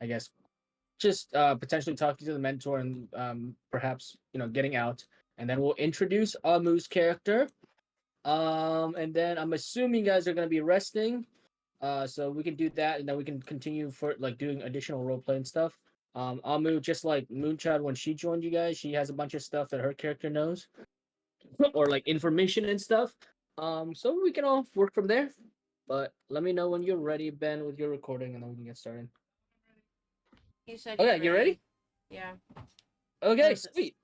I guess, just potentially talking to the mentor and perhaps getting out, and then we'll introduce Amu's character. And then I'm assuming you guys are gonna be resting. So we can do that, and then we can continue for like doing additional role playing stuff. Amu, just like Moonchild, when she joined you guys, she has a bunch of stuff that her character knows, or like information and stuff. So we can all work from there. But let me know when you're ready, Ben, with your recording, and then we can get started. You said Oh yeah, he's you ready? ready. Yeah. Okay, Let's. sweet.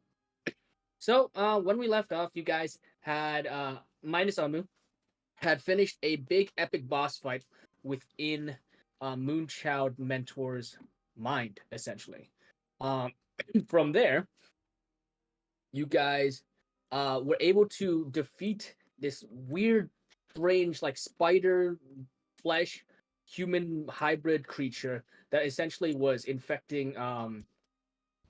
So when we left off, you guys had minus Amu had finished a big epic boss fight within Moonchild Mentor's mind, essentially. Um, from there, you guys were able to defeat this weird, strange, like spider flesh human hybrid creature that essentially was infecting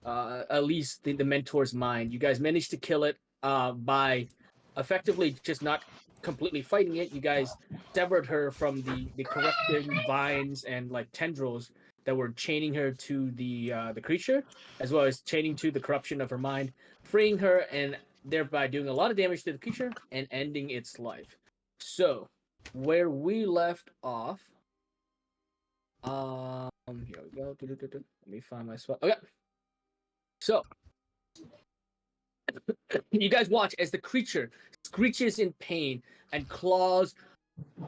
at least the mentor's mind. You guys managed to kill it by effectively just not completely fighting it. You guys severed her from the corrupting vines and like tendrils that were chaining her to the creature, as well as chaining to the corruption of her mind, freeing her and thereby doing a lot of damage to the creature and ending its life. So, where we left off, here we go. Let me find my spot. Okay, so you guys watch as the creature screeches in pain and claws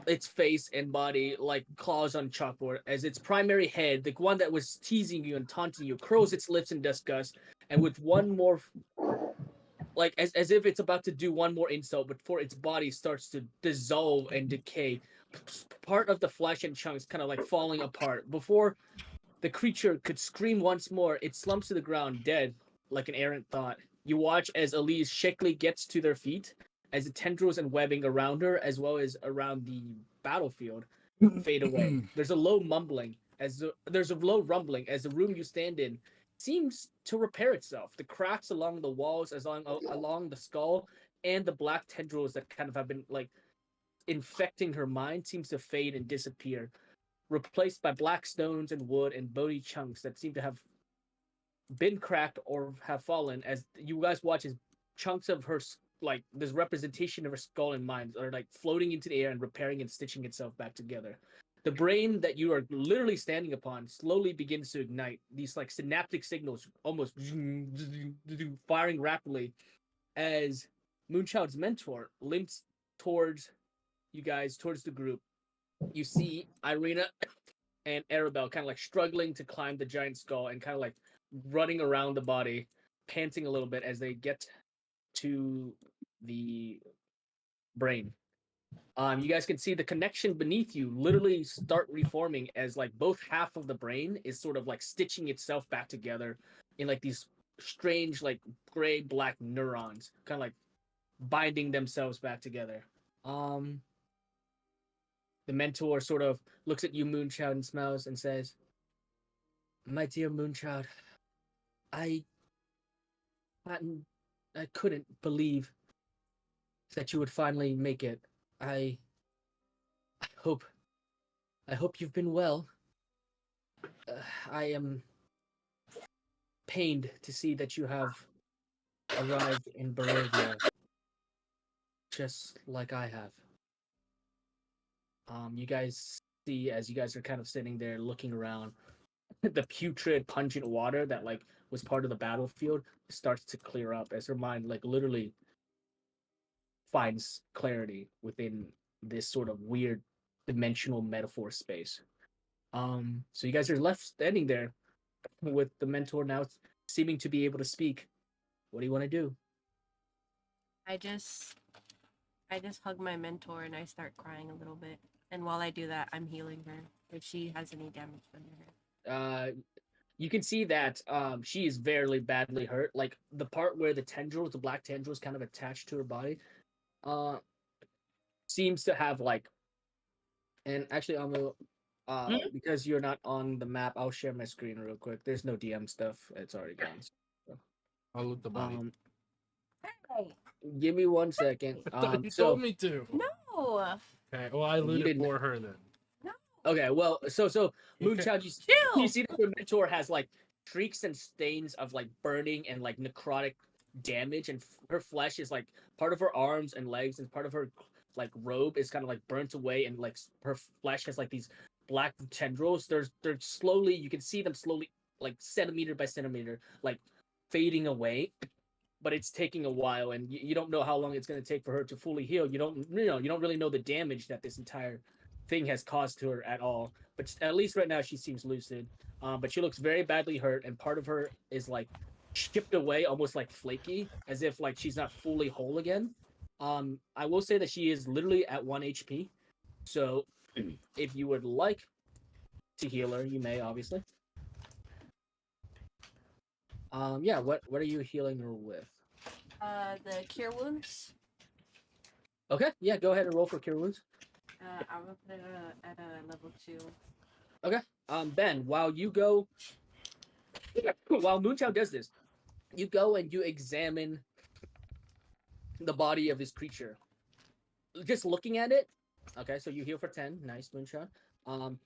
its face and body like claws on chalkboard as its primary head, the one that was teasing you and taunting you, curls its lips in disgust, and with one more, like as if it's about to do one more insult before its body starts to dissolve and decay. Part of the flesh and chunks kind of like falling apart. Before the creature could scream once more, it slumps to the ground, dead, like an errant thought. You watch as Elise shakily gets to their feet, as the tendrils and webbing around her, as well as around the battlefield, fade away. There's a low rumbling as the room you stand in seems to repair itself. The cracks along the walls, as along the skull, and the black tendrils that kind of have been like infecting her mind seems to fade and disappear, replaced by black stones and wood and bony chunks that seem to have been cracked or have fallen. As you guys watch as chunks of her, like this representation of her skull and mind, are like floating into the air and repairing and stitching itself back together. The brain that you are literally standing upon slowly begins to ignite. These like synaptic signals almost firing rapidly as Moonchild's mentor limps towards you guys, towards the group. You see Irina and Arabelle kind of like struggling to climb the giant skull and kind of like running around the body, panting a little bit as they get to the brain. You guys can see the connection beneath you literally start reforming as like both half of the brain is sort of like stitching itself back together in like these strange like gray black neurons, kind of like binding themselves back together. Um, the mentor sort of looks at you, Moonchild, and smiles and says, "My dear Moonchild, I hadn't, I couldn't believe that you would finally make it. I, I hope, I hope you've been well. Uh, I am pained to see that you have arrived in Barovia, just like I have. You guys see as you guys are kind of sitting there looking around, the putrid, pungent water that like was part of the battlefield starts to clear up as her mind like literally finds clarity within this sort of weird dimensional metaphor space. So you guys are left standing there with the mentor now seeming to be able to speak. What do you want to do? I just. I just hug my mentor and I start crying a little bit. And while I do that, I'm healing her if she has any damage done to her. Uh, you can see that she is very badly hurt. Like the part where the black tendrils, kind of attached to her body, uh, seems to have like. And actually, on the because you're not on the map, I'll share my screen real quick. There's no DM stuff; it's already gone. So, I'll loot the body. um, Hey. give me 1 second. I thought you told So me to. No. Okay, well, I you looted didn't. for her then. No. Okay, well, so Moonchild, you Chill. see that your mentor has like streaks and stains of like burning and like necrotic damage, and her flesh is like part of her arms and legs, and part of her like robe is kind of like burnt away, and like her flesh has like these black tendrils. They're slowly, you can see them slowly, like centimeter by centimeter, like fading away. But it's taking a while, and you don't know how long it's going to take for her to fully heal. You don't really know the damage that this entire thing has caused to her at all. But at least right now she seems lucid. But she looks very badly hurt, and part of her is like chipped away, almost like flaky, as if like she's not fully whole again. I will say that she is literally at 1 HP. So if you would like to heal her, you may obviously. Yeah. What are you healing her with? The cure wounds. Okay. Yeah. Go ahead and roll for cure wounds. I will put it at a level 2. Okay. Ben, while Moonchild does this, you go and you examine the body of this creature. Just looking at it. Okay, so you heal for 10. Nice, Moonchild. Um,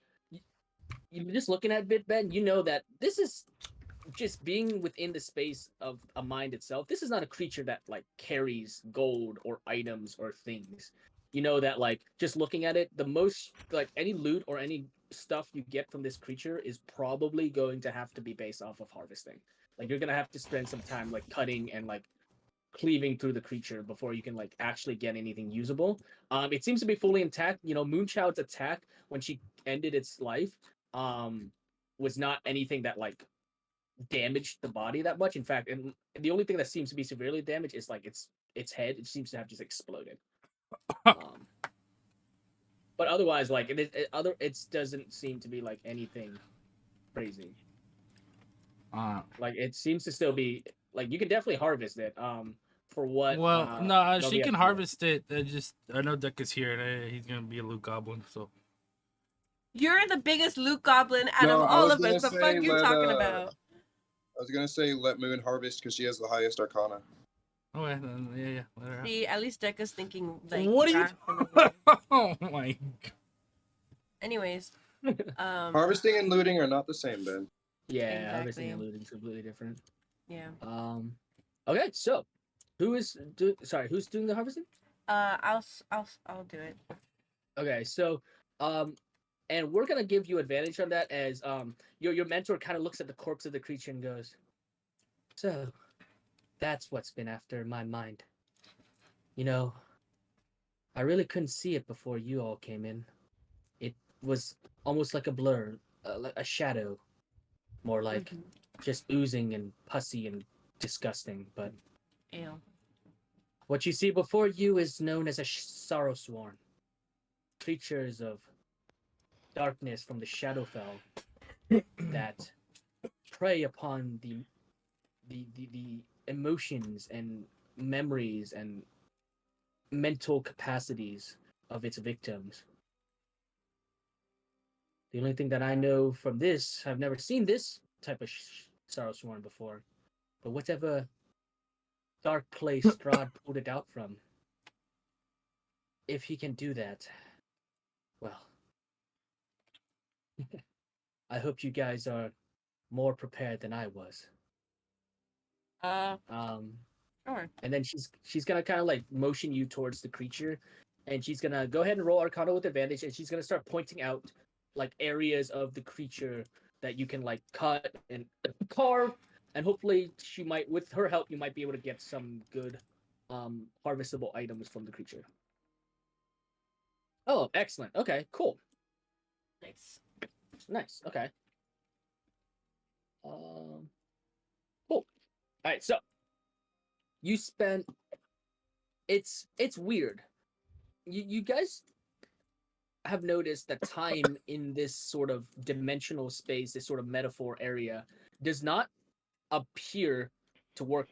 you just looking at it, Ben. You know that this is just being within the space of a mind itself. This is not a creature that like carries gold or items or things. You know that like just looking at it, the most like any loot or any stuff you get from this creature is probably going to have to be based off of harvesting. Like you're gonna have to spend some time like cutting and like cleaving through the creature before you can like actually get anything usable. It seems to be fully intact. You know, Moonchild's attack when she ended its life um was not anything that like damaged the body that much. In fact, and the only thing that seems to be severely damaged is like its head. It seems to have just exploded. Um, but otherwise, like it doesn't seem to be like anything crazy. Like it seems to still be like you can definitely harvest it. For what Well, no, they'll she be can able to do. harvest it. I know Deck is here, and he's gonna be a loot goblin. So You're the biggest loot goblin out of No, I all was of us. gonna The say fuck you talking about? I was gonna say let Moon harvest because she has the highest arcana. okay, then yeah, let her out. See, at least Deca's thinking like. What are you? rationally. Oh my! Anyways, Harvesting and looting are not the same, Ben. Yeah, harvesting Exactly. and looting is completely different. yeah. Okay, so who's doing the harvesting? I'll do it. Okay, so and we're gonna give you advantage on that as your mentor kind of looks at the corpse of the creature and goes, so that's what's been after my mind. You know, I really couldn't see it before you all came in. It was almost like a blur, like a shadow, more like just oozing and pussy and disgusting. But Ew. what you see before you is known as a sorrowsworn, creatures of darkness from the Shadowfell that prey upon the emotions and memories and mental capacities of its victims. The only thing that I know from this, I've never seen this type of Sorrowsworn before, but whatever dark place Strahd pulled it out from, if he can do that, well, I hope you guys are more prepared than I was. Um, Sure. and then she's gonna kind of like motion you towards the creature, and she's gonna go ahead and roll Arcana with advantage, and she's gonna start pointing out like areas of the creature that you can like cut and carve, and hopefully she might, with her help, you might be able to get some good harvestable items from the creature. Oh, excellent. Okay, cool. Nice. Nice. Okay. Um, cool. All right, so you spent. It's weird. You guys have noticed that time in this sort of dimensional space, this sort of metaphor area, does not appear to work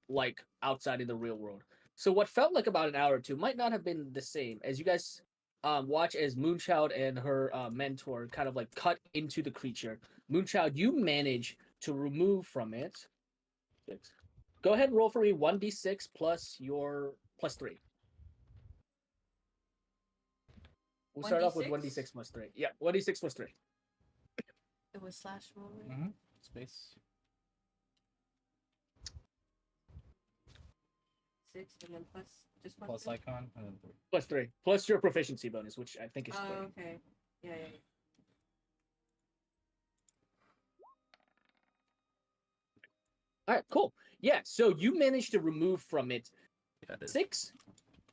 like outside in the real world. So what felt like about an hour or two might not have been the same as you guys watch as Moonchild and her mentor kind of like cut into the creature. Moonchild, you manage to remove from it. Six. Go ahead and roll for me 1d6 plus your plus 3. We'll start off with 1d6? 1d6 plus 3. Yeah, 1d6 plus 3. It was slash roll. Right? Mm-hmm. Space. 6 and then plus just Plus three? icon. And then 3. Plus 3. Plus your proficiency bonus, which I think is 3. Oh, okay. Yeah. All right, cool. Yeah, so you managed to remove from it Yeah, it is. 6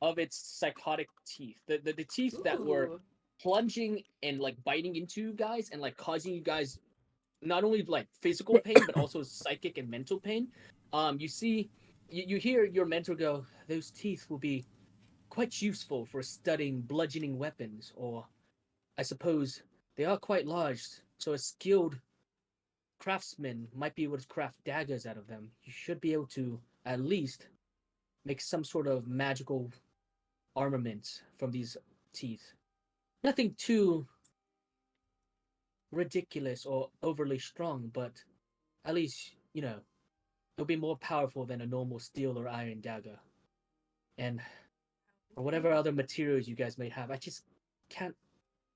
of its psychotic teeth. The teeth that were Ooh. plunging and like biting into you guys and like causing you guys not only like physical pain but also psychic and mental pain. You see, you hear your mentor go, "Those teeth will be quite useful for studying bludgeoning weapons, or I suppose they are quite large, so a skilled craftsman might be able to craft daggers out of them. You should be able to at least make some sort of magical armament from these teeth. Nothing too ridiculous or overly strong, but at least, it'll be more powerful than a normal steel or iron dagger. And or whatever other materials you guys may have. I just can't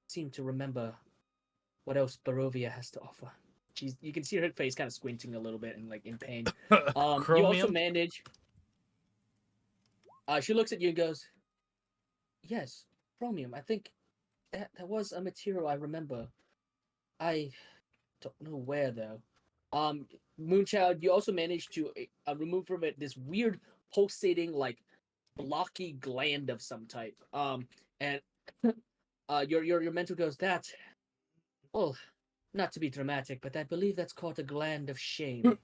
seem to remember what else Barovia has to offer. You can see her face kind of squinting a little bit and like in pain. You also Chromium. manage. She looks at you and goes, "Yes, chromium. I think that was a material I remember. I don't know where though." Moonchild, you also managed to remove from it this weird pulsating like blocky gland of some type. And your mentor goes, "That, well, not to be dramatic, but I believe that's called a gland of shame.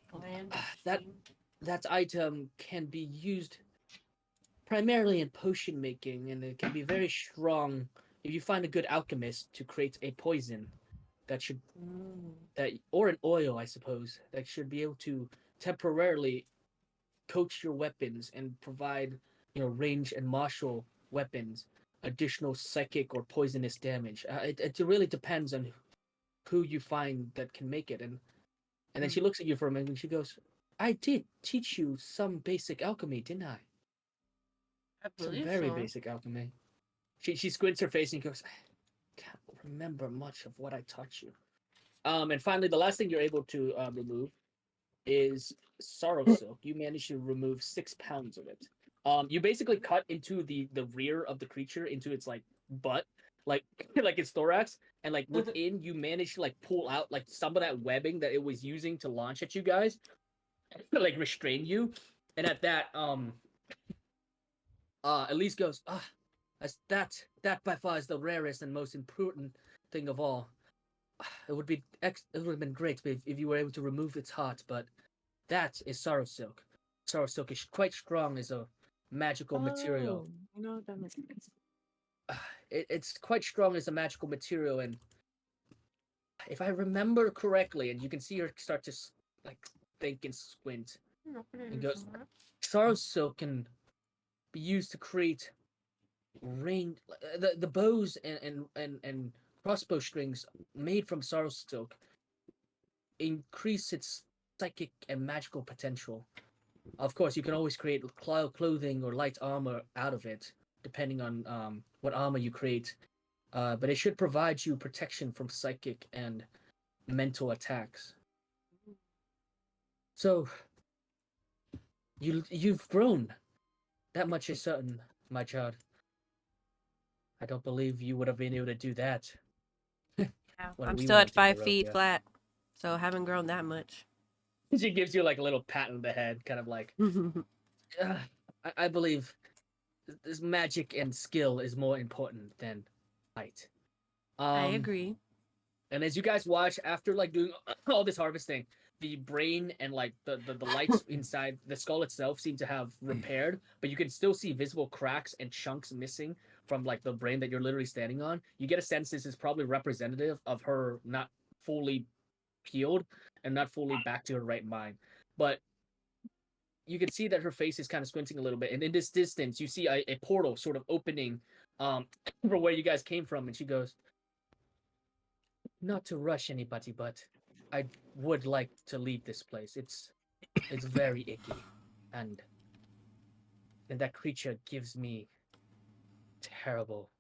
Gland of that shame. that item can be used primarily in potion making, and it can be very strong if you find a good alchemist to create a poison that should or an oil, I suppose, that should be able to temporarily coat your weapons and provide, range and martial weapons, additional psychic or poisonous damage. It really depends on who you find that can make it." And then she looks at you for a minute and she goes, "I did teach you some basic alchemy, didn't I? I Some believe very so. basic alchemy." She squints her face and goes, "I can't remember much of what I taught you." And finally, the last thing you're able to remove is sorrow silk. You manage to remove 6 pounds of it. You basically cut into the rear of the creature, into its like butt, like like its thorax, and like within you manage to like pull out like some of that webbing that it was using to launch at you guys, to like restrain you. And at that, Elise goes, that by far is the rarest and most important thing of all. It would have been great if you were able to remove its heart, but that is sorrow silk. Sorrow silk is quite strong as a magical material. I know that makes sense. It's quite strong as a magical material, and if I remember correctly, and you can see her start to like think and squint, and goes, sorrow silk can be used to create range. The bows and crossbow strings made from sorrow silk increase its psychic and magical potential. Of course, you can always create clothing or light armor out of it, depending on what armor you create. But it should provide you protection from psychic and mental attacks. So, you've grown. That much is certain, my child. I don't believe you would have been able to do that. when I'm we still at went to 5 feet Barovia. flat, so haven't grown that much. She gives you like a little pat on the head, kind of like, I believe this magic and skill is more important than height. I agree. And as you guys watch, after like doing all this harvesting, the brain and like the lights inside the skull itself seem to have repaired, but you can still see visible cracks and chunks missing from like the brain that you're literally standing on. You get a sense this is probably representative of her not fully healed and not fully back to her right mind. But you can see that her face is kind of squinting a little bit, and in this distance, you see a portal sort of opening from where you guys came from, and she goes, "Not to rush anybody, but I would like to leave this place. It's very icky, and that creature gives me terrible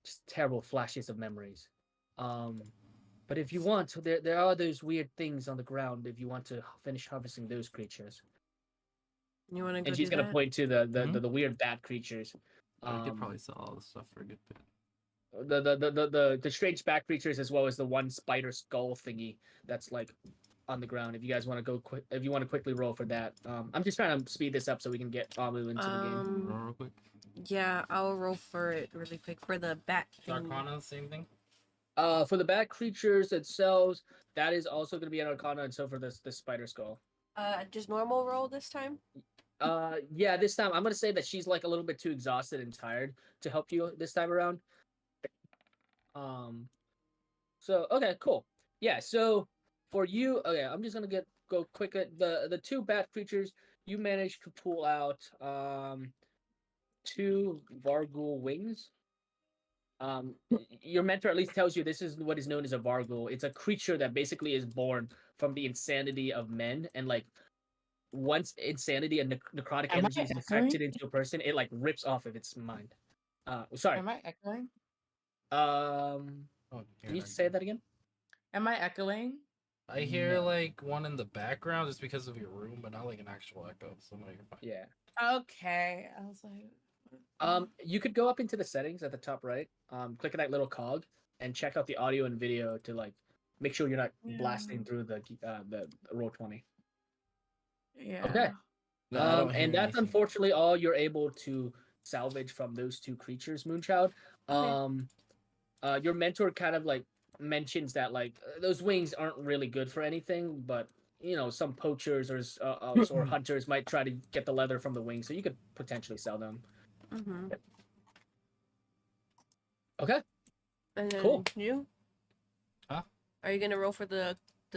just terrible flashes of memories. Um, but if you want, there are those weird things on the ground. If you want to finish harvesting those creatures, You want to go and she's do gonna that? point to Mhm. the weird bat creatures. We could Um, probably sell all this stuff for a good bit. the strange bat creatures, as well as the one spider skull thingy that's like on the ground. If you guys want to go quick, if you want to quickly roll for that, I'm just trying to speed this up so we can get Amu into the game. Real quick. Yeah, I'll roll for it really quick for the bat thing. Arcana, same thing. For the bat creatures themselves, that is also going to be an Arcana, and so for this spider skull. Just normal roll this time. Yeah, this time I'm gonna say that she's like a little bit too exhausted and tired to help you this time around. So okay, cool. Yeah, so for you, okay, I'm just gonna go quick at the two bat creatures. You managed to pull out two Vargul wings. Your mentor at least tells you this is what is known as a Vargul. It's a creature that basically is born from the insanity of men, and like once insanity and necrotic Am I energy is echoing? infected into a person, it like rips off of its mind. Sorry. Am I echoing? Oh, Can you say that again? Am I echoing? I hear No. like one in the background just because of your room, but not like an actual echo. So no, you're fine. Yeah. Okay. I was like, You could go up into the settings at the top right. Click on that little cog and check out the audio and video to like make sure you're not blasting through the roll 20. yeah. Okay. No, I don't hear And that's anything. unfortunately all you're able to salvage from those two creatures, Moonchild. Your mentor kind of like mentions that like those wings aren't really good for anything, but you know some poachers or hunters might try to get the leather from the wings, so you could potentially sell them. Mm-hmm. Okay. And then Cool. you? Huh? Are you gonna roll for the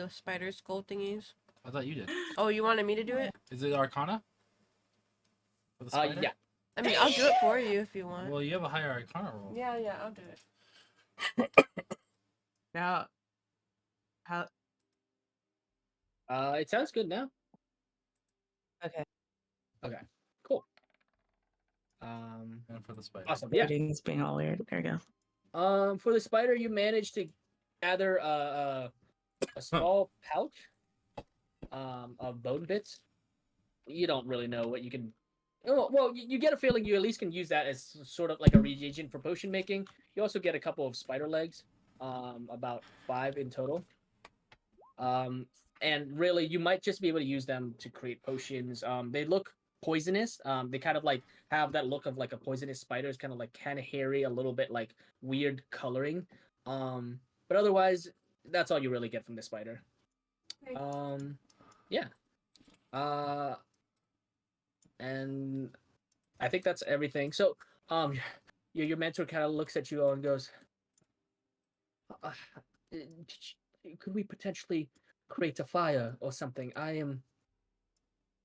spider skull thingies? I thought you did. Oh, you wanted me to do it? Is it Arcana? For the spider? Yeah. I mean, I'll do it for you if you want. Well, you have a higher Arcana roll. Yeah, I'll do it. Now, how? It sounds good now. Okay. Okay. Cool. And for the spider. Awesome. Yeah. Everything's being all weird. There we go. For the spider, you managed to gather a small pouch of bone bits. You don't really know what you can. Well, you get a feeling you at least can use that as sort of like a reagent for potion making. You also get a couple of spider legs, about 5 in total. And really, you might just be able to use them to create potions. They look poisonous. They kind of like have that look of like a poisonous spider. It's kind of hairy, a little bit like weird coloring. But otherwise, that's all you really get from the spider. Okay. Yeah. And I think that's everything. So, your mentor kind of looks at you all and goes, "Could we potentially create a fire or something? I am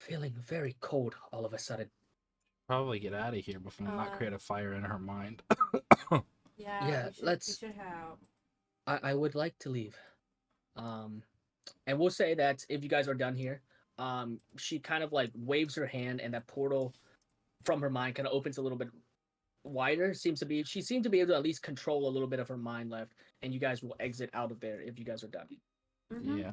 feeling very cold all of a sudden." Probably get out of here before not create a fire in her mind. Yeah, we let's- should have. I would like to leave. And we'll say that if you guys are done here, she kind of like waves her hand, and that portal from her mind kind of opens a little bit wider. She seemed to be able to at least control a little bit of her mind left, and you guys will exit out of there if you guys are done. Mm-hmm. Yeah.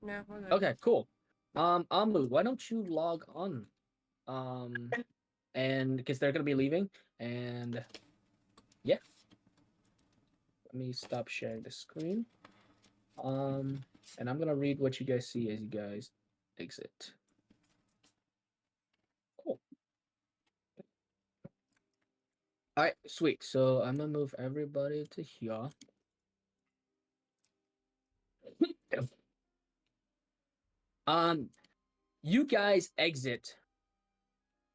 Yeah, we're good. Okay, cool. Amu, why don't you log on? And because they're gonna be leaving, and yeah. Let me stop sharing the screen. And I'm gonna read what you guys see as you guys exit. Cool. All right, sweet. So I'm gonna move everybody to here. You guys exit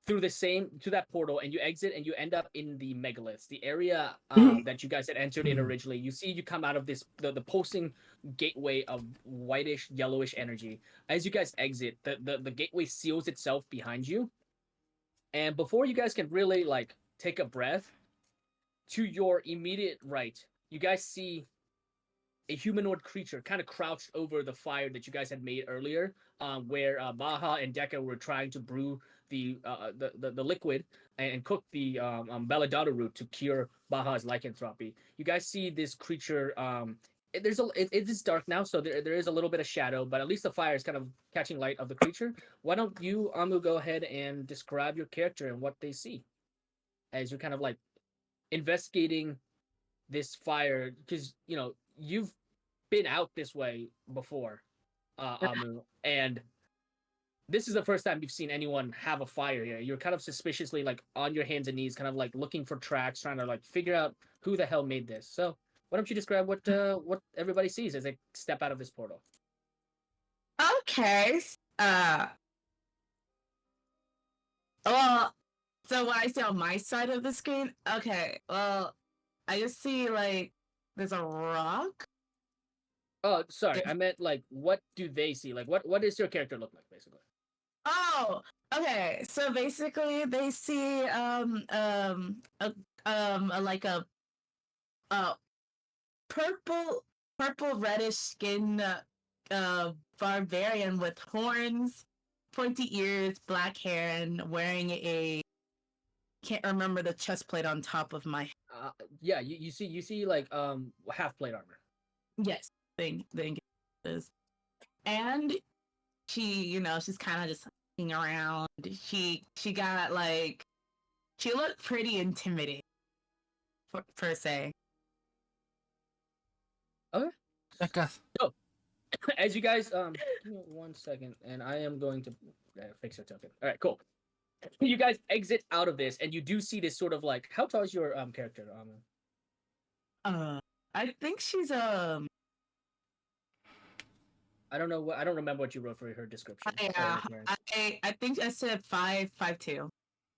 through that portal, and you exit and you end up in the megaliths, the area that you guys had entered in originally. You come out of the pulsing gateway of whitish yellowish energy. As you guys exit, the gateway seals itself behind you, and before you guys can really like take a breath, to your immediate right, you guys see a humanoid creature kind of crouched over the fire that you guys had made earlier, where Baha and Deka were trying to brew the liquid and cook the belladonna root to cure Baja's lycanthropy. You guys see this creature. It is dark now, so there is a little bit of shadow, but at least the fire is kind of catching light of the creature. Why don't you, Amu, go ahead and describe your character and what they see as you're kind of like investigating this fire, because you've been out this way before, Amu, and this is the first time you've seen anyone have a fire here. You're kind of suspiciously like on your hands and knees, kind of like looking for tracks, trying to like figure out who the hell made this. So why don't you describe what everybody sees as they step out of this portal? Okay. Well, so what I see on my side of the screen, okay, well, I just see like there's a rock. Oh, sorry, I meant like what do they see? Like what does your character look like basically? Oh, okay. So basically, they see like a purple reddish skin barbarian with horns, pointy ears, black hair, and wearing a can't remember the chest plate on top of my Yeah, you see like half plate armor. yes thing is, and she's kind of just looking around. She got like she looked pretty intimidating per se. Okay. Becca. So, as you guys give me 1 second, and I am going to fix your token. All right, cool. You guys exit out of this, and you do see this sort of like, how tall is your character, I think she's I don't know I don't remember what you wrote for her description. I think I said 5'2".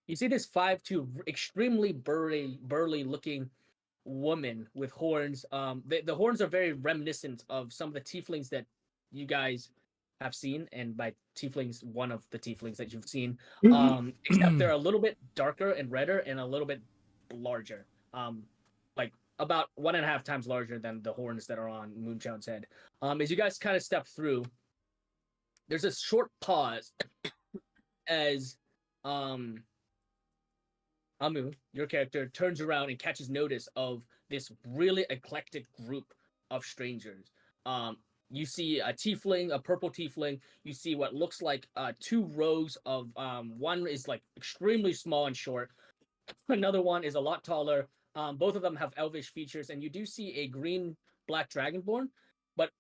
You see this 5'2", extremely burly looking woman with horns. The horns are very reminiscent of some of the tieflings that you guys have seen, and by tieflings, one of the tieflings that you've seen. Except they're a little bit darker and redder and a little bit larger. Like about 1.5 times larger than the horns that are on Moonchild's head. As you guys kind of step through, there's a short pause as Amu, your character, turns around and catches notice of this really eclectic group of strangers. You see a tiefling, a purple tiefling. You see what looks like 2 rows of one is like extremely small and short. Another one is a lot taller. Both of them have elvish features, and you do see a green black dragonborn. But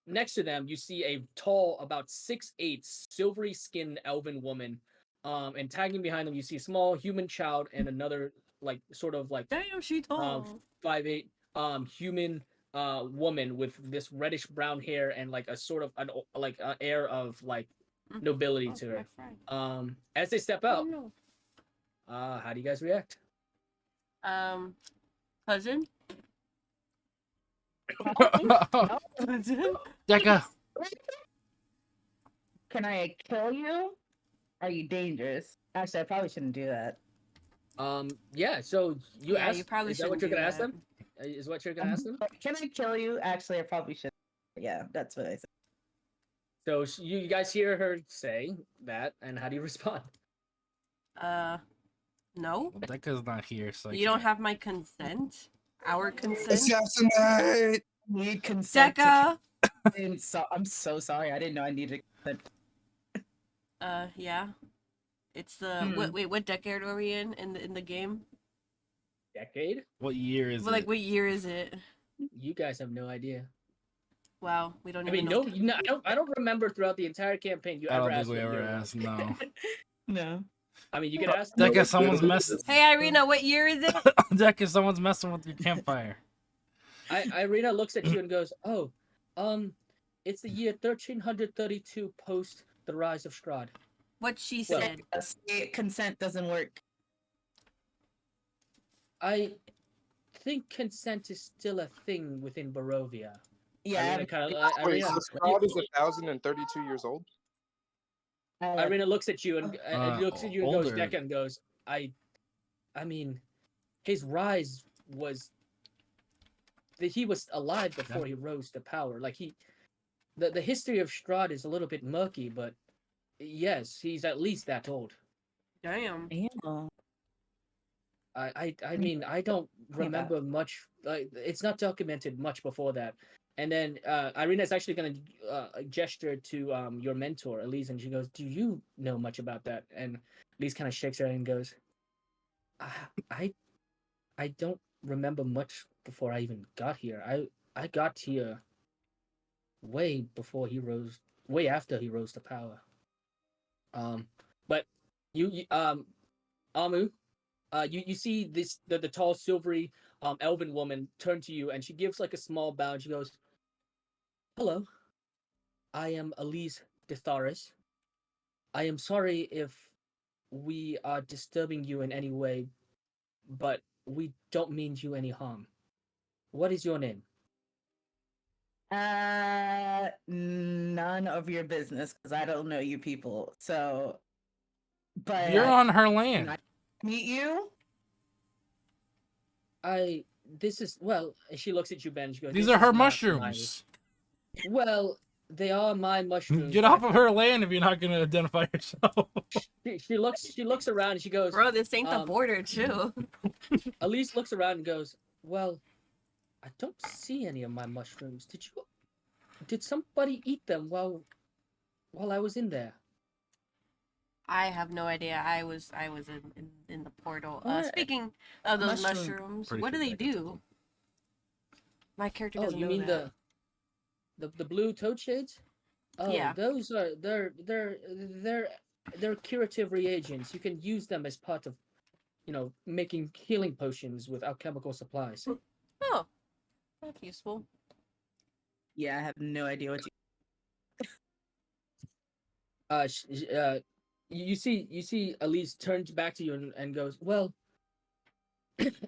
next to them, you see a tall, about 6'8", silvery skinned elven woman. And tagging behind them, you see a small human child and another like sort of like Damn, she tall. 5'8" human woman with this reddish brown hair and like a sort of an air of like nobility to her. As they step out, how do you guys react? Cousin? Cousin? Becca. Can I kill you? Are you dangerous? Actually, I probably shouldn't do that. Yeah. So you Yeah, ask. you probably is that what shouldn't you're gonna do ask that. them? Is what you're gonna ask them? Can I kill you? Actually, I probably should. Yeah, that's what I said. So you guys hear her say that, and how do you respond? No. Well, Becca's not here, so I You don't can't. have my consent. Our consent. Assassinate! Need consent. Becca. I'm so sorry. I didn't know I needed consent. Yeah. It's the what decade are we in the game? Decade? What year is Well, like it? what year is it? You guys have no idea. Wow, we don't I even mean, know. no, I don't remember throughout the entire campaign you I ever don't think asked we what ever year it was. asked. No. No. I mean, you could ask. Becca, someone's messing. Hey Irina, what year is it? Becca, someone's messing with your campfire. Irina looks at you and goes, "Oh, it's the year 1332 post the rise of Strahd." What she Well, said. Consent doesn't work. I think consent is still a thing within Barovia. Yeah. Irina kind of. Wait, Irina, so Strahd is 1,032 years old? Irina looks at you and looks at you and goes, older. Decca, and goes, I mean, his rise was that he was alive before he rose to power. Like the history of Strahd is a little bit murky, but Yes, he's at least that old. Damn. Damn. I mean, I don't Tell me about it. remember much. Like, it's not documented much before that. And then Irina's actually gonna gesture to your mentor, Elise, and she goes, "Do you know much about that?" And Elise kind of shakes her head and goes, "I I don't remember much before I even got here. I got here way before he rose, way after he rose to power. Um, but you Amu, you see this the tall silvery elven woman turn to you, and she gives like a small bow, and she goes, "Hello, I am Elise Ditharis. I am sorry if we are disturbing you in any way, but we don't mean you any harm. What is your name?" None of your business because I don't know you people. So, but You're on her can land. I meet you? This is, well, and she looks at you, Ben, and she goes, These "This are her is not my, mushrooms. well, they are my mushrooms, Get but off of her land if you're not gonna identify yourself. she looks around and she goes, Bro, this ain't the um, border, too. Elise looks around and goes, "Well, I don't see any of my mushrooms. Did somebody eat them while I was in there?" I have no idea. I was in the portal. What? Speaking of those Mushroom. mushrooms, Pretty what do sure they that gets do? My character Oh, doesn't you know mean that. the blue toad shades? Oh, Yeah. those are they're curative reagents. You can use them as part of, making healing potions with alchemical supplies. Oh, that's useful. Yeah, I have no idea what you. You see Elise turns back to you and goes, "Well,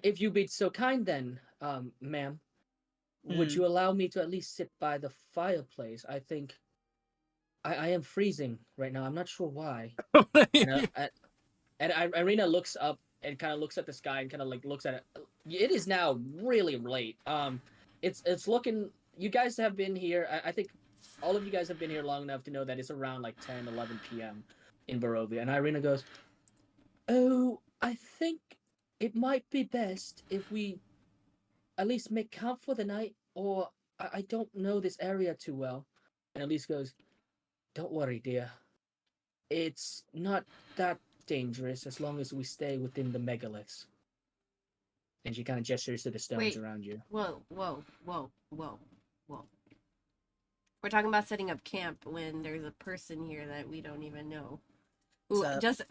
if you be so kind, then, ma'am, would Hmm. you allow me to at least sit by the fireplace? I think I am freezing right now. I'm not sure why." And Irina looks up and kind of looks at the sky and kind of like looks at it. It is now really late. It's looking. You guys have been here. I think all of you guys have been here long enough to know that it's around like 10, 11 p.m. in Barovia. And Irina goes, "Oh, I think it might be best if we at least make camp for the night, or I don't know this area too well." And Elise goes, "Don't worry, dear. It's not that dangerous as long as we stay within the megaliths." And she kind of gestures to the stones Wait. around you. Whoa. We're talking about setting up camp when there's a person here that we don't even know. Who So- just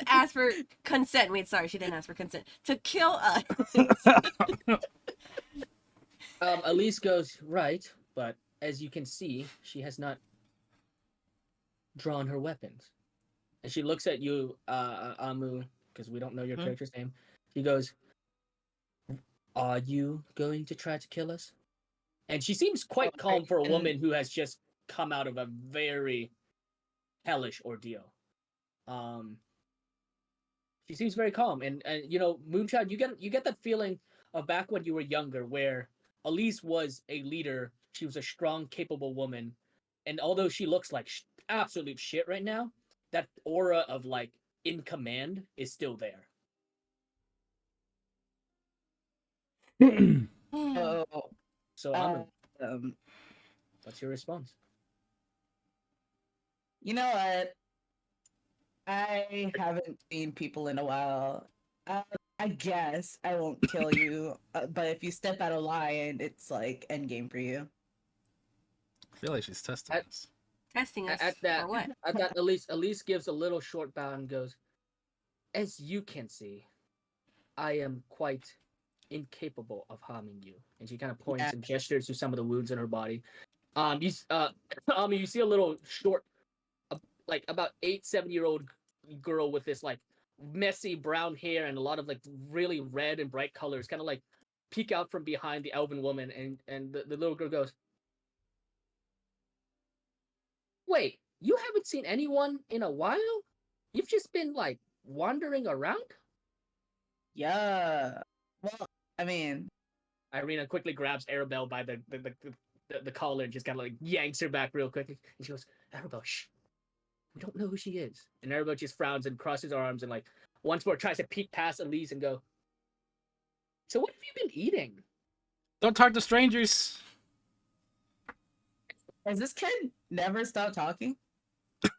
asked for consent. Wait, sorry, she didn't ask for consent. To kill us. Elise goes, "Right, but as you can see, she has not drawn her weapons." And she looks at you, Amu, because we don't know your Hmm? character's name. She goes, "Are you going to try to kill us?" And she seems quite calm for a and- woman who has just come out of a very hellish ordeal. Um, she seems very calm, and Moonchild, you get that feeling of back when you were younger, where Elise was a leader. She was a strong, capable woman, and although she looks like absolute shit right now, that aura of like in command is still there. Oh, So, um, what's your response? you know what? I haven't seen people in a while. I guess I won't kill you, but if you step out of line, it's like endgame for you. I feel like she's testing At- us. Testing us At that, for what? at that, Elise gives a little short bow and goes, "As you can see, I am quite incapable of harming you." And she kind of points Yeah. and gestures to some of the wounds in her body. You see a little short, like about 8, 7 year old girl with this like messy brown hair and a lot of like really red and bright colors, kind of like peek out from behind the elven woman, and the little girl goes, "Wait, you haven't seen anyone in a while? You've just been like wandering around?" Yeah. Well, I mean, Irina quickly grabs Arabelle by the collar and just kind of like yanks her back real quickly. And she goes, "Arabelle, shh. We don't know who she is. And everybody just frowns and crosses their arms and like once more tries to peek past Elise and go, so what have you been eating? Don't talk to strangers. Has this kid never stopped talking?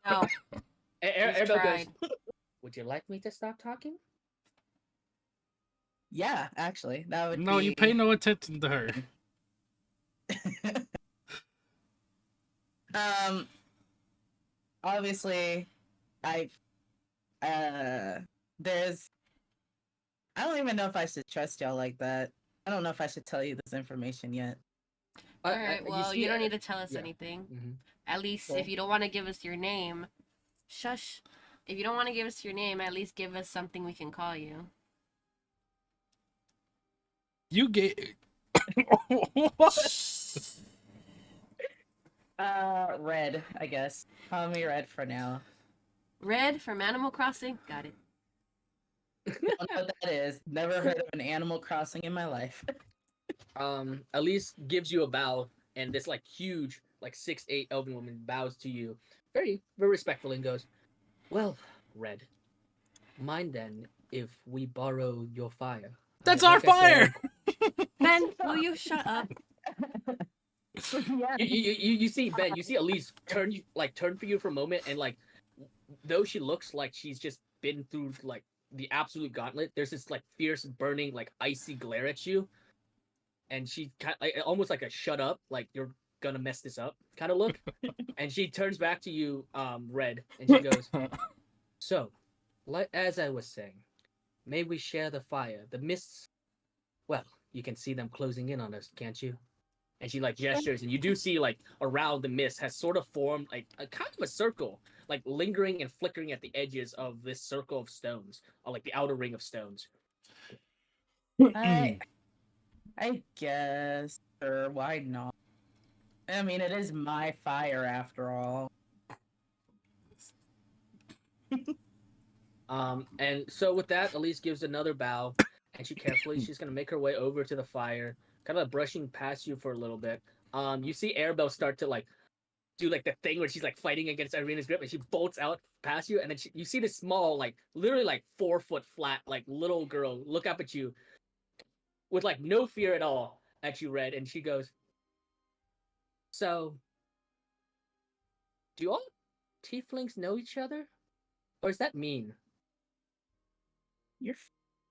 No, he's Everybody tried. goes, would you like me to stop talking? Yeah, actually, that would No, be. you pay no attention to her. Obviously, I there's I don't even know if I should trust y'all like that. I don't know if I should tell you this information yet. All right, well, you don't need to tell us yeah. anything. Mm-hmm. At least Cool. if you don't want to give us your name, shush. If you don't want to give us your name, at least give us something we can call you. You get what? Red, I guess. Call me Red for now. Red from Animal Crossing? Got it. Don't know what that is. Never heard of an Animal Crossing in my life. Elise gives you a bow, and this like huge, like 6'8" elven woman bows to you, very, very respectfully, and goes, "Well, Red, mind then if we borrow your fire." That's Like our I said, fire. Ben, will you shut up? Yeah. you see Ben, you see Elise turn for you for a moment, and like though she looks like she's just been through like the absolute gauntlet, there's this like fierce, burning, like icy glare at you, and she almost like a shut up, like you're gonna mess this up kind of look, and she turns back to you, Red, and she goes, "So, like as I was saying, may we share the fire? The mists, well, you can see them closing in on us, can't you?" And she like gestures, and you do see like around the mist has sort of formed like a kind of a circle, like lingering and flickering at the edges of this circle of stones, or like the outer ring of stones. I guess. Sure, why not? I mean, it is my fire after all. And so with that, Elise gives another bow, and she's gonna make her way over to the fire, kind of brushing past you for a little bit. You see Arabelle start to like do like the thing where she's like fighting against Irina's grip, and she bolts out past you, and then you see this small, like literally like 4 foot flat, like little girl look up at you with like no fear at all at you, Red, and she goes, "So, do all tieflings know each other, or is that mean?" You're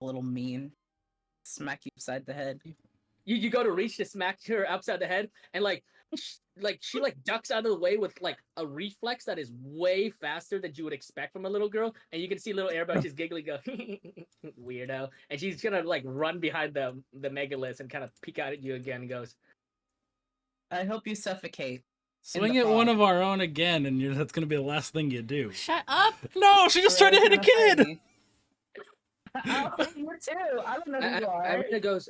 a little mean. Smack you upside the head. You go to reach to smack her upside the head, and she ducks out of the way with like a reflex that is way faster than you would expect from a little girl, and you can see little Airbud just giggling, go weirdo, and she's gonna like run behind the megalith and kind of peek out at you again and goes, I hope you suffocate. Swing at one of our own again, and that's gonna be the last thing you do. Shut up! No, she just tried to hit a kid. Oh, you too. I don't know who you are. Irina goes,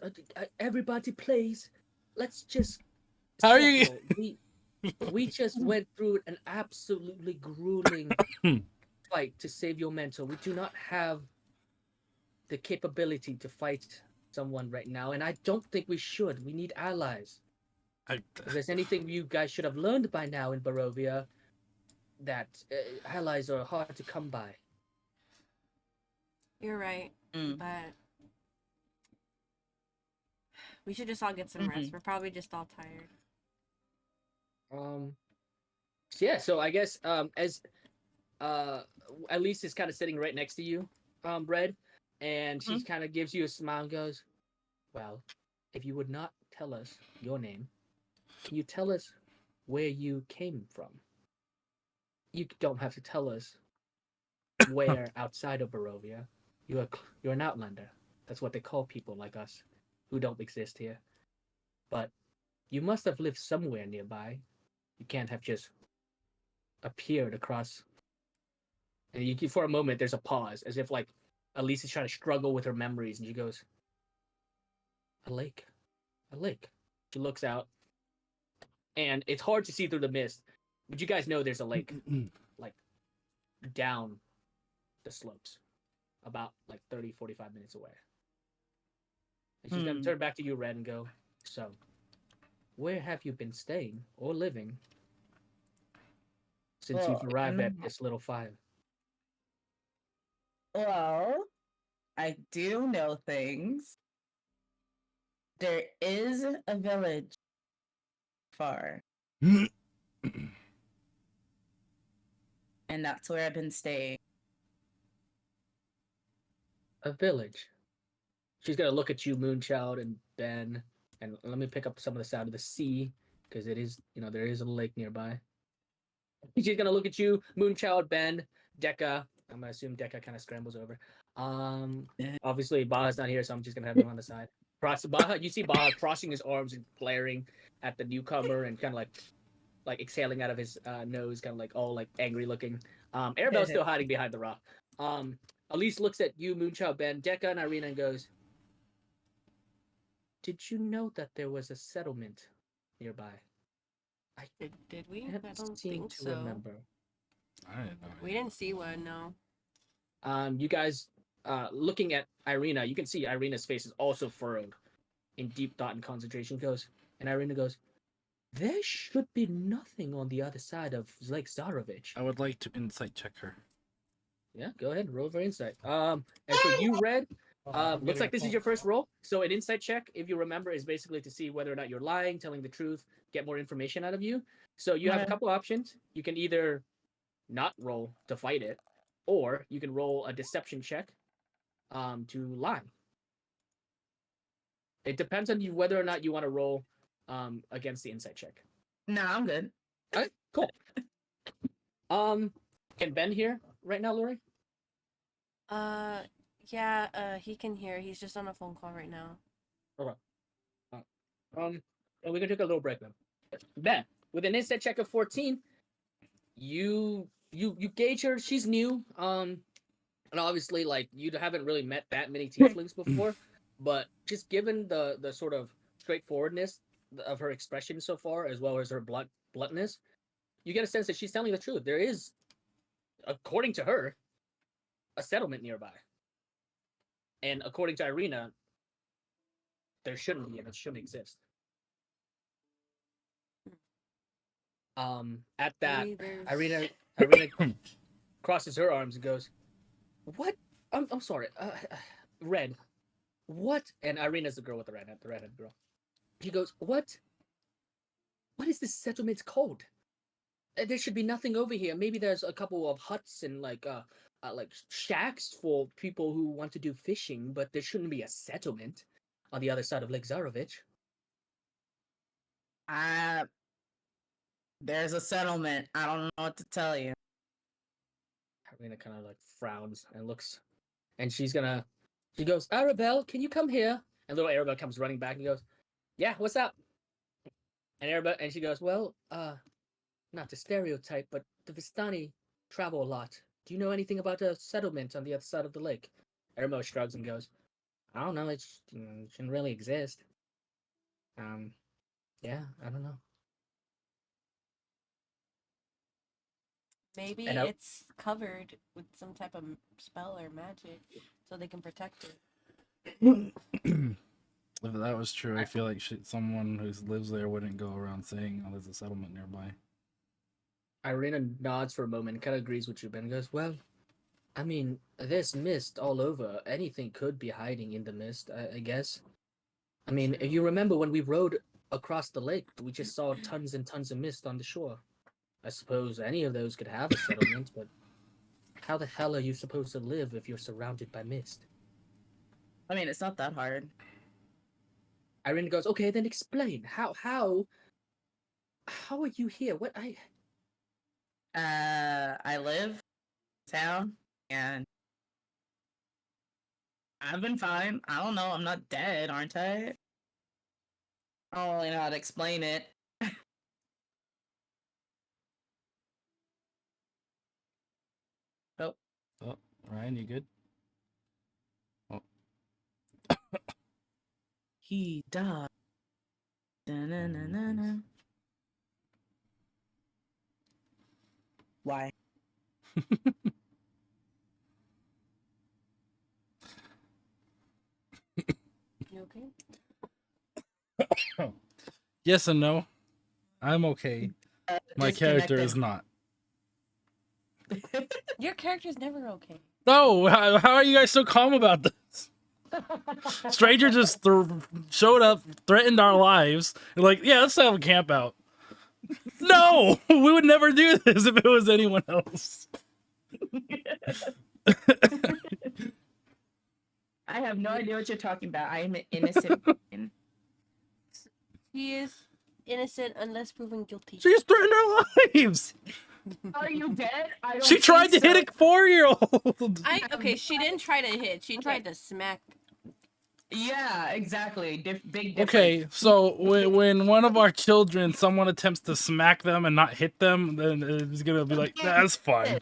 everybody please, let's just How are you? settle. We just went through an absolutely grueling fight to save your mentor. We do not have the capability to fight someone right now, and I don't think we should. We need allies. If there's anything you guys should have learned by now in Barovia, that allies are hard to come by. You're right, Mm. but we should just all get some rest. We're probably just all tired. Yeah, so I guess as Elise is kind of sitting right next to you, Red, and she kind of gives you a smile and goes, "Well, if you would not tell us your name, can you tell us where you came from? You don't have to tell us where outside of Barovia. You're an outlander. That's what they call people like us who don't exist here. But you must have lived somewhere nearby. You can't have just appeared across." And you, for a moment, there's a pause, as if like Elise is trying to struggle with her memories, and she goes, "A lake, a lake." She looks out, and it's hard to see through the mist, but you guys know there's a lake, like down the slopes, about like 30, 45 minutes away. And she's gonna turn back to you, Red, and go, "So, where have you been staying or living since you've arrived at this little fire? Well, I do know things. There is a village far, and that's where I've been staying. A village. She's gonna look at you, Moonchild and Ben, and let me pick up some of the sound of the sea because it is, there is a lake nearby. She's gonna look at you, Moonchild, Ben, Dekka. I'm gonna assume Dekka kind of scrambles over. Obviously Baja's not here, so I'm just gonna have him on the side. Baja, you see Baja crossing his arms and glaring at the newcomer and kind of like exhaling out of his nose, kind of like all like angry looking. Arabelle's still hiding behind the rock. Elise looks at you, Moonchild, Ben, Dekka, and Irina and goes, "Did you know that there was a settlement nearby?" Did we? I I haven't don't seemed think to so. remember. I didn't know. We didn't see one, no. You guys, looking at Irina, you can see Irina's face is also furrowed in deep thought and concentration. And Irina goes, "There should be nothing on the other side of Lake Zarovich." I would like to insight check her. Yeah, go ahead, roll for insight. And for you, Red, looks like this is your first roll. So an insight check, if you remember, is basically to see whether or not you're lying, telling the truth, get more information out of you. So you have a Okay. couple options. You can either not roll to fight it, or you can roll a deception check to lie. It depends on you whether or not you want to roll against the insight check. No, I'm good. All right, cool. Can Ben hear right now, Lori? Yeah, he can hear. He's just on a phone call right now. And we can take a little break then. Ben, with an insight check of 14, you gauge her. She's new. And obviously, like, you haven't really met that many tieflings before, but just given the sort of straightforwardness of her expression so far, as well as her bluntness, you get a sense that she's telling the truth. There is, according to her, a settlement nearby, and according to Irina, there shouldn't be, and it shouldn't exist. At that, Maybe there's... Irina crosses her arms and goes, "What? I'm sorry, Red. What?" And Irina's the girl with the redhead girl. She goes, "What? What is this settlement called? There should be nothing over here. Maybe there's a couple of huts and like shacks for people who want to do fishing, but there shouldn't be a settlement on the other side of Lake Zarovich." There's a settlement. I don't know what to tell you. Irina kind of like frowns and looks, and she goes, "Arabelle, can you come here?" And little Arabelle comes running back and goes, "Yeah, what's up?" And Arabelle, and she goes, "Well, not to stereotype, but the Vistani travel a lot. Do you know anything about a settlement on the other side of the lake?" Arabelle shrugs and goes, "I don't know. It shouldn't really exist. Yeah, I don't know." Maybe And it's covered with some type of spell or magic, so they can protect it. If that was true, I feel like someone who lives there wouldn't go around saying, "Oh, there's a settlement nearby." Irina nods for a moment and kind of agrees with you, Ben, and goes, "Well, I mean, there's mist all over. Anything could be hiding in the mist, I guess. I mean, if you remember when we rode across the lake, we just saw tons and tons of mist on the shore. I suppose any of those could have a settlement, but how the hell are you supposed to live if you're surrounded by mist?" I mean, it's not that hard. Irene goes, "Okay, then explain. How are you here? I live in town, and I've been fine. I don't know. I'm not dead, aren't I? I don't really know how to explain it. Oh, Oh, Ryan, you good? Oh, he died. Da-na-na-na-na. Why? You okay? yes and no. I'm okay. My character is Disconnected. not. Your character's never okay. No, how are you guys so calm about this? Stranger just showed up, threatened our lives. And like, yeah, let's have a camp out. No, we would never do this if it was anyone else. I have no idea what you're talking about. I am an innocent. man. He is innocent unless proven guilty. She just threatened our lives. Are you dead? I don't She tried to think hit a 4-year-old. Okay, she didn't try to hit. She tried to smack. Yeah, exactly. Big difference. Okay, so when one of our children, someone attempts to smack them and not hit them, then it's gonna be like, that's fine.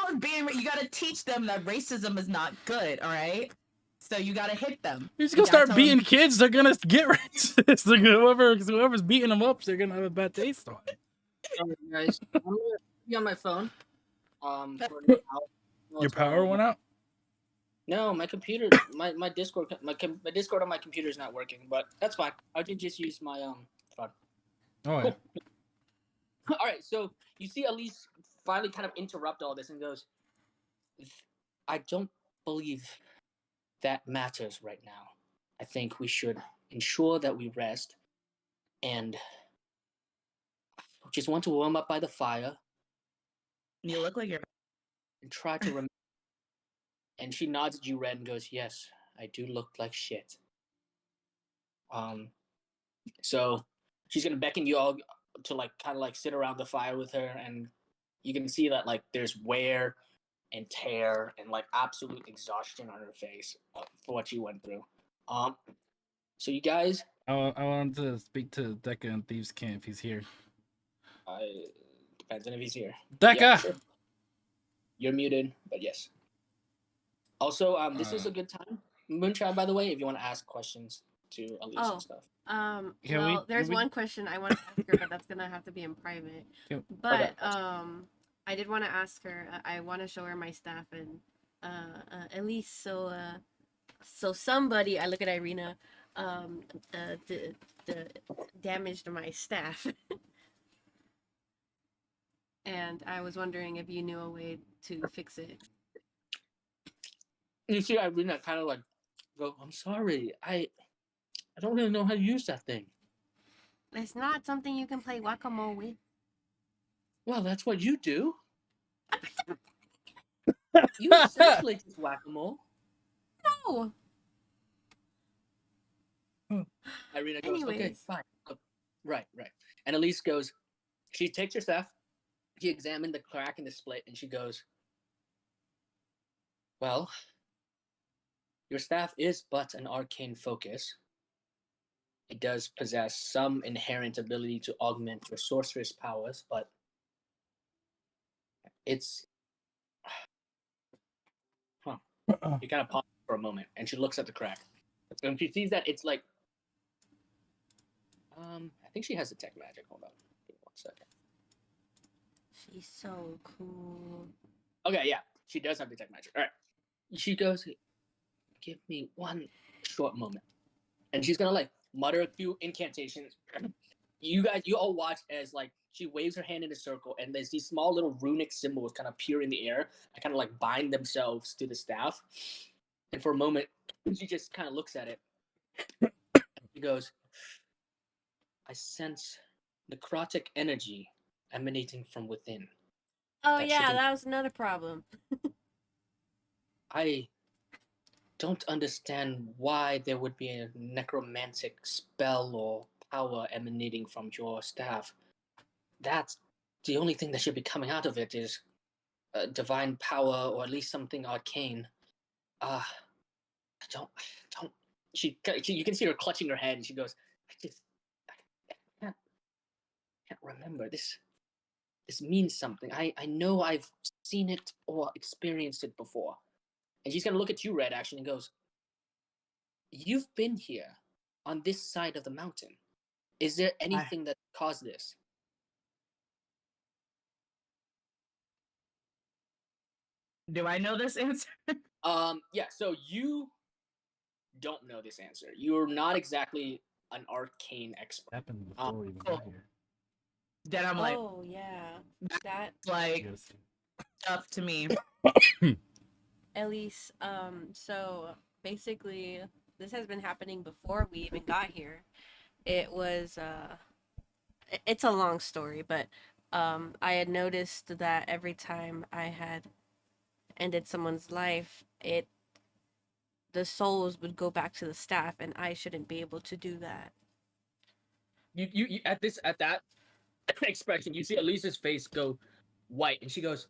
You gotta teach them that racism is not good. All right. So you gotta hit them. You're just You gonna gotta start tell beating them- kids. They're gonna get racist. They're gonna, whoever's beating them up, they're gonna have a bad taste on it. Sorry, guys. I'm gonna be on my phone. For now. Your power went out. No, my computer, my Discord, my Discord on my computer is not working, but that's fine. I can just use my phone. Oh yeah. All right, so you see Elise finally kind of interrupt all this and goes, "I don't believe that matters right now. I think we should ensure that we rest and just want to warm up by the fire You look like you're. and try to remember." And she nods at you, Red, and goes, "Yes, I do look like shit." So she's gonna beckon you all to like kind of like sit around the fire with her, and you can see that like there's wear and tear and like absolute exhaustion on her face for what she went through. So you guys, I wanted to speak to Deca and Thieves Camp if he's here. depends on if he's here. Deca. Yeah, sure. You're muted, but yes. Also, this is a good time, Moonchild, by the way, if you want to ask questions to Elise and stuff. Can There's we- one question I want to ask her, but that's gonna have to be in private. But I did want to ask her. I want to show her my staff and at least so somebody. I look at Irina. The damage to my staff. And I was wondering if you knew a way to fix it. You see Irina kind of like go, "I'm sorry, I don't really know how to use that thing." It's not something you can play whack-a-mole with. Well, that's what you do. You essentially just whack-a-mole. No. Irina goes, "Okay, Anyways. fine." Right. And Elise goes, she takes her staff, she examined the crack in the split, and she goes, "Well, your staff is but an arcane focus. It does possess some inherent ability to augment your sorceress powers, but it's..." You kind of pause for a moment, and she looks at the crack. And she sees that it's like... I think she has detect magic. Hold on. Give me 1 second. She's so cool. Okay, yeah. She does have detect magic. All right. She goes, "Give me one short moment." And she's going to, like, mutter a few incantations. You all watch as, like, she waves her hand in a circle, and there's these small little runic symbols kind of appear in the air and kind of, like, bind themselves to the staff. And for a moment, she just kind of looks at it. She goes, "I sense necrotic energy emanating from within. Oh That yeah, shouldn't- that was another problem. I don't understand why there would be a necromantic spell or power emanating from your staff. That's the only thing that should be coming out of it is divine power, or at least something arcane. I don't. You can see her clutching her head, and she goes, I can't remember. This means something. I know I've seen it or experienced it before." And she's gonna look at you, Red, actually, and goes, "You've been here on this side of the mountain. Is there anything that caused this?" Do I know this answer? Yeah, so you don't know this answer. You're not exactly an arcane expert. Happened before we even cool. got here. Then I'm like, Oh yeah, that like, Yes. Stuff to me. Elise, so basically, this has been happening before we even got here. It was, it's a long story, but I had noticed that every time I had ended someone's life, the souls would go back to the staff, and I shouldn't be able to do that. You at that expression, you see Elisa's face go white, and she goes,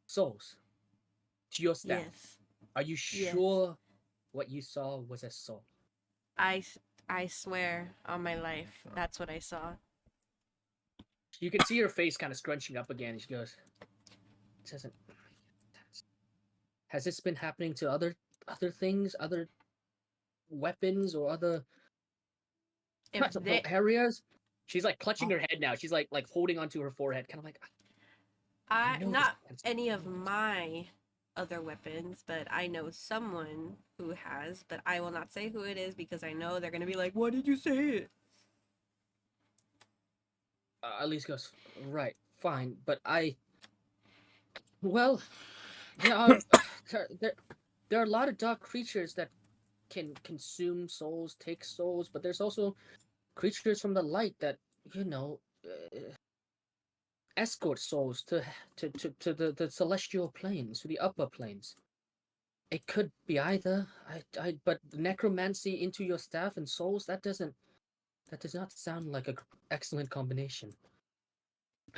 "Souls to your staff. Yes, Are you yes. sure what you saw was a soul?" I, I swear on my life, that's what I saw. You can see her face kind of scrunching up again, and she goes, "It doesn't. Has this been happening to other things, other weapons, or other If they, areas?" She's like clutching her head now. She's like holding onto her forehead, kind of like, I know this. not any of my other weapons, but I know someone who has, but I will not say who it is because I know they're gonna be like, "Why did you say it?" Elise goes, "Right, fine, but well, there are there are a lot of dark creatures that can consume souls, take souls, but there's also creatures from the light that escort souls to the celestial planes, to the upper planes. It could be either. But necromancy into your staff and souls, that does not sound like a excellent combination."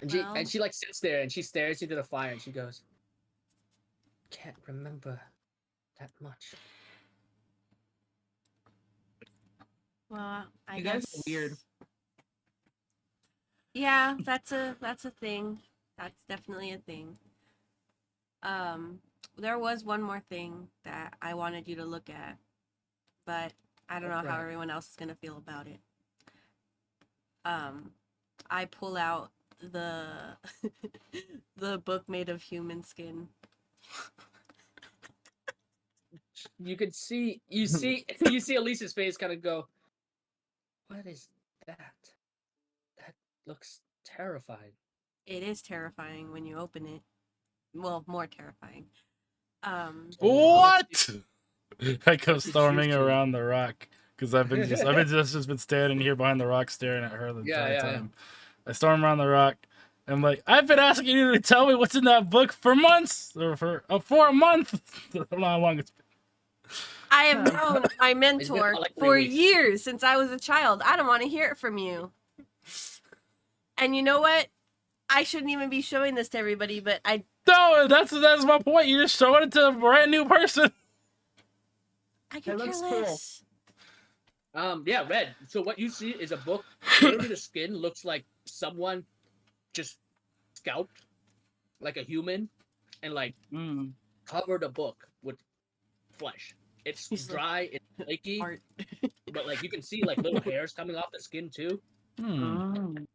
And Well, she like sits there and she stares into the fire and she goes, "Can't remember that much." I You guys guess are weird. Yeah, that's a thing. That's definitely a thing. Um, there was one more thing that I wanted you to look at, but I don't know how Right. everyone else is gonna feel about it. Um, I pull out the the book made of human skin. You could see you see Elisa's face kind of go, "What is that? That looks terrifying." It is terrifying when you open it. Well, more terrifying. What? I go What did you storming see? around the rock because I've been just been standing here behind the rock staring at her the entire Yeah. time. I storm around the rock. I'm like, I've been asking you to tell me what's in that book for months, or for a month. I don't know how long it's been. I have known my It's been mentor about, like, 3 for weeks. years since I was a child. I don't want to hear it from you. And you know what? I shouldn't even be showing this to everybody, but No, that's my point. You're just showing it to a brand new person. I could It care looks cool. less. Yeah, Red. So what you see is a book. Literally, the skin looks like someone just scalped, like a human, and like Mm. covered a book with flesh. It's He's like, dry, it's flaky, art. but like you can see like little hairs coming off the skin too. Mm.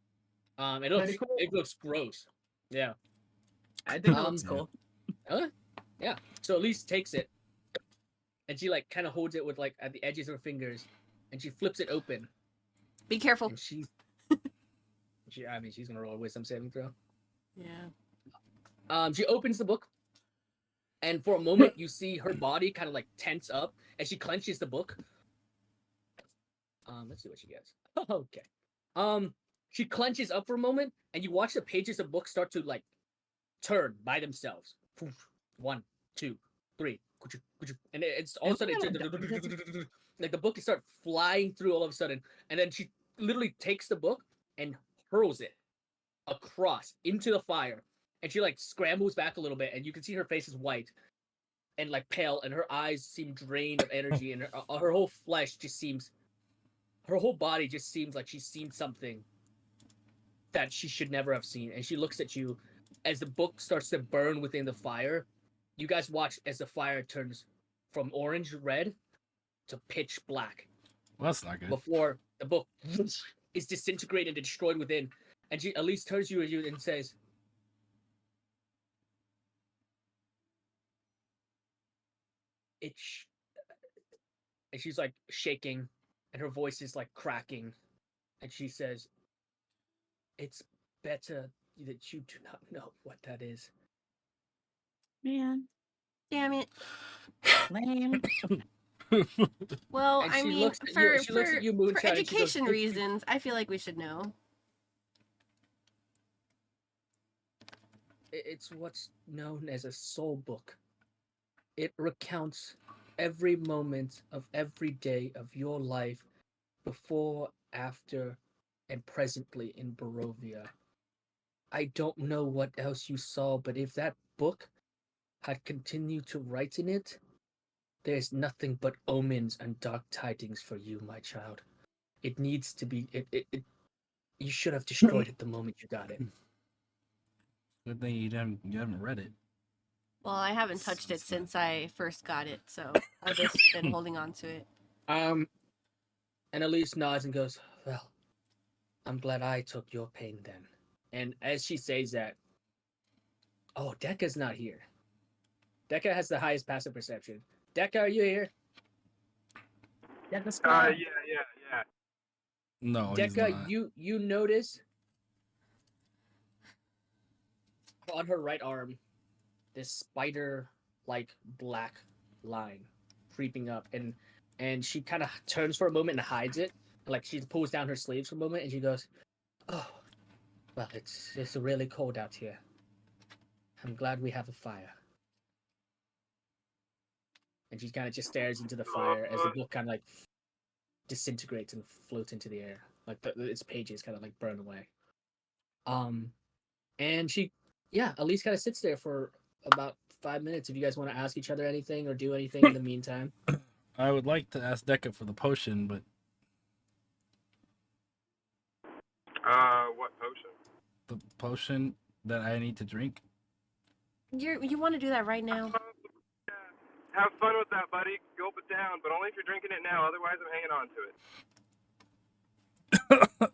Pretty cool. It looks gross. Yeah. I think it Um, looks cool. yeah. So Elise takes it and she like kind of holds it with like at the edges of her fingers, and she flips it open, Be careful. and I mean she's gonna roll a wisdom saving throw. Yeah. She opens the book, and for a moment you see her body kind of like tense up, and she clenches the book. Let's see what she gets. Okay. She clenches up for a moment, and you watch the pages of book start to like turn by themselves. 1, 2, 3, and it's all of a sudden like the book start flying through all of a sudden, and then she literally takes the book and hurls it across into the fire, and she like scrambles back a little bit, and you can see her face is white and like pale, and her eyes seem drained of energy, and her whole flesh just seems, her whole body just seems like she's seen something that she should never have seen. And she looks at you as the book starts to burn within the fire. You guys watch as the fire turns from orange red to pitch black Well, that's not good. before the book is disintegrated and destroyed within. And she at least turns to you and says, "It's," and she's like shaking, and her voice is like cracking, and she says, "It's better that you do not know what that is. Man, Damn it. lame. Well, And I she mean, looks at you. She looks at you, for Moonshine, and she goes, education reasons, I feel like we should know. It's what's known as a soul book. It recounts every moment of every day of your life before, after, and presently in Barovia. I don't know what else you saw, but if that book had continued to write in it, there's nothing but omens and dark tidings for you, my child. It needs to be. You should have destroyed it the moment you got it. Good thing you haven't read it. Well, I haven't touched it since I first got it, so I've just been holding on to it. And Elise nods and goes, "Well, I'm glad I took your pain then." And as she says that, oh, Dekka's not here. Dekka has the highest passive perception. Dekka, are you here? Get the Yeah, squad. yeah. No, he's Dekka, not. you notice on her right arm this spider-like black line creeping up, and she kind of turns for a moment and hides it. Like she pulls down her sleeves for a moment, and she goes, "Oh, well, it's really cold out here. I'm glad we have a fire." And she kind of just stares into the fire as the book kind of like disintegrates and floats into the air, like its pages kind of like burn away. And she, yeah, Elise kind of sits there for about 5 minutes. If you guys want to ask each other anything or do anything in the meantime. I would like to ask Dekka for the potion, but What potion? the potion that I need to drink. You want to do that right now? Have fun with that, buddy. Gulp it down, but only if you're drinking it now. Otherwise, I'm hanging on to it.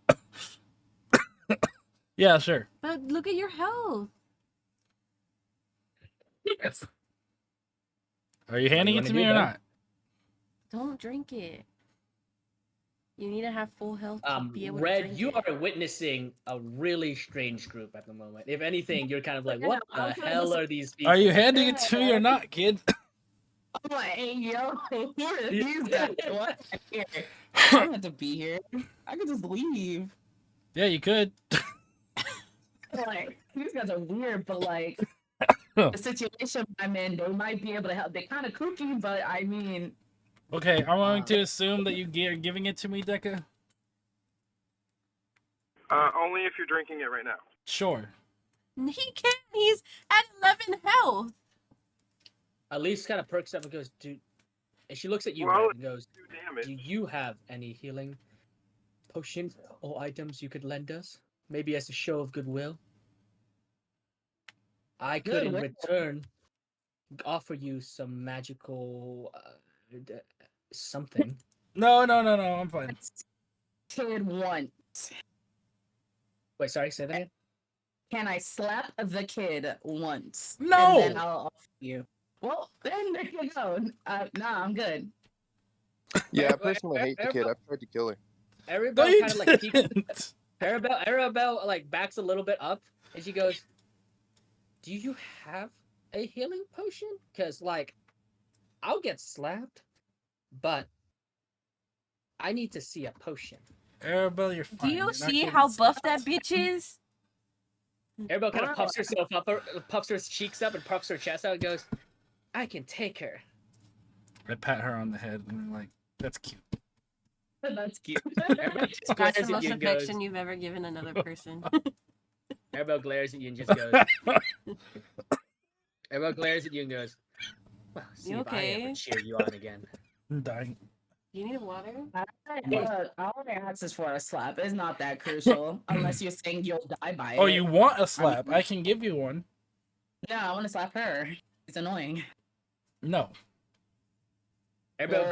Yeah, sure. But look at your health. Yes. Are you handing you it to wanna me do, or bud? not? Don't drink it. You need to have full health to be able to Red, drink you it. are witnessing a really strange group at the moment. If anything, you're kind of like, Yeah, what I'm the trying to hell say- are these people? Are you handing it to me or not, kid? I'm like, hey, yo, who are these guys? What? Here. I don't have to be here. I could just leave. Yeah, you could. Like, these guys are weird, but like, the situation I'm in, they might be able to help. They're kind of kooky, but I mean, Okay, I'm going to assume that you're giving it to me, Dekka. Only if you're drinking it right now. Sure. He can't. He's at 11 health. Elise kind of perks up and goes, dude. And she looks at you, Well, Red, and goes, Do damage. do you have any healing potions or items you could lend us? Maybe as a show of goodwill? I could, in Goodwill? return, offer you some magical something. No, I'm fine. kid once. Wait, sorry, say that again? Can I slap the kid once? No! And then I'll offer you. Well, then there you go. Nah, I'm good. Yeah, I personally hate the kid. I've tried to kill her. No, Arabelle you kind of like peeks. didn't. Arabelle like backs a little bit up, and she goes, "Do you have a healing potion? Cause like, I'll get slapped, but I need to see a potion." Arabelle, you're Do fine. you You're not see getting how buff slapped. that bitch is? Arabelle kind of Wow. puffs herself up, puffs her cheeks up, and puffs her chest out, and goes, "I can take her." I pat her on the head and I'm like, that's cute. That's cute. Arabelle just That's glares the at most you and goes, affection you've ever given another person. Arabelle glares at you and just goes, Arabelle glares at you and goes, "Well, see You if I ever okay? cheer you on again." I'm dying. You need water? I only ask is for a slap. It's not that crucial. Unless you're saying you'll die by it. Oh, you want a slap? I can give you one. No, I want to slap her. It's annoying. No. Arabelle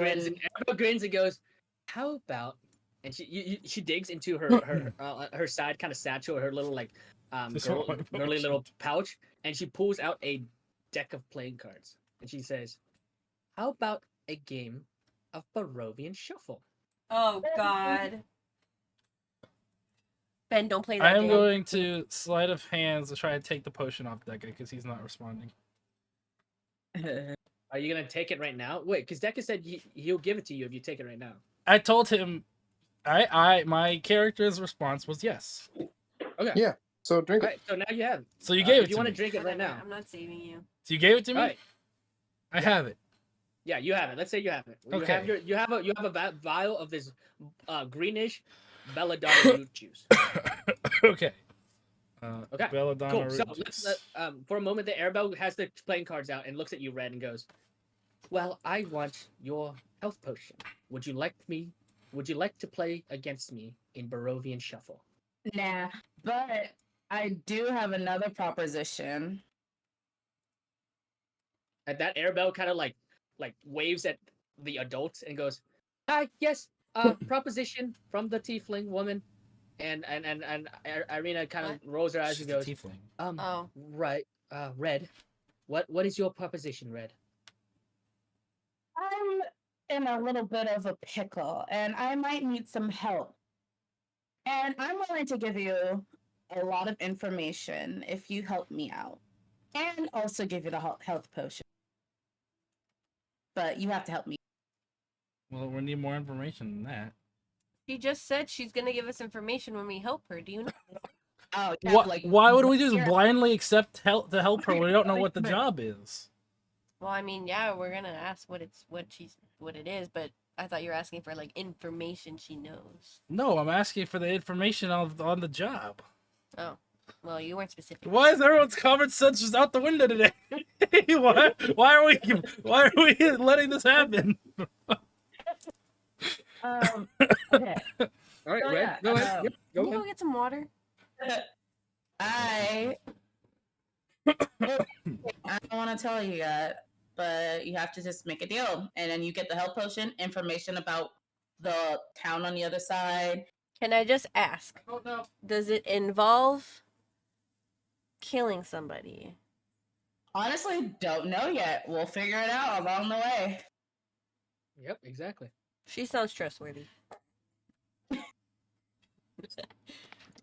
grins and goes, "How about?" And she digs into her side kind of satchel, her little like Just want my girly potion. little pouch, and she pulls out a deck of playing cards, and she says, "How about a game of Barovian Shuffle?" Oh, God. Ben, don't play that I am game. going to sleight of hands to try and take the potion off Dekka because he's not responding. Are you gonna take it right now? Wait, because Deca said he'll give it to you if you take it right now. I told him, my character's response was yes. Okay. Yeah. So drink All it. right. So now you have. So you gave it If you to want to me. drink it right Whatever, now. I'm not saving you. So you gave it to me. All right. I have it. Yeah, you have it. Let's say you have it. Okay. You have a vial of this greenish belladonna root juice. Okay. Okay. Belladonna Cool. root So juice. for a moment, the airbell has the playing cards out and looks at you, Red, and goes, "Well, I want your health potion. Would you like to play against me in Barovian Shuffle?" Nah, but I do have another proposition. And that airbell kind of like waves at the adults and goes, "Hi, yes, proposition from the tiefling woman." And Irina kind of rolls her eyes She's and a goes, tiefling. Oh. right, Red, what is your proposition, Red?" I'm in a little bit of a pickle and I might need some help. And I'm willing to give you a lot of information if you help me out. And also give you the health potion. But you have to help me. Well, we need more information than that. She just said she's gonna give us information when we help her. Do you know? Oh, yeah, What? like, Why would we just here- blindly accept help to help her when we don't know what the But- job is? Well, I mean, yeah, we're gonna ask what it is, but I thought you were asking for like information she knows. No, I'm asking for the information on the job. Oh, well, you weren't specific. Why is everyone's common sense just out the window today? why are we letting this happen? Okay. All right, So, Red, yeah, go ahead. um, Yep, Can go you ahead. go get some water? I don't want to tell you yet, but you have to just make a deal, and then you get the health potion, information about the town on the other side. Can I just ask? Oh no. Does it involve killing somebody? Honestly, don't know yet. We'll figure it out along the way. Yep, exactly. She sounds trustworthy.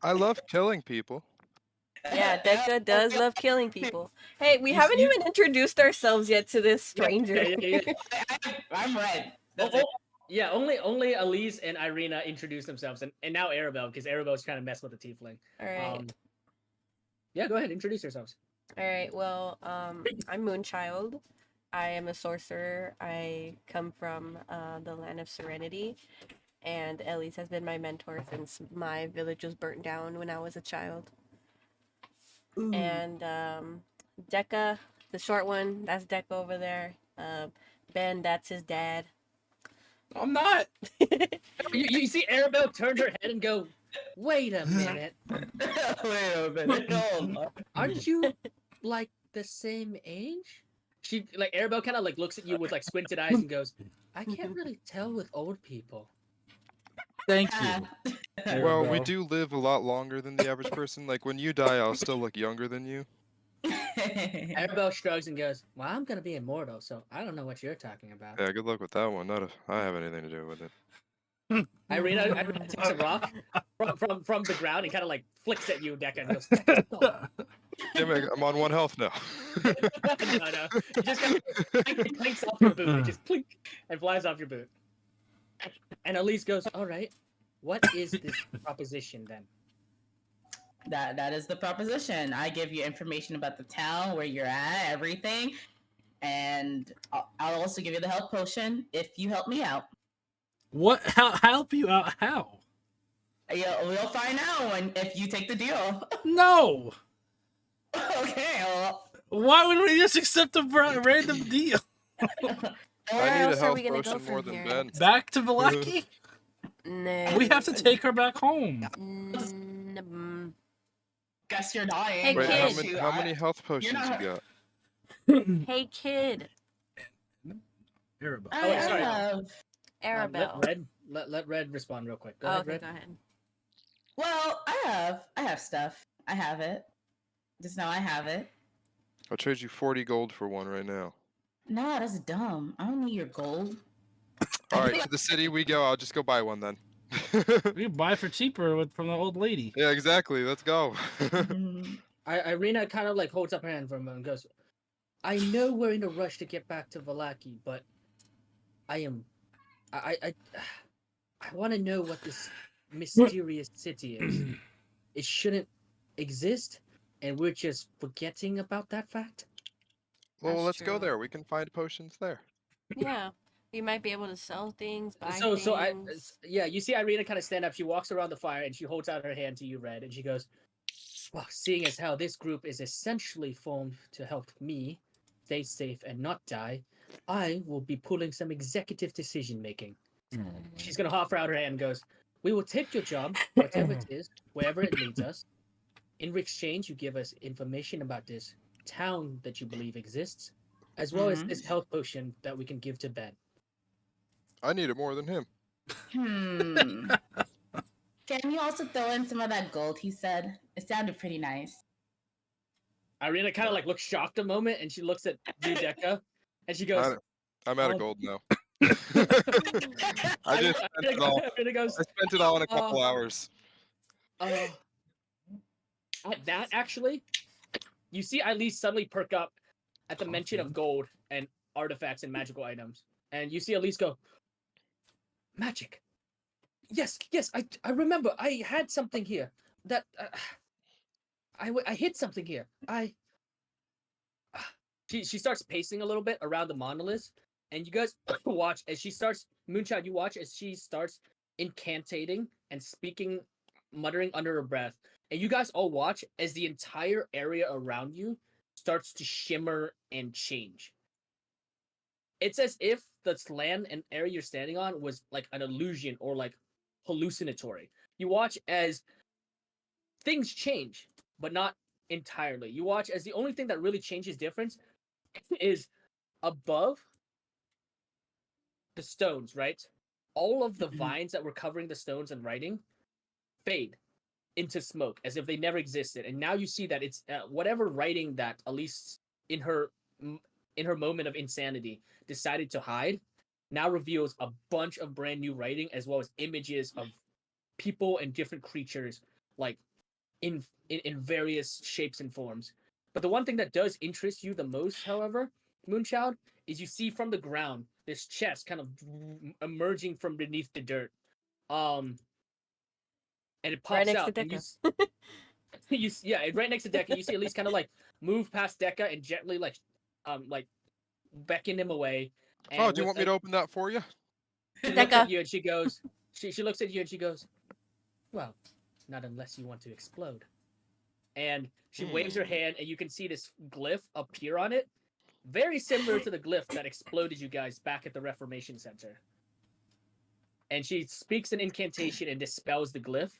I love killing people. Yeah, Decca does love killing people. Hey, we You- haven't you- even introduced ourselves yet to this stranger. Yeah. I'm Red. That's Oh, it. yeah, only Elise and Irina introduce themselves, and now Arabelle, because Arabelle's trying to mess with the tiefling. All right. Yeah, go ahead, introduce yourselves. All right. Well, I'm Moonchild. I am a sorcerer. I come from the land of Serenity, and Elise has been my mentor since my village was burnt down when I was a child. And Decca, the short one, that's Decca over there. Ben, that's his dad. I'm not. You see Arabelle turn her head and go, "Wait a minute, Wait a minute. Hold on. aren't you like the same age?" She Arabelle kind of looks at you with squinted eyes and goes, "I can't really tell with old people." Thank you. Well, we Arabelle. do live a lot longer than the average person. Like when you die, I'll still look younger than you. Arabelle shrugs and goes, "Well, I'm gonna be immortal, so I don't know what you're talking about." Yeah, good luck with that one. Not if I have anything to do with it. Irina takes a rock from the ground and kind of flicks at you, Decca, and goes, "Oh." Damn it, I'm on 1 health now. No. It just kind of clinks off your boot. It just clink and flies off your boot. And Elise goes, "All right, what is this proposition then?" That is the proposition. I give you information about the town, where you're at, everything, and I'll also give you the health potion if you help me out. What? How help you out? How? We'll find out if you take the deal. No. Okay. Well, Why would we just accept a random deal? I Where need a else are health we gonna go potion more from than here? Ben. Back to Valaki? No. We have to take her back home. guess you're dying. Hey, Wait, kid. how many health potions not- you got? Hey, kid. Arabelle. I, Oh, wait, sorry. have. Arabelle. Let Red respond real quick. Go Oh, ahead, okay, Red. go ahead. Well, I have stuff. I have it. Just know I have it. I'll trade you 40 gold for one right now. No, that's dumb. I don't need your gold. All right, to the city we go. I'll just go buy one then. We can buy for cheaper from the old lady. Yeah, exactly. Let's go. Mhm. Irina kind of holds up her hand for a moment and goes, I know we're in a rush to get back to Valaki, but I I want to know what this mysterious city is. It shouldn't exist, and we're just forgetting about that fact. Well, That's let's go true. there. We can find potions there. Yeah. We might be able to sell things, buy So things. yeah, you see Irina kind of stand up. She walks around the fire and she holds out her hand to you, Red, and she goes, "Well, seeing as how this group is essentially formed to help me stay safe and not die, I will be pulling some executive decision making." She's gonna offer out her hand and goes, "We will take your job, whatever it is, wherever it leads us. In exchange, you give us information about this town that you believe exists, as well as this health potion that we can give to Ben." I need it more than him. Hmm. Can you also throw in some of that gold he said? It sounded pretty nice. Irina kind of like looks shocked a moment, and she looks at you, Deca, and she goes, I'm out of um, gold now. I just spent it all. Irina goes, I spent it all in a couple uh, hours. uh, at that actually, you see Elise suddenly perk up at the mention of gold and artifacts and magical items, and you see Elise go, "Magic. Yes, yes, I remember. I had something here that I hid something here. She starts pacing a little bit around the monolith, and you guys watch as she starts. Moonchild, you watch as she starts incantating and speaking, muttering under her breath, and you guys all watch as the entire area around you starts to shimmer and change. It's as if the land and area you're standing on was like an illusion or like hallucinatory. You watch as things change, but not entirely. You watch as the only thing that really changes difference is above the stones, right? All of the vines that were covering the stones and writing fade into smoke as if they never existed. And now you see that it's whatever writing that Elise in her moment of insanity decided to hide now reveals a bunch of brand new writing as well as images of people and different creatures like in various shapes and forms. But the one thing that does interest you the most, however, Moonchild, is you see from the ground this chest kind of emerging from beneath the dirt. Um, and it Right pops next to out, and Deca. right next to Deca. You see Elise kind of like move past Deca and gently like beckon him away. Oh, And do you want me to open that for you? she looks at Deca. you and she goes, she looks at you and she goes, "Well, not unless you want to explode." And she waves her hand, and you can see this glyph appear on it, very similar to the glyph that exploded you guys back at the Reformation Center. And she speaks an incantation and dispels the glyph.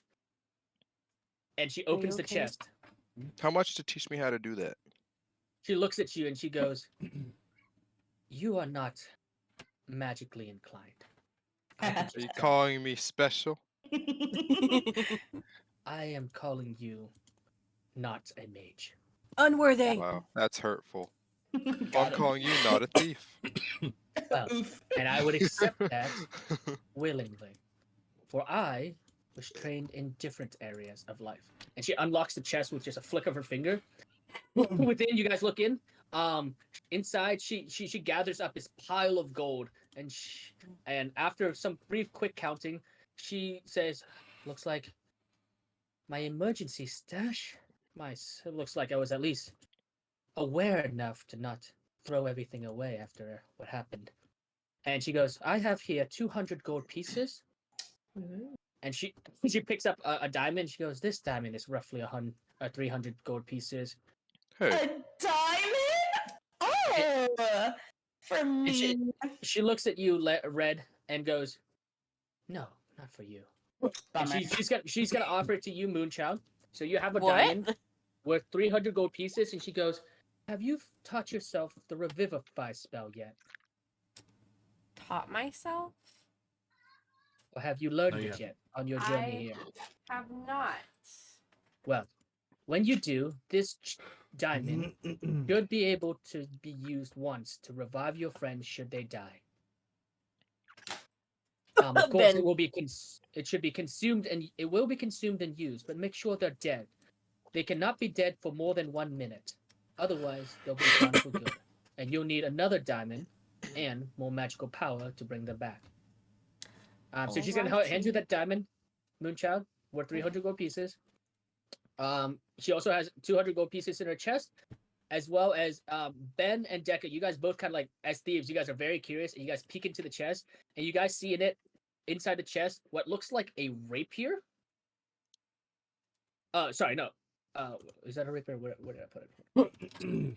And she opens the okay? chest. How much to teach me how to do that? She looks at you and she goes, "You are not magically inclined. I can Are just you tell. calling me special? I am calling you not a mage." Unworthy. Wow, that's hurtful. Well, I'm Got him. calling you not a thief. Well, Oof. and I would accept that willingly, for I was trained in different areas of life. And she unlocks the chest with just a flick of her finger. Within, you guys look in. Inside, she gathers up this pile of gold, and after some brief, quick counting, she says, "Looks like my emergency stash. It looks like I was at least aware enough to not throw everything away after what happened." And she goes, "I have here 200 gold pieces." And she picks up a diamond. She goes, "This diamond is roughly 300 gold pieces." Hey, A diamond? Oh, for And me. she looks at you, Red, and goes, "No, not for you." And Bummer. she's gonna offer it to you, Moonchild. So you have a What? diamond worth 300 gold pieces, and she goes, "Have you taught yourself the revivify spell yet, Taught myself? or have you learned Not it yet. yet on your journey I here?" have not. Well, when you do, this diamond should be able to be used once to revive your friends should they die. Of course, Ben. it should be consumed and it will be consumed and used, but make sure they're dead. They cannot be dead for more than 1 minute. Otherwise, they'll be gone for good. and you'll need another diamond and more magical power to bring them back. So she's gonna hand you that diamond, Moonchild, worth 300 gold pieces. She also has 200 gold pieces in her chest, as well as Ben and Deca. You guys both kind of like, as thieves, you guys are very curious, and you guys peek into the chest, and you guys see in it, inside the chest, what looks like a rapier. Sorry, no. Is that a rapier? Where did I put it?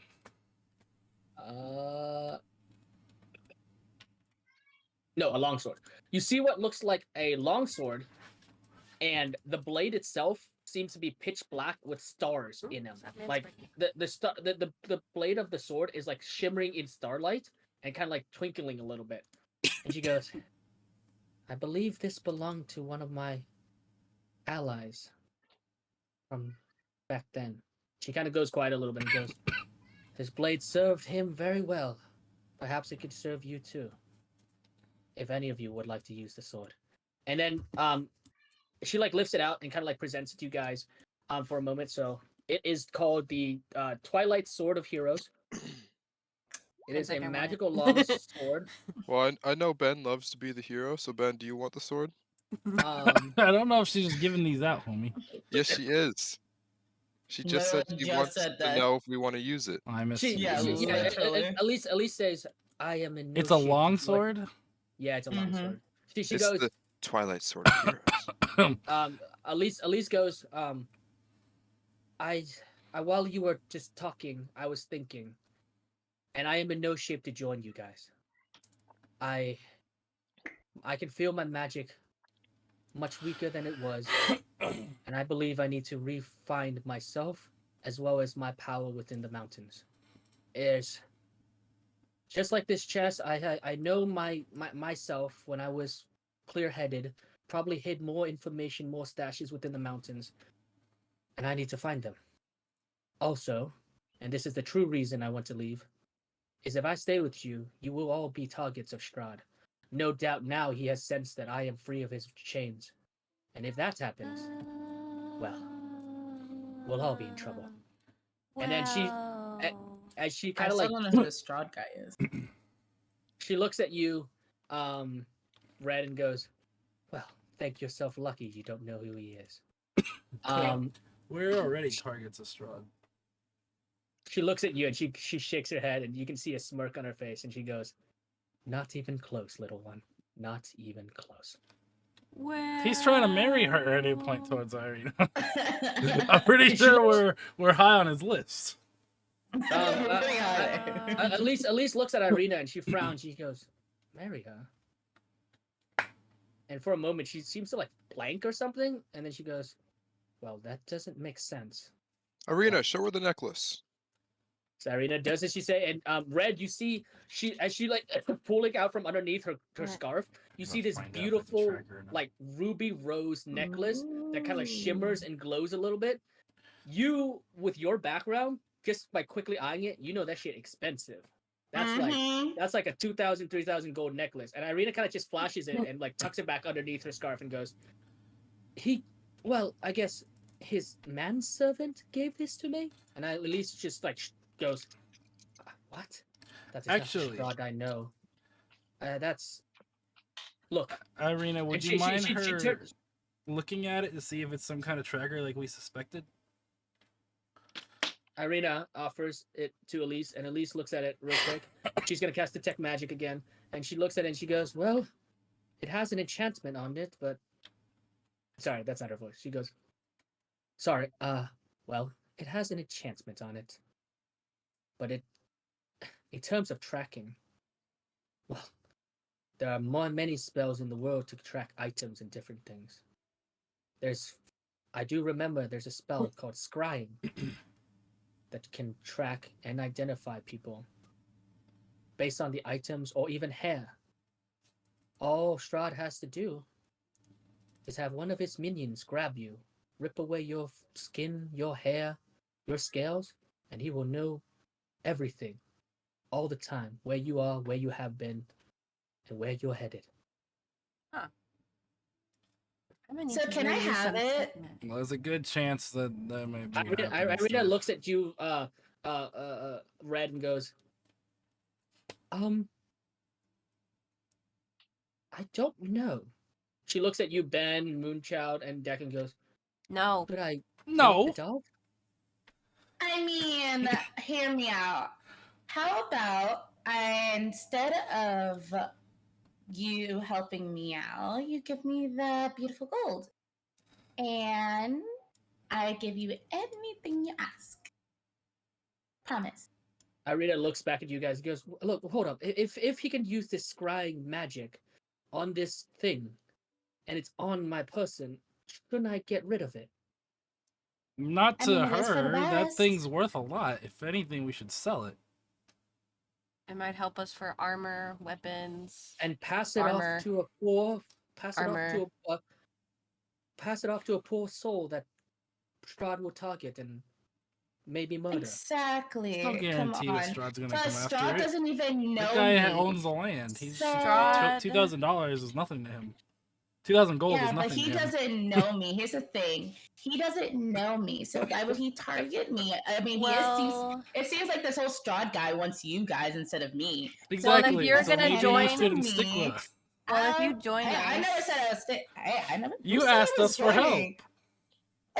No, a longsword. You see what looks like a longsword, and the blade itself seems to be pitch black with stars in them. Like the blade of the sword is like shimmering in starlight and kind of like twinkling a little bit. And she goes, "I believe this belonged to one of my allies from back then." She kind of goes quiet a little bit and goes, "This blade served him very well. Perhaps it could serve you too, if any of you would like to use the sword." And then she like lifts it out and kind of like presents it to you guys for a moment. So it is called the Twilight Sword of Heroes. It is a magical long sword. Well, I know Ben loves to be the hero, so Ben, do you want the sword? I don't know if she's just giving these out, homie. Yes, she is. She just said Literally she just wants said to that. know if we want to use it. I miss She, you. Yeah, literally. Elise says, "I am in no It's a shape to long do what-" sword. Yeah, it's a long Mhm. sword. She It's goes, the Twilight Sword of Heroes. Elise goes, I while you were just talking, I was thinking, and I am in no shape to join you guys. I can feel my magic much weaker than it was, and I believe I need to refine myself as well as my power within the mountains. Is just like this chest. I know myself when I was clear-headed, probably hid more information, more stashes within the mountains, and I need to find them. Also, and this is the true reason I want to leave, is if I stay with you, you will all be targets of Strahd. No doubt now he has sensed that I am free of his chains. And if that happens, well, we'll all be in trouble. And then as she I kind of still like, don't know who this Strahd guy is. she looks at you, Red, and goes, "Well, thank yourself lucky you don't know who he is." We're already targets of Strahd. She looks at you and she shakes her head, and you can see a smirk on her face, and she goes, "Not even close, little one. Not even close." Well, He's trying to marry her at any point towards Irina. I'm pretty She sure we're high on his list. Really high. Elise looks at Irina and she frowns. She goes, "Marry her?" And for a moment, she seems to like blank or something, and then she goes, "Well, that doesn't make sense." Arena, show her the necklace. So Irina does as she say, and Red, you see as she like pulling out from underneath her scarf, you see this beautiful like ruby rose necklace that kind of like shimmers and glows a little bit. You, with your background, just by quickly eyeing it, you know that shit expensive. That's like a 2,000, 3,000 gold necklace. And Irina kind of just flashes it and like tucks it back underneath her scarf and goes, well, I guess his manservant gave this to me. And I at least just like goes, "What? That is Actually, not Strahd I know. That's look." Irina, would And you mind her looking at it to see if it's some kind of tracker like we suspected? Irina offers it to Elise, and Elise looks at it real quick. She's gonna cast Detect Magic again, and she looks at it and she goes, "Well, it has an enchantment on it, but..." Sorry, that's not her voice. She goes, "Sorry, well, it has an enchantment on it, but in terms of tracking, well, there are many spells in the world to track items and different things. I do remember there's a spell called scrying that can track and identify people based on the items or even hair. All Strahd has to do is have one of his minions grab you, rip away your skin, your hair, your scales, and he will know everything, all the time, where you are, where you have been, and where you're headed." So can I have it? Well, there's a good chance that might be what happens. Irina looks at you, Red, and goes, I don't know. She looks at you, Ben, Moonchild, and Deck, and goes, No. "Could I take the No. dog?" I mean, hear me out. How about instead of you helping me out, you give me the beautiful gold, and I give you anything you ask. Promise. Irina looks back at you guys and goes, "Look, hold up. If he can use this scrying magic on this thing, and it's on my person, shouldn't I get rid of it?" Not I to mean, it is for the her. That best. thing's worth a lot. If anything, we should sell it. It might help us for armor, weapons. And pass it Armor. off to a poor, pass it off Armor. to pass it off to a poor soul that Strahd will target and maybe murder. Exactly. No Come guarantee that on. Strahd's gonna come Plus, after Strahd it. doesn't even know That guy me. owns the land. He's Strahd- $2,000 is nothing to him. 2,000 gold Yeah, is but nothing he to him. doesn't know me. Here's the thing: he doesn't know me, so why would he target me? I mean, Well, it seems like this whole Strahd guy wants you guys instead of me. Exactly. you're so gonna maybe join- you shouldn't stick with me, us. Well, if you join hey, I never us- said I was. Hey, I never. You who said I asked was us for help. joining?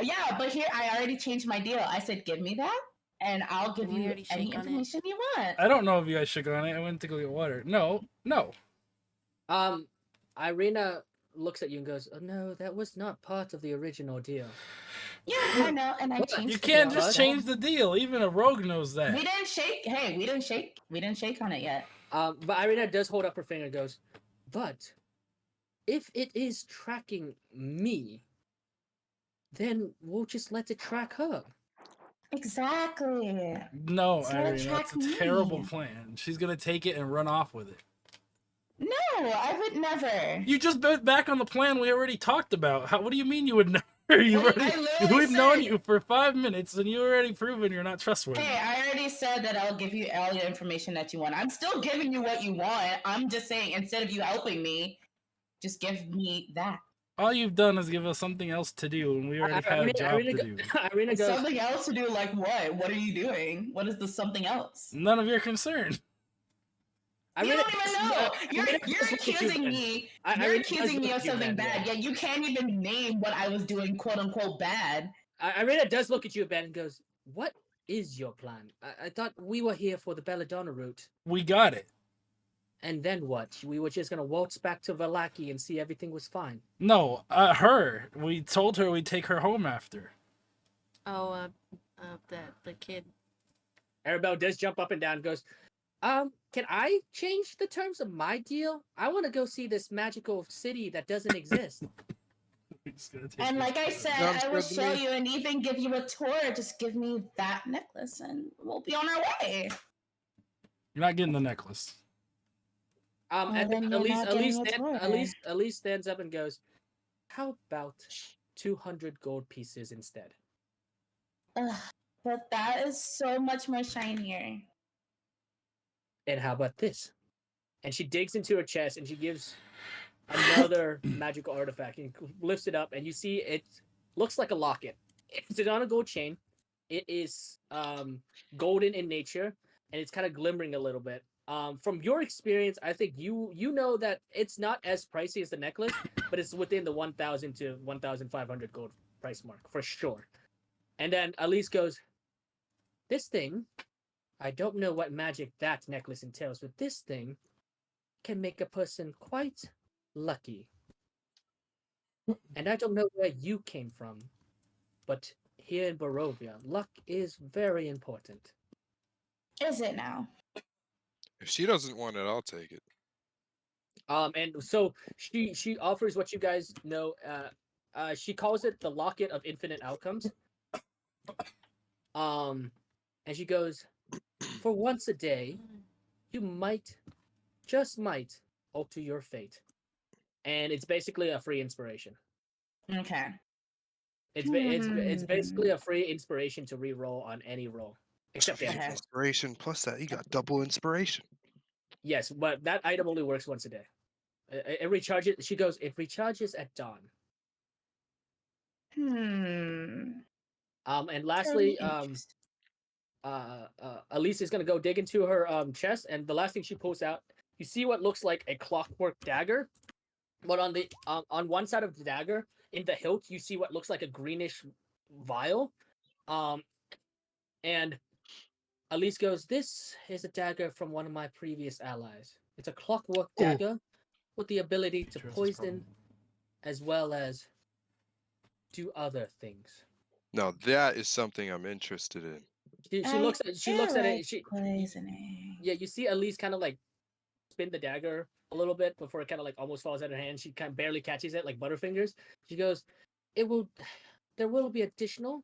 Yeah, but here I already changed my deal. I said, give me that, and I'll give Didn't we you already any shake on it? information you want. I don't know if you guys shook on it. I went to go get water. No. Irina looks at you and goes, "Oh, no, that was not part of the original deal." Yeah, I know, and I What? changed. You the can't deal. just change the deal. Even a rogue knows that. We didn't shake. Hey, we didn't shake. We didn't shake on it yet. But Irina does hold up her finger and goes, "But if it is tracking me, then we'll just let it track her." Exactly. No, It's gonna Irene, that's track a terrible me. plan. She's gonna take it and run off with it. No, I would never. You just bent back on the plan we already talked about. What do you mean you would never? You Wait, already, I literally we've known said- you for 5 minutes and you already proven you're not trustworthy. Hey, I already said that I'll give you all the information that you want. I'm still giving you what you want. I'm just saying, instead of you helping me, just give me that. All you've done is give us something else to do, and we already had a job to do. Irina goes, Something else to do, like what? What are you doing? What is the something else? None of your concern. You Irina don't even does- know. You're Irina does look at you, accusing Ben. me. Irina You're does accusing look me at of you, something Ben, bad. yeah. Yet you can't even name what I was doing, quote unquote, bad. Irina does look at you, Ben, and goes, "What is your plan? I thought we were here for the Belladonna route." We got it. And then what? We were just gonna waltz back to Valaki and see everything was fine. No, her. We told her we'd take her home after. Oh, the kid. Arabelle does jump up and down and goes, can I change the terms of my deal? I want to go see this magical city that doesn't exist." We're just gonna take And this like I person. said, Sounds I will good to show me. you and even give you a tour. Just give me that necklace and we'll be on our way. You're not getting the necklace. Well, And then then you're Elise, not getting a tour. Elise stands up and goes, "How about 200 gold pieces instead?" Ugh, but that is so much more shinier. "And how about this?" And she digs into her chest and she gives another magical artifact and lifts it up, and you see it looks like a locket. It's on a gold chain. It is golden in nature, and it's kind of glimmering a little bit. From your experience, I think you know that it's not as pricey as the necklace, but it's within the 1,000 to 1,500 gold price mark for sure. And then Elise goes, "This thing, I don't know what magic that necklace entails, but this thing can make a person quite lucky. And I don't know where you came from, but here in Barovia, luck is very important." Is it now? If she doesn't want it, I'll take it. And so she offers what you guys know. She calls it the Locket of Infinite Outcomes. And she goes, "For once a day, you might, just might, alter your fate." And it's basically a free inspiration. Okay. It's basically a free inspiration to re-roll on any roll, except damage Okay. roll. Inspiration plus that, you got double inspiration. Yes, but that item only works once a day. It recharges. She goes, "It recharges at dawn." Hmm. And Very lastly, interesting. Elise is gonna go dig into her chest, and the last thing she pulls out, you see what looks like a clockwork dagger, but on one side of the dagger, in the hilt, you see what looks like a greenish vial. Um, and Elise goes, "This is a dagger from one of my previous allies. It's a clockwork dagger with the ability to poison as well as do other things." Now that is something I'm interested in. She looks at it. Poisoning. Yeah, you see Elise kind of like spin the dagger a little bit before it kind of like almost falls out of her hand. She kind of barely catches it like Butterfingers. She goes, "It will, there will be additional.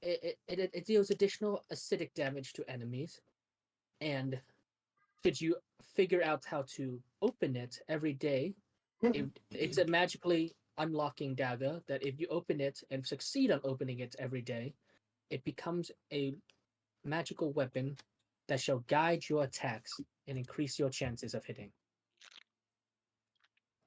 It deals additional acidic damage to enemies, and should you figure out how to open it every day, it's a magically unlocking dagger that if you open it and succeed on opening it every day, it becomes a magical weapon that shall guide your attacks and increase your chances of hitting."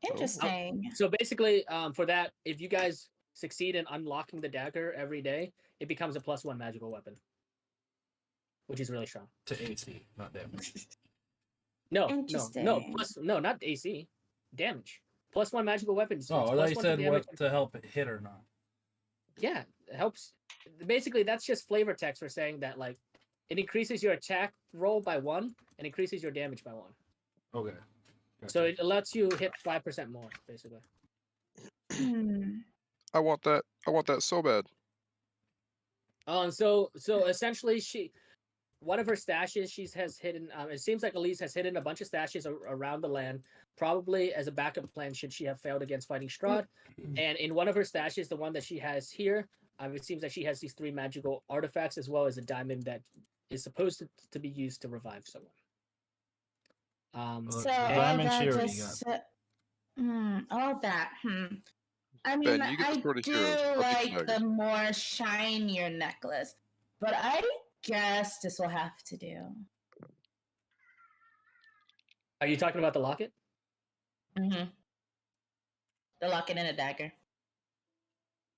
Interesting. So basically, for that, if you guys succeed in unlocking the dagger every day, it becomes a +1 magical weapon, which is really strong. To AC, not damage. No, Interesting. not AC, damage. +1 magical weapons. Oh, I thought you +1 said damage. what to help it hit or not. Yeah, it helps. Basically, that's just flavor text for saying that like it increases your attack roll by 1 and increases your damage by 1. Okay. So it lets you hit 5% more, basically. Hmm. I want that. I want that so bad. So essentially, one of her stashes she has hidden. It seems like Elise has hidden a bunch of stashes around the land, probably as a backup plan should she have failed against fighting Strahd. And in one of her stashes, the one that she has here, it seems that she has these 3 magical artifacts as well as a diamond that is supposed to be used to revive someone. So diamond all she that already just all that. I mean, Ben, you get I Sword of do Heroes. I'll get like the the more shinier necklace, but I guess this will have to do. Are you talking about the locket? Mm-hmm. The locket and a dagger.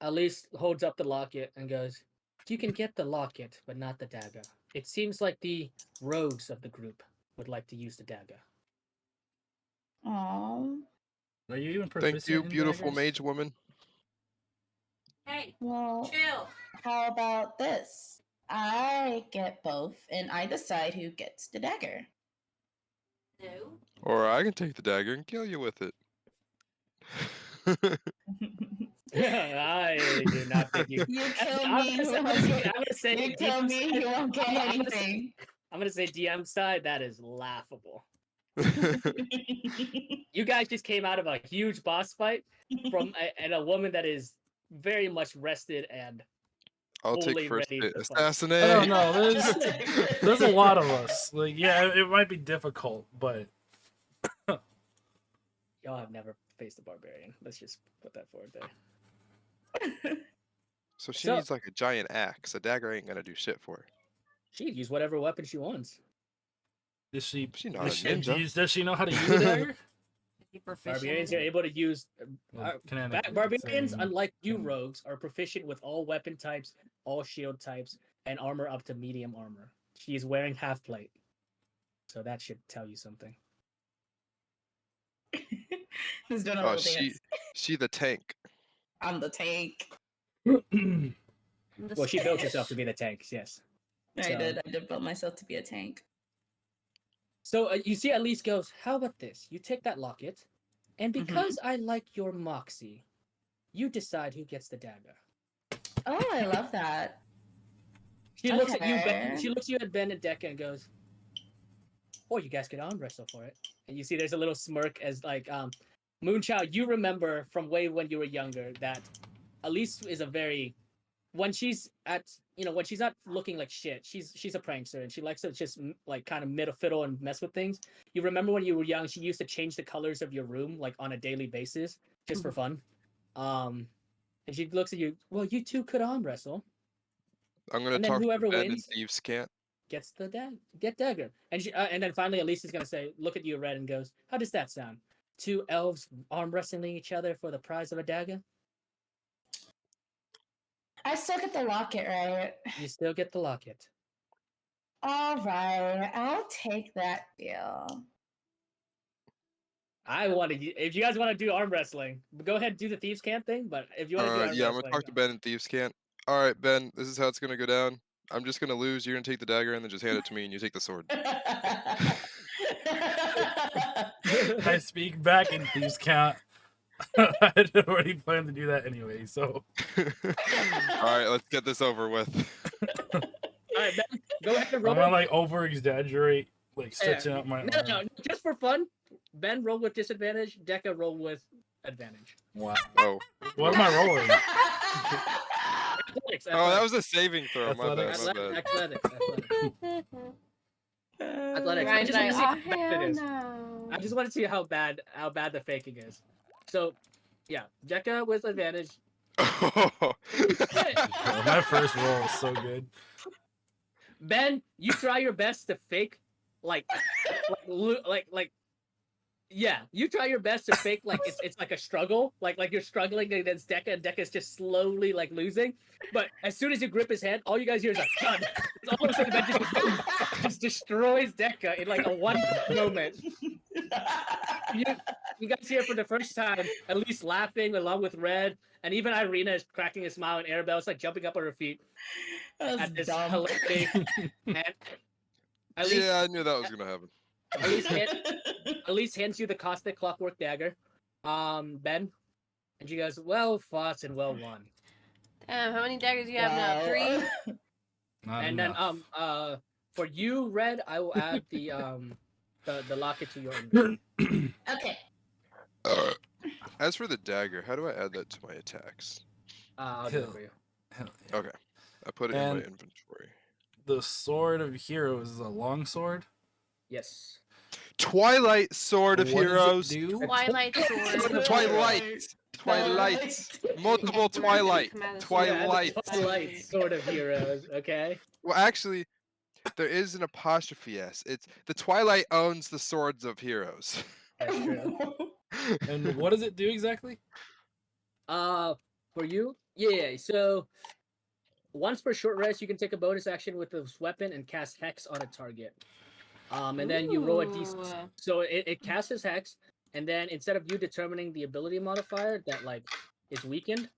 Elise holds up the locket and goes, "You can get the locket, but not the dagger. It seems like the rogues of the group would like to use the dagger." Oh, Are you even Thank proficient you, in beautiful daggers? mage woman. Hey, well, chill. how about this? I get both, and I decide who gets the dagger. No. Or I can take the dagger and kill you with it. I do not think you. You kill I'm me, gonna say you kill DM me, side- you won't get I'm gonna say- anything. I'm gonna say DM side. That is laughable. You guys just came out of a huge boss fight and a woman that is very much rested and I'll take fully first ready hit. to fight. Assassinate. I don't know. There's a lot of us. Like, yeah, it might be difficult, but Y'all have never faced a barbarian. Let's just put that forward there. So she So- needs like a giant axe. A dagger ain't gonna do shit for her. She'd use whatever weapon she wants. does she? She not Does a ninja. does she know how to use a dagger? Is he proficient? Barbarians are able to use. Well, Barbarians, saying- unlike you rogues, are proficient with all weapon types, all shield types, and armor up to medium armor. She is wearing half plate, so that should tell you something. Who's doing a Oh, little dance? she the tank. I'm the tank. Well, she built herself to be the tank. Yes. I So- did build myself to be a tank. So you see, Elise goes, "How about this? You take that locket, and because I like your moxie, you decide who gets the dagger." Oh, I love that. She looks at you. Okay. She looks at you at Ben and Decca and goes, "Or you guys could arm wrestle for it." And you see, there's a little smirk as like, Moonchild. You remember from way when you were younger that Elise is a very, when she's when she's not looking like shit, she's a prankster and she likes to just like kind of fiddle and mess with things. You remember when you were young, she used to change the colors of your room like on a daily basis just for fun. And she looks at you. "Well, you two could arm wrestle. I'm gonna And then talk whoever to Ben and wins- Thieves can't. Gets the get dagger." And and then finally Elise is gonna say, look at you, Red, and goes, "How does that sound? 2 elves arm wrestling each other for the prize of a dagger? I still get the locket, right? You still get the locket." All right, I'll take that deal. I want to. If you guys want to do arm wrestling, go ahead and do the thieves camp thing. But if you want to do arm Yeah, I'm wrestling, gonna talk to Ben in Thieves Camp. All right, Ben, this is how it's gonna go down. I'm just gonna lose. You're gonna take the dagger and then just hand it to me, and you take the sword. I speak back in thieves count. I had already planned to do that anyway, so. All right, let's get this over with. all right, Ben, go ahead and roll. I'm gonna like over exaggerate, like stretching out my arm. No, just for fun. Ben, roll with disadvantage. Deca, roll with advantage. Wow. Oh, What am I rolling? Athletics. oh, that was a saving throw. My bad. Athletics. My bad. Athletics. Athletics. I Ryan's just want like, to see oh, how bad it hell is. no. I just want to see how bad the faking is. So, yeah, Deca with advantage. Oh, my first roll is so good. Ben, you try your best to fake, yeah, you try your best to fake like it's like a struggle, like you're struggling against Deca, and Deca's just slowly like losing. But as soon as you grip his hand, all you guys hear is a thud. All of a sudden, Ben just destroys Deca in like a one moment. You guys hear for the first time, at least laughing along with Red, and even Irina is cracking a smile, and Arabelle's like jumping up on her feet at this hilarious. And at least, Yeah, I knew that was gonna happen. at least hands you the caustic clockwork dagger, Ben, and she goes, "Well fought and well won." Damn, how many daggers do you have now? 3? Not And enough. then for you, Red, I will add the locket to your inventory. Okay. As for the dagger, how do I add that to my attacks? I'll do it for you. Hell yeah. Okay, I put it in my And- inventory. The sword of heroes is a long sword. Yes. Twilight Sword of What does it Heroes. do? Twilight Sword. Twilight. Multiple Twilight. Twilight. Twilight Sword of Heroes. Okay. Well, actually, there is an apostrophe S. It's the Twilight owns the swords of heroes. That's true. And what does it do exactly? For you, yeah. So once per short rest, you can take a bonus action with this weapon and cast Hex on a target. And then you roll a d6. Ooh. So it casts Hex, and then instead of you determining the ability modifier that like is weakened,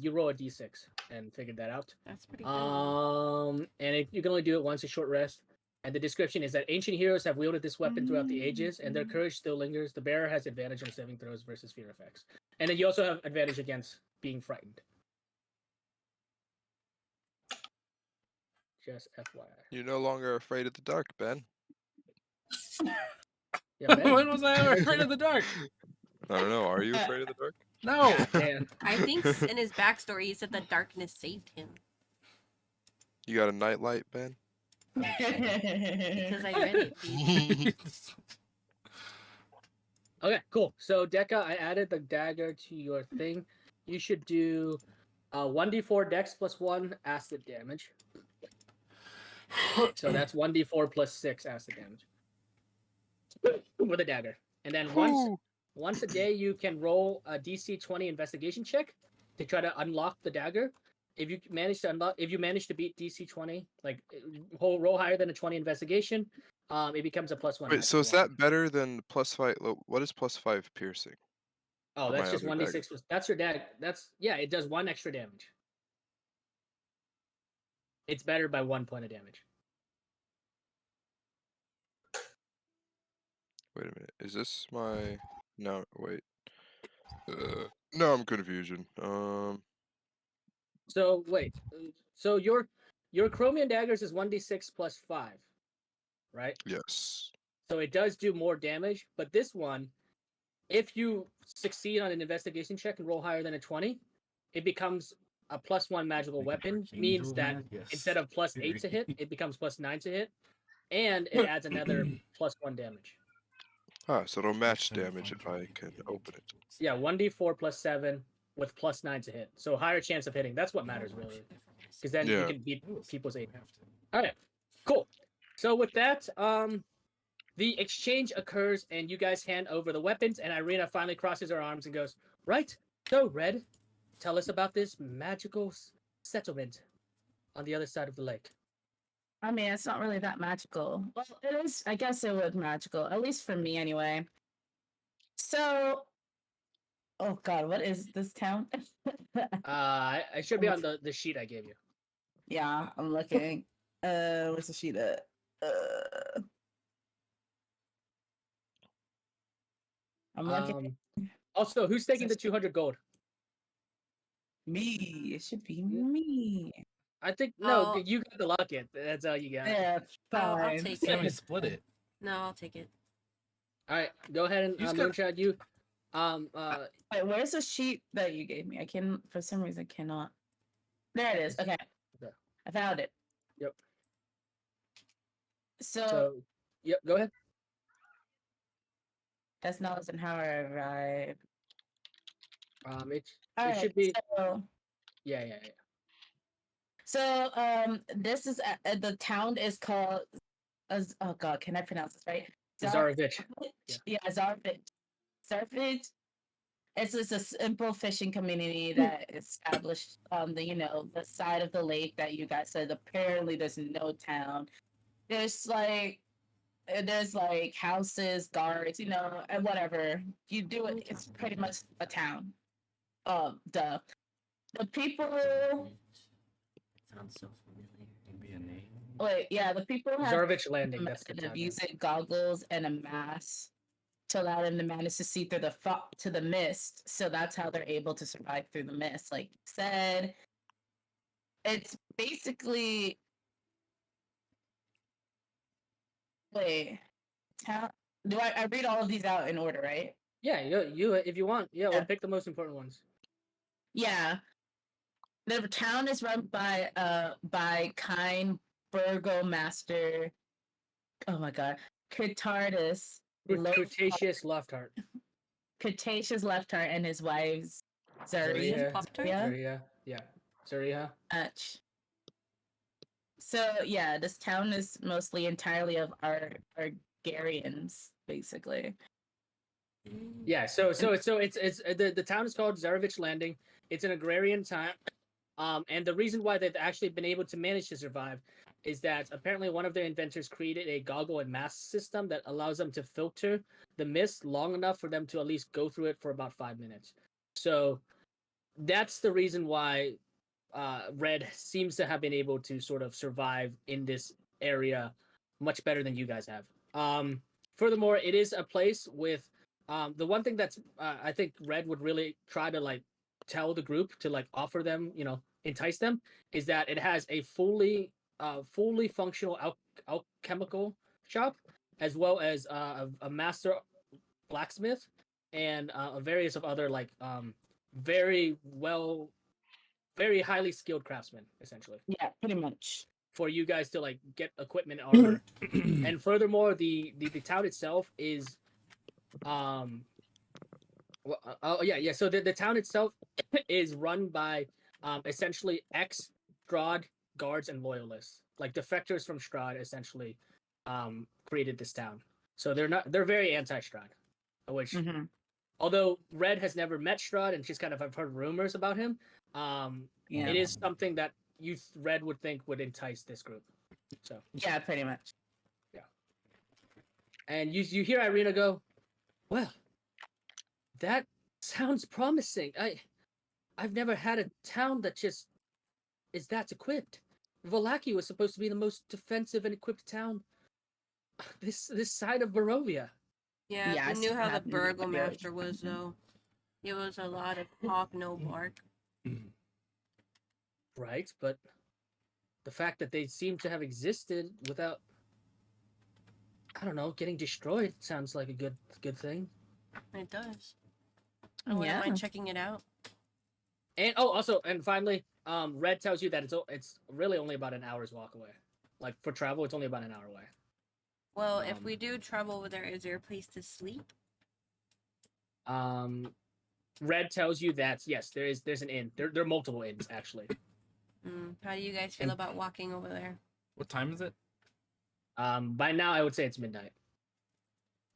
you roll a d6 and figure that out. That's pretty good. And you can only do it once a short rest. And the description is that ancient heroes have wielded this weapon throughout the ages, and their courage still lingers. The bearer has advantage on saving throws versus fear effects, and then you also have advantage against being frightened. Just FYI. You're no longer afraid of the dark, Ben. Yeah, Ben. When was I ever afraid of the dark? I don't know. Are you afraid of the dark? No. Man. I think in his backstory he said that darkness saved him. You got a nightlight, Ben? Because I read it. Dude. Okay, cool. So Deca, I added the dagger to your thing. You should do 1d4 dex plus 1 acid damage. So that's 1d4 plus 6 acid damage with a dagger. And then once a day, you can roll a DC 20 investigation check to try to unlock the dagger. If you manage to beat DC 20, like roll higher than a 20 investigation, it becomes a +1. Wait, so is that better than +5? What is +5 piercing? Oh, for that's my just other 1d6. That's your dagger. It does 1 extra damage. It's better by 1 point of damage. Wait a minute. Is this my? No, wait. No, I'm confusion. So wait. So your chromium daggers is 1d6 plus 5, right? Yes. So it does do more damage, but this one, if you succeed on an investigation check and roll higher than a 20, it becomes a +1 magical weapon. Means that instead of +8 to hit, it becomes +9 to hit, and it adds another +1 damage. Ah, so it'll match damage if I can open it. Yeah, 1d4 plus 7 with +9 to hit. So higher chance of hitting. That's what matters really, because then you Yeah. can beat people's 8. All right, cool. So with that, the exchange occurs, and you guys hand over the weapons, and Irina finally crosses her arms and goes, "Right, so Red, tell us about this magical settlement on the other side of the lake." I mean, it's not really that magical. Well, it is. I guess it would magical, at least for me, anyway. So, oh god, what is this town? I should be on the sheet I gave you. Yeah, I'm looking. Where's the sheet at? I'm looking. Also, who's taking the 200 gold? Me. It should be me. I think Oh. you got the locket. That's all you got. Yeah, I'll fine. take Sammy it. split it. No, I'll take it. All right, go ahead and You just got- Moonshot. You, Wait, where's the sheet that you gave me? I can, for some reason, cannot. There it is. Okay, Okay. I found it. Yep. So yep. Go ahead. that's not how I arrived. It All should right, be. so Yeah. So this is the town is called oh god, can I pronounce this right? Zarovich. Yeah, Zarovich. Zarovich. It's just a simple fishing community that is established on the the side of the lake that you guys said. Apparently, there's no town. There's like houses, guards, and whatever you do it. It's pretty much a town. The people. Sounds so familiar. Maybe a name. Wait, yeah, the people have Zarovich Landing. That's the method town of name. using goggles and a mask to allow them to manage to see through the mist. So that's how they're able to survive through the mist. Like you said, it's basically wait. Town. Do I read all of these out in order, right? Yeah, you if you want, Yeah. we'll pick the most important ones. Yeah. The town is run by kind burgomaster. Oh my god, Catardus. Cretaceous Loftheart. Cretaceous left heart and his wife's Zaria. Zaria. Yeah. Zaria. So yeah, this town is mostly entirely of our Argarians, basically. Yeah, so it's the town is called Zarovich Landing. It's an agrarian town. And the reason why they've actually been able to manage to survive is that apparently one of their inventors created a goggle and mask system that allows them to filter the mist long enough for them to at least go through it for about 5 minutes. So that's the reason why Red seems to have been able to sort of survive in this area much better than you guys have. Furthermore, it is a place with the one thing that's I think Red would really try to like tell the group to like offer them, entice them, is that it has a fully functional alchemical shop, as well as a master blacksmith and various of other like very highly skilled craftsmen, essentially, Yeah, pretty much. for you guys to like get equipment and armor. And furthermore, the town itself is so the town itself is run by essentially ex-strahd guards and loyalists, like defectors from Strahd, essentially created this town. So they're very anti-Strahd, which although Red has never met Strahd and she's kind of have heard rumors about him, it is something that Red would think would entice this group. So yeah, pretty much. Yeah. And you hear Irina go, well, that sounds promising. I've never had a town that just is that equipped. Valaki was supposed to be the most defensive and equipped town this side of Barovia. Yeah, Yeah, I I knew still how the have no idea. burgomaster was though. It was a lot of talk, no bark. Right, but the fact that they seem to have existed without, I don't know, getting destroyed sounds like a good thing. It does. I wouldn't mind checking it out. And finally, Red tells you that it's really only about an hour's walk away. Like for travel, it's only about an hour away. Well, if we do travel over there, is there a place to sleep? Red tells you that yes, there's an inn. There are multiple inns actually. How do you guys feel about walking over there? What time is it? By now I would say it's midnight.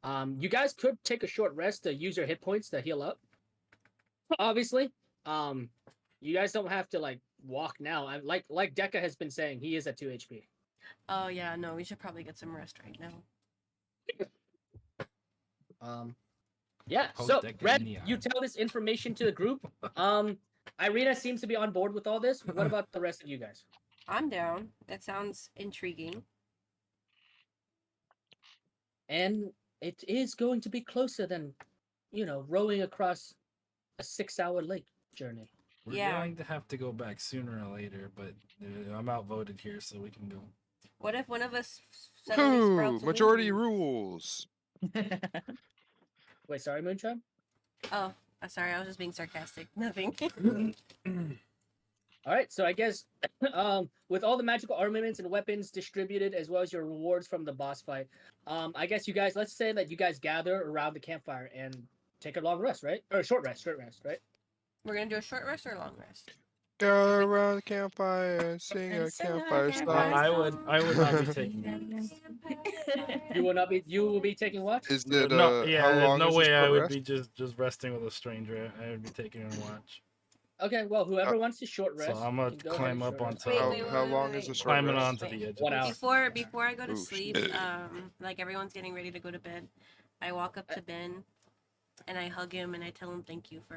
You guys could take a short rest to use your hit points to heal up. Obviously, you guys don't have to like walk now. Like Deca has been saying, he is at 2 HP. Oh yeah, no, we should probably get some rest right now. Yeah. Post So deck Red, in the you eye. tell this information to the group. Irina seems to be on board with all this. What about the rest of you guys? I'm down. That sounds intriguing. And it is going to be closer than, rowing across a 6-hour lake journey. We're Yeah. going to have to go back sooner or later, but I'm outvoted here, so we can go. What if one of us suddenly Who? sprouts a Majority wing? rules. Wait, sorry, Moonshine? Oh, sorry, I was just being sarcastic. Nothing. All right, so I guess with all the magical armaments and weapons distributed, as well as your rewards from the boss fight, I guess you guys, let's say that you guys gather around the campfire and take a long rest, right? Or a short rest, right? We're gonna do a short rest or a long rest? Gather around the campfire, sing a Sing a campfire campfire song. I would not be taking that. You will be taking what? Is it No, yeah, how there's long no is way this I short would rest? be just resting with a stranger. I would be taking a watch. Okay, well, whoever wants to short So rest, I'm gonna can go ahead climb and up short on rest. top. How long is the short Climbing rest? onto the edge. 1 of hour. Before I go to Ooh, sleep, shit. like everyone's getting ready to go to bed, I walk up to Ben and I hug him and I tell him thank you for,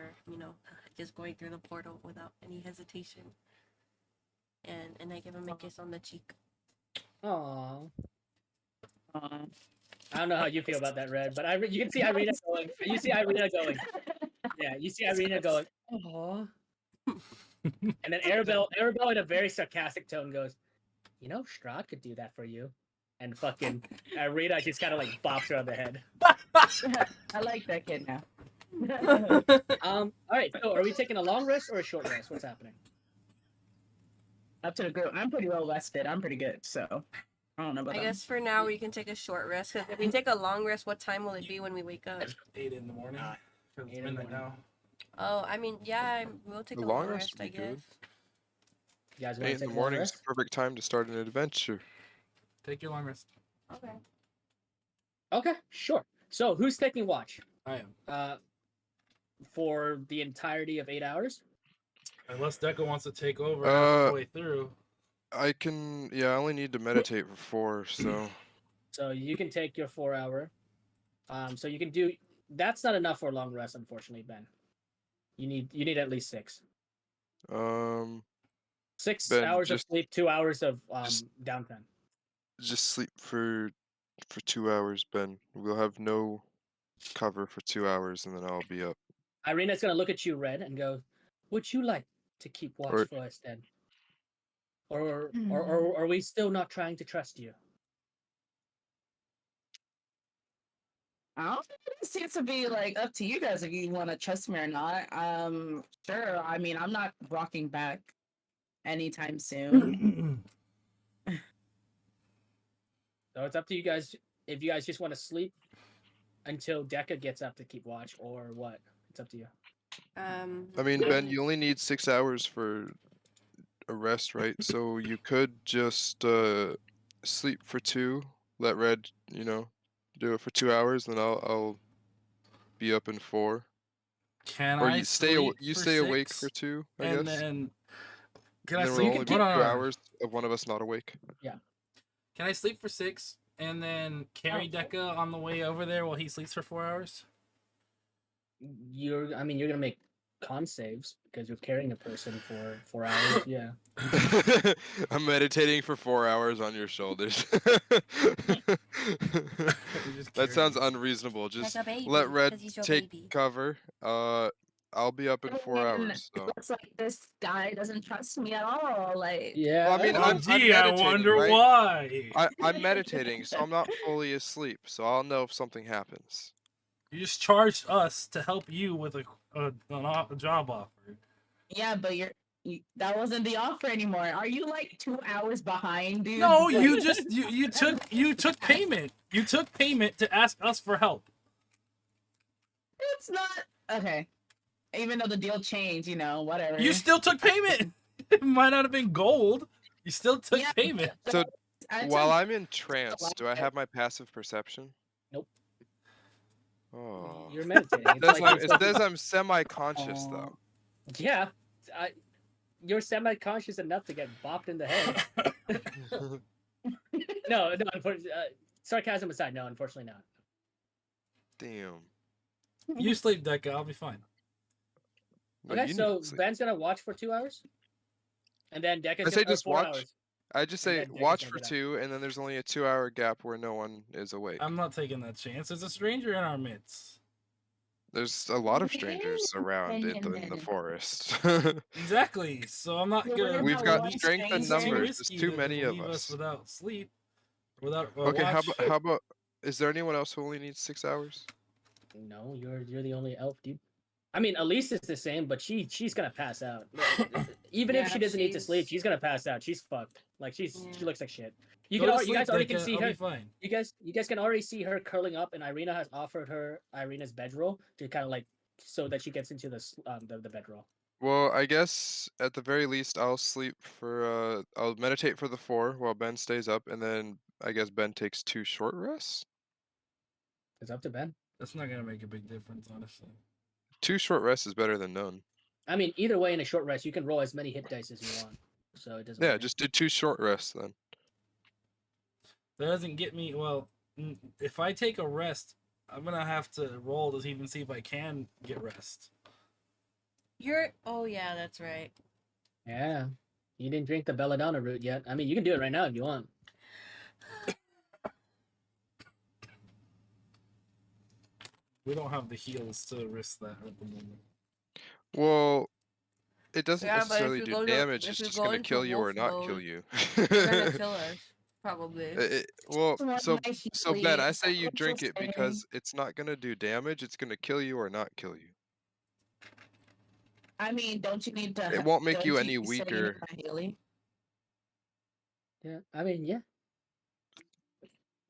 just going through the portal without any hesitation. And I give him a kiss on the cheek. Aww. I don't know how you feel about that, Red, but you can see Irina going. You see Irina going. Yeah, you see Irina going. Aww. And then Arabelle in a very sarcastic tone goes, Strahd could do that for you. And fucking Irina just kind of like bops her on the head. I like that kid now. All right. So, are we taking a long rest or a short rest? What's happening? Up to the group. I'm pretty well rested. I'm pretty good, so I don't know about I them. guess for now we can take a short rest. Cause if we take a long rest, what time will it be when we wake up? 8 in the morning. 'Cause it's 8 in the midnight morning. now. Oh, I mean, yeah, we'll take The a long long rest rest, I would be good. guess. You guys want 8 to in take the a long morning is rest? the perfect time to start an adventure. Take your long rest. Okay. Okay, sure. So, who's taking watch? I am. For the entirety of 8 hours? Unless Deco wants to take over Uh, halfway through. I can. Yeah, I only need to meditate for 4, so. So you can take your 4 hour. So you can do. That's not enough for a long rest, unfortunately, Ben. You need at least 6. 6 Ben, hours of just- sleep, 2 hours of just- downtime. Just sleep for 2 hours, Ben. We'll have no cover for 2 hours, and then I'll be up. Irina's gonna look at you, Red, and go, "Would you like to keep watch Or- for us then, or are we still not trying to trust you?" I don't think it seems to be like up to you guys if you want to trust me or not. Sure. I mean, I'm not walking back anytime soon. So it's up to you guys if you guys just want to sleep until Deca gets up to keep watch, or what. It's up to you. I mean, Ben, you only need 6 hours for a rest, right? So you could just sleep for 2, let Red, do it for 2 hours, then I'll be up in 4. Can Or I you stay sleep for awake 6? for 2, I And guess. then can And I then sleep? we'll only be Hold on, 2 hold on. hours of one of us not awake. Can I sleep for 6 and then carry Deca on the way over there while he sleeps for 4 hours? You're gonna make con saves because you're carrying a person for 4 hours. Yeah. I'm meditating for 4 hours on your shoulders. That sounds unreasonable. Just let Red take cover. I'll be up in 4 hours. So. Looks like this guy doesn't trust me at all. Like, Yeah. Well, I mean, Oh, I'm gee, I meditating, wonder right? why. I'm meditating, so I'm not fully asleep. So I'll know if something happens. You just charged us to help you with a job offer. yeah, but that wasn't the offer anymore. Are you like 2 hours behind, dude? No, Like, you just you took payment. You took payment to ask us for help. it's not okay. Even though the deal changed, whatever. You still took payment. It might not have been gold. You still took Yeah, payment. So I while took- I'm in trance, do I have my passive perception? Nope. Oh. You're meditating. It says I'm semi-conscious though. Yeah. You're semi-conscious enough to get bopped in the head. No, sarcasm aside, no, unfortunately not. Damn. You sleep, Deca. I'll be fine. No, Okay, you need so to sleep. Ben's gonna watch for 2 hours, and then Deca's I say gonna just 4 watch. hours. I just and say then Deca's watch gonna for get up. 2, and then there's only a 2-hour gap where no one is awake. I'm not taking that chance. There's a stranger in our midst. There's a lot of strangers around in the forest. Exactly. So I'm not gonna. We've got one strength in It's too numbers. There's risky too to many of leave us us. without sleep, without Okay, watch. how about? Is there anyone else who only needs 6 hours? No, you're the only elf, dude. I mean, Elise is the same, but she's gonna pass out. Even if Yeah, she doesn't need to sleep, she's- she's gonna pass out. She's fucked. Like she Yeah. looks like shit. You Go can to you guys sleep, already can Deca. see I'll her. be fine. You guys can already see her curling up, and Irina has offered her Irina's bedroll to kind of like so that she gets into the bedroll. Well, I guess at the very least I'll sleep for I'll meditate for the 4 while Ben stays up, and then I guess Ben takes 2 short rests. It's up to Ben. That's not gonna make a big difference, honestly. 2 short rests is better than none. I mean, either way, in a short rest, you can roll as many hit dice as you want, so it doesn't Yeah, matter. just do 2 short rests then. That doesn't get me. Well, if I take a rest, I'm gonna have to roll to even see if I can get rest. Oh yeah, that's right. Yeah, you didn't drink the belladonna root yet. I mean, you can do it right now if you want. We don't have the heals to risk that at the moment. Well, it doesn't Yeah, but if necessarily you do go to- damage. if It's you just go gonna into kill you or wolf not mode, kill you. They're gonna kill us, probably. Well, One so my so Ben, I Healy, say you what drink you're it because it's not gonna do damage. It's gonna kill you or not kill you. I mean, don't you need to? It won't make don't you any be sitting in weaker. my Healy? Yeah, I mean, yeah.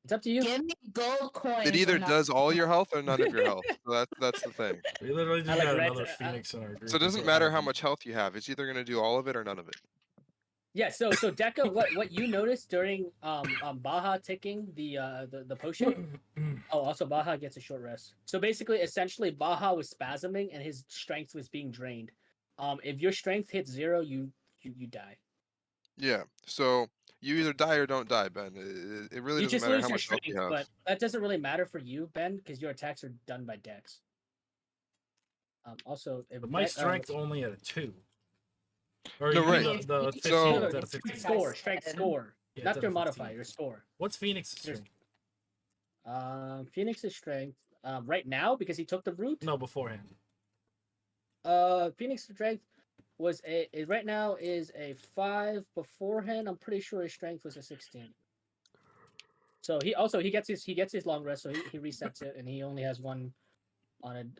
It's up to you. Give me gold coins. It either or not. does all your health or none of your health. So that's the thing. We literally just like got red- another phoenix in our group. So it doesn't matter how much health you have. It's either gonna do all of it or none of it. Yeah, so Deca, what you noticed during Baja taking the potion? Oh, also Baja gets a short rest. So basically, essentially, Baja was spasming and his strength was being drained. If your strength hits 0, you die. Yeah. So you either die or don't die, Ben. It really You doesn't just matter lose how your much health strength, you have. but that doesn't really matter for you, Ben, because your attacks are done by Dex. Also, if But my strength's only at a 2. Or No, you mean right. the So- 15 no, instead of it's 16. strength score, Yeah, not instead your of 15. modifier, your score. What's Phoenix's There's- strength? Phoenix's strength right now because he took the root. No, beforehand. Phoenix's strength was right now is a 5. Beforehand, I'm pretty sure his strength was a 16. So he gets his long rest, so he resets it, and he only has one on.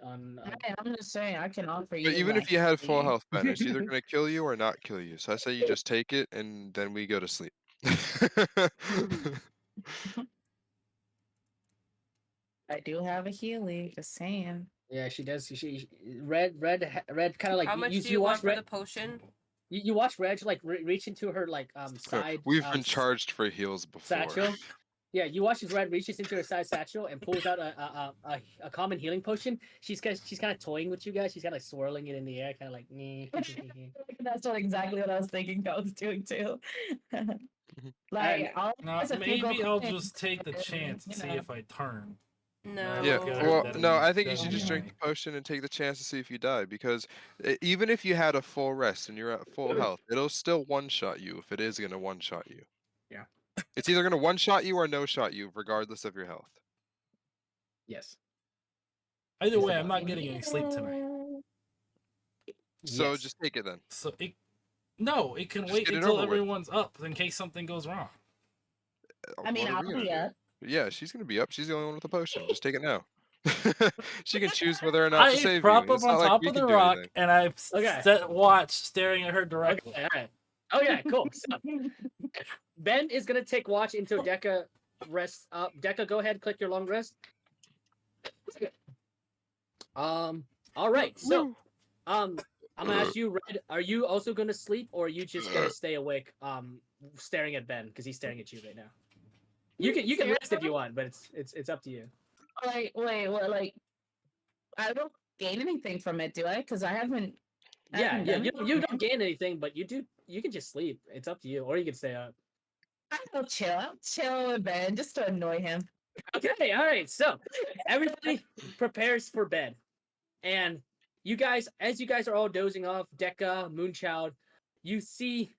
Hey, I'm just saying, I can offer you. But even my if you had full Healy. health, Ben, it's either gonna kill you or not kill you. So I say you just take it and then we go to sleep. I do have a Healy. Just saying. Yeah, she does. She red kind of like How much you, do you you want watch for red. the potion? You watch Reg like reach into her like side. We've been charged for heals before. satchel. Yeah, you watch as Red reaches into her side satchel and pulls out a common healing potion. She's kind of toying with you guys. She's kind of like swirling it in the air, kind of like. That's exactly what I was thinking. I was doing too. And- I'll Now, use a few maybe gold I'll coins, just take the and, chance and you see know. if I turn. No. Yeah, Look at well, her no, I dead think you should just drink anyway. the potion and take the chance to see if you die, because even if you had a full rest and you're at full health, it'll still one-shot you if it is gonna one-shot you. Yeah. It's either gonna one-shot you or no-shot you, regardless of your health. Yes. Either way, I'm not getting any sleep tonight. So Yes. just take it then. So it can Just wait get it until over with. everyone's up in case something goes wrong. I mean, What are I'll we gonna be do? up. Yeah, she's gonna be up. She's the only one with the potion. Just take it now. She can choose whether or not to I save prop you. up It's on not like top we of can the do rock anything. and I Okay. set watch staring at her directly. Okay. All right. Okay. Cool. So Ben is gonna take watch until Deca rests up. Deca, go ahead. Click your long rest. All right. So I'm gonna ask you, Red. Are you also gonna sleep, or are you just gonna stay awake? Staring at Ben because he's staring at you right now. You can rest if you want, but it's up to you. Wait, what? Like, I don't gain anything from it, do I? Because I haven't. I Yeah, haven't yeah. done You anything. don't gain anything, but you do. You can just sleep. It's up to you, or you can stay up. I'll chill. I'll chill with Ben just to annoy him. Okay, all right. So everybody prepares for bed, and you guys, as you guys are all dozing off, Dekka, Moonchild, you see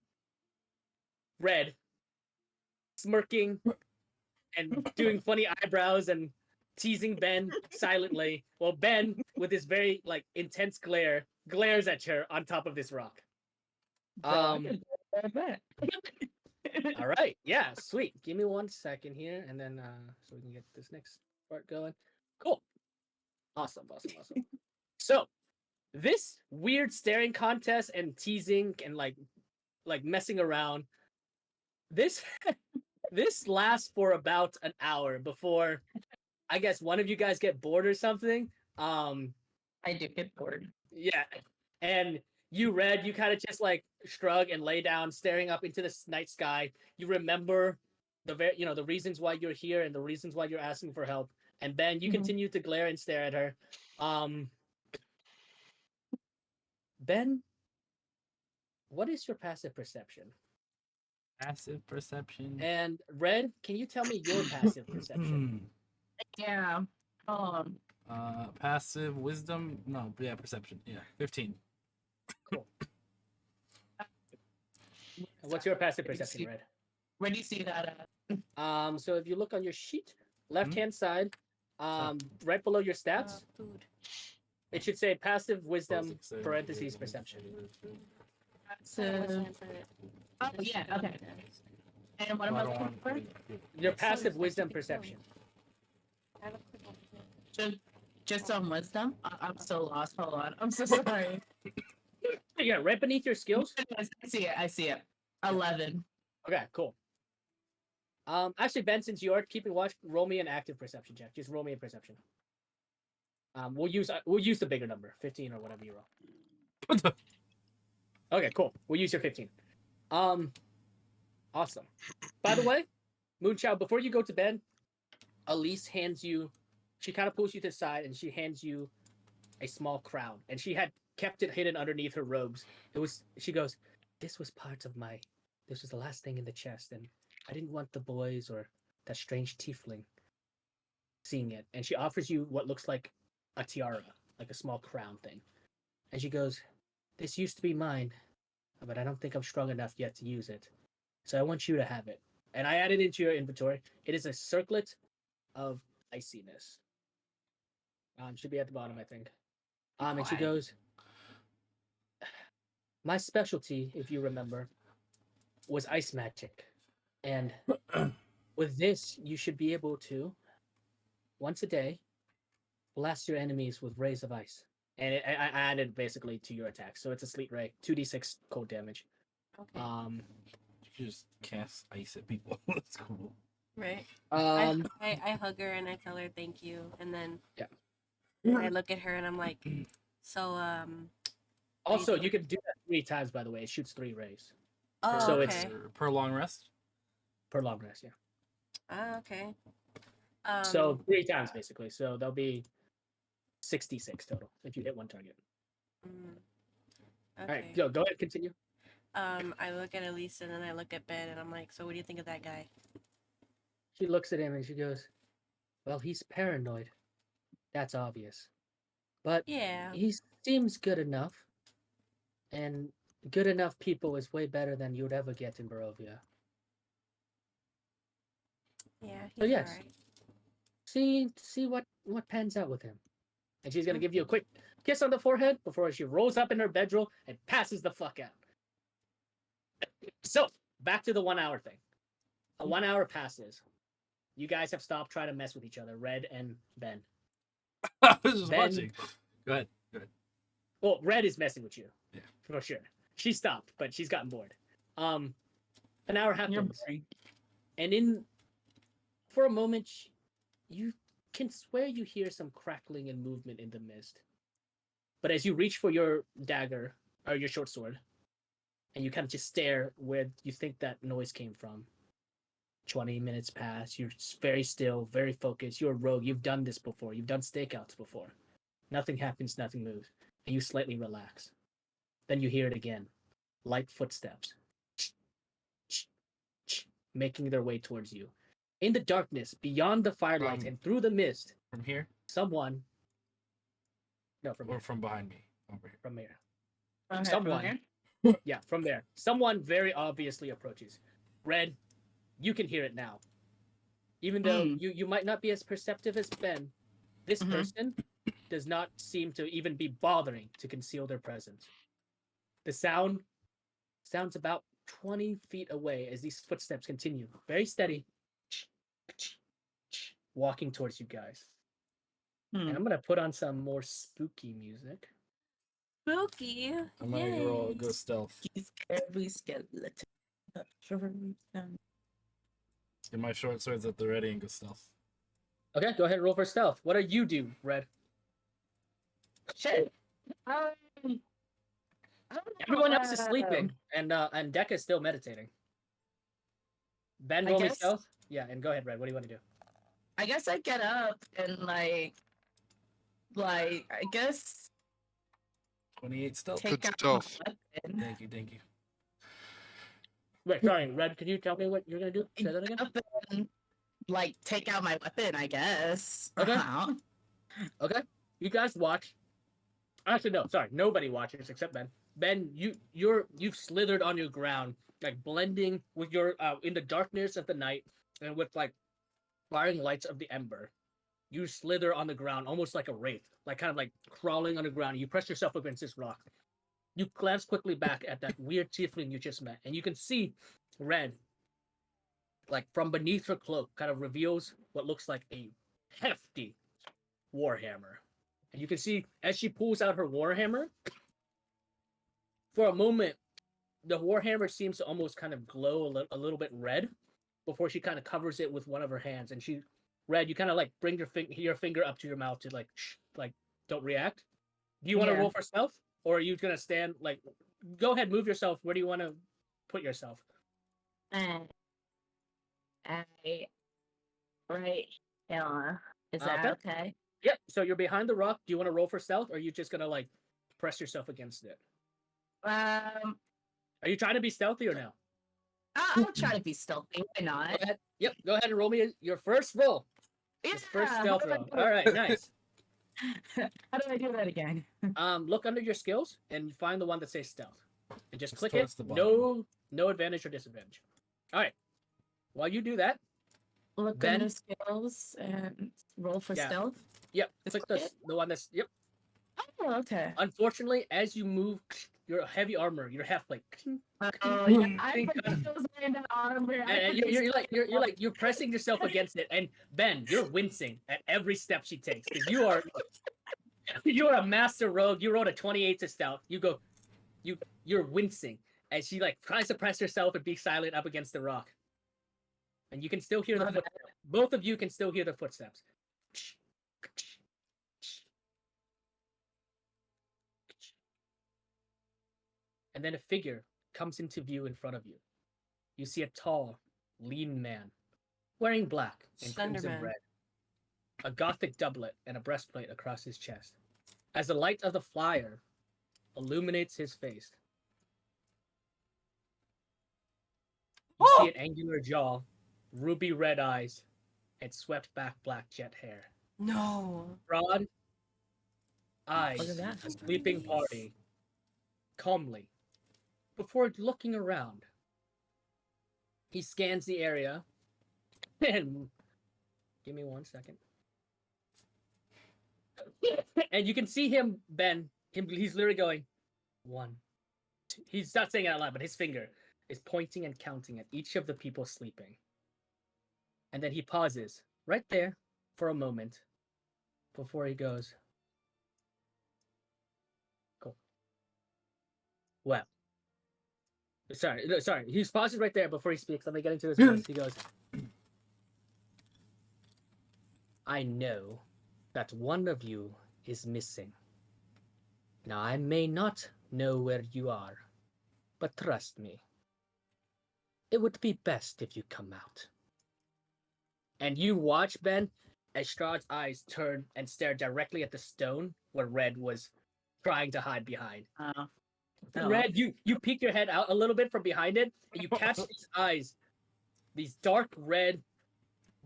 Red smirking and doing funny eyebrows and teasing Ben silently, while Ben, with his very like intense glare, glares at her on top of this rock. All right, yeah, sweet. Give me 1 second here, and then so we can get this next part going. Cool. Awesome. So this weird staring contest and teasing and like messing around. This this lasts for about an hour before I guess one of you guys get bored or something. I do get bored. Yeah, and you Red, you kind of just like shrug and lay down, staring up into the night sky. You remember the reasons why you're here and the reasons why you're asking for help. And Ben, you continue to glare and stare at her. Ben, what is your passive perception? Passive perception. And Red, can you tell me your passive perception? Yeah. Passive wisdom. No, yeah, perception. Yeah, 15. Cool. And what's your passive perception, Red? Where do you see that at? So if you look on your sheet, left-hand side, right below your stats, Food. it should say passive wisdom parentheses perception. Oh, yeah, okay. And what am I looking for? Your passive wisdom perception. Just on wisdom? I'm so lost. Hold on. I'm so sorry. Yeah, right beneath your skills. I see it. 11. Okay, cool. Actually, Ben, since you are keeping watch, roll me an active perception check. Just roll me a perception. We'll use the bigger number, 15 or whatever you roll. Okay, cool. We'll use your 15. Awesome. By the way, Moonchild, before you go to bed, Elise hands you. She kind of pulls you to the side and she hands you a small crown. And she had kept it hidden underneath her robes. She goes, this was the last thing in the chest, and I didn't want the boys or that strange tiefling seeing it. And she offers you what looks like a tiara, like a small crown thing. And she goes, this used to be mine, but I don't think I'm strong enough yet to use it. So I want you to have it. And I added it into your inventory. It is a circlet of iciness. Should be at the bottom, I think. And she goes, my specialty, if you remember, was ice magic. And with this, you should be able to, once a day, blast your enemies with rays of ice. And I added basically to your attack. So it's a sleet ray, 2d6 cold damage. Okay. You just cast ice at people. That's cool. Right. I hug her and I tell her thank you, and then I look at her and I'm like, so Also, you can do that 3 times. By the way, it shoots 3 rays. Oh, So okay. it's Per long rest. per long rest. Yeah. Ah, okay. So 3 times basically. So there'll be 66 total if you hit one target. Okay. All right, go ahead, continue. I look at Elise and then I look at Ben and I'm like, so what do you think of that guy? She looks at him and she goes, well, he's paranoid. That's obvious. But Yeah. he seems good enough. And good enough people is way better than you'd ever get in Barovia. Yeah. So He's yes. alright. See what pans out with him. And she's gonna give you a quick kiss on the forehead before she rolls up in her bedroll and passes the fuck out. So back to the 1 hour thing. A 1 hour passes. You guys have stopped trying to mess with each other, Red and Ben. I was just Ben- watching. Go ahead. Well, Red is messing with you. Yeah. For sure. She stopped, but she's gotten bored. An hour happens. And for a moment, you can swear you hear some crackling and movement in the mist. But as you reach for your dagger, or your short sword, and you kind of just stare where you think that noise came from, 20 minutes pass. You're very still, very focused. You're a rogue. You've done this before. You've done stakeouts before. Nothing happens, nothing moves. And you slightly relax. Then you hear it again. Light footsteps. making their way towards you. In the darkness, beyond the firelight, and through the mist, From here someone. No, from or here. from behind me? Over here. From here. Okay, from Someone. here? Yeah, from there. Someone very obviously approaches. Red, you can hear it now. Even though you might not be as perceptive as Ben, this person does not seem to even be bothering to conceal their presence. The sounds about 20 feet away as these footsteps continue, very steady, walking towards you guys. And I'm gonna put on some more spooky music. Spooky. I'm gonna roll a good stealth. He's every skeleton. Get my short swords at the ready and good stealth. Okay, go ahead and roll for stealth. What do you do, Red? Shit. Everyone else is sleeping, and Deck is still meditating. Ben, I roll me guess- stealth. Yeah, and go ahead, Red. What do you want to do? I guess I get up and like I guess 28 stealth. take Good out stealth. my weapon. Thank you, thank you. Wait, sorry, Red. Can you tell me what you're gonna do? Say that again. Up and like take out my weapon, I guess. Okay. Uh-huh. Okay. You guys watch. Actually, no. Sorry, nobody watches except Ben. Ben, you've slithered on your ground, like blending with your in the darkness of the night and with like firing lights of the ember. You slither on the ground almost like a wraith, like kind of like crawling on the ground. You press yourself against this rock. You glance quickly back at that weird tiefling you just met, and you can see Red, like from beneath her cloak, kind of reveals what looks like a hefty warhammer. And you can see as she pulls out her warhammer, for a moment, the warhammer seems to almost kind of glow a little bit red before she kind of covers it with one of her hands. And she, Red, you kind of like bring your finger up to your mouth to like, like don't react. Do you want to Yeah. roll for stealth? Or are you going to stand like, go ahead, move yourself. Where do you want to put yourself? I right. Yeah. Is that Okay. okay? Yep. So you're behind the rock. Do you want to roll for stealth? Or are you just going to like press yourself against it? Are you trying to be stealthy or no? I'll try to be stealthy. Why Go not? ahead. Yep. Go ahead and roll me your first roll. Yeah, Your first how stealth do I roll. do All it? right. Nice. How do I do that again? Look under your skills and find the one that says stealth, and just It's click it. towards the bottom. No advantage or disadvantage. All right. While you do that, Look Ben? under skills and roll for Yeah. stealth. yep, Just click click it? the one that's yep. Oh, okay. Unfortunately, as you move your heavy armor, your half plate, Oh yeah, I Think, forgot it was wearing that armor. and you're pressing yourself against it. And Ben, you're wincing at every step she takes because you are a master rogue. You rolled a 28 to stealth. You're wincing as she like tries to press herself and be silent up against the rock. And you can still hear the My bad. footsteps. Both of you can still hear the footsteps. And then a figure comes into view in front of you. You see a tall, lean man wearing black and crimson Slenderman. red, a gothic doublet and a breastplate across his chest. As the light of the flyer illuminates his face, you see an angular jaw, ruby red eyes, and swept back black jet hair. No. Broad Look eyes, at that. a sleeping party, calmly. Before looking around, he scans the area and give me 1 second. And you can see him, Ben. He's literally going 1, 2. He's not saying it out loud, but his finger is pointing and counting at each of the people sleeping. And then he pauses right there for a moment before he goes, cool. Well, sorry. He pauses right there before he speaks. Let me get into his voice. He goes, I know that one of you is missing. Now, I may not know where you are, but trust me, it would be best if you come out. And you watch, Ben, as Strahd's eyes turn and stare directly at the stone where Red was trying to hide behind. Oh. Red, you peek your head out a little bit from behind it, and you catch his eyes these dark red,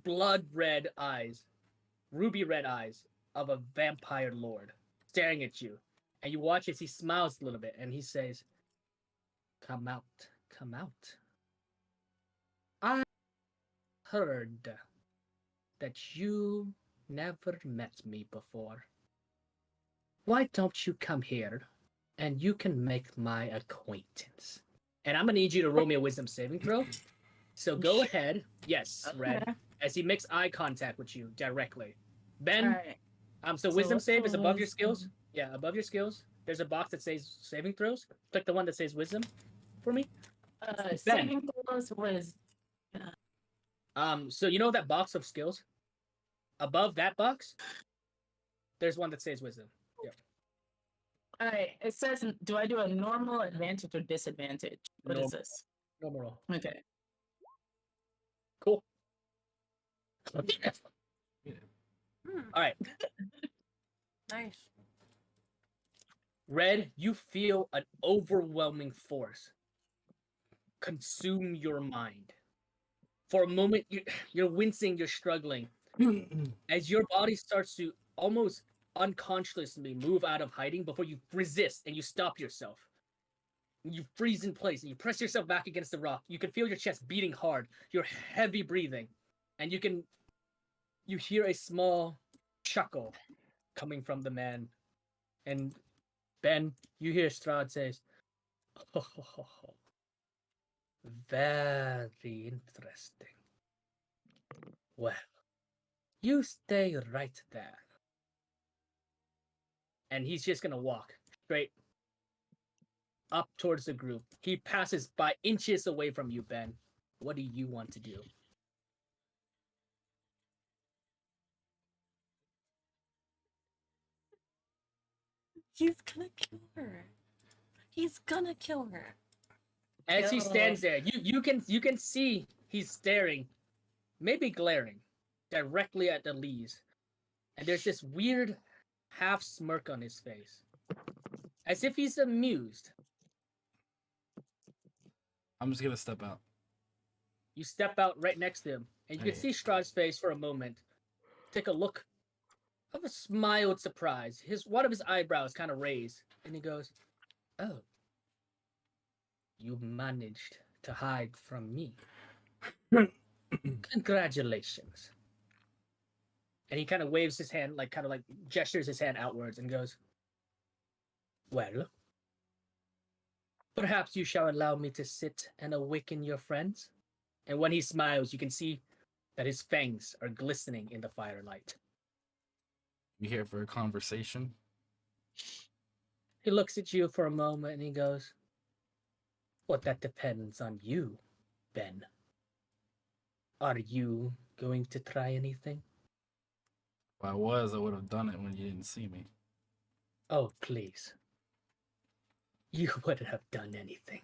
blood red eyes, ruby red eyes of a vampire lord staring at you. And you watch as he smiles a little bit and he says, "Come out, come out. I heard that you never met me before. Why don't you come here and you can make my acquaintance?" And I'm gonna need you to roll me a wisdom saving throw. So go ahead. Yes, Red. Okay. As he makes eye contact with you directly. Ben, Alright. so So wisdom what's save the is above your wisdom? skills. Yeah, above your skills. There's a box that says saving throws. Click the one that says wisdom for me. Saving throws was So you know that box of skills? Above that box, there's one that says wisdom. Yep. alright. It says, do I do a normal, advantage, or disadvantage? What is Normal. this? Normal roll. Okay. Cool. Hmm, All right. nice. Red, you feel an overwhelming force consume your mind. For a moment, you're wincing, you're struggling. As your body starts to almost unconsciously move out of hiding before you resist and you stop yourself. You freeze in place and you press yourself back against the rock. You can feel your chest beating hard. You're heavy breathing. And you hear a small chuckle coming from the man. And Ben, you hear Strahd says, "Oh, very interesting. Well, you stay right there." And he's just gonna walk straight up towards the group. He passes by inches away from you, Ben. What do you want to do? He's gonna kill her. He's gonna kill her. As he Kill. stands there, you can see he's staring, maybe glaring, directly at Elise. And there's this weird half smirk on his face. As if he's amused. I'm just gonna step out. You step out right next to him, and you can see Strahd's face for a moment. Take a look of a smiled surprise. One of his eyebrows kind of raised, and he goes, "Oh, you managed to hide from me. Congratulations." And he kind of waves his hand, kind of like gestures his hand outwards and goes, "Well, perhaps you shall allow me to sit and awaken your friends." And when he smiles, you can see that his fangs are glistening in the firelight. You here for a conversation? He looks at you for a moment and he goes, "Well, that depends on you, Ben. Are you going to try anything?" If I was, I would have done it when you didn't see me. "Oh, please. You wouldn't have done anything."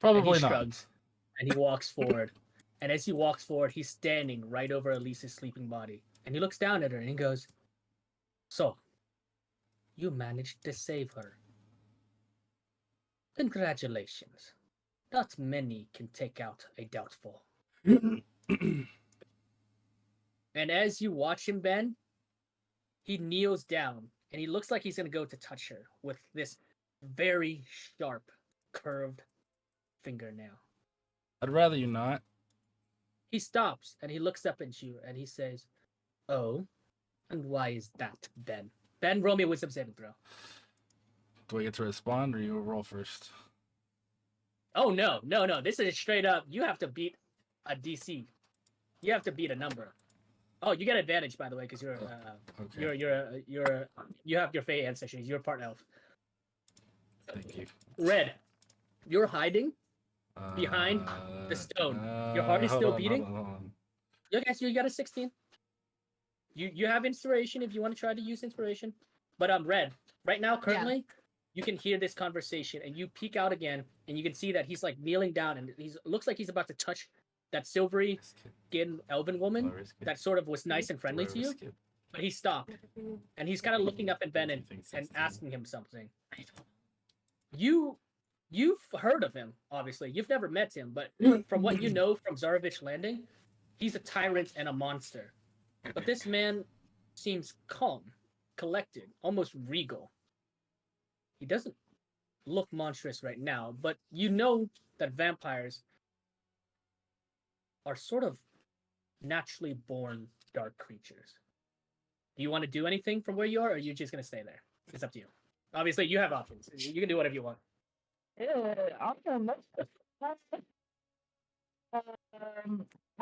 Probably And he not. shrugs and he walks forward. And as he walks forward, he's standing right over Elise's sleeping body. And he looks down at her and he goes, "So, you managed to save her. Congratulations. Not many can take out a doubtful." And as you watch him, Ben, he kneels down and he looks like he's going to go to touch her with this very sharp, curved fingernail. I'd rather you not. He stops and he looks up at you and he says, "Oh, and why is that, Ben?" Ben, roll me a wisdom saving throw. Do I get to respond or you roll first? Oh, no. This is straight up. You have to beat a DC. You have to beat a number. Oh, you get advantage, by the way, because Okay. you have your Fey ancestors. You're part elf. Thank you. Red, you're hiding behind the stone. Your heart is hold still on, beating? Hold on. You guys, you got a 16. You have inspiration if you want to try to use inspiration. But Red, right now, currently, you can hear this conversation and you peek out again and you can see that he's like kneeling down and he looks like he's about to touch that silvery skinned elven woman that sort of was nice and friendly to you. But he stopped and he's kind of looking up at Ben and asking him something. You You've heard of him, obviously. You've never met him, but from what you know from Zarovich Landing, he's a tyrant and a monster. But this man seems calm, collected, almost regal. He doesn't look monstrous right now, but you know that vampires are sort of naturally born dark creatures. Do you want to do anything from where you are, or are you just going to stay there? It's up to you. Obviously, you have options. You can do whatever you want. Awesome. I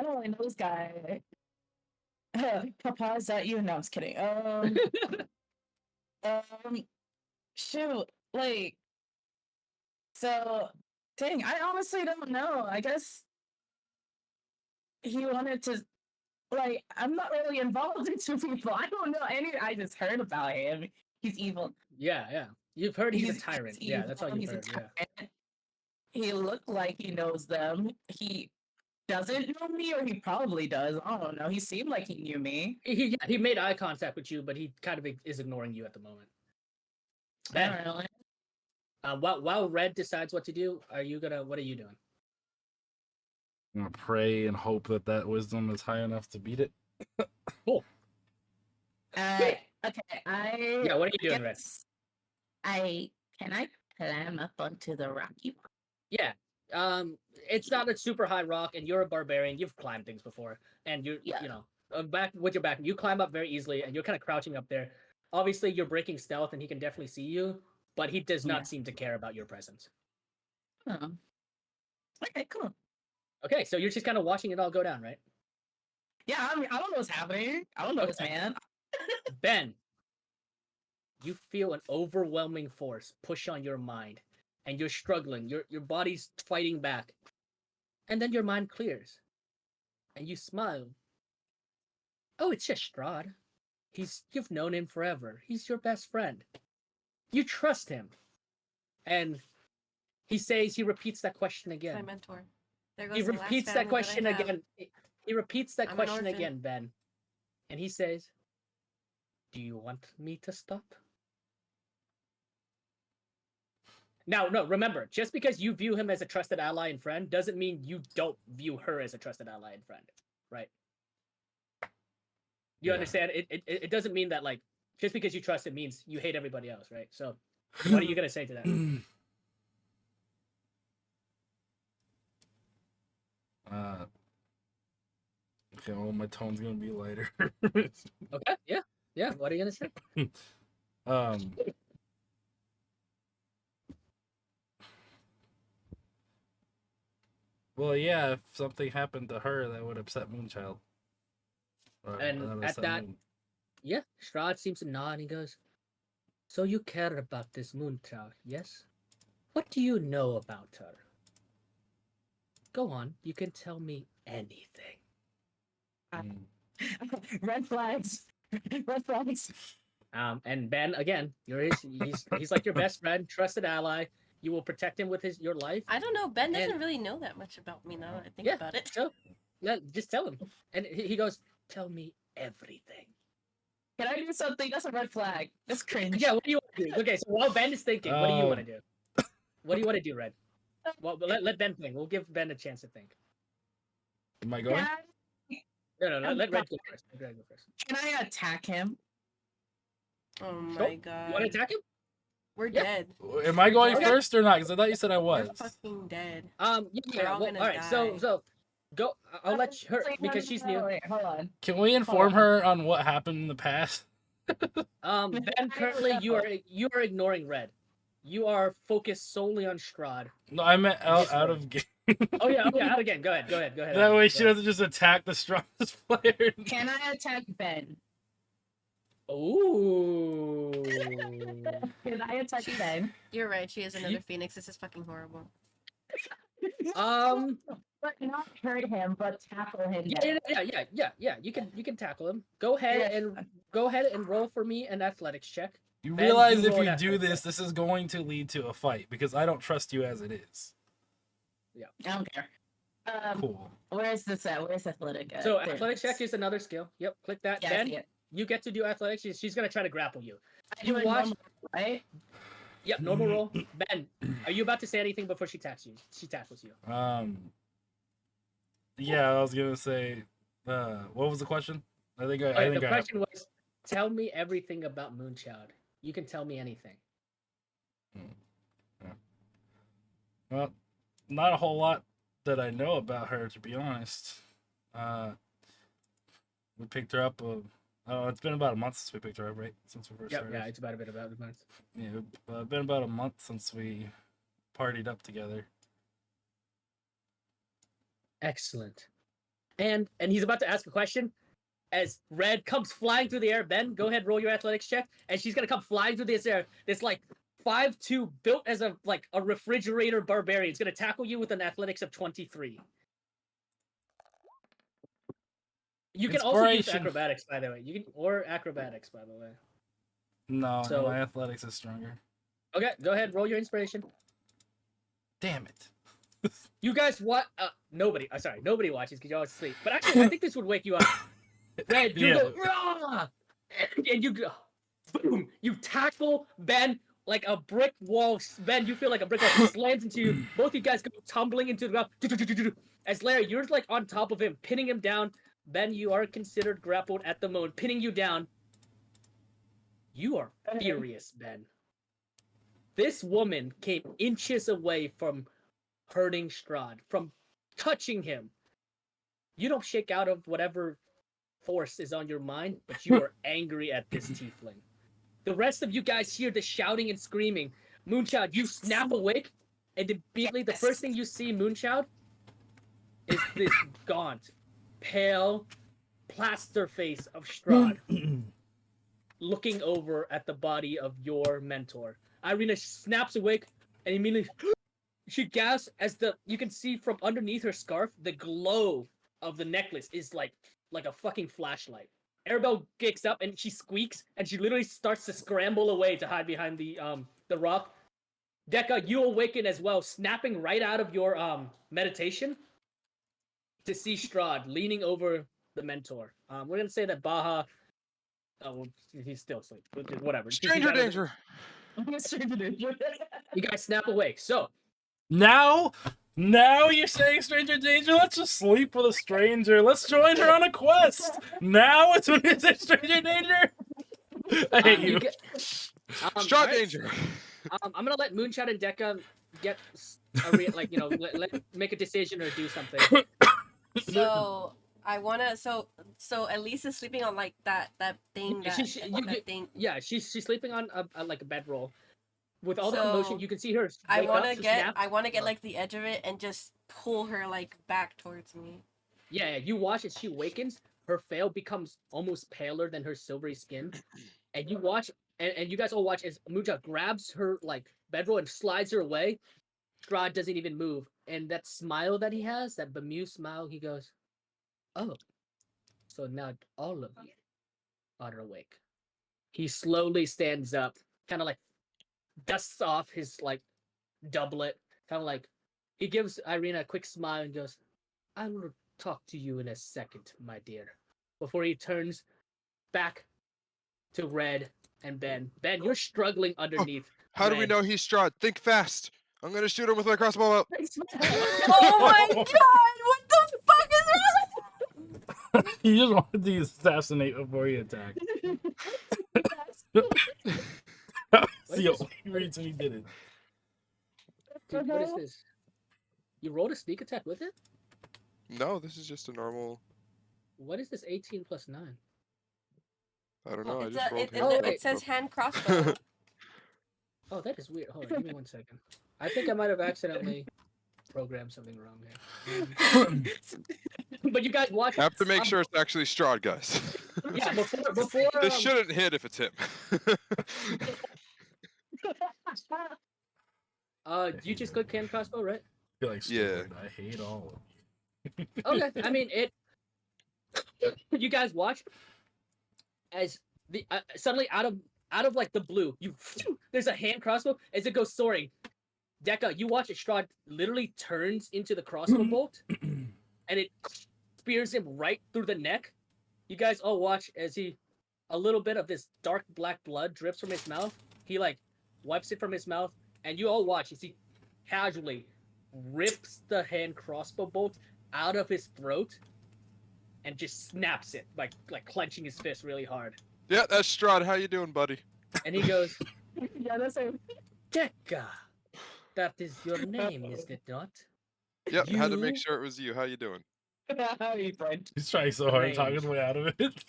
don't really know this guy. Papa, is that you? No, I'm just kidding. Shoot, like, so, dang, I honestly don't know. I guess he wanted to, like, I'm not really involved in two people. I don't know any. I just heard about him. He's evil. Yeah. You've heard he's a tyrant. He's Yeah, that's all evil, you've he's a heard. Yeah. tyrant. He looked like he knows them. He doesn't know me, or he probably does. I don't know. He seemed like he knew me. He made eye contact with you, but he kind of is ignoring you at the moment. Ben, Really. while Red decides what to do, what are you doing? I'm gonna pray and hope that wisdom is high enough to beat it. Cool. Okay. Yeah, what are you doing, Red? Can I climb up onto the rocky part? Yeah. It's not a super high rock, and you're a barbarian. You've climbed things before, and you know, back with your back, you climb up very easily, and you're kind of crouching up there. Obviously, you're breaking stealth, and he can definitely see you, but he does not seem to care about your presence. Oh. Okay, cool. Okay, so you're just kind of watching it all go down, right? Yeah, I mean, I don't know what's happening. I don't know this man. Ben, you feel an overwhelming force push on your mind, and you're struggling. Your body's fighting back, and then your mind clears, and you smile. Oh, it's just Strahd. You've known him forever. He's your best friend. You trust him, and he repeats that question again. My mentor. There goes He the last repeats that family question I have. again. He repeats that I'm an question orphan. again, Ben, and he says, "Do you want me to stop?" Now, no, remember, just because you view him as a trusted ally and friend doesn't mean you don't view her as a trusted ally and friend, right? You understand? It doesn't mean that, like, just because you trust it means you hate everybody else, right? So, what are you going to say to that? Okay, well, my tone's gonna be lighter. Okay, yeah. What are you going to say? Well, yeah, if something happened to her, that would upset Moonchild. And at that, yeah, Strahd seems to nod and he goes, "So you care about this Moonchild, yes? What do you know about her? Go on, you can tell me anything." Red flags. Red flags. And Ben, again, he's like your best friend, trusted ally. You will protect him with your life. I don't know. Ben doesn't really know that much about me now that I think about it. So, just tell him. And he goes, "Tell me everything." Can I do something? That's a red flag. That's cringe. Yeah, what do you want to do? Okay, so while Ben is thinking, what do you want to do? What do you want to do, Red? Well, let Ben think. We'll give Ben a chance to think. Am I going? No, let Red go first. Let Red go first. Can I attack him? Oh my god. You want to attack him? We're dead. Am I going Okay. first or not? Because I thought you said I was. We're fucking dead. Yeah. all Well, gonna all right. die. So go. I'll let her because she's new. Wait, hold on. Can we inform her on what happened in the past? Ben, currently you are ignoring Red. You are focused solely on Strahd. No, I meant out of game. Oh yeah, out again. Go ahead. That way she doesn't just attack the strongest player. Can I attack Ben? Ooh. Can I attack Ben? You're right. She is another phoenix. This is fucking horrible. But not hurt him, but tackle him. Yeah. You can tackle him. Go ahead and roll for me an athletics check. You Ben, realize you if roll an you do athletics this is going to lead to a fight because I don't trust you as it is. Yeah. I don't care. Cool. Where's this at? Where's athletic at? So There athletics it is. check is another skill. Yep, click that. Yeah, I see Ben, it. you get to do athletics. She's gonna try to grapple you. I do it watch- normal, right? Yep, normal roll. Ben, are you about to say anything before she tackles you? She tackles you. Yeah, I was gonna say, what was the question? I think I The think I have. question was, tell me everything about Moonchild. You can tell me anything. Yeah. Well, not a whole lot that I know about her, to be honest. We picked her up. Oh, it's been about a month since we picked her up, right? Since we first Yep, started. yeah, it's about a month. Yeah, it's been about a month since we partied up together. Excellent. And he's about to ask a question as Red comes flying through the air. Ben, go ahead, roll your athletics check, and she's gonna come flying through this air. This like 5'2", built as a refrigerator barbarian. It's gonna tackle you with an athletics of 23. You can also use Inspiration. acrobatics, by the way. Or acrobatics, by the way. No, So- my athletics is stronger. Okay, go ahead, roll your inspiration. Damn it. You guys what? Nobody. Sorry, nobody watches because you're always asleep. But actually, I think this would wake you up. Red, you Yeah. go, "Rah!" and you go, boom. You tackle Ben like a brick wall. Ben, you feel like a brick wall slams into you. Both you guys go tumbling into the ground. As Larry, you're like on top of him, pinning him down. Ben, you are considered grappled at the moment, pinning you down. You are furious, Ben. This woman came inches away from hurting Strahd, from touching him. You don't shake out of whatever force is on your mind, but you are angry at this tiefling. The rest of you guys hear the shouting and screaming. Moonchild, you snap awake, and immediately the first thing you see, Moonchild, is this gaunt, pale, plaster face of Strahd looking over at the body of your mentor. Irina snaps awake and immediately she gasps as you can see from underneath her scarf the glow of the necklace is like a fucking flashlight. Arabelle kicks up and she squeaks and she literally starts to scramble away to hide behind the rock. Dekka, you awaken as well, snapping right out of your meditation to see Strahd leaning over the mentor. We're gonna say that Baha. Oh, well, he's still asleep. Whatever. Stranger danger. Stranger danger. You guys snap awake. So Now you're saying stranger danger? Let's just sleep with a stranger. Let's join her on a quest. Now it's when you say stranger danger? I hate you. Straw alright, danger. I'm gonna let Moonshot and Dekka get make a decision or do something. So I wanna so Elise is sleeping on like that thing thing. Yeah, she's sleeping on a like a bedroll. With all the So, commotion, you can see her. I wake wanna up, get snap. like the edge of it and just pull her like back towards me. Yeah, you watch as she awakens. Her veil becomes almost paler than her silvery skin, and you watch, and you guys all watch as Muja grabs her like bedroll and slides her away. Strahd doesn't even move, and that smile that he has, that bemused smile, he goes, "Oh, so now all of you are awake." He slowly stands up, kind of like dusts off his like doublet, kind of like he gives Irina a quick smile and goes, "I will talk to you in a second, my dear." Before he turns back to Red and Ben. Ben, you're struggling underneath. How do we Red. know he's Strahd? Think fast. I'm gonna shoot him with my crossbow out. Oh my god! What the fuck is wrong? You just wanted to assassinate before he attacked. That's the only reason he did it. Dude, what is this? You rolled a sneak attack with it? No, this is just a normal. What is this 18 plus 9? I don't know. I It's just rolled. it says hand crossbow. Oh, that is weird. Hold on, give me 1 second. I think I might have accidentally programmed something wrong here. But you guys watch. Have to make sure it's actually Strahd, guys. Yeah, before This shouldn't hit if it's him. you just click hand crossbow, right? You're like, stupid. I hate all of you. Okay, I mean it. You guys watch as the suddenly out of like the blue, there's a hand crossbow as it goes soaring. Dekka, you watch it. Strahd literally turns into the crossbow bolt, and it spears him right through the neck. You guys all watch as a little bit of this dark black blood drips from his mouth. He like wipes it from his mouth, and you all watch as he casually rips the hand crossbow bolt out of his throat and just snaps it, like clenching his fist really hard. Yeah, that's Strahd. How you doing, buddy? And he goes, Yeah, that's it. Dekka, that is your name, is it not? Yep, had to make You sure it was you. How you doing? How you friend? He's trying so hard to talk his way out of it.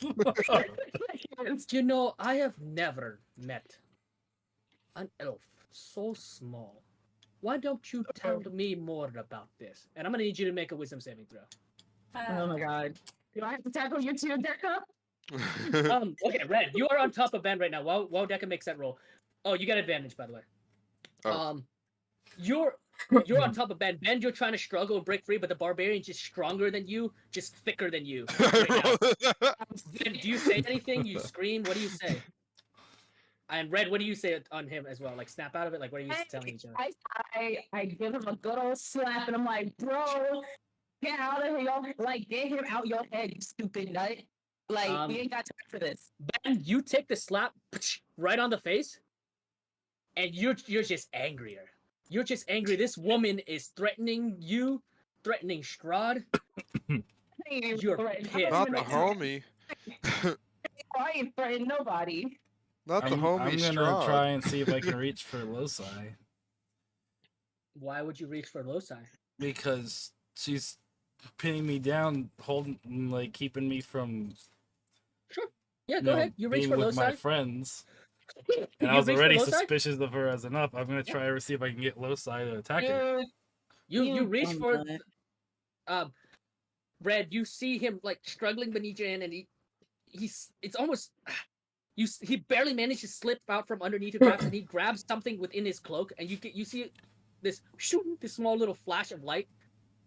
You know, I have never met an elf so small. Why don't you tell me more about this? And I'm gonna need you to make a wisdom saving throw. Oh my god. Do I have to tackle you too, Deca? Okay, Red, you are on top of Ben right now. While Deca makes that roll. Oh, you got advantage, by the way. Oh. You're on top of Ben. Ben, you're trying to struggle and break free, but the barbarian's just stronger than you, just thicker than you. Right now. Ben, do you say anything? You scream? What do you say? And Red, what do you say on him as well? Like snap out of it? Like what are you telling each other? I give him a good old slap and I'm like, bro, get out of here, like get him out your head, you stupid nut. Like we ain't got time for this. Ben, you take the slap right on the face, and you're just angrier. You're just angry. This woman is threatening you, threatening Strahd. You're pissed. Not the homie. I ain't threatening nobody. Not the homie, I'm gonna Strahd. try and see if I can reach for Loci. Why would you reach for Loci? Because she's pinning me down, holding, like, keeping me from. Sure. Yeah, go ahead. You reach being for with my Loci. friends. And I You was reach for already Loci? suspicious of her as enough. I'm gonna try to see if I can get Loci to attack her. You reach for Red. You see him like struggling beneath your hand, and it's almost he barely managed to slip out from underneath your grasp, and he grabs something within his cloak, and you see this small little flash of light.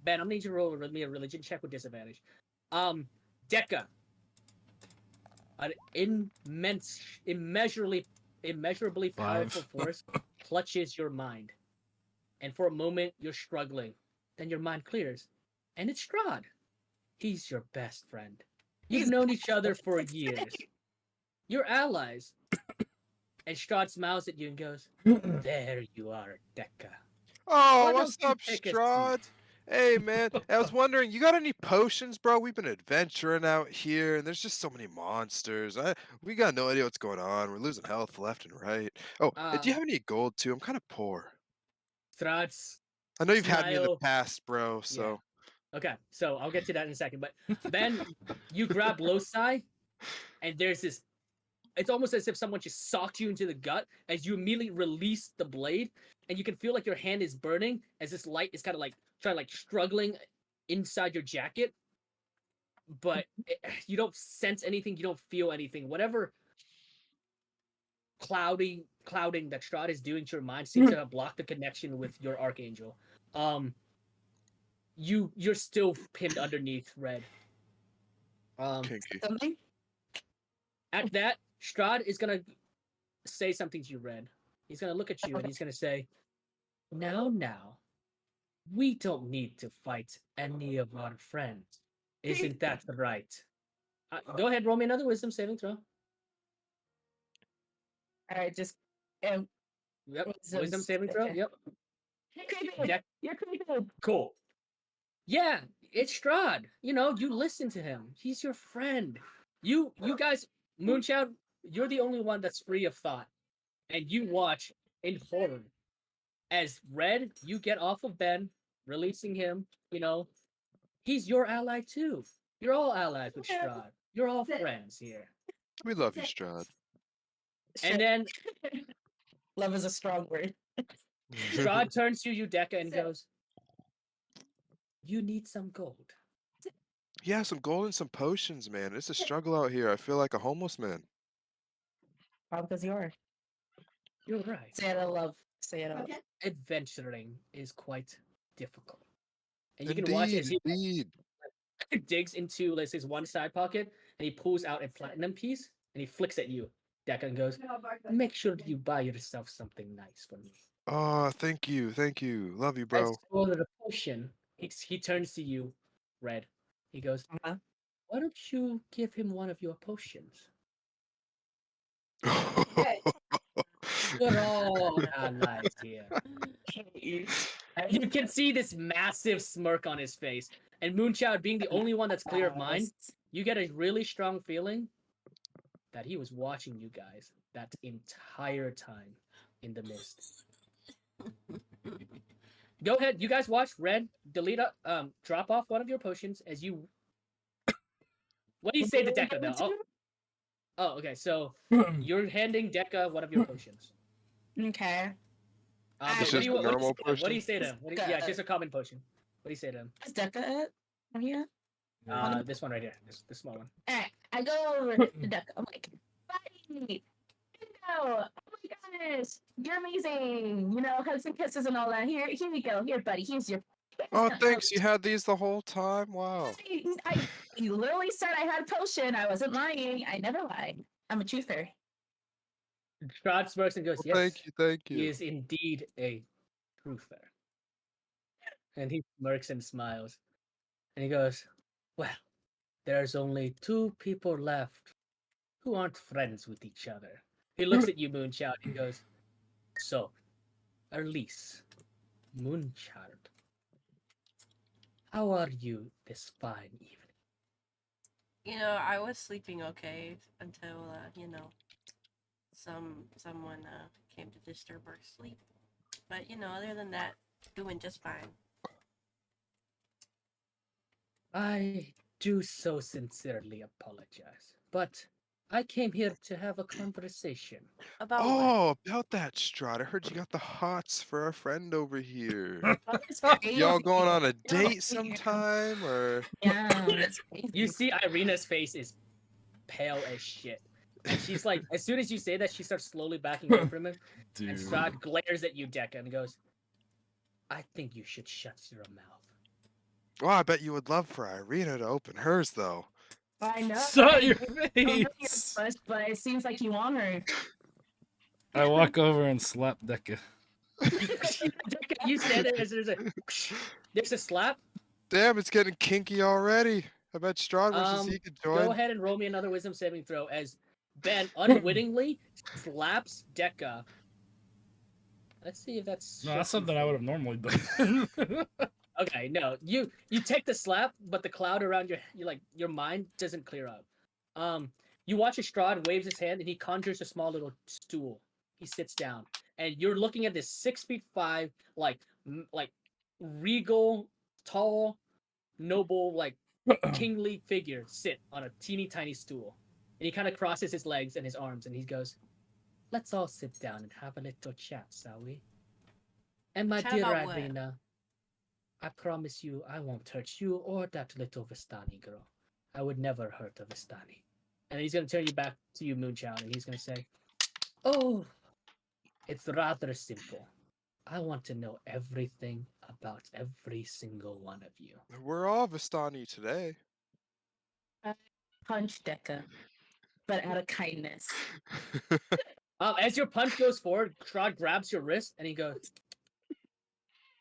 Ben, I'm gonna need you to roll me a religion check with disadvantage. Dekka, an immeasurably powerful force clutches your mind, and for a moment you're struggling. Then your mind clears, and it's Strahd. He's your best friend. You've known each other for years. You're allies. And Strahd smiles at you and goes, "There you are, Dekka. Oh, Why what's don't up, you take a Strahd? seat?" Hey, man. I was wondering, you got any potions, bro? We've been adventuring out here, and there's just so many monsters. We got no idea what's going on. We're losing health left and right. Oh, do you have any gold too? I'm kind of poor. Strahd's I know you've had me in the smile. past, bro. So Okay, so I'll get to that in a second. But Ben, you grab Loci, and there's this. It's almost as if someone just socked you into the gut as you immediately release the blade, and you can feel like your hand is burning as this light is kind of like struggling inside your jacket. But you don't sense anything. You don't feel anything. Whatever clouding that Strahd is doing to your mind seems to have blocked the connection with your archangel. You're still pinned underneath Red. kinky. Something? At that, Strahd is gonna say something to you, Red. He's gonna look at you and he's gonna say, Now, we don't need to fight any of our friends. Isn't that right? Go ahead, roll me another wisdom saving throw. Alright, just Yep, wisdom saving throw. Yep. You're creepy. Cool. Yeah, it's Strahd. You know, you listen to him. He's your friend. You guys, Moonchild, you're the only one that's free of thought. And you watch in horror as Red, you get off of Ben, releasing him. You know, he's your ally too. You're all allies with Strahd. You're all friends here. We love you, Strahd. And then Love is a strong word. Strahd turns to you, Dekka, and goes, You need some gold. Yeah, some gold and some potions, man. It's a struggle out here. I feel like a homeless man. Probably because you are. You're right. Say it out love. Say it out. Adventuring is quite difficult. And you can watch as Indeed. he digs into, let's say, his one side pocket, and he pulls out a platinum piece, and he flicks at you, Dekka, and goes, Make sure that you buy yourself something nice for me. Oh, thank you. Love you, bro. As for the potion, he turns to you, Red. He goes, Uh-huh. Why don't you give him one of your potions? We're all allies here. And you can see this massive smirk on his face. And Moonchild, being the only one that's clear of mind, you get a really strong feeling that he was watching you guys that entire time in the mist. Go ahead, you guys watch. Red, delete drop off one of your potions as you. What do you say to Dekka though? Oh, okay. So you're handing Dekka one of your potions. Okay. It's What do just you a what do you normal say to him? What do potion? you say to him? Yeah, it's just a common potion. What do you say to him? Is Decca it? Are you? This one right here, this small one. Alright, I go over to Decca. I'm like, buddy, oh my gosh, you're amazing. You know, hugs and kisses and all that. Here we go. Here, buddy. Here's your. Oh, thanks. You had these the whole time? Wow. You literally said I had a potion. I wasn't lying. I never lied. I'm a truther. Strahd smirks and goes, Well, yes, thank he you. is indeed a truther. And he smirks and smiles. And he goes, well, there's only two people left who aren't friends with each other. He looks at you, Moonchild, and goes, so, Elise, Moonchild, how are you this fine evening? You know, I was sleeping okay until someone came to disturb our sleep. But you know, other than that, doing just fine. I do so sincerely apologize, but I came here to have a conversation. About what? Oh, about that, Strahd. I heard you got the hots for our friend over here. That's crazy. Y'all going on a No, date sometime, or? Yeah, that's crazy. You see Irina's face is pale as shit. And she's like, as soon as you say that, she starts slowly backing away from him. And Dude. Strahd glares at you, Decca, and goes, I think you should shut your mouth. Well, I bet you would love for Irina to open hers, though. I know. Shut your don't know your face. push, but it seems like you want her. I walk over and slap Decca. Decca, you stand there as there's a slap. Damn, it's getting kinky already. I bet Strahd wishes he could join. Go ahead and roll me another wisdom saving throw as Ben unwittingly slaps Decca. Let's see if that's. No, that's something I would have normally done. Okay, no, you take the slap, but the cloud around your mind doesn't clear up. You watch as Strahd waves his hand and he conjures a small little stool. He sits down, and you're looking at this 6'5", like regal, tall, noble, like kingly figure sit on a teeny tiny stool, and he kind of crosses his legs and his arms, and he goes, "Let's all sit down and have a little chat, shall we?" And my Chat dear about what? Irina, I promise you I won't hurt you or that little Vistani girl. I would never hurt a Vistani. And he's going to turn you back to you, Moonchild, and he's going to say, oh, it's rather simple. I want to know everything about every single one of you. We're all Vistani today. Punch Decca, but out of kindness. As your punch goes forward, Strahd grabs your wrist and he goes,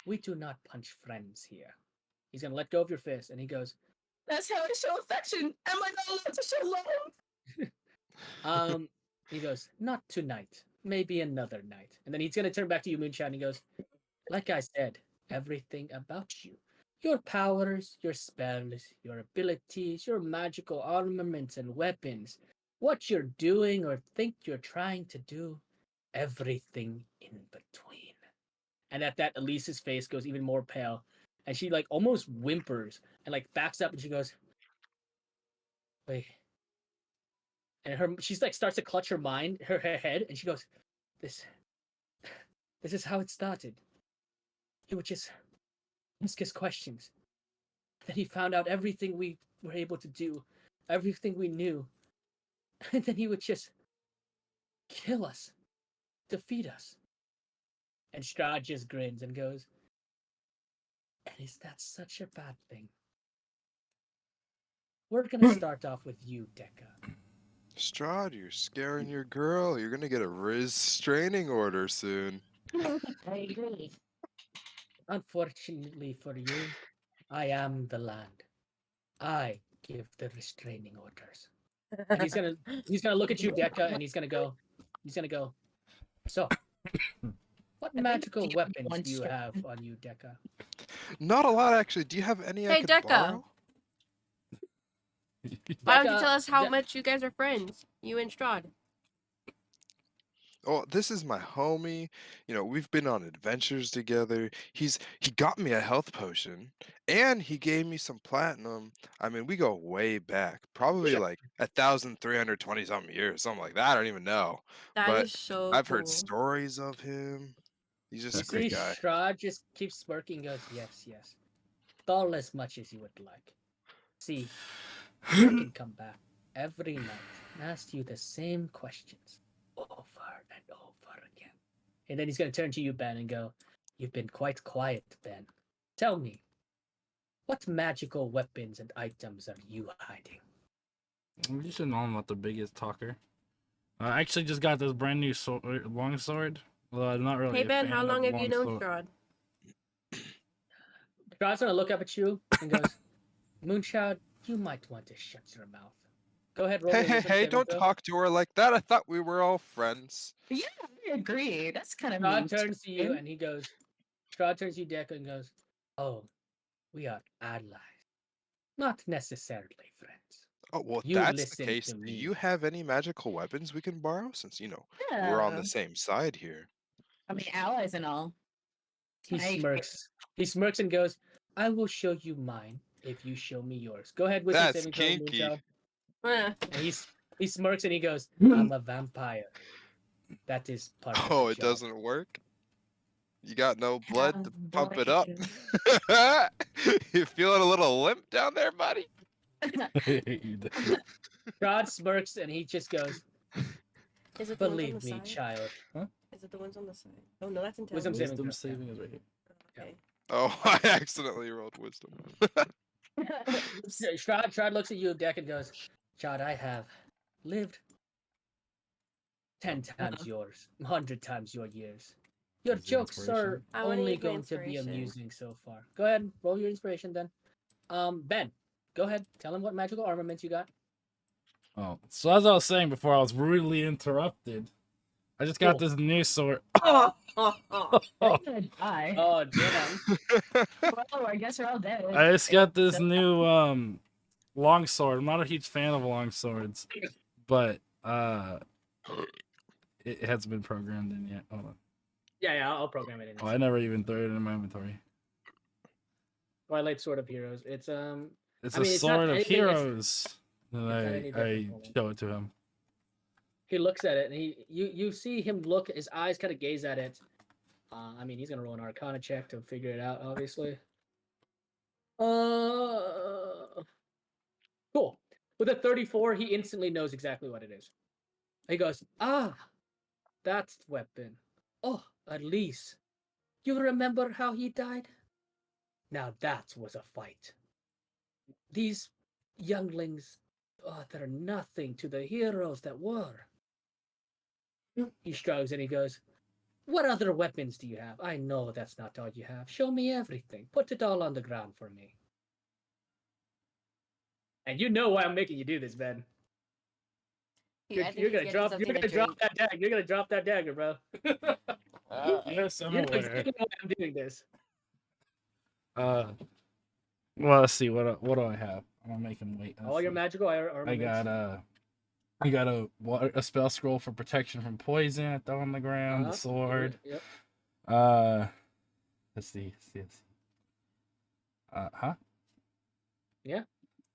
we do not punch friends here. He's going to let go of your fist and he goes, That's how I show affection. Am I not allowed to show love? He goes, not tonight, maybe another night. And then he's going to turn back to you, Moonshine, and he goes, like I said, everything about you. Your powers, your spells, your abilities, your magical armaments and weapons, what you're doing or think you're trying to do, everything in between. And at that, Elise's face goes even more pale, and she like almost whimpers and like backs up, and she goes, "Wait." And she's like starts to clutch her mind, her head, and she goes, "This is how it started. He would just ask us questions. Then he found out everything we were able to do, everything we knew, and then he would just kill us, defeat us." And Strahd just grins and goes, "And is that such a bad thing? We're gonna start off with you, Decca." Strahd, you're scaring your girl. You're gonna get a restraining order soon. I agree. Unfortunately for you, I am the land. I give the restraining orders. And he's gonna look at you, Decca, and he's gonna go, so What I think magical you have weapons one do you strand. have on you, Deca? Not a lot, actually. Do you have any I Hey, could Deca. borrow? Why don't you Deca, tell us how De- much you guys are friends? You and Strahd. Oh, this is my homie. You know, we've been on adventures together. He got me a health potion and he gave me some platinum. I mean, we go way back. Probably like 1,320 something years, something like that. I don't even know. That But is so I've cool. heard stories of him. He's just you a great see, guy. Strahd just keeps smirking. Goes, yes, yes, all as much as you would like. See, I can come back every night and ask you the same questions over and over again. And then he's gonna turn to you, Ben, and go, "You've been quite quiet, Ben. Tell me, what magical weapons and items are you hiding?" You should know I'm not the biggest talker. I actually just got this brand new long sword. Well, I'm not really Hey a Ben, fan how of long have you long known sword. Strahd? Strahd's gonna look up at you and goes, "Moonchild, you might want to shut your mouth." Go ahead, roll Hey, me a hey, wisdom hey, saving don't throw. talk to her like that. I thought we were all friends. Yeah, I agree. That's kind of Strahd mean. turns to you and he goes, Strahd turns to you, Deca, and goes, "Oh, we are allies, not necessarily friends. Oh, well, if You that's the listen case, to do you me." have any magical weapons we can borrow since, we're on Yeah. the same side here? I mean, allies and all. He I smirks. He smirks and goes, "I will show you mine if you show me yours." Go ahead, wisdom That's saving throw, kinky. Moonchild. Eh. And he smirks and he goes, "I'm a vampire. That is part of the Oh, it job." doesn't work? You got no blood have to pump it up? blade. You feeling a little limp down there, buddy? God smirks and he just goes, Is it the ones on "Believe the me, side? child." Is it the ones on the side? Oh no, that's Wisdom intelligence. saving Wisdom throw. Yeah. saving is right here. Okay. Oh, I accidentally rolled wisdom. Oops. Strahd looks at you, Deck, and goes, "Child, I have lived 10 times yours, 100 times your years. Your Is your jokes are inspiration? I wanna only use my going to be inspiration. amusing so far." Go ahead, roll your inspiration then. Ben, go ahead. Tell him what magical armaments you got. Oh, so as I was saying before, I was rudely interrupted. I just got Cool. this new sword. Oh. You're gonna die. Oh, damn. Well, I guess we're all dead. I just got this So- new long sword. I'm not a huge fan of long swords, but it hasn't been programmed in yet. Hold on. Yeah, I'll program it in. Oh, I never even threw it in my inventory. Twilight Sword of Heroes. It's It's I a mean, it's not sword of anything- it's- heroes. And it's not any I different. Hold on. show it to him. He looks at it and you see him look, his eyes kind of gaze at it. I mean, he's gonna roll an Arcana check to figure it out, obviously. Cool. With a 34, he instantly knows exactly what it is. He goes, "Ah, that's the weapon. Oh, at least you remember how he died? Now that was a fight. These younglings, oh, they're nothing to the heroes that were." He shrugs and he goes, "What other weapons do you have? I know that's not all you have. Show me everything. Put it all on the ground for me." And you know why I'm making you do this, Ben. You're gonna drop. You're gonna drop that dagger. You're gonna drop that dagger, bro. Yes, I'm You know aware. exactly why I'm doing this. Well, let's see. What do I have? I'm gonna make him wait. Let's All your see. magical armaments. I got a spell scroll for protection from poison. I throw on the ground. The sword. Yep. Let's see. Huh? Yeah.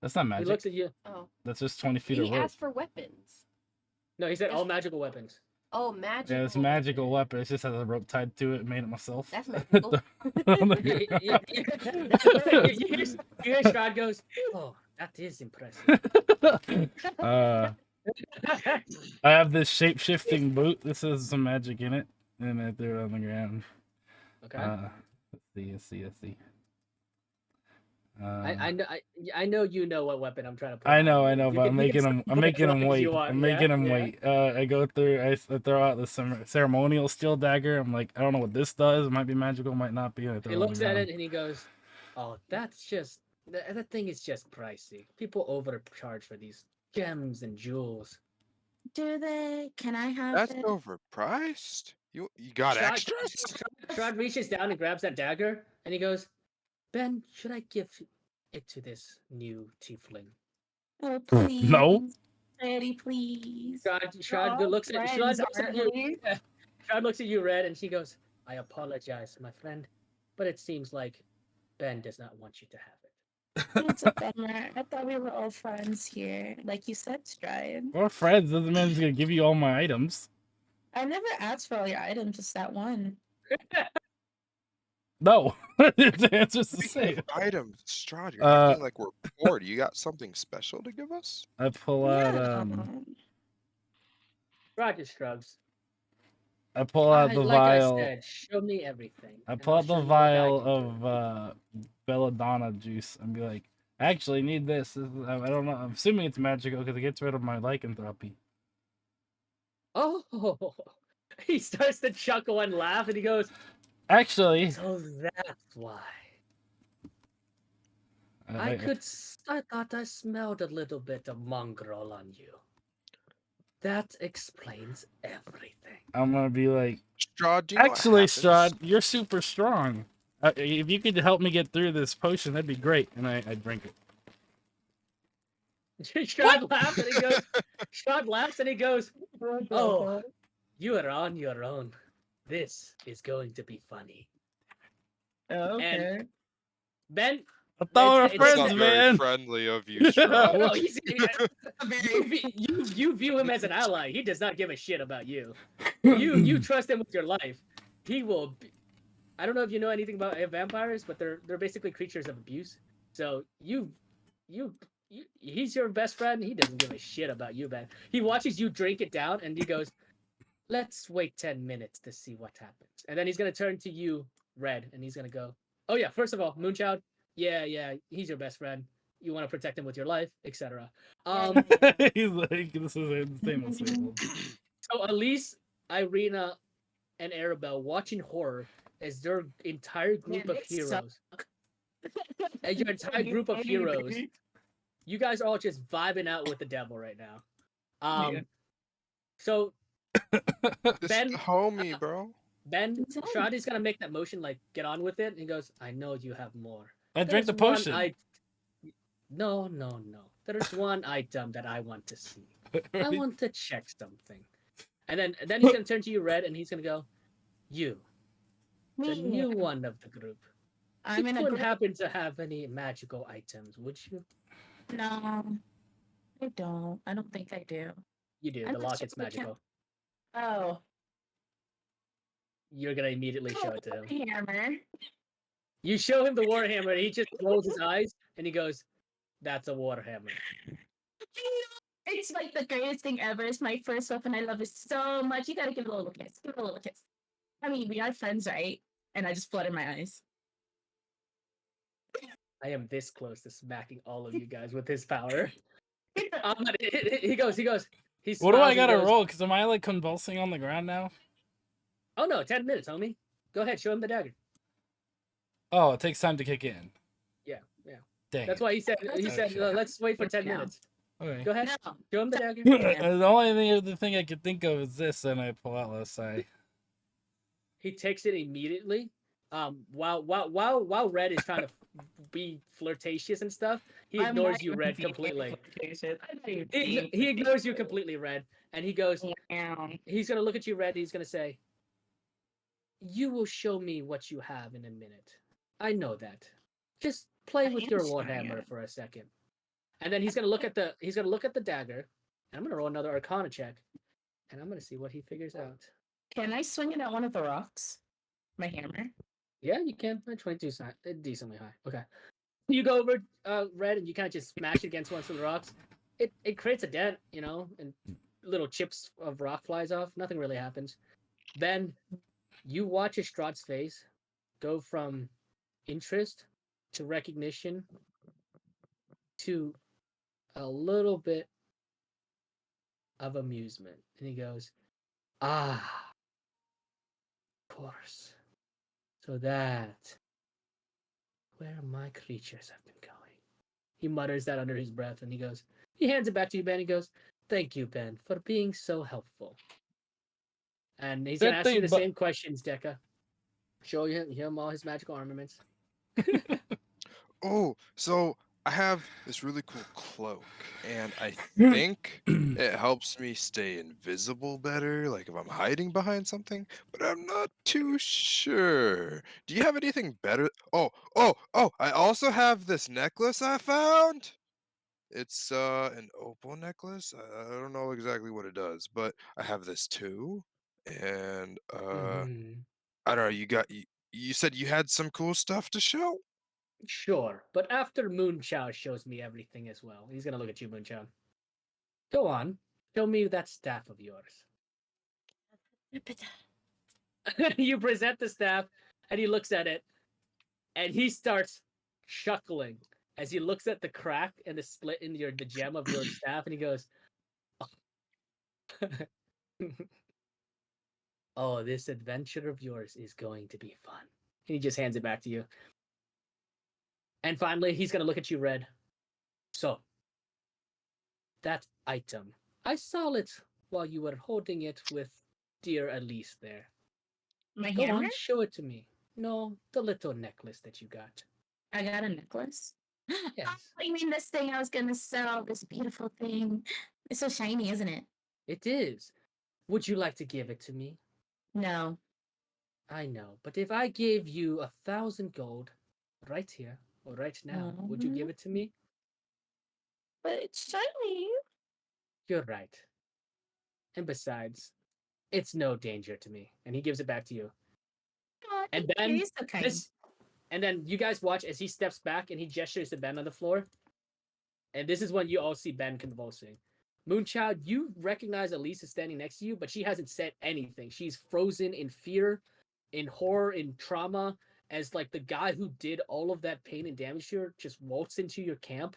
That's not He magic. looks at you. Oh. That's just 20 feet He of rope. asked for weapons. No, he said all That's- magical weapons. Oh, magical. Yeah, it's a magical weapon. It just has a rope tied to it. Made it myself. That's magical. On the You ground. hear Strahd goes, "Oh, that is impressive." I have this shape shifting boot. This has some magic in it, and I threw it on the ground. Okay. Let's see. I know you know what weapon I'm trying to put. I on know, you. but You I'm can making stop him. I'm for making as him long as wait. you want. I'm Yeah, making him yeah. wait. I go through. I throw out the ceremonial steel dagger. I'm like, I don't know what this does. It might be magical, might not be. And I throw He it on the looks at ground. it and he goes, "Oh, that's just that thing is just pricey. People overcharge for these gems and jewels." Do they? Can I have That's it? overpriced. You got Strahd, extras? Strahd reaches down and grabs that dagger, and he goes, Ben, should I give it to this new tiefling? Oh, please. No. Eddie, please. Strahd We're all looks at friends, aren't you. we? Yeah. Strahd looks at you, Red, and she goes, I apologize, my friend, but it seems like Ben does not want you to have it. It's a bummer. I thought we were all friends here. Like you said, Stride. We're friends. Doesn't mean he's gonna give you all my items. I never asked for all your items, just that one. No. The answer's the Speaking same. of items, Strahd, you're Uh, acting like we're bored. You got something special to give us? I pull out Yeah. Strahd just shrugs. I pull out I, the like vial. I said, show me everything. I and pull I'll out show the you what I vial can do. of belladonna juice and be like, I actually need this. I don't know. I'm assuming it's magical because it gets rid of my lycanthropy. Oh, he starts to chuckle and laugh, and he goes, Actually, so that's why. I, I thought I smelled a little bit of mongrel on you. That explains everything. I'm gonna be like, Strahd, do you know what actually, happens? Strahd, you're super strong. If you could help me get through this potion, that'd be great. And I drink it. Strahd laughs and he goes, Strahd laughs and he goes, oh, you are on your own. This is going to be funny. Okay. And Ben, I thought we were It's That's friends, not very man. friendly of you, no, Strahd. no, you view him as an ally. He does not give a shit about you. You trust him with your life. He will. I don't know if you know anything about vampires, but they're basically creatures of abuse. So he's your best friend. He doesn't give a shit about you, Ben. He watches you drink it down, and he goes, "Let's wait 10 minutes to see what happens." And then he's gonna turn to you, Red, and he's gonna go, "Oh yeah, first of all, Moonchild, yeah, he's your best friend. You want to protect him with your life, etc." He's like, this is the same as Sable. So Elise, Irina, and Arabelle watching horror as their entire group of heroes, as your entire group of heroes, you guys are all just vibing out with the devil right now. So This Ben, homie, bro. Ben, Strahdi's gonna make that motion like get on with it, and he goes, "I know you have more." I drank the There's potion. No. There's one item that I want to see. I want to check something. And then he's gonna turn to you, Red, and he's gonna go, "You, the new one of the group. I'm you in a wouldn't group. happen to have any magical items, would you?" No, I don't. I don't think I do. You do. I'm The not locket's sure we can- magical. Oh, You're gonna immediately show it to him. hammer. You show him the warhammer, and he just rolls his eyes, and he goes, "That's a warhammer." It's like the greatest thing ever. It's my first weapon. I love it so much. You gotta give it a little kiss. Give it a little kiss. I mean, we are friends, right? And I just flooded my eyes. I am this close to smacking all of you guys with his power. He goes. He What do I smiles and gotta goes, roll? Because am I like convulsing on the ground now? "Oh no, 10 minutes, homie. Go ahead, show him the dagger." Oh, it takes time to kick in. Yeah. Dang. That's why he said Okay. let's wait for 10 Yeah. minutes. Okay. Go ahead, No. show him the dagger. The only other thing I could think of is this, and I pull out last side. He takes it immediately. While Red is trying to be flirtatious and stuff, he I'm ignores not you, even Red, being completely. flirtatious. I'm not even He being ignores you completely, Red, and he goes. flirtatious. He's gonna look at you, Red. And he's gonna say, "You will show me what you have in a minute. I know that. Just play I with am your showing warhammer it. for a second." And then he's gonna look at the dagger, and I'm gonna roll another Arcana check, and I'm gonna see what he figures out. Can I swing it at one of the rocks? My hammer. Yeah, you can. 22 is decently high. Okay. You go over, Red, and you kind of just smash it against one of the rocks. It creates a dent, and little chips of rock flies off. Nothing really happens. Then you watch Estrahd's face go from interest to recognition to a little bit of amusement. And he goes, "Ah, of course. So that where my creatures have been going." He mutters that under his breath, and he hands it back to you, Ben. He goes, "Thank you, Ben, for being so helpful." And he's That gonna ask you thing the bu- same questions, Deca. Show him all his magical armaments. Oh, so I have this really cool cloak, and I think it helps me stay invisible better, like if I'm hiding behind something, but I'm not too sure. Do you have anything better? Oh, I also have this necklace I found. It's an opal necklace. I don't know exactly what it does, but I have this too. And Mhm. I don't know, you said you had some cool stuff to show? Sure, but after Moon Chow shows me everything as well, he's gonna look at you, Moon Chow. Go on, show me that staff of yours. You present the staff, and he looks at it, and he starts chuckling as he looks at the crack and the split in the gem of your staff, and he goes, "Oh, this adventure of yours is going to be fun." And he just hands it back to you. And finally, he's gonna look at you, Red. So, that item, I saw it while you were holding it with dear Elise there. My Go hammer? on, show it to me. No, the little necklace that you got. I got a necklace. Yes. Oh, you mean this thing I was gonna sell? This beautiful thing. It's so shiny, isn't it? It is. Would you like to give it to me? No. I know, but if I gave you 1,000 gold right here or right now, would you give it to me? But it's shiny. You're right. And besides, it's no danger to me. And he gives it back to you. Oh, And thank you. then You're so kind. and then you guys watch as he steps back and he gestures to Ben on the floor. And this is when you all see Ben convulsing. Moonchild, you recognize Elise is standing next to you, but she hasn't said anything. She's frozen in fear, in horror, in trauma, as like the guy who did all of that pain and damage to her just waltzed into your camp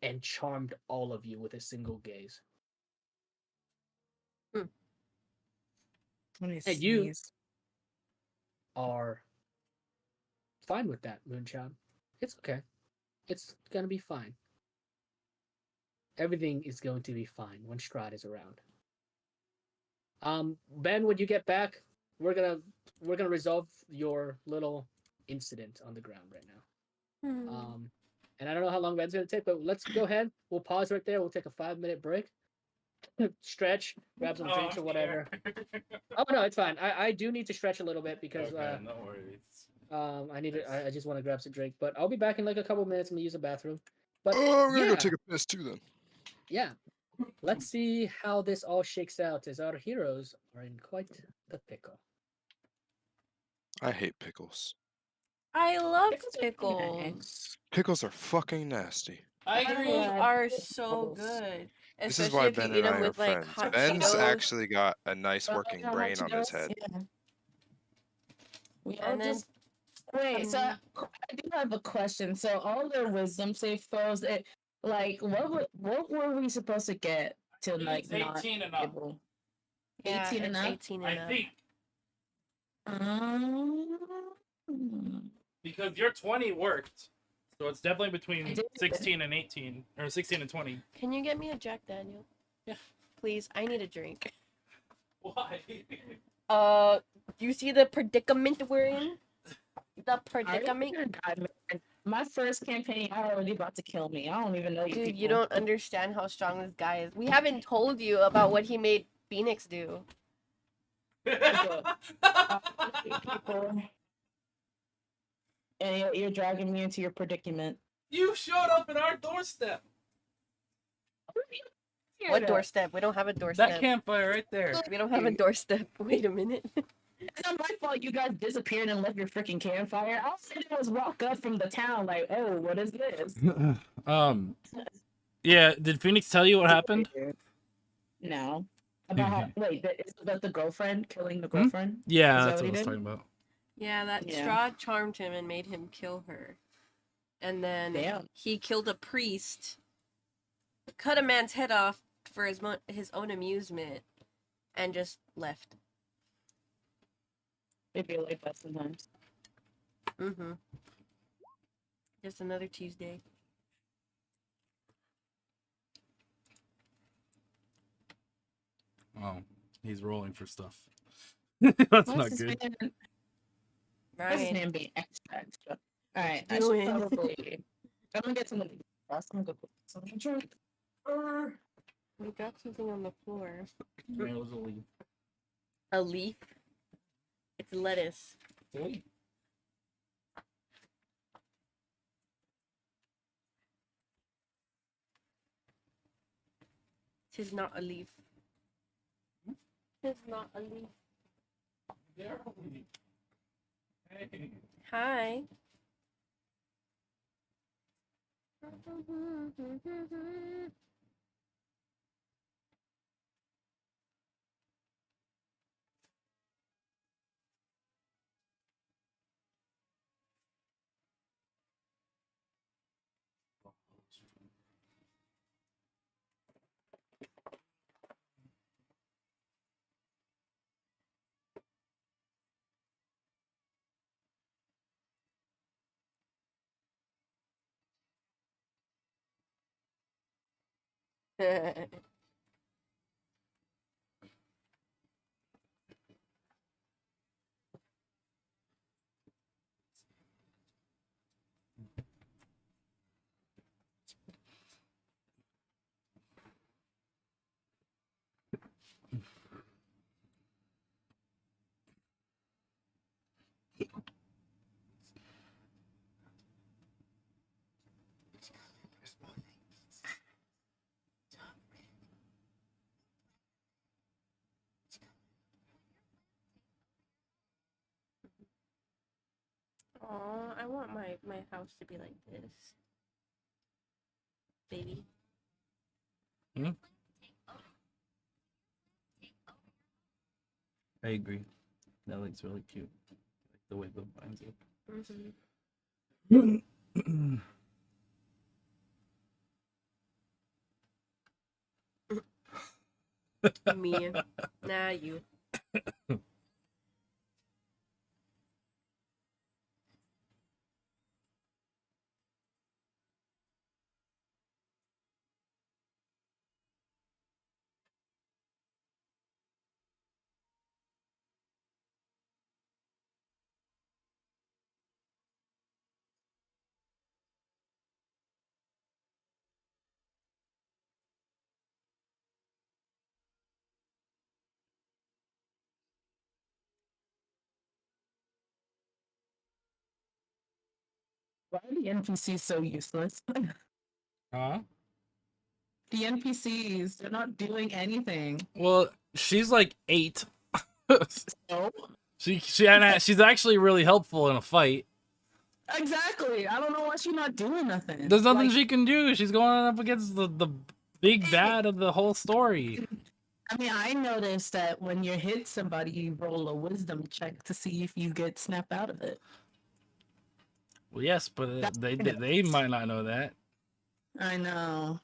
and charmed all of you with a single gaze. Hmm. And you are fine with that, Moonchild. It's okay. It's gonna be fine. Everything is going to be fine when Strahd is around. Ben, when you get back, we're gonna resolve your little incident on the ground right now. Hmm. And I don't know how long Ben's gonna take, but let's go ahead. We'll pause right there. We'll take a 5-minute break, stretch, grab some drinks or whatever. Oh no, it's fine. I do need to stretch a little bit because no worries. I just want to grab some drink, but I'll be back in like a couple minutes. I'm gonna use the bathroom. But Oh, I'm gonna go yeah, take a piss too then. yeah. Let's see how this all shakes out as our heroes are in quite the pickle. I hate pickles. I love Pickles are pretty pickles. Pickles are fucking nasty. I Pickles agree. are so good, This is especially why if you Ben eat and them I are with like friends. hot Ben's Cheetos. actually got a nice working brain on his head. Yeah. We all And then just wait. So um, I do have a question. So all their wisdom save throws, like what were we supposed to get to like It's not 18 and up. able? yeah, 18 and it's up? 18 I and up. think Um, because your 20 worked, so it's definitely I between did. 16 and 18, or 16 and 20. Can you get me a Jack Daniel? Yeah. Please, I need a drink. Why? Do you see the predicament we're in? The I predicament? already died, man. My first campaign, I already about to kill me. I don't even know you Dude, people. you don't understand how strong this guy is. We haven't told you about what he made Phoenix do. People, and you're dragging me into your predicament. You showed up at our doorstep. What doorstep? We don't have a doorstep. That campfire right there. We don't have a doorstep. Wait a minute. It's not my fault you guys disappeared and left your freaking campfire. All I did was walk up from the town like, oh, what is this? Yeah. Did Phoenix tell you what happened? No. About how, wait, is it about the girlfriend killing the Hmm? girlfriend? Yeah, Is that that's what what I he was did? talking about. Yeah, that Yeah. Strahd charmed him and made him kill her. And then Damn. he killed a priest, cut a man's head off for his own amusement, and just left. They feel like that sometimes. Mm-hmm. Just another Tuesday. Oh. He's rolling for stuff. That's What's not his good. name? What's his Ryan, name being extra? All right, I do should it. probably. I'm gonna get some. I'm gonna go put some drink. We got something on the floor. Man, it was a leaf. A leaf. It's lettuce. Tis not a leaf. Tis not a leaf. Hey. Hi. Aw, I want my house to be like this. Baby. I agree. That looks really cute. Like the way the vines look. Me. Nah, you. Why are the NPCs so useless? Huh? The NPCs, they're not doing anything. Well, she's like 8. So She's actually really helpful in a fight. exactly. I don't know why she's not doing nothing. There's nothing Like, she can do. She's going up against the big bad of the whole story. I mean, I noticed that when you hit somebody, you roll a wisdom check to see if you get snapped out of it. Well, yes, but they might not know that. I know.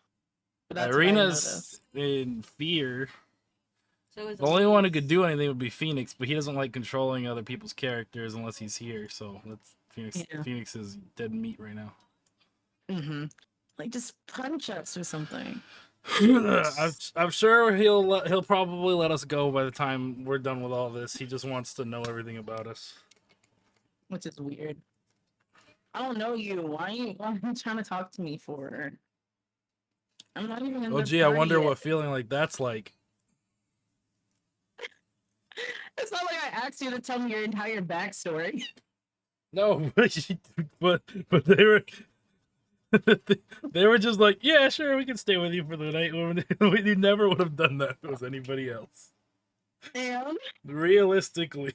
But that's what I Irina's noticed. in fear. So is The only one who Elise. could do anything would be Phoenix, but he doesn't like controlling other people's characters unless he's here. So that's Phoenix. Yeah. Phoenix is dead meat right now. Mm-hmm. Like, just punch us or something. I'm sure he'll probably let us go by the time we're done with all this. He just wants to know everything about us. Which is weird. I don't know you. Why are you trying to talk to me for? I'm not even in Oh the gee, I party wonder yet. what feeling like that's like. It's not like I asked you to tell me your entire backstory. No, but they were they were just like, yeah, sure, we can stay with you for the night. We never would have done that if it was anybody else. And Realistically,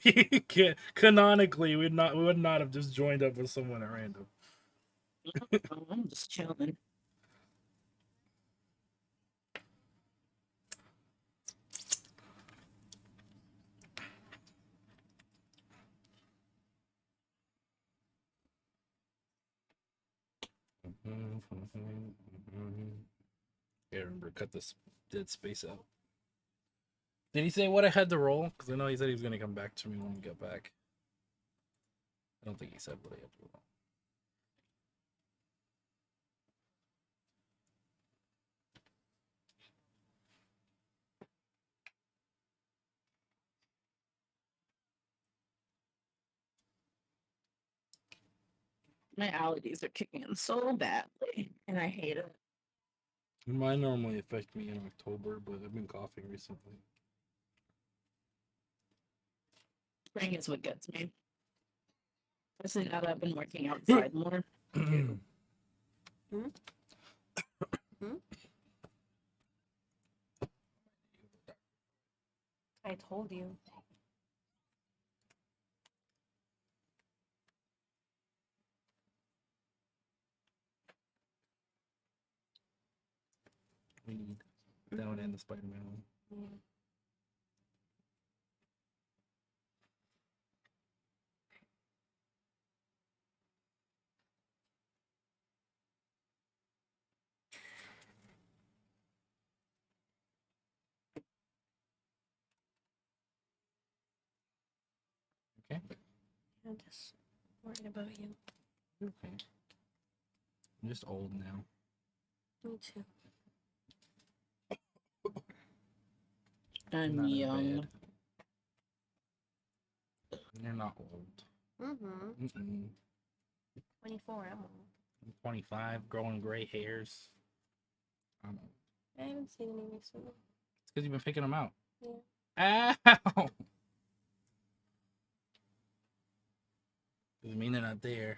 canonically, we would not have just joined up with someone at random. I'm just chilling. Yeah, remember, cut this dead space out. Did he say what I had to roll? Because I know he said he was going to come back to me when we get back. I don't think he said what I had to roll. My allergies are kicking in so badly, and I hate it. Mine normally affect me in October, but I've been coughing recently. Spring is what gets me. Especially now that I've been working outside more. Too. I told you. We need that one and the Spider-Man one. Yeah. Okay. I'm just worried about you. Okay. I'm just old now. Me too. I'm Not as young. bad. You're not old. Mm-hmm. Mm-mm. 24, I'm old. I'm 25, growing gray hairs. I'm old. I haven't seen any recently. It's because you've been picking them out. Yeah. Ow! Doesn't mean they're not there.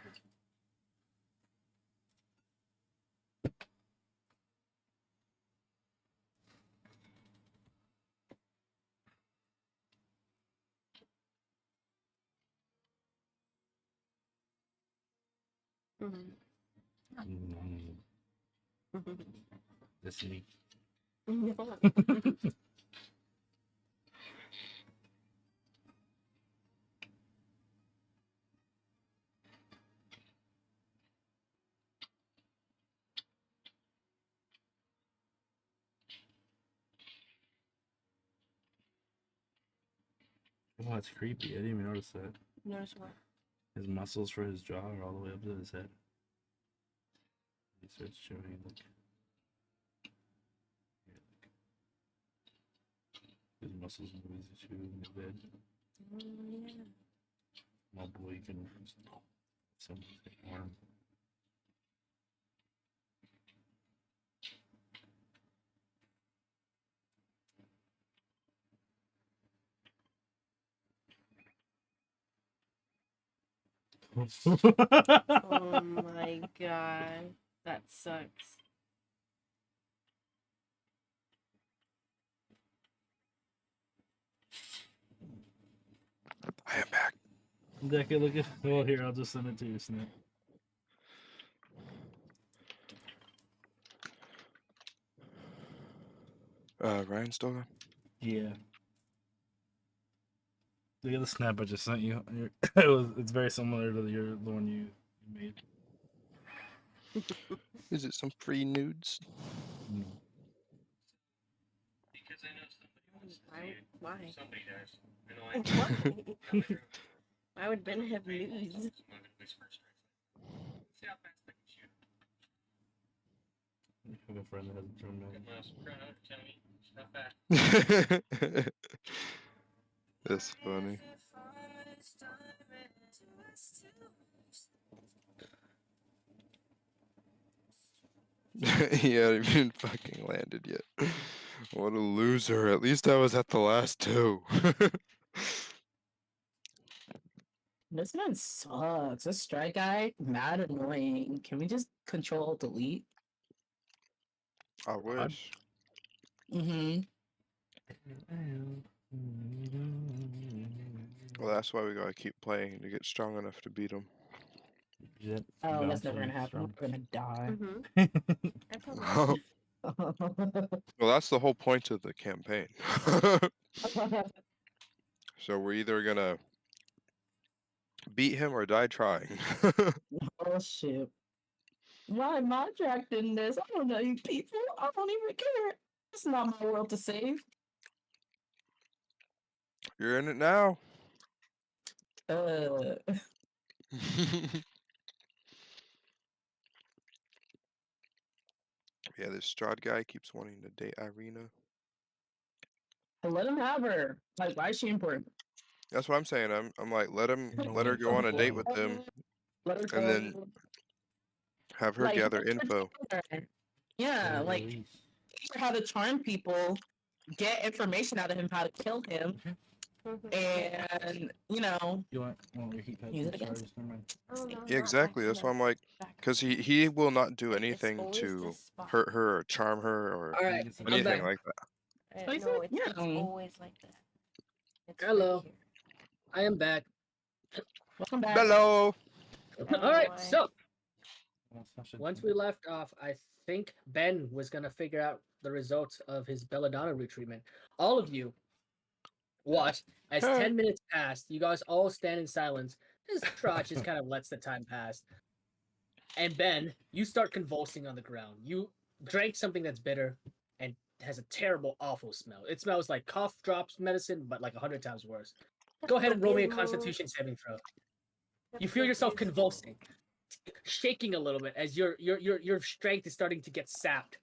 This me. Oh, that's creepy. I didn't even notice that. Notice what? His muscles for his jaw are all the way up to his head. He starts showing like, his muscles move as he chews in his bed. Yeah. My boy can someone's arm. Oh my god. That sucks. I am back. Deca, look at. Oh, here, I'll just send it to you, Snap. Ryan's still there? Yeah. Look at the snap I just sent you. It's very similar to the one you made. Is it some free nudes? No. Why? Why? Why would Ben have nudes? I have a friend that has a drum bag. That's funny. He hadn't even fucking landed yet. What a loser. At least I was at the last two. This man sucks. This strike guy, mad annoying. Can we just control delete? I wish. Mm-hmm. Well, that's why we gotta keep playing to get strong enough to beat him. Oh, that's never gonna happen. We're gonna die. Mm-hmm. I probably Well, that's the whole point of the campaign. So we're either gonna beat him or die trying. Oh shit. Why am I dragged in this? I don't know you people. I don't even care. It's not my world to save. You're in it now. Uh, Yeah, this Strahd guy keeps wanting to date Irina. let him have her. Like, why is she important? That's what I'm saying. I'm like, let her wait, go on a date with wow. him, Let her and then go. Have her Like, gather he's a info. charmer. Yeah, like teach her how to charm people, get information out of him, how to kill him, and You want your heat pads use and it against stars? Never mind. Oh no, Yeah, not exactly. back That's to why I'm like, back. because he will not do It's anything always to this spot. hurt her or charm her or All right, Get some I'm anything back. like that. No, it's Yeah. always like that. It's Hello. right here. I am back. Welcome back. Hello. All right, why? so Well, I should once do- we left off, I think Ben was gonna figure out the results of his belladonna retreatment. All of you watch as Hey. 10 minutes passed. You guys all stand in silence. This Trot just kind of lets the time pass. And Ben, you start convulsing on the ground. You drank something that's bitter and has a terrible, awful smell. It smells like cough drops medicine, but like 100 times worse. Go ahead and roll me a Constitution saving throw. You feel yourself convulsing, shaking a little bit as your strength is starting to get sapped.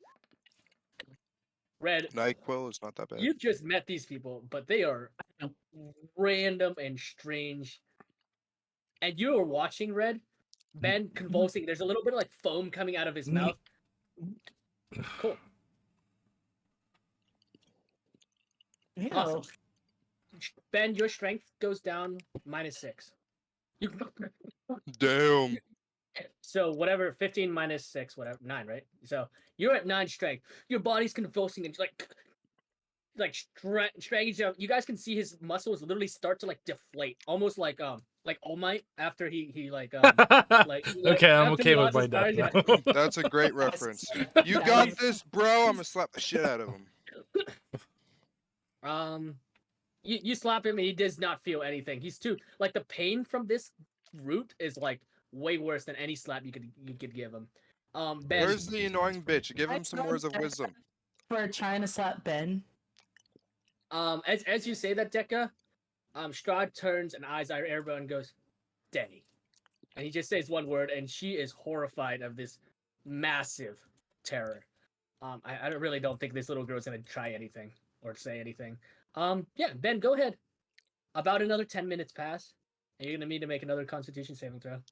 Red, NyQuil is not that bad. you've just met these people, but they are random and strange. And you are watching Red, Ben convulsing. There's a little bit of like foam coming out of his mouth. Cool. Ew. Awesome. Ben, your strength goes down -6. You Damn. so whatever 15 minus 6, whatever 9, right? So you're at 9 strength. Your body's convulsing and like strange. You guys can see his muscles literally start to like deflate, almost like All Might after he like Okay, I'm after he okay with lost my his death powers, yeah. now. That's a great reference. You That got is- this, bro. I'm gonna slap the shit out of him. You slap him and he does not feel anything. He's too like the pain from this root is like way worse than any slap you could give him. Ben, Where's the annoying bitch? Give him some words of wisdom. For trying to slap Ben. as you say that, Deca, Strahd turns and eyes Airbo and goes, "Day," and he just says one word, and she is horrified of this massive terror. I really don't think this little girl's gonna try anything or say anything. Yeah, Ben, go ahead. About another 10 minutes pass, and you're gonna need to make another Constitution saving throw.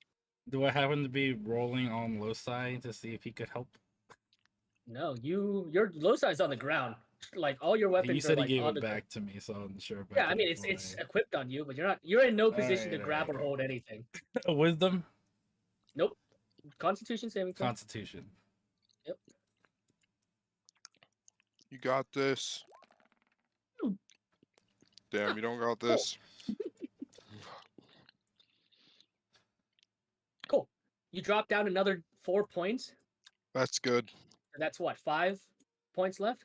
Do I happen to be rolling on Loci to see if he could help? No, your low side's on the ground. Like all your weapons You are said he like gave on it the back to me, so I'm sure. Yeah, I mean it's equipped on you, but you're in no position to Alright, grab or alright. hold anything. Wisdom, Nope. Constitution saving throw. Constitution. You got this. Damn, you don't got this. Cool. You drop down another 4 points. That's good. That's what, 5 points left?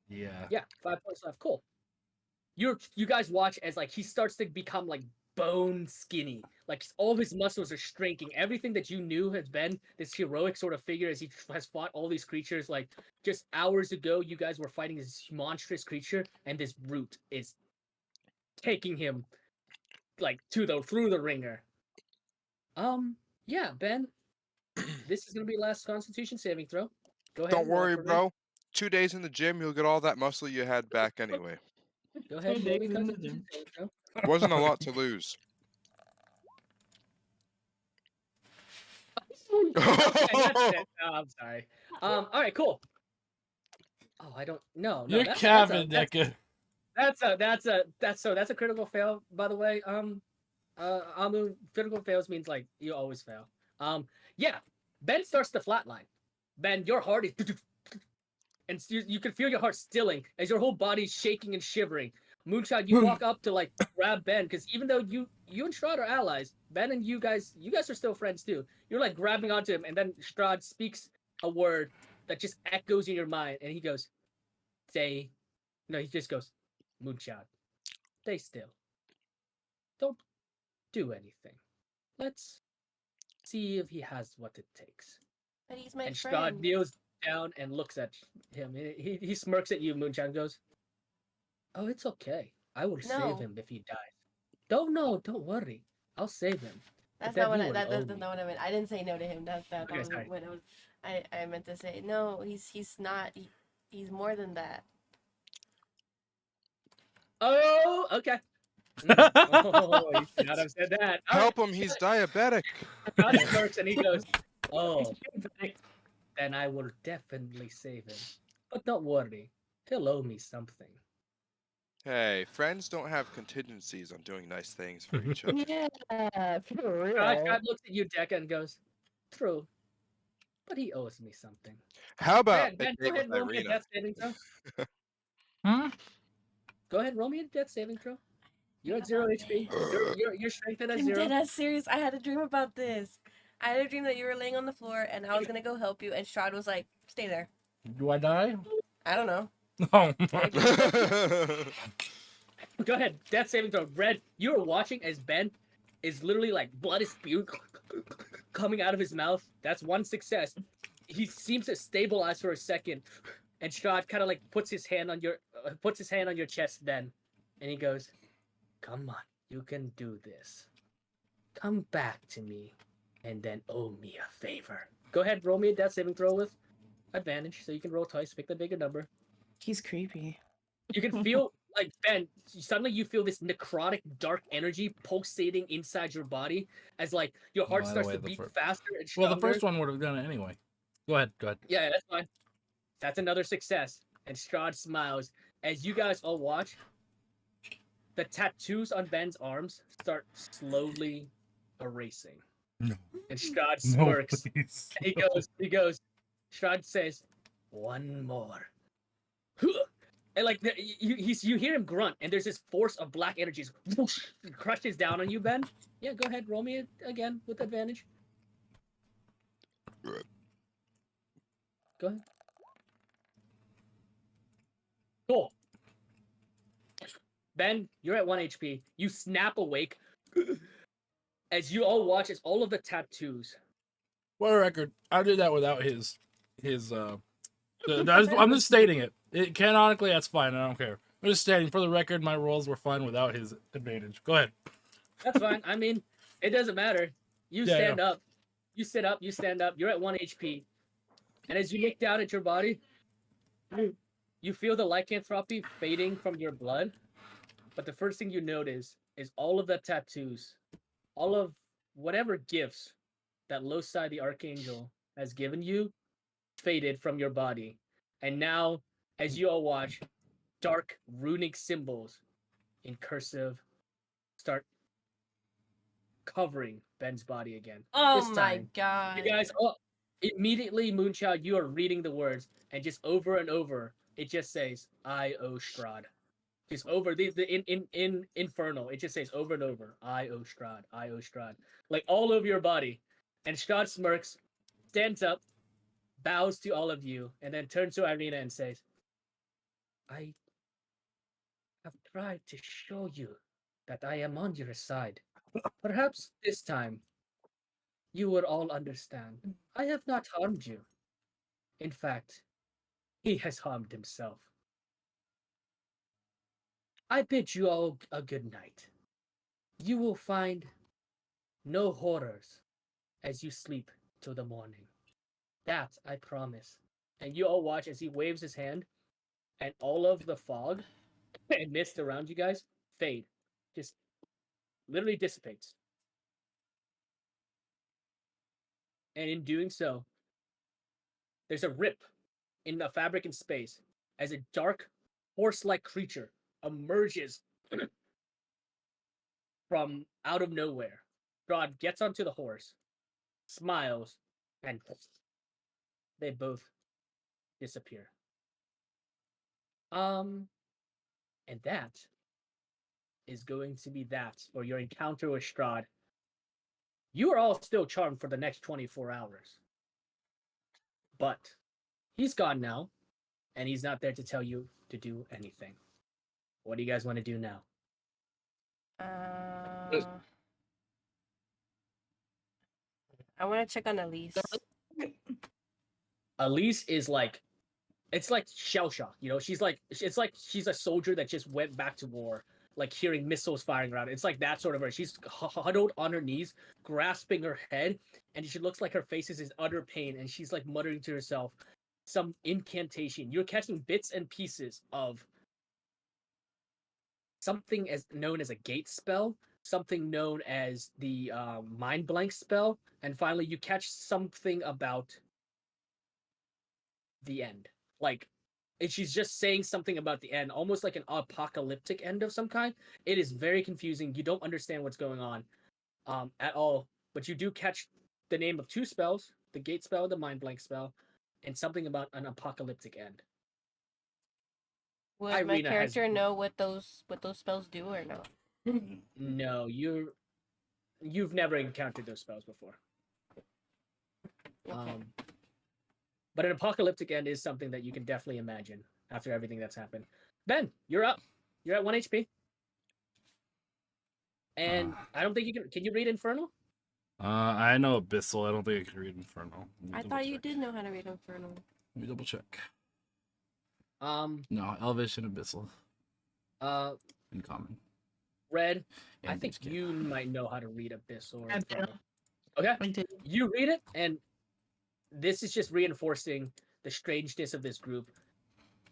Yeah. Yeah, 5 points left. Cool. You guys watch as like he starts to become like bone skinny. Like all his muscles are shrinking. Everything that you knew has been this heroic sort of figure as he has fought all these creatures. Like just hours ago, you guys were fighting this monstrous creature, and this brute is taking him like through the ringer. Yeah, Ben. This is gonna be last Constitution saving throw. Go ahead. Don't and roll worry, for me. bro. 2 days in the gym, you'll get all that muscle you had back anyway. Go ahead. Two Roll me days in the Constitution saving throw. Wasn't a lot to lose. Okay, that's it. Oh, I'm sorry. All right, cool. Oh, I don't. No, You're that's Kevin, Deca. that's a critical fail, by the way. Amu, critical fails means like you always fail. Yeah. Ben starts to flatline. Ben, your heart is, and you can feel your heart stilling as your whole body's shaking and shivering. Moonshot, you walk up to like grab Ben because even though you and Strahd are allies, Ben and you guys are still friends too. You're like grabbing onto him, and then Strahd speaks a word that just echoes in your mind, and he goes, "Stay." No, he just goes, "Moonshot, stay still. Don't do anything. Let's see if he has what it takes." But he's my And friend. Strahd kneels down and looks at him. He smirks at you, Moonshot, and goes, "Oh, it's okay. I will No. save him if he dies. Don't worry. I'll save him." That's then not what he I. will That's owe me. not what I meant. I didn't say no to him. That Okay, was sorry. what I was. I meant to say no. He's not. He's more than that. Oh, okay. Oh, you should not have said that. All right. Help him, he's diabetic. Strahd smirks and he goes, Oh, then I will definitely save him. But don't worry, he'll owe me something. Hey, friends don't have contingencies on doing nice things for each other. Yeah, for Strahd real. looks at you, Deca, and goes, "True, but he owes me something." How about a Ben, go date ahead with and roll me a Irina? death saving throw. Hmm? Go ahead, roll me a death saving throw. You're at Think about 0 HP. You're strengthened at I'm 0. dead ass serious. I had a dream about this. I had a dream that you were laying on the floor and I was gonna go help you, and Strahd was like, "Stay there." Do I die? I don't know. Oh. Maybe. Go ahead, death saving throw. Red, you are watching as Ben is literally like blood is spewing coming out of his mouth. That's one success. He seems to stabilize for a second, and Strahd kind of like puts his hand on your chest then, and he goes, "Come on, you can do this. Come back to me, and then owe me a favor." Go ahead, roll me a death saving throw with advantage, so you can roll twice. Pick the bigger number. He's creepy. You can feel like Ben. Suddenly, you feel this necrotic, dark energy pulsating inside your body as like your heart By the starts way, to the beat fir- faster and Well, stronger. the first one would have done it anyway. Go ahead. Go ahead. Yeah, that's fine. That's another success. And Strahd smiles as you guys all watch. The tattoos on Ben's arms start slowly erasing, No. and Strahd No, smirks. please. He goes. Strahd says, "One more." And like you hear him grunt, and there's this force of black energies whoosh, crushes down on you, Ben. Yeah, go ahead, roll me again with advantage. Go ahead. Cool. Ben, you're at 1 HP. You snap awake as you all watch as all of the tattoos. For the record, I did that without his. I'm just stating it. Canonically, that's fine. I don't care. I'm just stating for the record, my rolls were fine without his advantage. Go ahead. That's fine. I mean, it doesn't matter. You Yeah, stand up. You sit up. You stand up. You're at 1 HP. And as you look down at your body, you feel the lycanthropy fading from your blood. But the first thing you notice is all of the tattoos, all of whatever gifts that Losai the Archangel has given you faded from your body. And now, as you all watch, dark runic symbols in cursive start covering Ben's body again. Oh This my time, god. you guys all immediately, Moonchild, you are reading the words, and just over and over, it just says, "I owe Strahd." Just over the in Infernal, it just says over and over, "I owe Strahd, I owe Strahd," like all over your body. And Strahd smirks, stands up, bows to all of you, and then turns to Irina and says, "I have tried to show you that I am on your side. Perhaps this time you will all understand. I have not harmed you. In fact, he has harmed himself. I bid you all a good night. You will find no horrors as you sleep till the morning. That I promise." And you all watch as he waves his hand, and all of the fog and mist around you guys fade. Just literally dissipates. And in doing so, there's a rip in the fabric in space as a dark, horse-like creature emerges from out of nowhere. God gets onto the horse, smiles, and they both disappear. And that is going to be that for your encounter with Strahd. You are all still charmed for the next 24 hours. But he's gone now, and he's not there to tell you to do anything. What do you guys want to do now? I want to check on Elise. Elise is like, it's like shell shock, you know? It's like she's a soldier that just went back to war, like hearing missiles firing around. It's like that sort of her. She's huddled on her knees, grasping her head, and she looks like her face is in utter pain, and she's like muttering to herself some incantation. You're catching bits and pieces of something as known as a gate spell something known as the mind blank spell, and finally you catch something about the end. Like, and she's just saying something about the end, almost like an apocalyptic end of some kind. It is very confusing. You don't understand what's going on at all, but you do catch the name of two spells: the gate spell, the mind blank spell, and something about an apocalyptic end. Would my Irina has character know what those spells do or not? no. You've never encountered those spells before. Okay. But an apocalyptic end is something that you can definitely imagine after everything that's happened. Ben, you're up. You're at 1 HP. And I don't think you can. Can you read Infernal? I know Abyssal. I don't think I can read Infernal. I thought you did know how to read Infernal. Let me double check. Um. No, Elvish and Abyssal in common. Red. Yeah, I think just kidding. you might know how to read Abyssal or I Infernal. do. Okay. I do. You read it, and this is just reinforcing the strangeness of this group.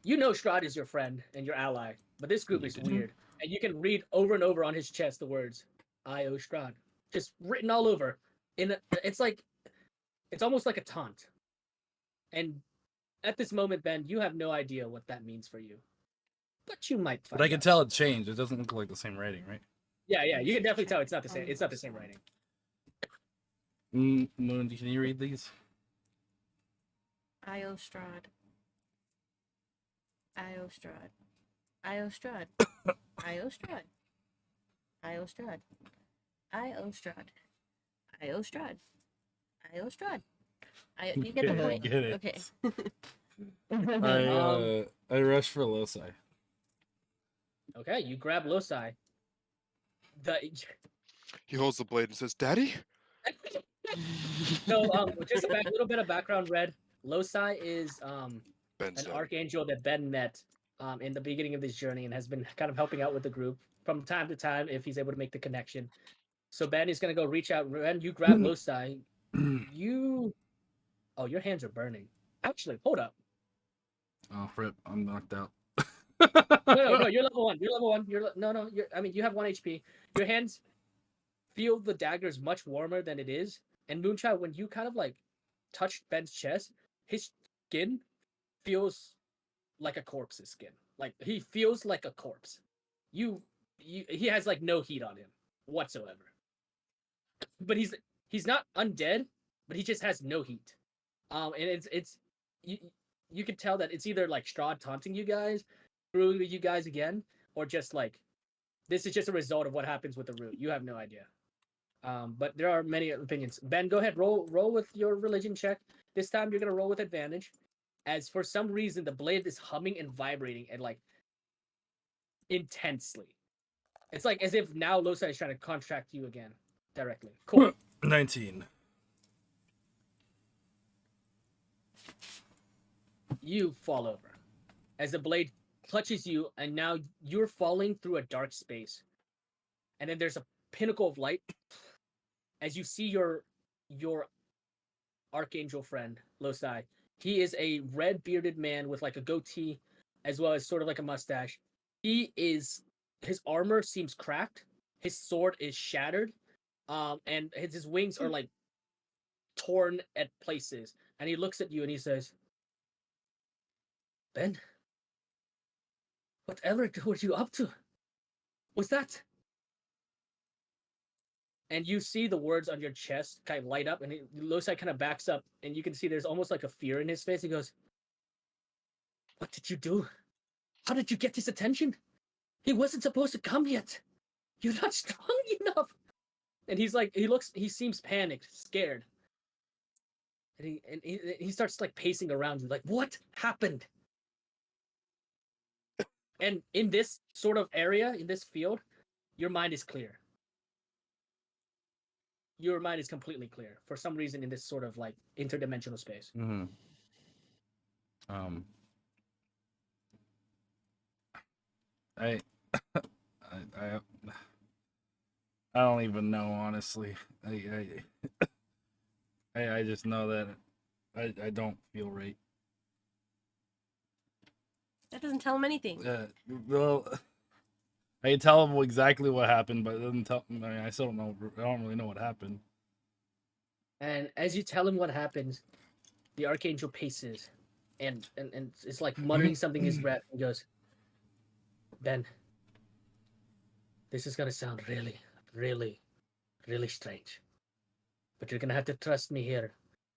You know Strahd is your friend and your ally, but this group is weird. And you can read over and over on his chest the words "I O Strahd," just written all over. It's almost like a taunt. And at this moment, Ben, you have no idea what that means for you, but you might find But I can out. tell it changed. It doesn't look like the same writing, right? Yeah, you can definitely tell it's not the same. It's not the same writing. Moon, can you read these? Io Strahd. Io Strahd. Io Strahd. Io Strahd. Io Strahd. Io Strahd. Io Strahd. Io Strahd. You get the point. Get it. Okay. I rush for Loci. Okay, you grab Loci. He holds the blade and says, "Daddy." So, just a little bit of background. Red Loci is Ben's an dead. archangel that Ben met in the beginning of this journey and has been kind of helping out with the group from time to time if he's able to make the connection. So Ben is gonna go reach out. Ben, you grab Loci. Oh, your hands are burning. Actually, hold up. Oh, rip! I'm knocked out. No, you're level 1. You're level 1. No. You have 1 HP. Your hands feel the daggers much warmer than it is. And Moonchild, when you kind of like touch Ben's chest, his skin feels like a corpse's skin. Like he feels like a corpse. He has like no heat on him whatsoever. But he's not undead, but he just has no heat. And it's you can tell that it's either like Strahd taunting you guys, through you guys again, or just like this is just a result of what happens with the root. You have no idea. But there are many opinions. Ben, go ahead, roll with your religion check. This time you're gonna roll with advantage, as for some reason the blade is humming and vibrating and like intensely. It's like as if now Loci is trying to contract you again directly. Cool. 19. You fall over as the blade clutches you, and now you're falling through a dark space. And then there's a pinnacle of light as you see your archangel friend Loci. He is a red bearded man with like a goatee, as well as sort of like a mustache. His armor seems cracked. His sword is shattered, and his wings are like torn at places. And he looks at you and he says, "Ben, whatever were you up to? Was that?" And you see the words on your chest kind of light up, and Loci kind of backs up, and you can see there's almost like a fear in his face. He goes, "What did you do? How did you get his attention? He wasn't supposed to come yet. You're not strong enough." And he's like, he seems panicked, scared. And he starts like pacing around you, like, "What happened?" And in this sort of area, in this field, your mind is clear. Your mind is completely clear for some reason in this sort of like interdimensional space. Mm-hmm. I don't even know, honestly. I just know that I don't feel right. That doesn't tell him anything. Well, I can tell him exactly what happened, but it doesn't tell. I mean, I still don't know. I don't really know what happened. And as you tell him what happens, the archangel paces, and it's like muttering something in his breath, and goes, "Ben, this is gonna sound really, really, really strange, but you're gonna have to trust me here.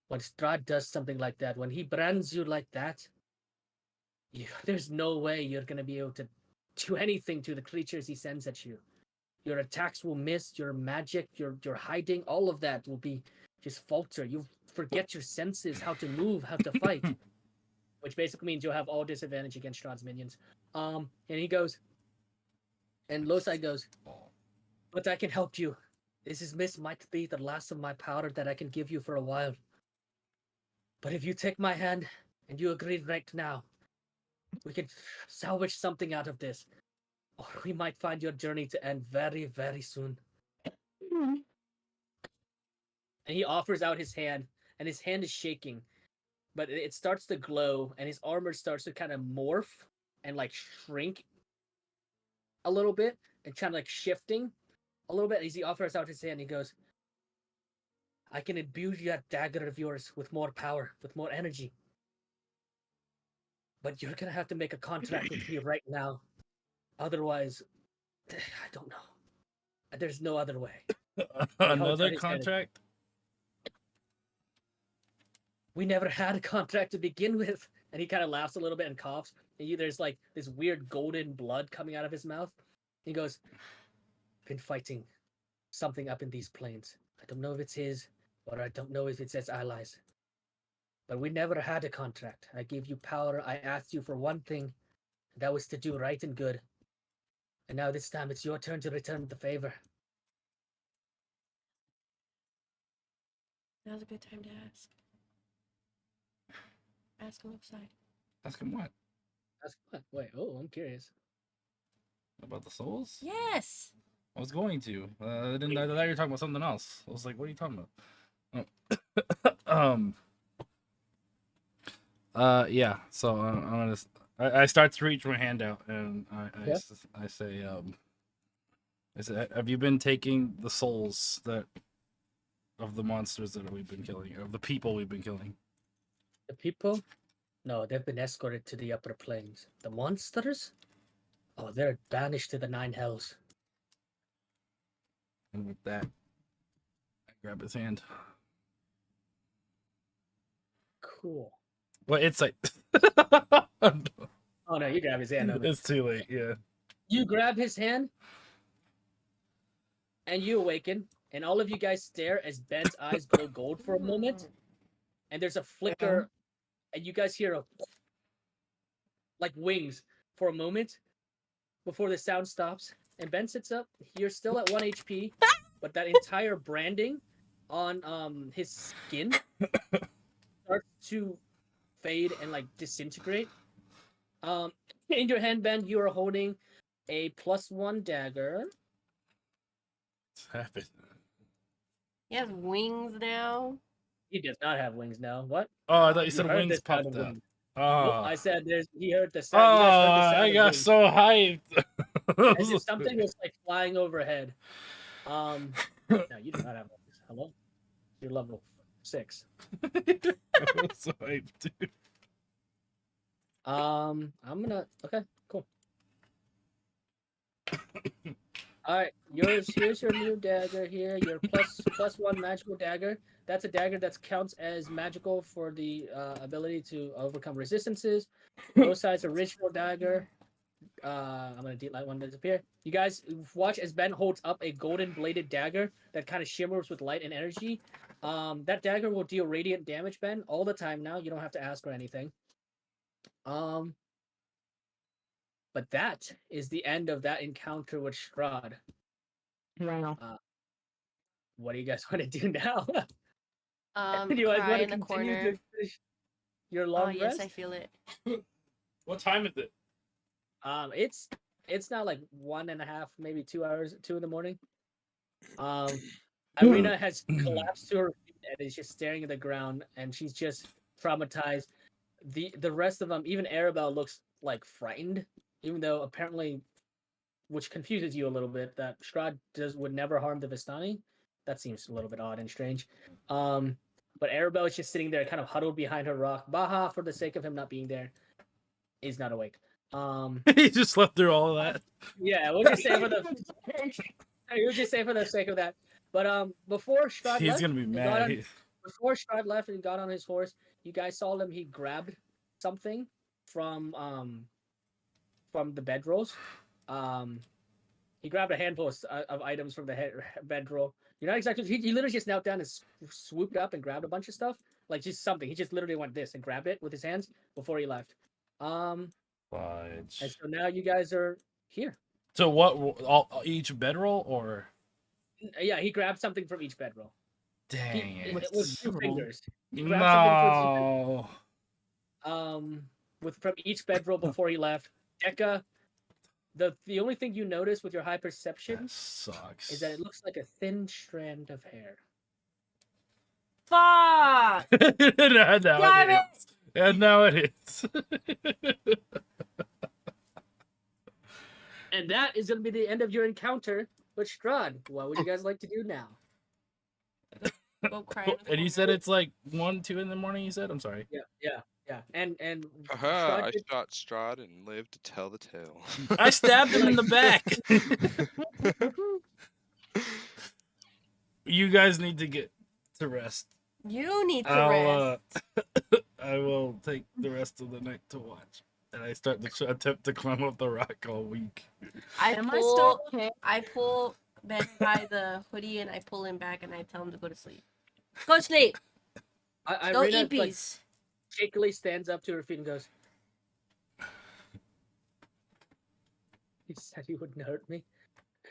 When Strahd does something like that, when he brands you like that, there's no way you're gonna be able to do anything to the creatures he sends at you. Your attacks will miss, your magic, your hiding, all of that will be just falter. You forget your senses, how to move, how to fight." Which basically means you'll have all disadvantage against Strahd's minions. And he goes, and Losai goes, "But I can help you. This might be the last of my powder that I can give you for a while. But if you take my hand and you agree right now, we can salvage something out of this. Or we might find your journey to end very, very soon." And he offers out his hand, and his hand is shaking, but it starts to glow, and his armor starts to kind of morph and like shrink a little bit, and kind of like shifting a little bit. As he offers out his hand, he goes, "I can imbue that dagger of yours with more power, with more energy. But you're gonna have to make a contract with me right now. Otherwise, I don't know. There's no other way." Another contract? "We never had a contract to begin with." And he kind of laughs a little bit and coughs. And there's like this weird golden blood coming out of his mouth. He goes, "Been fighting something up in these plains. I don't know if it's his, or I don't know if it's his allies. But we never had a contract. I gave you power. I asked you for one thing, and that was to do right and good. And now this time it's your turn to return the favor." Now's a good time to ask. Ask him upside. Ask him what? Wait, I'm curious. About the souls? Yes. I was going to. I thought you were talking about something else. I was like, what are you talking about? Oh. Yeah. So I'm gonna. I start to reach my hand out, and I say, have you been taking the souls of the monsters that we've been killing, of the people we've been killing? The people? No, they've been escorted to the upper plains. The monsters? Oh, they're banished to the 9 hells. And with that, I grab his hand. Cool. Well, it's like. Oh no, you grab his hand. It's too late. Yeah. You grab his hand, and you awaken, and all of you guys stare as Ben's eyes glow gold for a moment, and there's a flicker, and you guys hear like wings for a moment before the sound stops, and Ben sits up. You're still at 1 HP, but that entire branding on his skin starts to fade and like disintegrate. In your hand, Ben, you are holding a +1 dagger. What's happened? He has wings now. He does not have wings now. What? Oh, I thought you You said heard wings the sound popped of out. wings. Oh. Nope, I said he heard the Oh, sound. You guys heard the sound I of got wings. so hyped. As if something was like flying overhead. No, you do not have wings. Hello? You're level 6. I was so hyped, dude. I'm gonna. Okay, cool. All right, here's your new dagger here. Your +1 magical dagger. That's a dagger that counts as magical for the ability to overcome resistances. Losai's original dagger. I'm gonna let one disappear. You guys watch as Ben holds up a golden bladed dagger that kind of shimmers with light and energy. That dagger will deal radiant damage, Ben, all the time now. You don't have to ask or anything. But that is the end of that encounter with Strahd. Wow. What do you guys want to do now? Cry you guys want to in the continue corner. to finish your Oh long yes, rest? I feel it. What time is it? It's now like 1.5, maybe 2 hours, 2 in the morning. Irina has collapsed to her feet and is just staring at the ground, and she's just traumatized. The rest of them, even Arabelle, looks like frightened, even though apparently which confuses you a little bit. That Strahd would never harm the Vistani. That seems a little bit odd and strange. But Arabelle is just sitting there, kind of huddled behind her rock. Baha, for the sake of him not being there, is not awake. He just slept through all of that. Yeah, we'll just say for the sake of that. But before Strahd He's left, gonna be and mad. before Strahd left and got on his horse, you guys saw him. He grabbed something from the bedrolls. He grabbed a handful of items from the bedroll. You're not exactly. He literally just knelt down and swooped up and grabbed a bunch of stuff, like just something. He just literally went this and grabbed it with his hands before he left. And Fudge. so now you guys are here. So what? Each bedroll or? Yeah, he grabbed something from each bedroll. Dang it! With 2 fingers. He grabbed something No. from each bedroll before he left. Eka, the only thing you notice with your high perception That sucks. is that it looks like a thin strand of hair. Fuck! now Damn it is. And now it is. And that is going to be the end of your encounter with Strahd. What would you guys like to do now? Go cry in the And you corner. said it's like 1, 2 in the morning. You said, I'm sorry. Yeah. And Aha! Strahd I did- shot Strahd and lived to tell the tale. I stabbed him in the back. You guys need to get to rest. You need to rest. I will take the rest of the night to watch. And I start to attempt to climb up the rock all week. Am I still okay? I pull Ben by the hoodie and I pull him back and I tell him to go to sleep. Go to sleep. Go Irina, eat peas. shakily stands up to her feet and goes, "He said he wouldn't hurt me,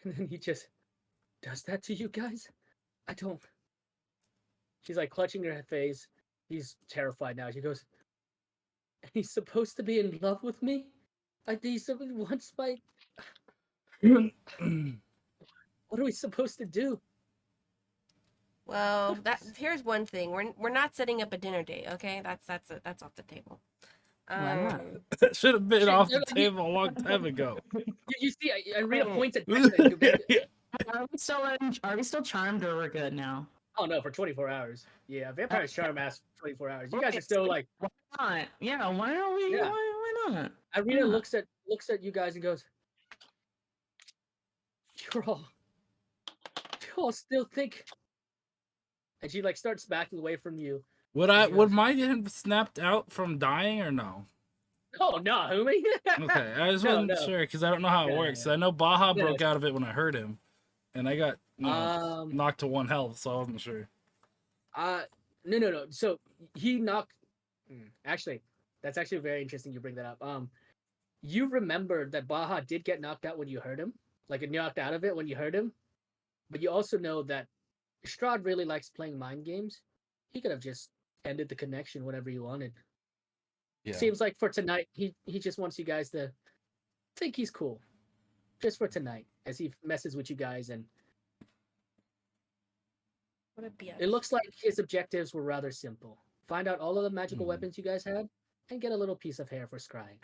and then he just does that to you guys? I don't." She's like clutching her face. He's terrified now. She goes, "And he's supposed to be in love with me? He wants my... What are we supposed to do?" Well, here's one thing. We're not setting up a dinner date, okay? That's off the table. Why not? That should have been Shit, off the you- table a long time ago. You see, Irina points at Becca. Are we still charmed or we're good now? Oh no, for 24 hours. Yeah, vampires charm ass 24 hours. You guys Okay, are still like... Why not? Yeah, why are we? Yeah. Why not? Irina Yeah. looks at you guys and goes, you all still think," and she like starts backing away from you. Would my hand snapped out from dying or no? Oh no, homie. Okay, I just No, wasn't no. sure because I don't know how it Yeah, works. yeah. I know Baja No. broke out of it when I heard him, and I got Um knocked to 1 health, so I wasn't sure. no. So he knocked actually, that's actually very interesting you bring that up. You remembered that Baja did get knocked out when you heard him. Like it knocked out of it when you heard him. But you also know that Strahd really likes playing mind games. He could have just ended the connection whenever he wanted. Yeah. Seems like for tonight, he just wants you guys to think he's cool. Just for tonight, as he messes with you guys. And What a bitch. it looks like his objectives were rather simple. Find out all of the magical Mhm. weapons you guys had, and get a little piece of hair for scrying.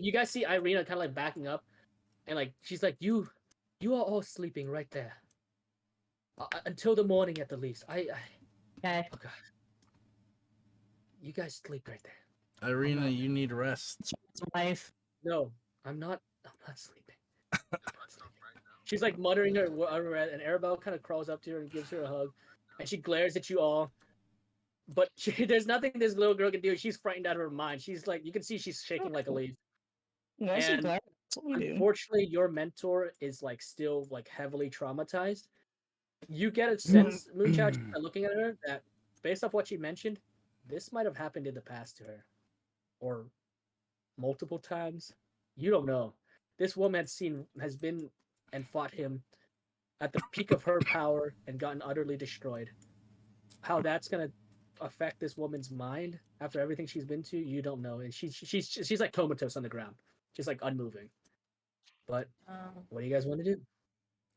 You guys see Irina kind of like backing up, and like she's like, you are all sleeping right there. Until the morning at the least. Okay. Oh god. You guys sleep right there. Irina, not- you need rest. Life. No, I'm not sleeping. I'm not sleeping. She's like muttering her word, and Arabelle kind of crawls up to her and gives her a hug, and she glares at you all. But there's nothing this little girl can do. She's frightened out of her mind. She's like, you can see she's shaking like a leaf. Why is she And glad? That's what we do. Unfortunately, your mentor is like still like heavily traumatized. You get a sense, Moonchild, just by looking at her, that based off what she mentioned, this might have happened in the past to her, or multiple times. You don't know. This woman has been and fought him at the peak of her power and gotten utterly destroyed. How that's gonna affect this woman's mind after everything she's been to, you don't know. And she's like comatose on the ground, just like unmoving. But what do you guys want to do?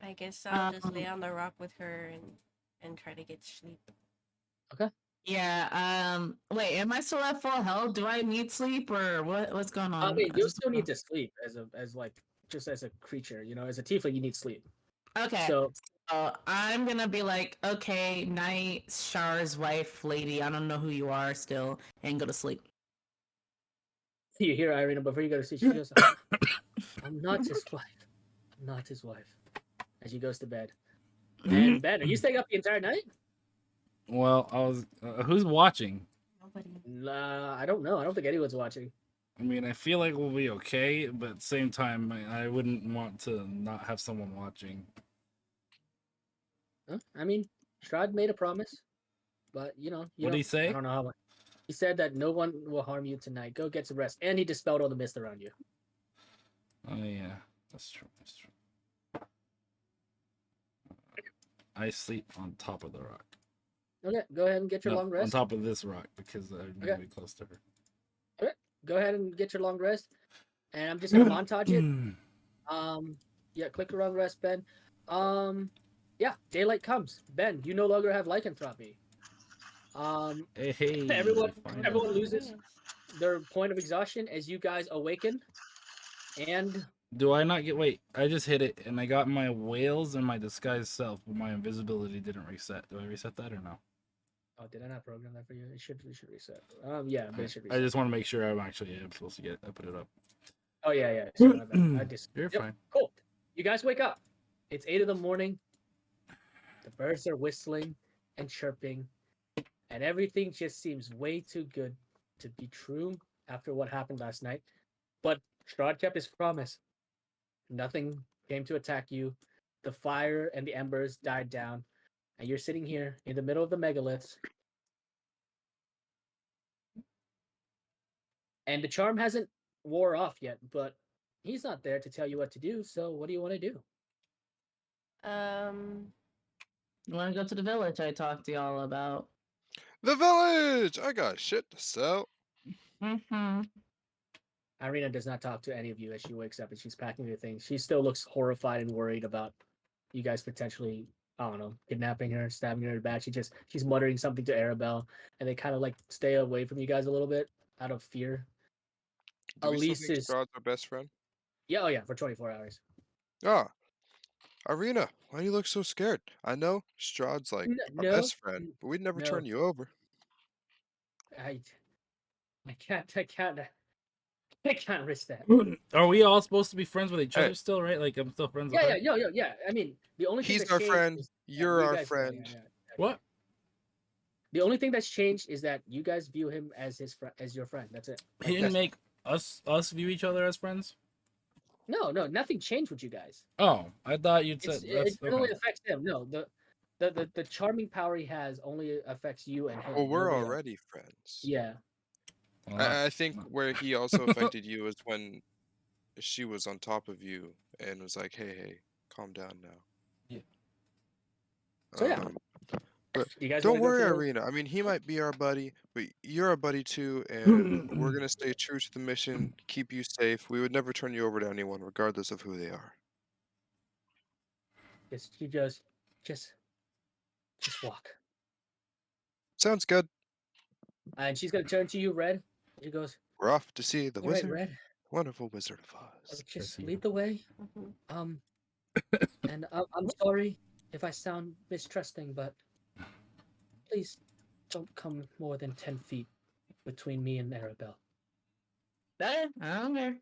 I guess I'll just lay on the rock with her and try to get sleep. Okay. Yeah. Wait, am I still at full health? Do I need sleep or what's going I on? mean, I you just still need to sleep as like just as a creature, you know, as a tiefling, you need sleep. Okay. So I'm gonna be like, okay, night, Char's wife, lady. I don't know who you are still, and go to sleep. you hear Irina before you go to sleep. She goes, "I'm not his wife. I'm not his wife." As she goes to bed. And Ben, are you staying up the entire night? Well, I was. Who's watching? Nobody. I don't know. I don't think anyone's watching. I mean, I feel like we'll be okay, but at the same time, I wouldn't want to not have someone watching. Huh? I mean, Strahd made a promise, but you know, What did he I say? don't know how. He said that no one will harm you tonight. Go get some rest, and he dispelled all the mist around you. Oh yeah, that's true. That's true. I sleep on top of the rock. Okay, go ahead and get your No, long on rest. top of this rock because I'm Okay. really close to her. Okay, go ahead and get your long rest, and I'm just gonna montage it. Yeah, click your long rest, Ben. Yeah, daylight comes. Ben, you no longer have lycanthropy. Hey, everyone finally. loses their point of exhaustion as you guys awaken, and Do I not get? Wait, I just hit it and I got my whales and my disguised self, but my invisibility didn't reset. Do I reset that or no? oh, did I not program that for you? It should reset. Yeah, but it should I reset. just want to make sure I'm actually supposed to get. I put it up. Oh yeah. Sorry, my bad. I just You're fine. Cool. You guys wake up. It's 8 in the morning. The birds are whistling and chirping, and everything just seems way too good to be true after what happened last night. But Strahd kept his promise. Nothing came to attack you. The fire and the embers died down, and you're sitting here in the middle of the megaliths. And the charm hasn't wore off yet, but he's not there to tell you what to do. So what do you want to do? You want to go to the village I talked to y'all about? The village. I got shit to sell. Mm-hmm. Irina does not talk to any of you as she wakes up and she's packing her things. She still looks horrified and worried about you guys potentially, I don't know, kidnapping her, stabbing her in the back. She's muttering something to Arabelle, and they kind of like stay away from you guys a little bit out of fear. Do we still Elise think is Strahd's our best friend? yeah, oh yeah, for 24 hours. Ah, Irina, why do you look so scared? I know Strahd's like our No, best friend, but we'd never no, turn you over. I, I can't risk that. Are we all supposed to be friends with each Hey. other still, right? Like I'm still friends with Yeah, her. yeah. I mean, the only thing He's that's our changed friend. is You're you our guys, friend. What? The only thing that's changed is that you guys view him as his friend, as your friend. That's it. He didn't make us view each other as friends. No, nothing changed with you guys. Oh, I thought you'd said It that's only okay. affects him. No, the charming power he has only affects you and him. Well, we're nobody else. already friends. Yeah. Well, I think where he also affected you is when she was on top of you and was like, "Hey, calm down now." Yeah. So yeah, But you guys don't want to go worry, to the? Irina. I mean, he might be our buddy, but you're our buddy too, and we're gonna stay true to the mission, keep you safe. We would never turn you over to anyone, regardless of who they are. She just walk, Sounds good. and she's gonna turn to you, Red. She goes, We're off to see the "All right, wizard, Red, wonderful Wizard of Oz. just see lead the way." And I'm sorry if I sound mistrusting, but please don't come more than 10 feet between me and Arabelle. I don't care.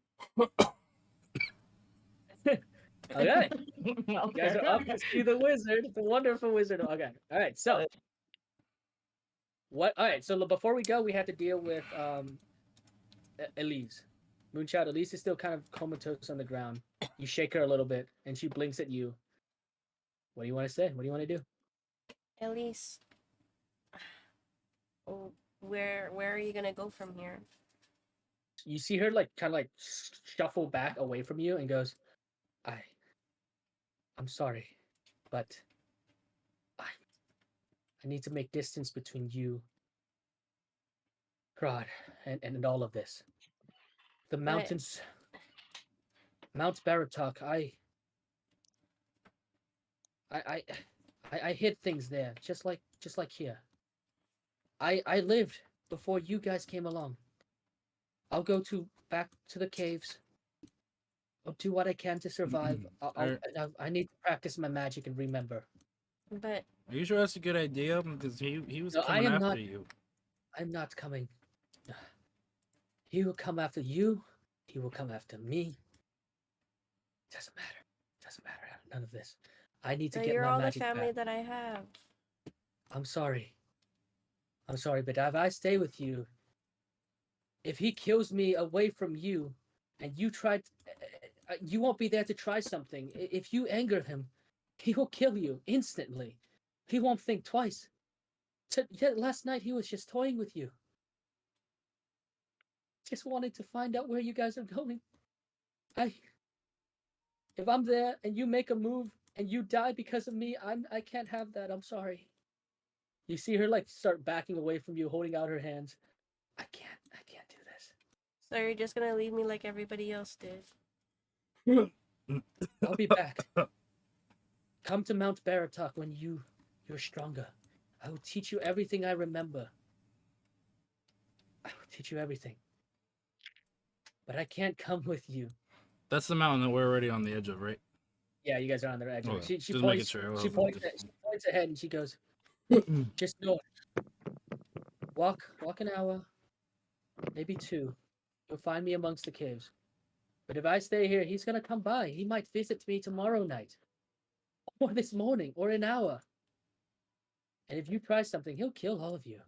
Okay. You guys are up to see the wizard, the wonderful wizard. Okay. All right. So, what? All right. So before we go, we have to deal with Elise. Moonchild. Elise is still kind of comatose on the ground. You shake her a little bit, and she blinks at you. What do you want to say? What do you want to do? Elise, oh, where are you gonna go from here? You see her like kind of like shuffle back away from you and goes, I'm sorry, but I need to make distance between you, Rod, and all of this. The mountains, Mount Baratok. I hid things there, just like here. I lived before you guys came along. I'll go back to the caves. I'll do what I can to survive. I need to practice my magic and remember. But Are you sure that's a good idea? Because he was No, I coming am after not. you. I'm not coming. He will come after you. He will come after me. Doesn't matter. Doesn't matter. None of this. I need to get you're my all the magic family back. that I have. I'm sorry. I'm sorry, but if I stay with you, if he kills me away from you, and you try, you won't be there to try something. If you anger him, he will kill you instantly. He won't think twice. Yet last night he was just toying with you. Just wanted to find out where you guys are going. If I'm there and you make a move and you die because of me, I can't have that. I'm sorry. You see her like start backing away from you, holding out her hands. I can't do this. So you're just gonna leave me like everybody else did. I'll be back. Come to Mount Baratok when you're stronger. I will teach you everything I remember. I will teach you everything. But I can't come with you. That's the mountain that we're already on the edge of, right? Yeah, you guys are on the edge of it. Okay, She just making points. sure. She points ahead and she goes, "Just north. Walk an hour, maybe two. You'll find me amongst the caves. But if I stay here, he's gonna come by. He might visit me tomorrow night, or this morning, or an hour. And if you try something, he'll kill all of you.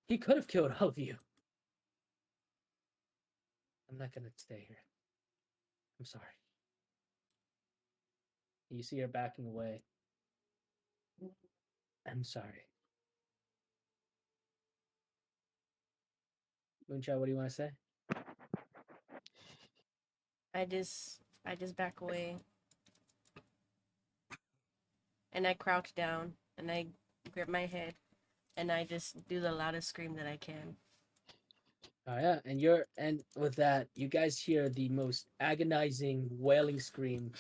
He could have killed all of you. I'm not gonna stay here. I'm sorry." You see her backing away. I'm sorry. Moonchild, what do you want to say? I just back away. And I crouch down and I grip my head and I just do the loudest scream that I can. Oh yeah, and with that, you guys hear the most agonizing wailing scream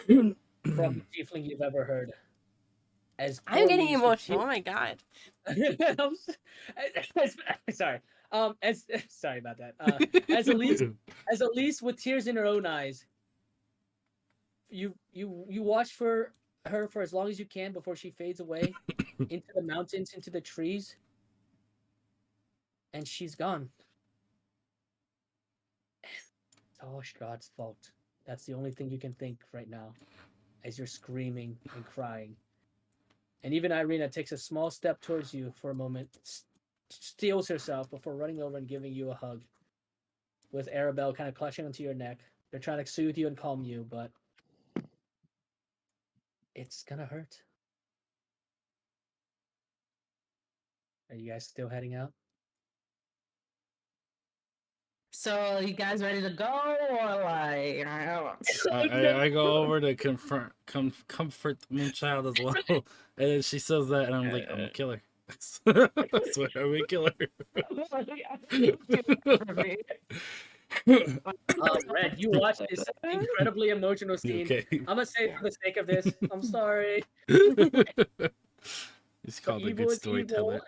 from the tiefling you've ever heard. As I'm getting Elise emotional. Oh my god. Sorry. As sorry about that. As Elise with tears in her own eyes, you watch for her for as long as you can before she fades away into the mountains, into the trees, and she's gone. It's all Strahd's fault. That's the only thing you can think right now, as you're screaming and crying. And even Irina takes a small step towards you for a moment, steals herself before running over and giving you a hug. With Arabelle kind of clutching onto your neck. They're trying to soothe you and calm you, but it's gonna hurt. Are you guys still heading out? So you guys ready to go or like? I go over to comfort the Moonchild as well, and then she says that, and I'm like, I'm a killer. I swear, I'm a killer. Red, you watch this incredibly emotional scene. Okay. I'm gonna say for the sake of this, I'm sorry. He's called a Evil good is storyteller.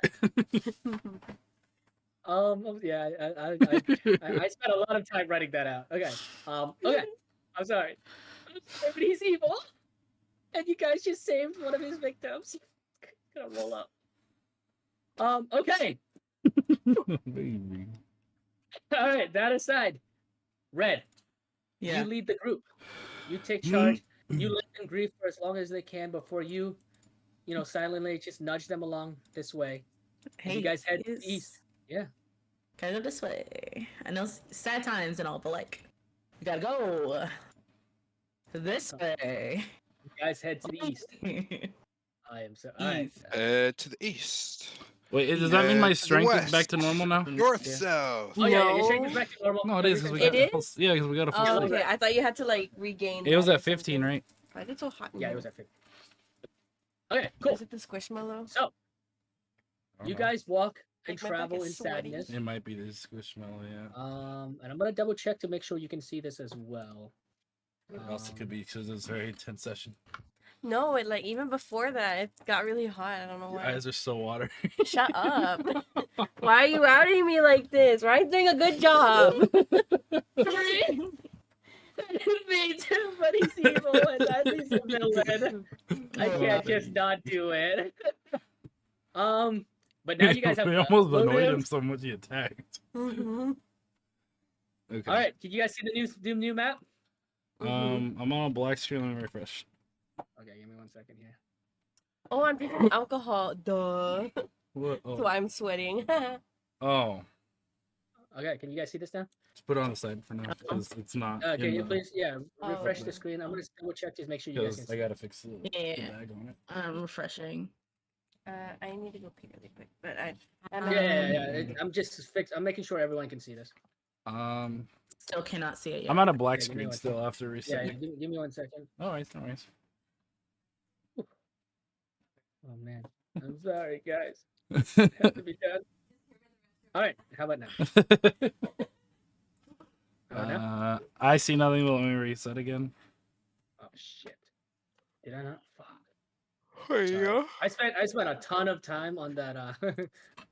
Yeah, I spent a lot of time writing that out. Okay. Okay. I'm sorry. But he's evil. And you guys just saved one of his victims. Gonna roll up. Okay. Baby. All right, that aside. Red, Yeah. you lead the group. You take charge. You let them grieve for as long as they can before you silently just nudge them along this way. Hey, you guys head east. Yeah. Gotta go this way. I know sad times and all, but like, we gotta go this way. You guys head to the east. I am so. All right. To the east. Wait, does that mean my To the strength is back west. to normal now? North, Yeah. south. Oh yeah, your No. strength is back to normal. No, it is because we got It full, is? yeah, because we got a full Oh, strength. okay. I thought you had to like regain. It was that or at 15, something. right? Why is it so hot? in Yeah, it here? was at 50. Okay, cool. Is it the squishmallow? So you guys walk and Like, my back travel is in sweaty. sadness. It might be the squishmallow, yeah. And I'm gonna double check to make sure you can see this as well. Or else it could be because it's a very intense session. No, it like even before that, it got really hot. I don't know Your why. eyes are so watery. Shut up. Why are you outing me like this? Ryan's doing a good job. Me too, but he's evil and he's a villain. I can't just not do it. But now you guys have We almost low annoyed him rooms. so much he attacked. Mm-hmm. Okay. All right, did you guys see the new map? I'm on a black screen. Let me refresh. Okay, give me 1 second here. Oh, I'm drinking alcohol. Duh. What? That's Oh. why I'm sweating. Oh. Okay, can you guys see this now? Just put it on the side for now because it's not. Can in you the- please, Oh, refresh okay. the screen? I'm gonna double check just make sure you guys can Because I see. gotta fix the Yeah. bag on it. I'm refreshing. I need to go pee really quick, but I'm making sure everyone can see this. Still cannot see it yet. I'm on a black Yeah, give me screen one still after Yeah, resetting. give me 1 second. No worries, no worries. Oh man, I'm sorry, guys. It has to be done. All right, how about now? How about now? I see nothing, but let me reset again. Oh shit! Did I not? Fuck. Hey, Sorry. yeah. I spent a ton of time on that on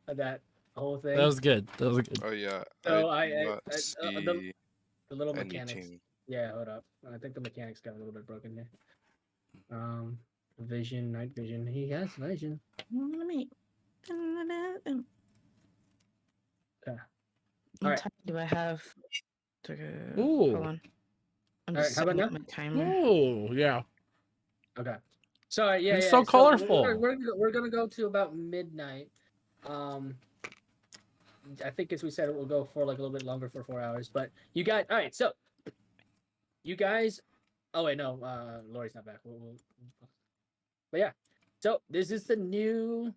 that whole thing. That was good. That was good. Oh yeah. So I I do not see the little mechanics. anything. Yeah, hold up. I think the mechanics got a little bit broken there. Vision, night vision. He has vision. Let me. Okay. What Alright. time do I have? Ooh. Hold on. I'm Alright, just how about setting now? up my timer. Oh, yeah. Okay. So yeah, It's yeah. so we're- colorful. We're gonna go to about midnight. I think as we said, it will go for like a little bit longer for 4 hours. But you guys, all right. So you guys. Oh wait, no. Lori's not back. But yeah. So this is the new.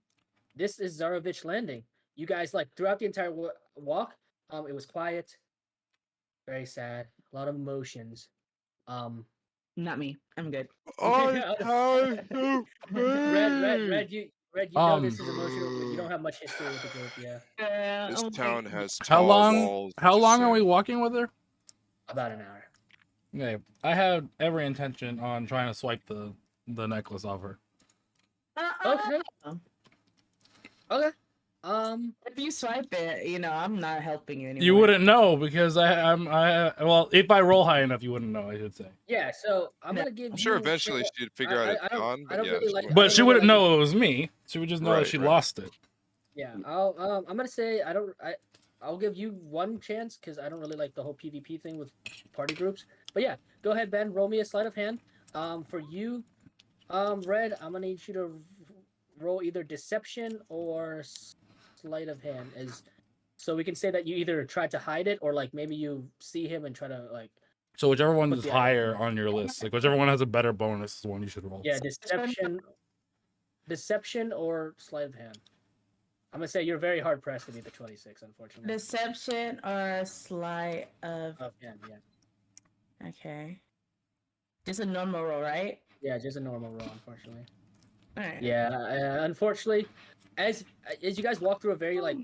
This is Zarovich Landing. You guys like throughout the entire walk. It was quiet, very sad, a lot of emotions. Not me. I'm good. I have to Red. You know this is emotional. You Um, don't have much history with the group, yeah. This town has How tall long? walls. How just long are we saying. walking with her? About an hour. Okay, I have every intention on trying to swipe the necklace off her. Okay. Oh. Okay. If you swipe it, I'm not helping you anymore. You wouldn't know because well, if I roll high enough, you wouldn't know. I should say. Yeah. So I'm No. gonna give I'm you. sure eventually she'd figure out it's gone, I but don't yeah. really she like- wouldn't. But don't she really wouldn't like know it was me. She would just know that Right, she right. lost it. Yeah. I'm gonna say I'll give you one chance because I don't really like the whole PvP thing with party groups. But yeah, go ahead, Ben. Roll me a sleight of hand. For you, Red, I'm gonna need you to roll either deception or sleight of hand, so we can say that you either tried to hide it or like maybe you see him and try to like So whichever one Put is the higher on your list, like whichever one has a better bonus, is the one you should roll. yeah deception or sleight of hand. I'm gonna say you're very hard pressed to beat the 26, unfortunately. Deception or sleight of. Hand, yeah. Okay. Just a normal roll, right? Yeah, just a normal roll, unfortunately. All right. Yeah, unfortunately, as you guys walk through a very like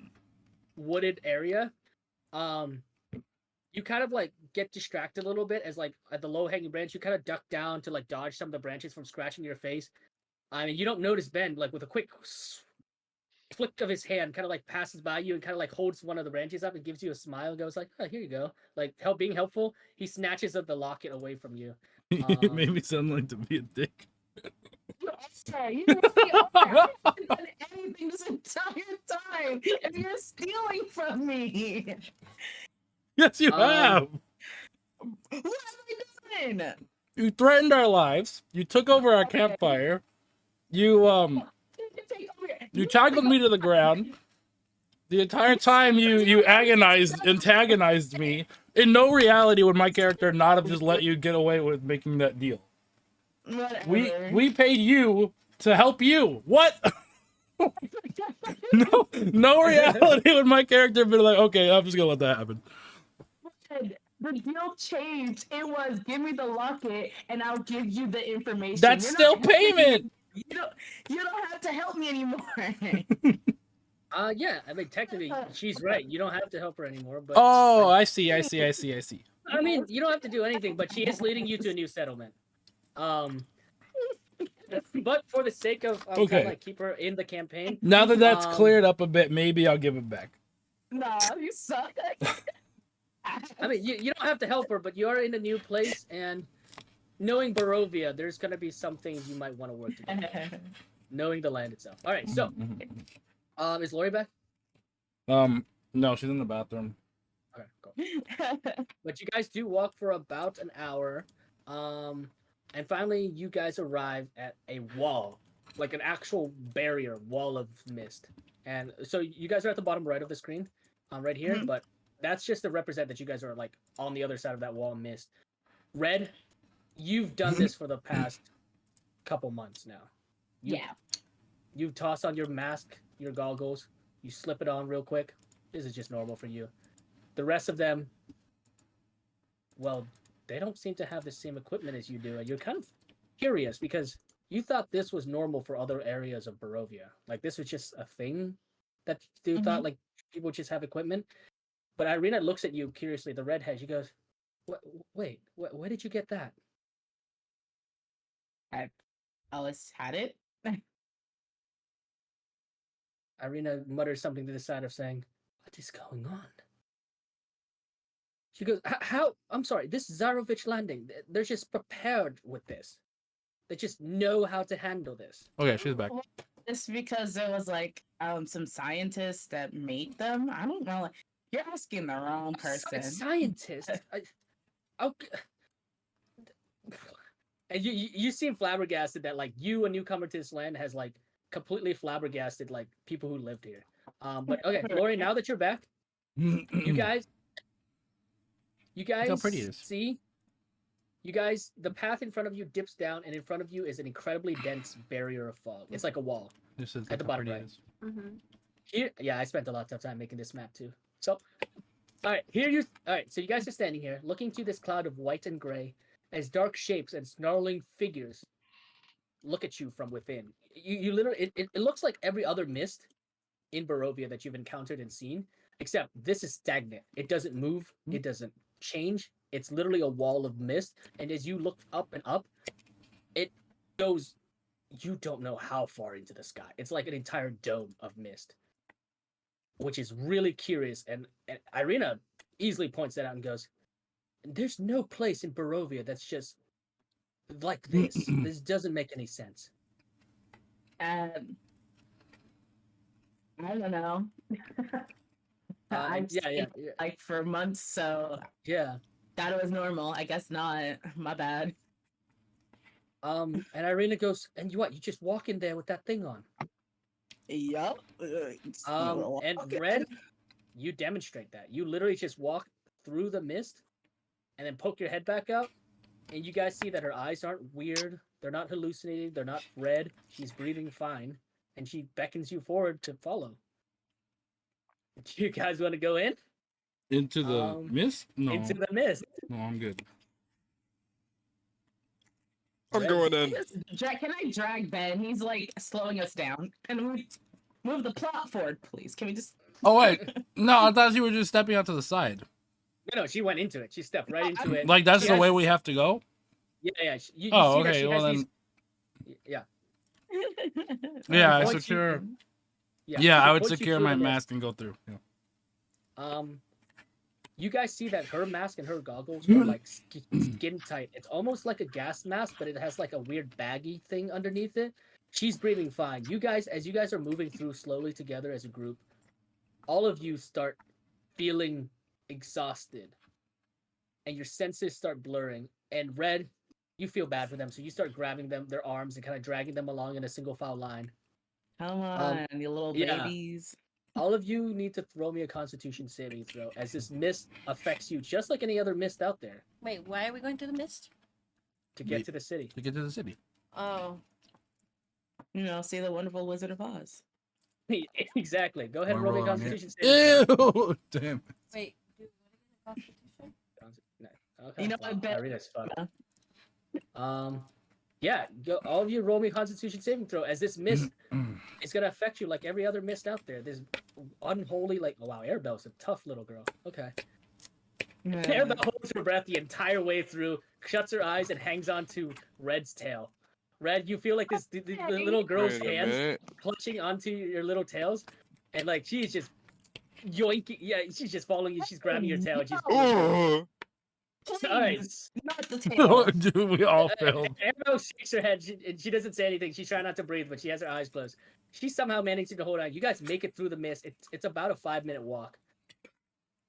wooded area, you kind of like get distracted a little bit as like at the low hanging branch, you kind of duck down to like dodge some of the branches from scratching your face. I mean, you don't notice Ben like with a quick flick of his hand, kind of like passes by you and kind of like holds one of the branches up and gives you a smile and goes like, "Oh, here you go." Like being helpful, he snatches up the locket away from you. You made me sound like to be a dick. You haven't done anything this entire time, and you're stealing from me. Yes, you have. What have I done? You threatened our lives. You took over our campfire. You tackled me to the ground. The entire time you antagonized me. In no reality would my character not have just let you get away with making that deal. Whatever. We paid you to help you. What? No reality would my character be like, okay, I'm just gonna let that happen. The deal changed. It was give me the locket and I'll give you the information. That's You're still not helping payment. me. You don't have to help me anymore. Yeah, I mean technically she's right. You don't have to help her anymore, but Oh, I see. I mean, you don't have to do anything, but she is leading you to a new settlement. but for the sake of kind Okay. of like keep her in the campaign. Now that that's Um, cleared up a bit, maybe I'll give it back. No, you suck. I mean, you don't have to help her, but you are in a new place, and knowing Barovia, there's gonna be some things you might want to work together. Knowing the land itself. All right, so is Lori back? No, she's in the bathroom. Okay, cool. But you guys do walk for about an hour, and finally you guys arrive at a wall, like an actual barrier wall of mist. And so you guys are at the bottom right of the screen, right here. Mhm. But that's just to represent that you guys are like on the other side of that wall of mist. Red, you've done this for the past couple months now. Yeah. You toss on your mask, your goggles, you slip it on real quick. This is just normal for you. The rest of them, well, they don't seem to have the same equipment as you do, and you're kind of curious because you thought this was normal for other areas of Barovia. Like this was just a thing that you thought like people just have equipment. But Irina looks at you curiously, the redhead. She goes, "Wait, where did you get that?" I always had it. Irina mutters something to the side of saying, "What is going on?" She goes, "How? I'm sorry, this Zarovich landing, they're just prepared with this. They just know how to handle this." Okay, she's back. Just because there was like some scientists that made them. I don't know. Like, you're asking the wrong person. Scientist. Okay. And you seem flabbergasted that like you, a newcomer to this land, has like completely flabbergasted like people who lived here. But okay, Lori, now that you're back, you guys how pretty it is. see, the path in front of you dips down, and in front of you is an incredibly dense barrier of fog. It's like a wall. This is At the bottom right. Here, yeah, I spent a lot of time making this map too. So, all right, so you guys are standing here, looking through this cloud of white and gray, as dark shapes and snarling figures look at you from within. You literally, it looks like every other mist in Barovia that you've encountered and seen, except this is stagnant. It doesn't move. It doesn't change. It's literally a wall of mist. And as you look up and up, it goes, you don't know how far into the sky. It's like an entire dome of mist, which is really curious. And Irina easily points that out and goes, "There's no place in Barovia that's just like this. This doesn't make any sense." I don't know. I've yeah. like for months, so Yeah. thought it was normal. I guess not. My bad. And Irina goes, "And you just walk in there with that thing on." Yup. And Red, you demonstrate that. You literally just walk through the mist and then poke your head back out, and you guys see that her eyes aren't weird. They're not hallucinating. They're not red. She's breathing fine, and she beckons you forward to follow. Do you guys want to go in? Into the mist? No. Into the mist. No, I'm good. I'm Red. going in. Can I drag Ben? He's like slowing us down. Can we move the plot forward, please? Can we just? Oh wait, no, I thought you were just stepping out to the side. No, she went into it. She stepped right into it. Like that's She the has way this- we have to go. Yeah. You Oh, see that okay. she Well has then, these. Yeah. yeah, I Points you- secure. Yeah, Yeah, she I would points you secure through my the mist. mask and go through. Yeah. You guys see that her mask and her goggles are like skin tight. It's almost like a gas mask, but it has like a weird baggy thing underneath it. She's breathing fine. You guys, as you guys are moving through slowly together as a group, all of you start feeling exhausted, and your senses start blurring. And Red, you feel bad for them, so you start grabbing their arms, and kind of dragging them along in a single file line. Come on, you little yeah. babies. All of you need to throw me a Constitution saving throw, as this mist affects you just like any other mist out there. Wait, why are we going to the mist? To get to the city. To get to the city. Oh. See the wonderful Wizard of Oz. Exactly. Go ahead and roll me a Roll on here. Constitution saving throw. Ew! Damn. Wait, do what again? Constitution? Okay. You know, I bet- Irina's fucked. Yeah, all of you roll me a Constitution saving throw, as this mist is gonna affect you like every other mist out there. This unholy, like, oh wow, Arabelle's a tough little girl. Okay. Arabelle holds her breath the entire way through, shuts her eyes, and hangs on to Red's tail. Red, you feel like the little girl's Wait a hands minute. clutching onto your little tails, and like she's just yoinking. Yeah, she's just following you. She's grabbing your tail. And she's pulling you. Oh, All right. Please, not the tail. Dude, we all failed. Arrow shakes her head. She doesn't say anything. She's trying not to breathe, but she has her eyes closed. She's somehow managing to hold on. You guys make it through the mist. It's about a 5-minute walk.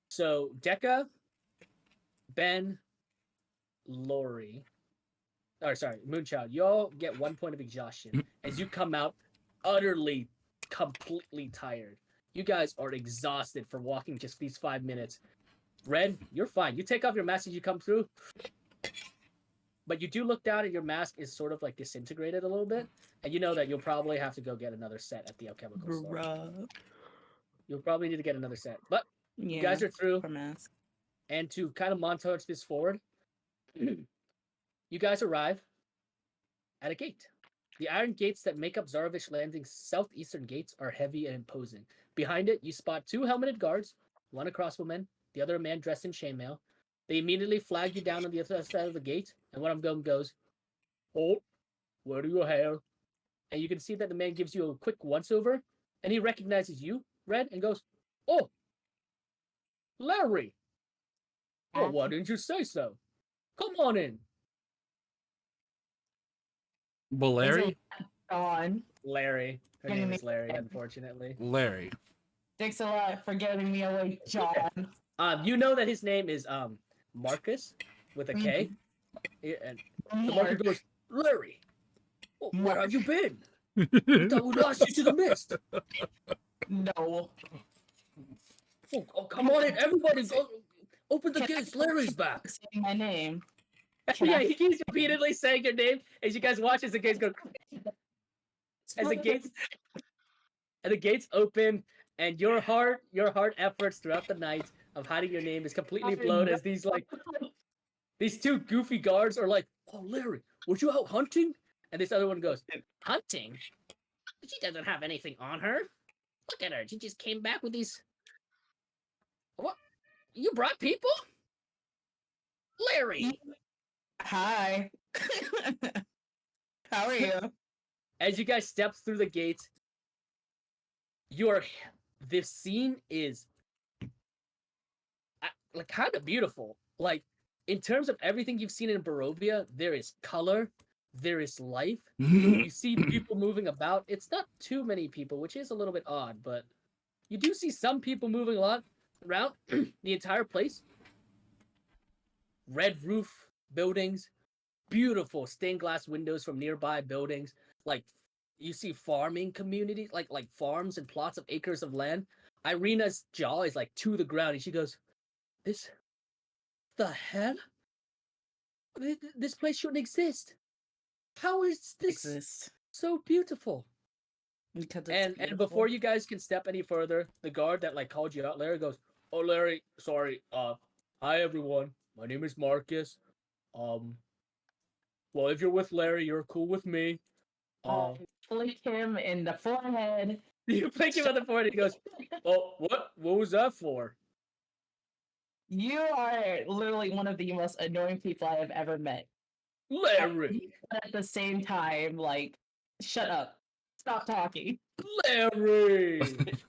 So Decca, Ben, Lori, or sorry, Moonchild, y'all get 1 point of exhaustion as you come out utterly, completely tired. You guys are exhausted for walking just these 5 minutes. Red, you're fine. You take off your mask as you come through, but you do look down and your mask is sort of like disintegrated a little bit, and you know that you'll probably have to go get another set at the alchemical store. Bruh. You'll probably need to get another set, but Yeah. you guys are through. For mask. And to kind of montage this forward, you guys arrive at a gate. The iron gates that make up Zarovich Landing's southeastern gates are heavy and imposing. Behind it, you spot 2 helmeted guards, one a crossbowman, the other a man dressed in chainmail. They immediately flag you down on the other side of the gate, and one of them goes, "Oh, where do you hail?" And you can see that the man gives you a quick once-over, and he recognizes you, Red, and goes, "Oh, Larry! Well, why didn't you say so? Come on in." Well, Larry? On. Larry. Her Can you name make- is Larry, unfortunately. Larry. Thanks a lot for getting me away, John. You know that his name is Marcus with a K. And the marker goes, "Larry, where have you been? We thought we lost you to the mist." No. Oh, come on in, everybody, go, open the gates. Larry's back. Saying my name. Can Yeah, I- he keeps repeatedly saying your name as you guys watch as the gates go. As the gates open, and your hard efforts throughout the night of hiding your name is completely blown as these 2 goofy guards are like, "Oh, Larry, were you out hunting?" And this other one goes, "Hunting? She doesn't have anything on her. Look at her. She just came back with these. What? You brought people? Larry!" Hi. How are you? As you guys step through the gates, this scene is like kind of beautiful. Like in terms of everything you've seen in Barovia, there is color, there is life. You see people moving about. It's not too many people, which is a little bit odd, but you do see some people moving a lot around the entire place. Red roof buildings, beautiful stained glass windows from nearby buildings. Like you see farming communities, like farms and plots of acres of land. Irina's jaw is like to the ground, and she goes, "This, the hell? This place shouldn't exist. How is this Exist. so beautiful?" Because it's And before you guys can step any further, the guard that like called you out, Larry goes, "Oh, Larry, sorry. Hi everyone. My name is Marcus. Well, if you're with Larry, you're cool with me. flick him in the forehead. You flick him on the forehead. He goes, "Oh, what? What was that for?" You are literally one of the most annoying people I have ever met. Larry, But at the same time, like, shut up. Stop talking. Larry.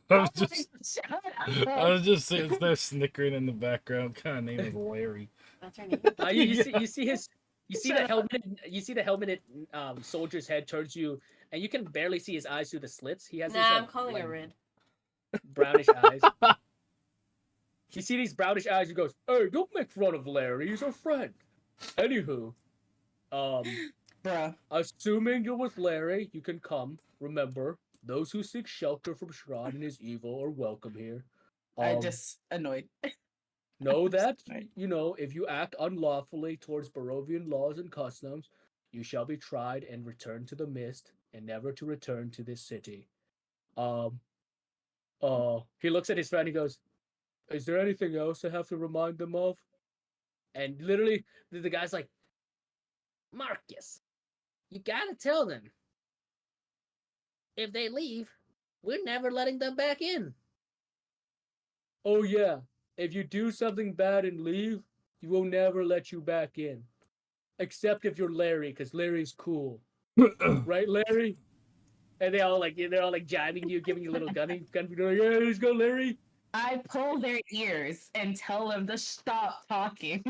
I was just Shut I up. was just sitting there snickering in the background. Kind of name is Larry. That's her name. You see the helmeted soldier's head towards you, and you can barely see his eyes through the slits. He has these, Nah, like, I'm calling like, her Red. brownish eyes. You see these brownish eyes. He goes, "Hey, don't make fun of Larry. He's our friend." Anywho, Bruh. assuming you're with Larry, you can come. Remember, those who seek shelter from Strahd and his evil are welcome here. I just annoyed. Know that, Right. if you act unlawfully towards Barovian laws and customs, you shall be tried and returned to the mist, and never to return to this city. He looks at his friend. He goes, "Is there anything else I have to remind them of?" And literally, the guy's like, "Marcus, you gotta tell them. If they leave, we're never letting them back in." "Oh yeah, if you do something bad and leave, you will never let you back in. Except if you're Larry, because Larry's cool." right, Larry? And they're all like jabbing you, giving you a little gunny. They're like, yeah, let's go, Larry. I pull their ears and tell them to stop talking.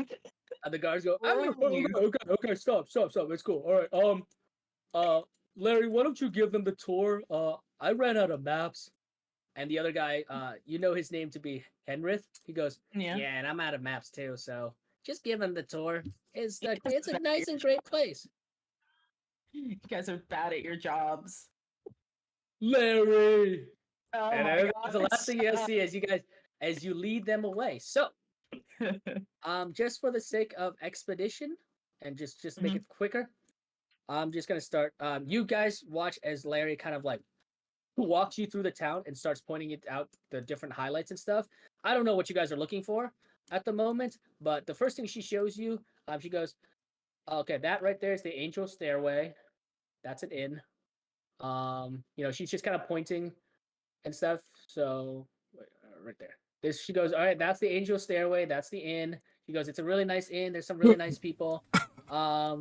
And the guards go, oh, Please. okay, stop. It's cool. All right, Larry, why don't you give them the tour? I ran out of maps. And the other guy, you know his name to be Henrith. He goes, Yeah. yeah, and I'm out of maps too, so just give him the tour. It's a nice and great place. You guys are bad at your jobs. Larry. Oh And my that's the last thing you'll gosh. see as you lead them away. So, just for the sake of expedition and just make it quicker, I'm just gonna start. You guys watch as Larry kind of like walks you through the town and starts pointing it out the different highlights and stuff. I don't know what you guys are looking for at the moment, but the first thing she shows you, she goes, "Okay, that right there is the angel stairway. That's an inn." She's just kind of pointing and stuff. So right there. This she goes, all right, that's the angel stairway. That's the inn. She goes, it's a really nice inn. There's some really nice people.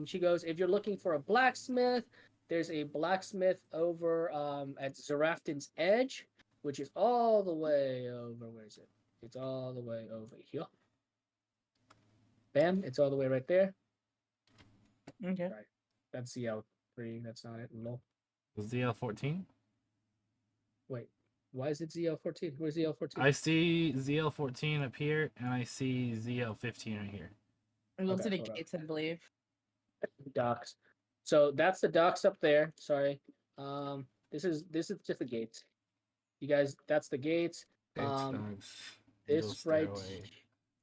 She goes, if you're looking for a blacksmith, there's a blacksmith over at Zarafton's Edge, which is all the way over. Where is it? It's all the way over here. Bam! It's all the way right there. Okay. Right. That's ZL3. That's not it. No. ZL14? Wait. Why is it ZL14? Where's ZL14? I see ZL14 up here, and I see ZL15 right here. Those Okay, are the hold on. gates, I believe. Docks. So that's the docks up there. Sorry. This is just the gates. You guys, that's the gates. This right,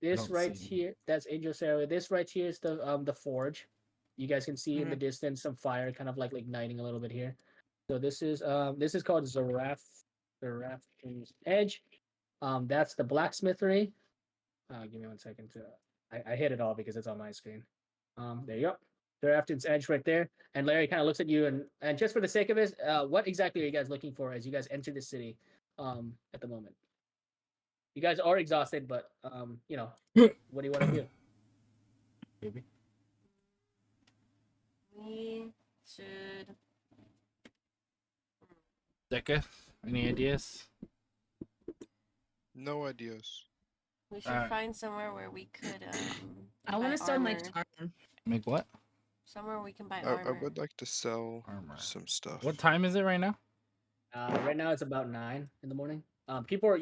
this right here, that's Angel Stairway. This right here is the forge. You guys can see in the distance some fire kind of like igniting a little bit here. So this is called Zarafton's Edge. That's the blacksmithery. Give me 1 second to I hit it all because it's on my screen. There you go. Zarafton's Edge right there. And Larry kind of looks at you and just for the sake of it, what exactly are you guys looking for as you guys enter the city at the moment? You guys are exhausted, but what do you want to do? Maybe. We should. Decca, any ideas? No ideas. We should find somewhere where we could. I want to sell my charm. Make what? Somewhere we can buy I armor. would like to sell Armor. some stuff. What time is it right now? Right now it's about 9 in the morning. People are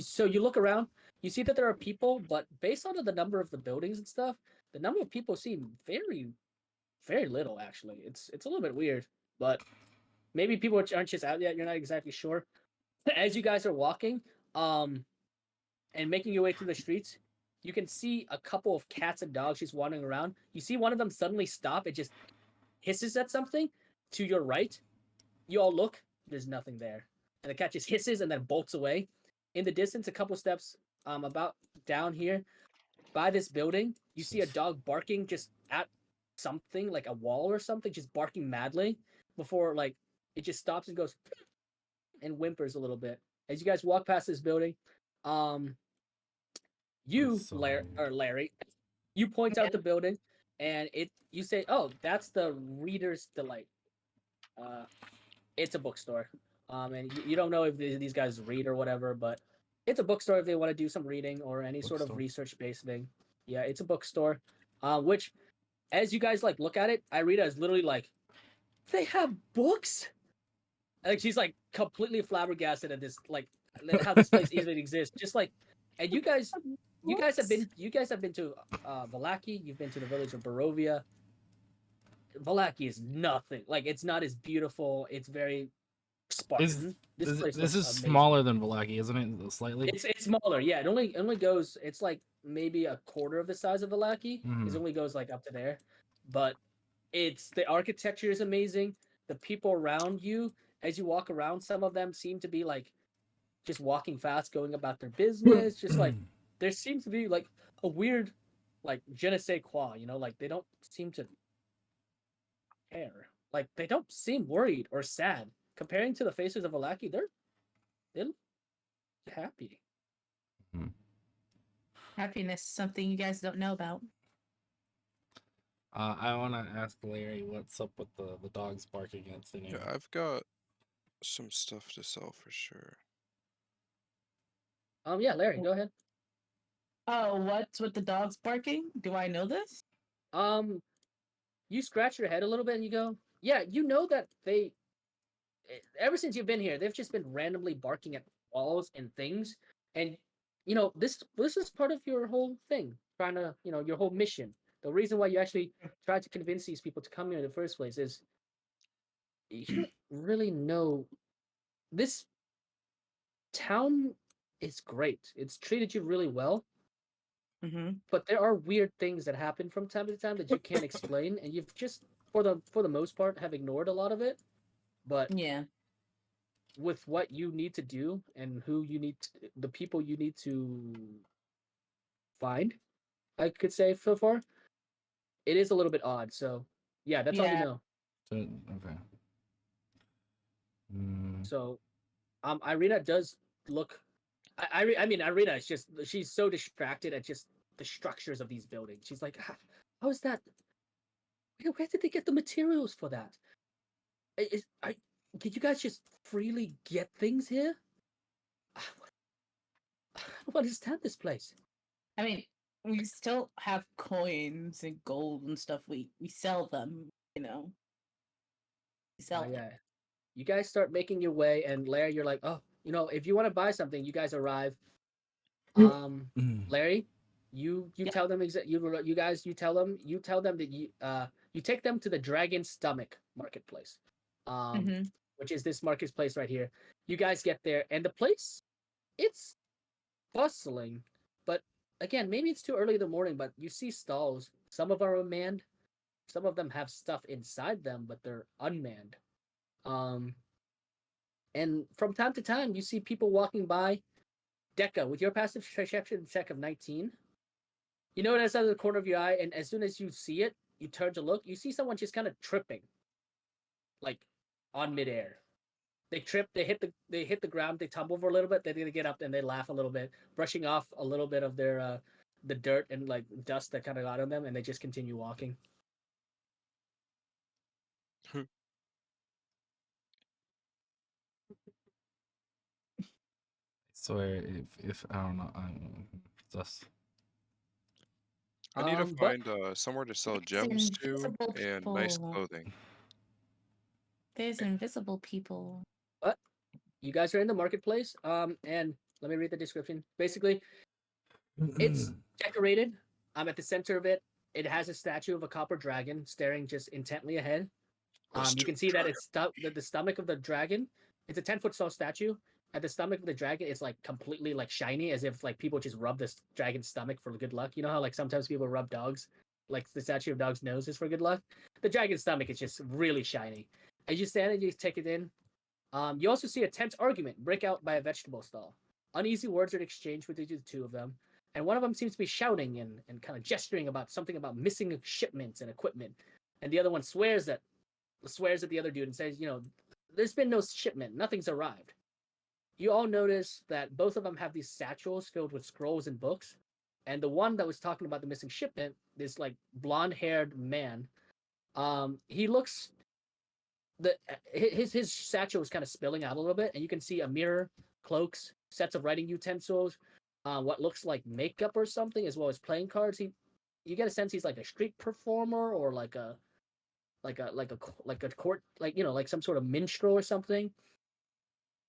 so you look around, you see that there are people, but based on the number of the buildings and stuff, the number of people seem very, very little actually. It's a little bit weird, but maybe people aren't just out yet. You're not exactly sure. As you guys are walking, and making your way through the streets, you can see a couple of cats and dogs just wandering around. You see one of them suddenly stop. It just hisses at something to your right. You all look. There's nothing there. And the cat just hisses and then bolts away. In the distance, a couple steps about down here by this building, you see a dog barking just at something like a wall or something, just barking madly before like it just stops and goes and whimpers a little bit. As you guys walk past this building, Larry, you point out the building and you say, oh, that's the Reader's Delight. It's a bookstore. And you don't know if these guys read or whatever, but it's a bookstore if they want to do some reading or any sort of research-based thing. Yeah, it's a bookstore. Which, as you guys like look at it, I read it as literally like, they have books. Like she's like completely flabbergasted at this, like how this place even exists. Just like, and you guys have been to Vallaki. You've been to the village of Barovia. Vallaki is nothing. Like it's not as beautiful. It's very Spartan. This is smaller than Vallaki, isn't it? Slightly. It's smaller. Yeah, it only goes. It's like maybe a quarter of the size of Vallaki. It only goes like up to there, but the architecture is amazing. The people around you, as you walk around, some of them seem to be like just walking fast, going about their business. Just like there seems to be like a weird, like je ne sais quoi. Like they don't seem to care. Like they don't seem worried or sad. Comparing to the faces of Vallaki, they're happy. Happiness is something you guys don't know about. I want to ask Larry what's up with the dogs barking against the Yeah, I've got some stuff to sell for sure. Yeah, Larry, go ahead. Oh, what's with the dogs barking? Do I know this? You scratch your head a little bit and you go, yeah, you know that ever since you've been here, they've just been randomly barking at walls and things, and this is part of your whole thing, trying to your whole mission. The reason why you actually tried to convince these people to come here in the first place is you don't really know this town is great. It's treated you really well, Mm-hmm. but there are weird things that happen from time to time that you can't explain, and you've just for the most part have ignored a lot of it. But Yeah. with what you need to do and the people you need to find, I could say so far, it is a little bit odd. So yeah, that's all you Yeah. know. Okay. Mm. So Irina does look. I mean, Irina is just she's so distracted at just the structures of these buildings. She's like, how is that? Where did they get the materials for that? Did you guys just freely get things here? I don't understand this place. I mean, we still have coins and gold and stuff. We sell them, you know. We sell them. Yeah. You guys start making your way, and Larry, you're like, oh, if you want to buy something, you guys arrive. Larry, you Yep. tell them you tell them that you take them to the Dragon Stomach Marketplace, Mm-hmm. which is this marketplace right here. You guys get there, and the place, it's bustling, but again, maybe it's too early in the morning. But you see stalls. Some of them are unmanned. Some of them have stuff inside them, but they're unmanned. Um, and from time to time, you see people walking by. Deca, with your passive perception check of 19, you notice out of the corner of your eye, and as soon as you see it, you turn to look, you see someone just kind of tripping, like on midair. They trip, they hit the ground, they tumble for a little bit, they're gonna get up and they laugh a little bit, brushing off a little bit of their the dirt and like dust that kind of got on them, and they just continue walking. Swear, if I don't know, I'm just I need to But find somewhere to sell There's gems too invisible and nice people. clothing. There's invisible people. but you guys are in the marketplace, and let me read the description. Basically, it's decorated. I'm at the center of it. It has a statue of a copper dragon staring just intently ahead. You can see that the stomach of the dragon. It's a 10-foot tall statue. At the stomach of the dragon, it's like completely like shiny, as if like people just rub this dragon's stomach for good luck. You know how like sometimes people rub dogs, like the statue of dog's nose is for good luck. The dragon's stomach is just really shiny. As you stand and you take it in, you also see a tense argument break out by a vegetable stall. Uneasy words are exchanged between the two of them, and one of them seems to be shouting and kind of gesturing about something about missing shipments and equipment, and the other one swears at the other dude and says, there's been no shipment, nothing's arrived. You all notice that both of them have these satchels filled with scrolls and books, and the one that was talking about the missing shipment, this like blonde-haired man, he looks his satchel is kind of spilling out a little bit, and you can see a mirror, cloaks, sets of writing utensils, what looks like makeup or something, as well as playing cards. You get a sense he's like a street performer or like a court, like some sort of minstrel or something.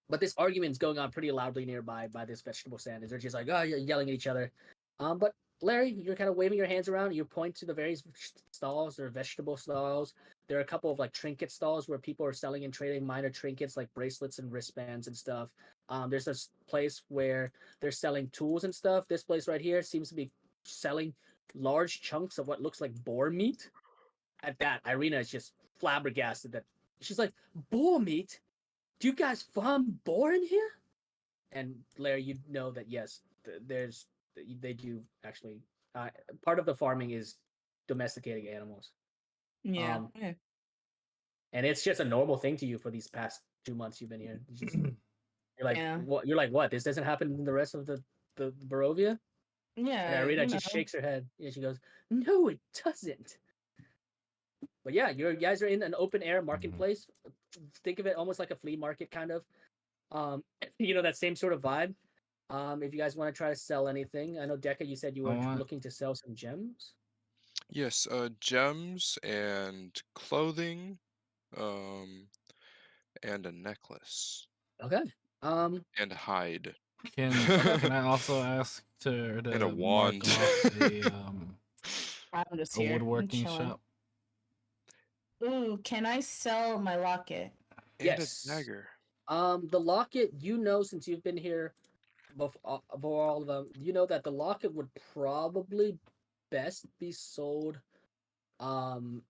But this argument's going on pretty loudly nearby by this vegetable stand. They're just like, oh, you're yelling at each other. But Larry, you're kind of waving your hands around. You point to the various stalls. There are vegetable stalls. There are a couple of like trinket stalls where people are selling and trading minor trinkets like bracelets and wristbands and stuff. There's this place where they're selling tools and stuff. This place right here seems to be selling large chunks of what looks like boar meat. At that, Irina is just flabbergasted that she's like, boar meat? Do you guys farm boar in here? And Larry, you know that yes, they do actually. Part of the farming is domesticating animals. Yeah. Um, and it's just a normal thing to you for these past 2 months you've been here. You're like, Yeah. what? You're like, what? This doesn't happen in the rest of the Barovia? And Yeah. Irina just shakes her head. Yeah, she goes, no, it doesn't. But yeah, you guys are in an open air Mhm. marketplace. Think of it almost like a flea market, kind of. Um, that same sort of vibe. If you guys want to try to sell anything, I know Deca, you said you I were want. looking to sell some gems. Yes, gems and clothing, um, and a necklace Okay. and hide Can I also ask and a to mark wand. off I'm just a here. I'm woodworking chilling. shop? Ooh, can I sell my locket? And a Yes. dagger. The locket, since you've been here before all of them, you know that the locket would probably best be sold um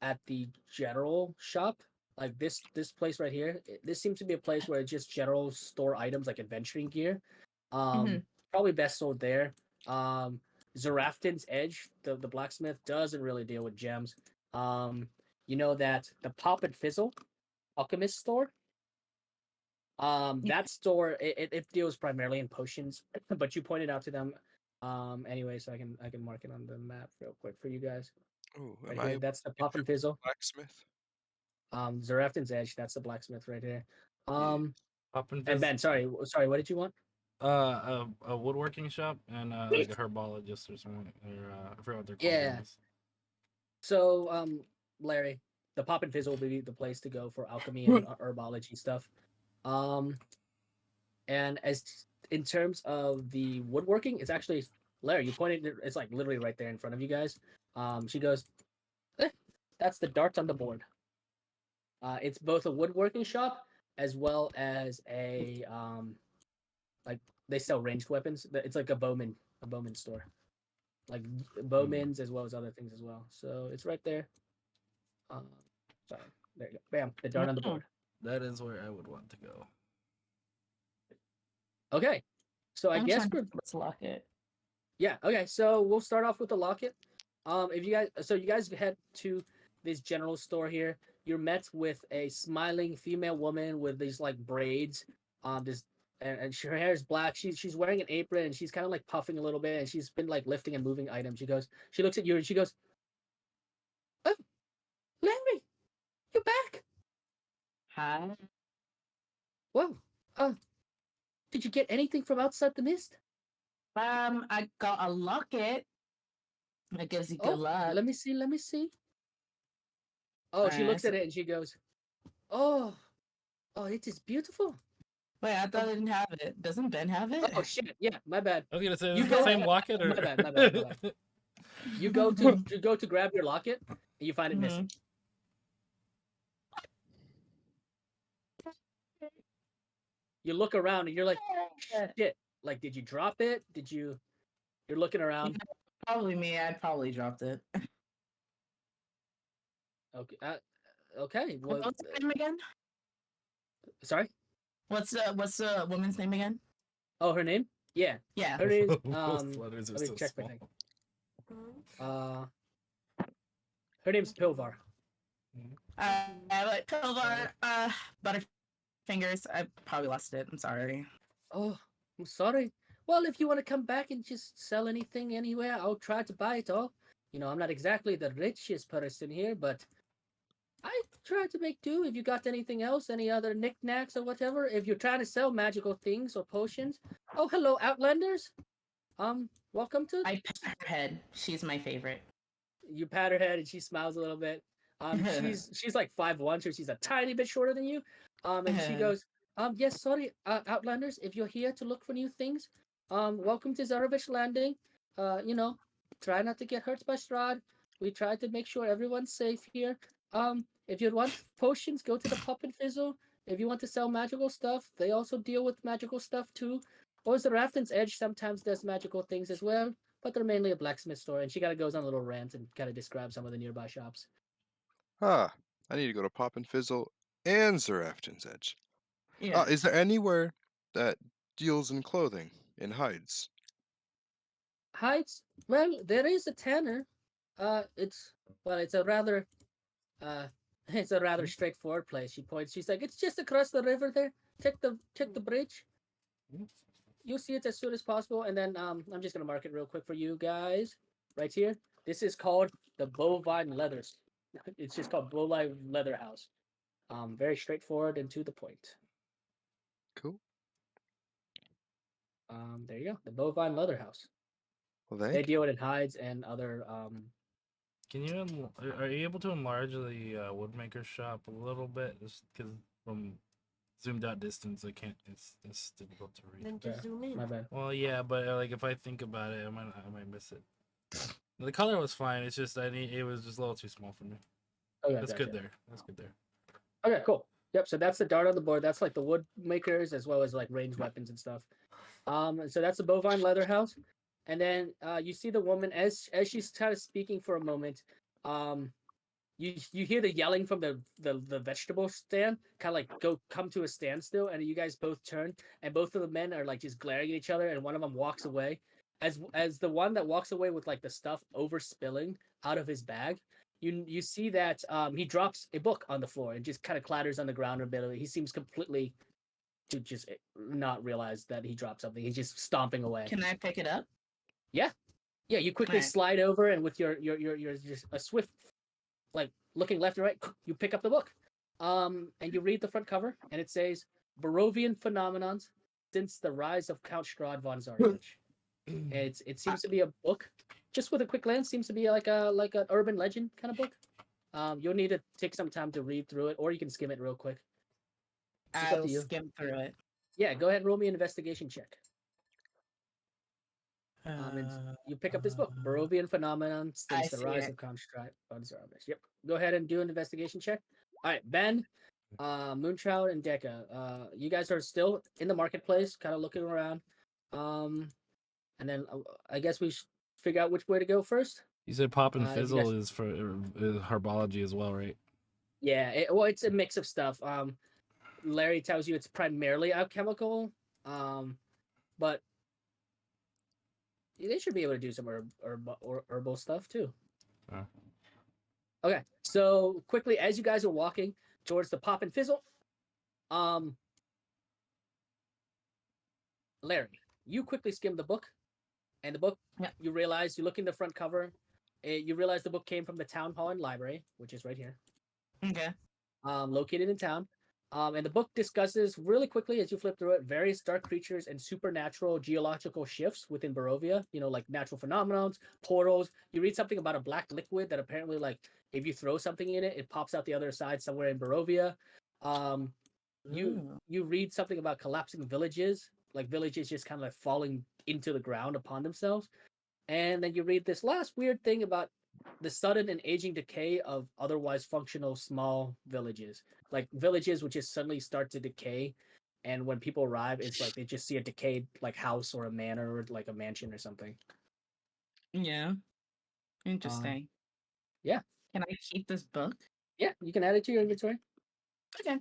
at the general shop. Like this place right here. This seems to be a place where it's just general store items like adventuring gear. Mm-hmm. Probably best sold there. Um, Zarafton's Edge, the blacksmith, doesn't really deal with gems. Um, you know that the Pop and Fizzle alchemist store. That store it deals primarily in potions, but you pointed out to them. Anyway, so I can mark it on the map real quick for you guys. Oh, Right am I here, able that's the to get Pop there and with the Fizzle. blacksmith? Zarafton's Edge, that's the blacksmith right here. Yeah. Pop and And Fizz. Ben, sorry, what did you want? A woodworking shop and like a herbologist or something, or I forgot what their clothing Yeah. is. So, Larry, the Pop and Fizzle will be the place to go for alchemy and herbology stuff. Um, and as in terms of the woodworking, it's actually Larry. You pointed it's like literally right there in front of you guys. She goes, eh, "That's the darts on the board." It's both a woodworking shop as well as like they sell ranged weapons. It's like a bowman store, like bowmans as well as other things as well. So it's right there. Um, sorry, there you go. Bam, the dart on the board. That is where I would want to go. Okay, so I I'm guess trying to let's lock it. yeah. Okay, so we'll start off with the locket. If you guys head to this general store here, you're met with a smiling female woman with these like braids. This and her hair is black. She's wearing an apron and she's kind of like puffing a little bit and she's been like lifting and moving items. She looks at you and she goes, "Oh, Larry, you're back. Hi. Whoa. Uh, did you get anything from outside the mist? I got a locket. That gives you good Oh, luck. let me see. Let me see. Oh, she looks at it and she goes, "Oh, oh, it is beautiful." Wait, I thought I didn't have it. Doesn't Ben have it? Oh shit! Yeah, my bad. I was gonna say, You is it the go- same locket or? My bad. My bad. You go to grab your locket and you find it missing. You look around and you're like, shit. Like, did you drop it? You're looking around. Probably me. I probably dropped it. Okay. Okay. Well, What's her name again? sorry. What's the woman's name again? Oh, her name? Yeah. Yeah. Her name. Those letters are Let me so check my small. thing. Her name's Pilvar. I like Pilvar. Butterfingers. I probably lost it. I'm sorry. Oh, I'm sorry. Well, if you want to come back and just sell anything anywhere, I'll try to buy it all. I'm not exactly the richest person here, but I try to make do. If you got anything else, any other knickknacks or whatever, if you're trying to sell magical things or potions. Oh, hello, Outlanders. Welcome to. I pat her head. She's my favorite. You pat her head and she smiles a little bit. She's like 5'1", so she's a tiny bit shorter than you. And she goes, yes, sorry, Outlanders, if you're here to look for new things, welcome to Zarovich Landing. Try not to get hurt by Strahd. We try to make sure everyone's safe here. If you want potions, go to the Pop and Fizzle. If you want to sell magical stuff, they also deal with magical stuff too. Or the Rafton's Edge sometimes does magical things as well, but they're mainly a blacksmith store. And she kind of goes on a little rant and kind of describes some of the nearby shops. Ah, I need to go to Pop and Fizzle and Zarafton's Edge. Yeah. Is there anywhere that deals in clothing, in hides? Hides? Well, there is a tanner. It's a rather it's a rather straightforward place. She points. She's like, it's just across the river there. Take the bridge. You'll see it as soon as possible. And then I'm just gonna mark it real quick for you guys right here. This is called the Bovine Leathers. It's just called Bowline Leather House. Very straightforward and to the point. Cool. There you go. The Bovine Leather House. Well, They thank you. deal with hides and other. Can you are you able to enlarge the woodmaker shop a little bit? Just because from zoomed out distance, I can't. It's difficult to read. Then just zoom in. My bad. Well, yeah, but like if I think about it, I might miss it. The color was fine. It's just it was just a little too small for me. Okay, That's gotcha. good there. That's good there. Okay, cool. Yep. So that's the dart on the board. That's like the wood makers as well as like ranged weapons and stuff. So that's the Bovine Leather House, and then you see the woman as she's kind of speaking for a moment. You hear the yelling from the vegetable stand, kind of like come to a standstill, and you guys both turn, and both of the men are like just glaring at each other, and one of them walks away. As the one that walks away with like the stuff overspilling out of his bag, you see that he drops a book on the floor and just kind of clatters on the ground a bit. He seems completely to just not realize that he dropped something. He's just stomping away. Can I pick it up? Yeah, you quickly Alright. slide over, and with your just a swift, like looking left and right, you pick up the book, and you read the front cover, and it says Barovian Phenomenons since the rise of Count Strahd von Zarovich. It seems to be a book. Just with a quick glance, seems to be like an urban legend kind of book. You'll need to take some time to read through it, or you can skim it real quick. It's up I'll to you. skim through it. Yeah, go ahead and roll me an investigation check. And you pick up this book, Barovian Phenomenon I since the see rise it. of Construct von Zarovich. Yep. Go ahead and do an investigation check. All right, Ben, Moonchild, and Deka. You guys are still in the marketplace, kind of looking around. And then I guess we should figure out which way to go first. You said pop and You fizzle guys- is for herbology as well, right? Yeah, well, it's a mix of stuff. Larry tells you it's primarily alchemical, but they should be able to do some herbal stuff too. Okay, so quickly as you guys are walking towards the pop and fizzle, Larry, you quickly skim the book, and the book, Yeah. you realize, you look in the front cover, you realize the book came from the town hall and library, which is right here, Okay. located in town. And the book discusses really quickly as you flip through it various dark creatures and supernatural geological shifts within Barovia. You know, like natural phenomenons, portals. You read something about a black liquid that apparently, like, if you throw something in it, it pops out the other side somewhere in Barovia. You read something about collapsing villages, like villages just kind of like falling into the ground upon themselves. And then you read this last weird thing about the sudden and aging decay of otherwise functional small villages, like villages which just suddenly start to decay, and when people arrive it's like they just see a decayed like house or a manor or like a mansion or something. Yeah. Interesting. Yeah. Can I keep this book? Yeah, you can add it to your inventory. Okay.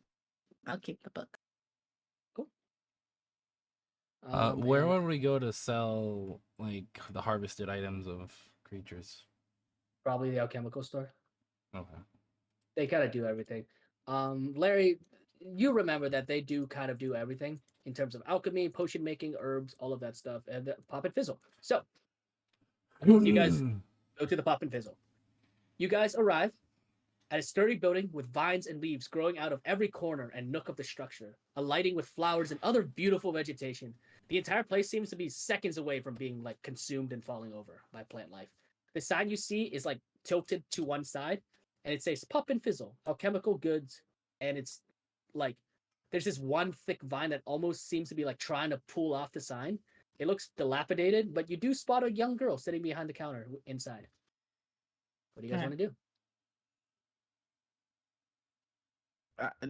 I'll keep the book. Cool. Where And would we go to sell like the harvested items of creatures? probably the alchemical store. Okay. They kind of do everything. Larry, you remember that they do kind of do everything in terms of alchemy, potion making, herbs, all of that stuff, and the pop and fizzle. So you guys go to the pop and fizzle. You guys arrive at a sturdy building with vines and leaves growing out of every corner and nook of the structure, alighting with flowers and other beautiful vegetation. The entire place seems to be seconds away from being like consumed and falling over by plant life. The sign you see is like tilted to one side, and it says "Pop and Fizzle, alchemical goods," and it's like there's this one thick vine that almost seems to be like trying to pull off the sign. It looks dilapidated, but you do spot a young girl sitting behind the counter inside. What do you guys Okay. want to do?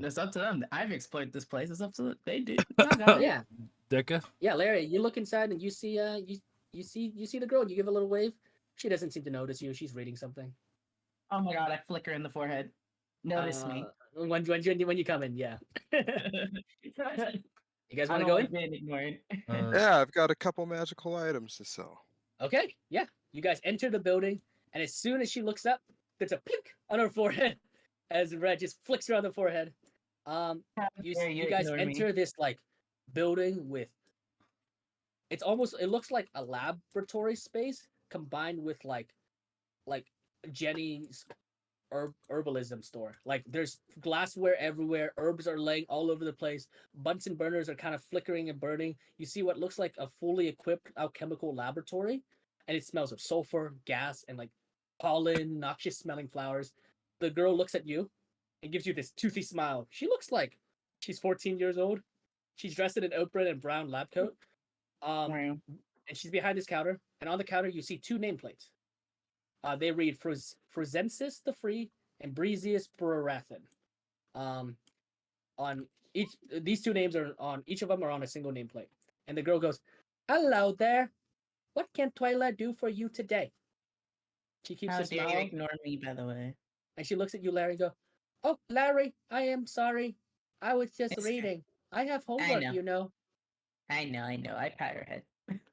It's up to them. I've explored this place. It's up to them. They do. I got it. Yeah, Deca? yeah, Larry, you look inside and you see you see the girl. You give a little wave. She doesn't seem to notice you. She's reading something. Oh my god! I flicker in the forehead. Notice me. When you come in, yeah. You guys I want to don't go like in? being ignored. Yeah, I've got a couple magical items to sell. Okay, yeah. You guys enter the building, and as soon as she looks up, there's a plink on her forehead as red just flicks her on the forehead. You guys ignore enter me. this like building with. It looks like a laboratory space combined with like Jenny's herbalism store. Like there's glassware everywhere, herbs are laying all over the place, Bunsen burners are kind of flickering and burning. You see what looks like a fully equipped alchemical laboratory, and it smells of sulfur, gas, and like pollen, noxious smelling flowers. The girl looks at you and gives you this toothy smile. She looks like she's 14 years old. She's dressed in an apron and brown lab coat. Um, Wow. and she's behind this counter. And on the counter, you see two nameplates. They read Frozensis the Free and Breezius Burarathan. Um, on each, these two names are on each of them are on a single nameplate. And the girl goes, "Hello there. What can Twyla do for you today?" She keeps How a dare you smile ignore me, by the way? and she looks at you, Larry, and go, "Oh, Larry, I am sorry. I was just It's okay. reading. I have I homework, know. you know." I know. I pat her head.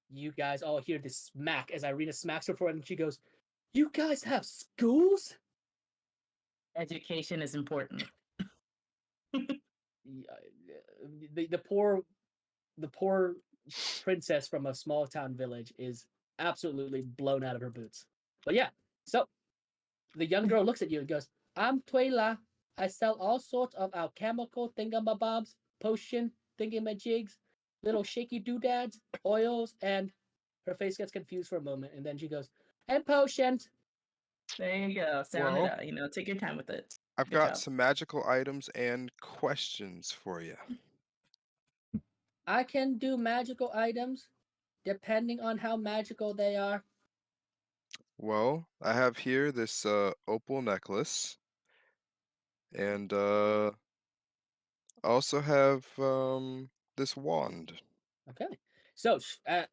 You guys all hear this smack as Irina smacks her forehead and she goes, "You guys have schools?" Education is important. The poor princess from a small town village is absolutely blown out of her boots. But yeah, so the young girl looks at you and goes, "I'm Twyla. I sell all sorts of alchemical thingamabobs, potion thingamajigs, little shaky doodads, oils," and her face gets confused for a moment, and then she goes, "And potions." There you go. Sound it Well, out. Take your time with it. I've Good got job. some magical items and questions for you. I can do magical items depending on how magical they are. Well, I have here this opal necklace, and I also have this wand. Okay. So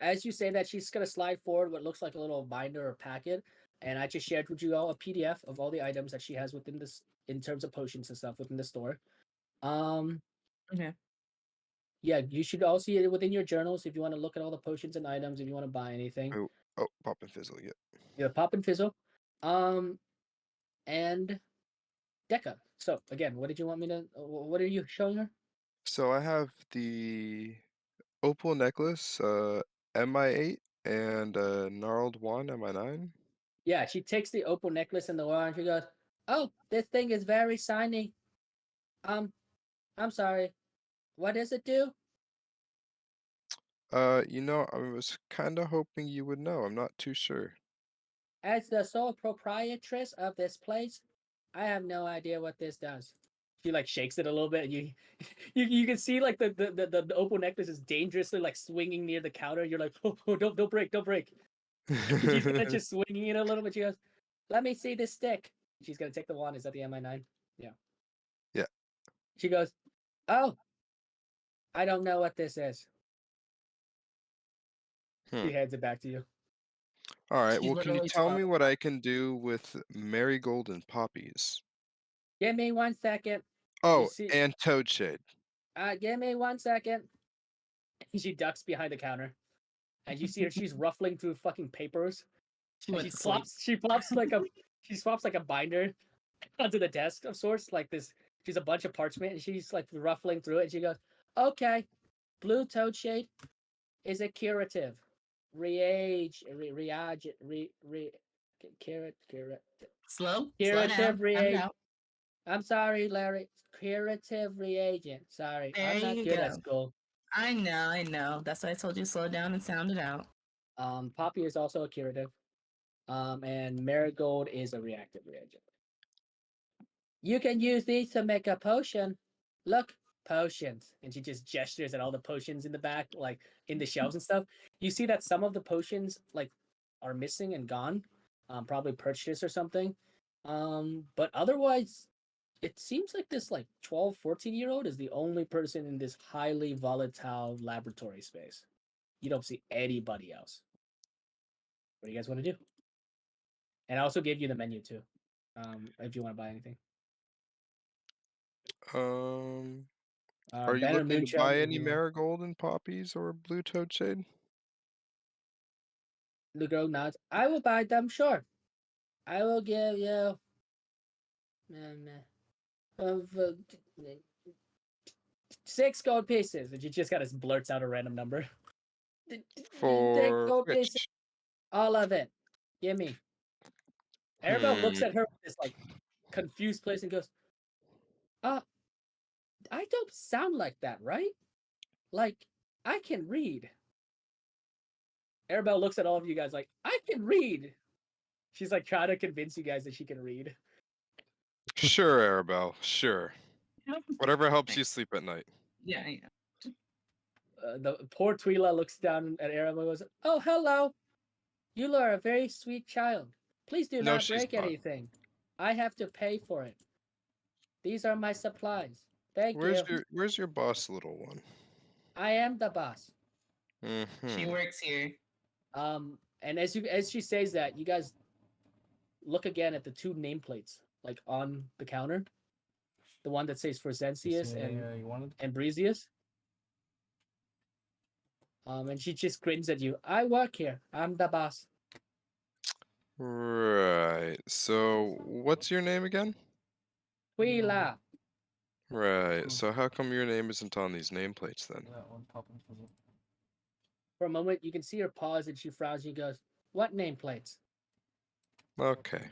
as you say that, she's gonna slide forward what looks like a little binder or packet, and I just shared with you all a PDF of all the items that she has within this in terms of potions and stuff within the store. Um, Okay. yeah, you should all see it within your journals if you want to look at all the potions and items if you want to buy anything. Oh, pop and fizzle. Yeah. Yeah, pop and fizzle. Um, and Deca. So again, what did you want me to? What are you showing her? So I have the opal necklace, MI8, and gnarled wand, MI9. Yeah, she takes the opal necklace and the wand. She goes, "Oh, this thing is very shiny. Um, I'm sorry. What does it do?" I was kind of hoping you would know. I'm not too sure. As the sole proprietress of this place, I have no idea what this does. She like shakes it a little bit, and you you can see like the opal necklace is dangerously like swinging near the counter. You're like, "Oh, don't break, don't break." She's gonna just swinging it a little bit. She goes, "Let me see this stick." She's gonna take the wand. Is that the MI9? Yeah. Yeah. She goes, "Oh, I don't know what this is." Hmm. She hands it back to you. All right. She's Well, can you literally tell me 12. what I can do with marigold and poppies? Give me 1 second. You Oh, see, and toadshade. give me 1 second. She ducks behind the counter, and you see her. She's ruffling through fucking papers. She And went to sleep. she plops like a she swaps like a binder onto the desk of sorts, like this. She's a bunch of parchment, and she's like ruffling through it. And she goes, "Okay, blue toadshade is a curative, reagent, Slow down. curative Sound it reagent. out. I'm sorry, Larry. Curative reagent. Sorry, There I'm not you good at go. school." I know. That's why I told you to slow down and sound it out. Poppy is also a curative. And marigold is a reactive reagent. You can use these to make a potion. Look, potions. And she just gestures at all the potions in the back, like in the shelves and stuff. You see that some of the potions like are missing and gone. Probably purchased or something. But otherwise, it seems like this like 12, 14-year-old is the only person in this highly volatile laboratory space. You don't see anybody else. What do you guys want to do? And I also gave you the menu too. If you want to buy anything. Are you Ben or looking to buy Moonshine, if any you want. marigold and poppies or blue toadshade? The girl nods. "I will buy them, sure. I will give you of 6 gold pieces." And she just kind of blurts out a random number. "Six For gold pieces, which? all of it. Give me." Arabelle looks at her with this like confused place and goes, I don't sound like that, right? Like, I can read. Arabelle looks at all of you guys like, I can read. She's like trying to convince you guys that she can read. Sure, Arabelle. Sure. Whatever helps you sleep at night. Yeah. The poor Twyla looks down at Arabelle and goes, oh, hello. You are a very sweet child. Please do No, not she's break not. anything. I have to pay for it. These are my supplies. Thank you. Where's your boss, little one? I am the boss. She Mm-hmm. works here. And as she says that, you guys look again at the two nameplates like on the counter. The one that says Forsensius and Breezius. And she just grins at you. I work here. I'm the boss. Right. So, what's your name again? Twyla. Right. So, how come your name isn't on these nameplates then? For a moment, you can see her pause and she frowns and she goes, what nameplates? Okay.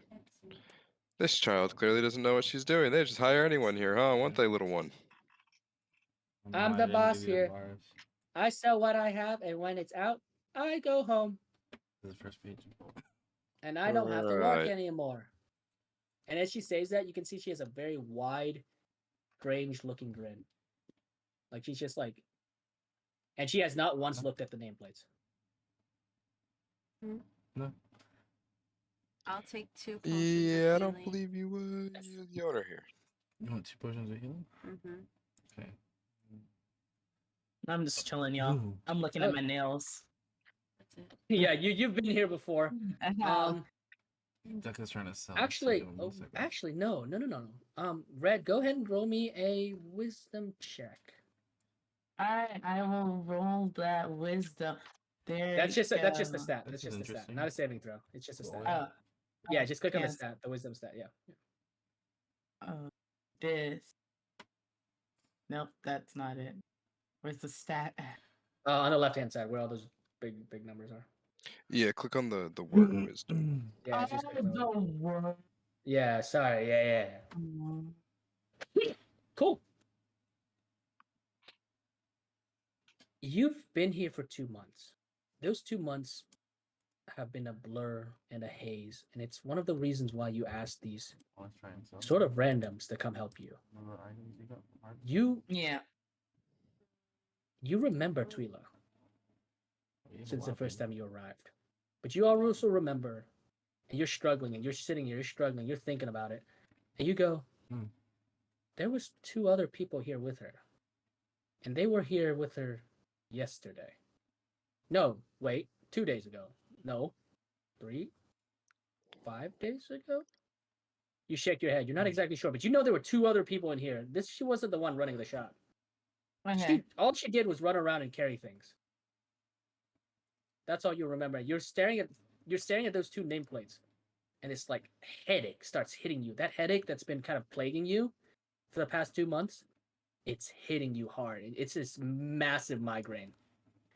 This child clearly doesn't know what she's doing. They just hire anyone here, huh? Won't they, little one? I'm the boss here. I sell what I have, and when it's out, I go home. This is the first page. And I don't have to work Right. anymore. And as she says that, you can see she has a very wide, strange-looking grin. Like she's just like, and she has not once looked at the nameplates. No. I'll take 2 potions Yeah, I of don't healing. believe you were the owner here. You want 2 potions of healing? Mm-hmm. Okay. I'm just chilling, y'all. Ooh. I'm looking at my nails. That's it. Yeah, you've been here before. Deca's trying to sell. Actually, no. Red, go ahead and roll me a wisdom check. I will roll that wisdom. That's just a stat. That's That's just a stat, interesting. not a saving throw. It's just a stat. Oh, Yeah, just click on the yes. stat, the wisdom stat. Yeah. This. Nope, that's not it. Where's the stat? On the left-hand side, where all those big numbers are. Yeah, click on the word wisdom. Yeah, just click on the word. Yeah, sorry. Yeah. Cool. You've been here for 2 months. Those 2 months have been a blur and a haze, and it's one of the reasons why you asked these sort of randoms to come help you. Yeah. You remember Twyla since the first time you arrived, but you also remember, and you're struggling, and you're sitting here, you're struggling, you're thinking about it, and you go, there was 2 other people here with her, and they were here with her yesterday. No, wait, 2 days ago. No, 3, 5 days ago? You shake your head. You're not exactly sure, but you know there were 2 other people in here. She wasn't the one running the shop. Okay. All she did was run around and carry things. That's all you remember. You're staring at those 2 nameplates, and this like headache starts hitting you. That headache that's been kind of plaguing you for the past 2 months, it's hitting you hard. It's this massive migraine.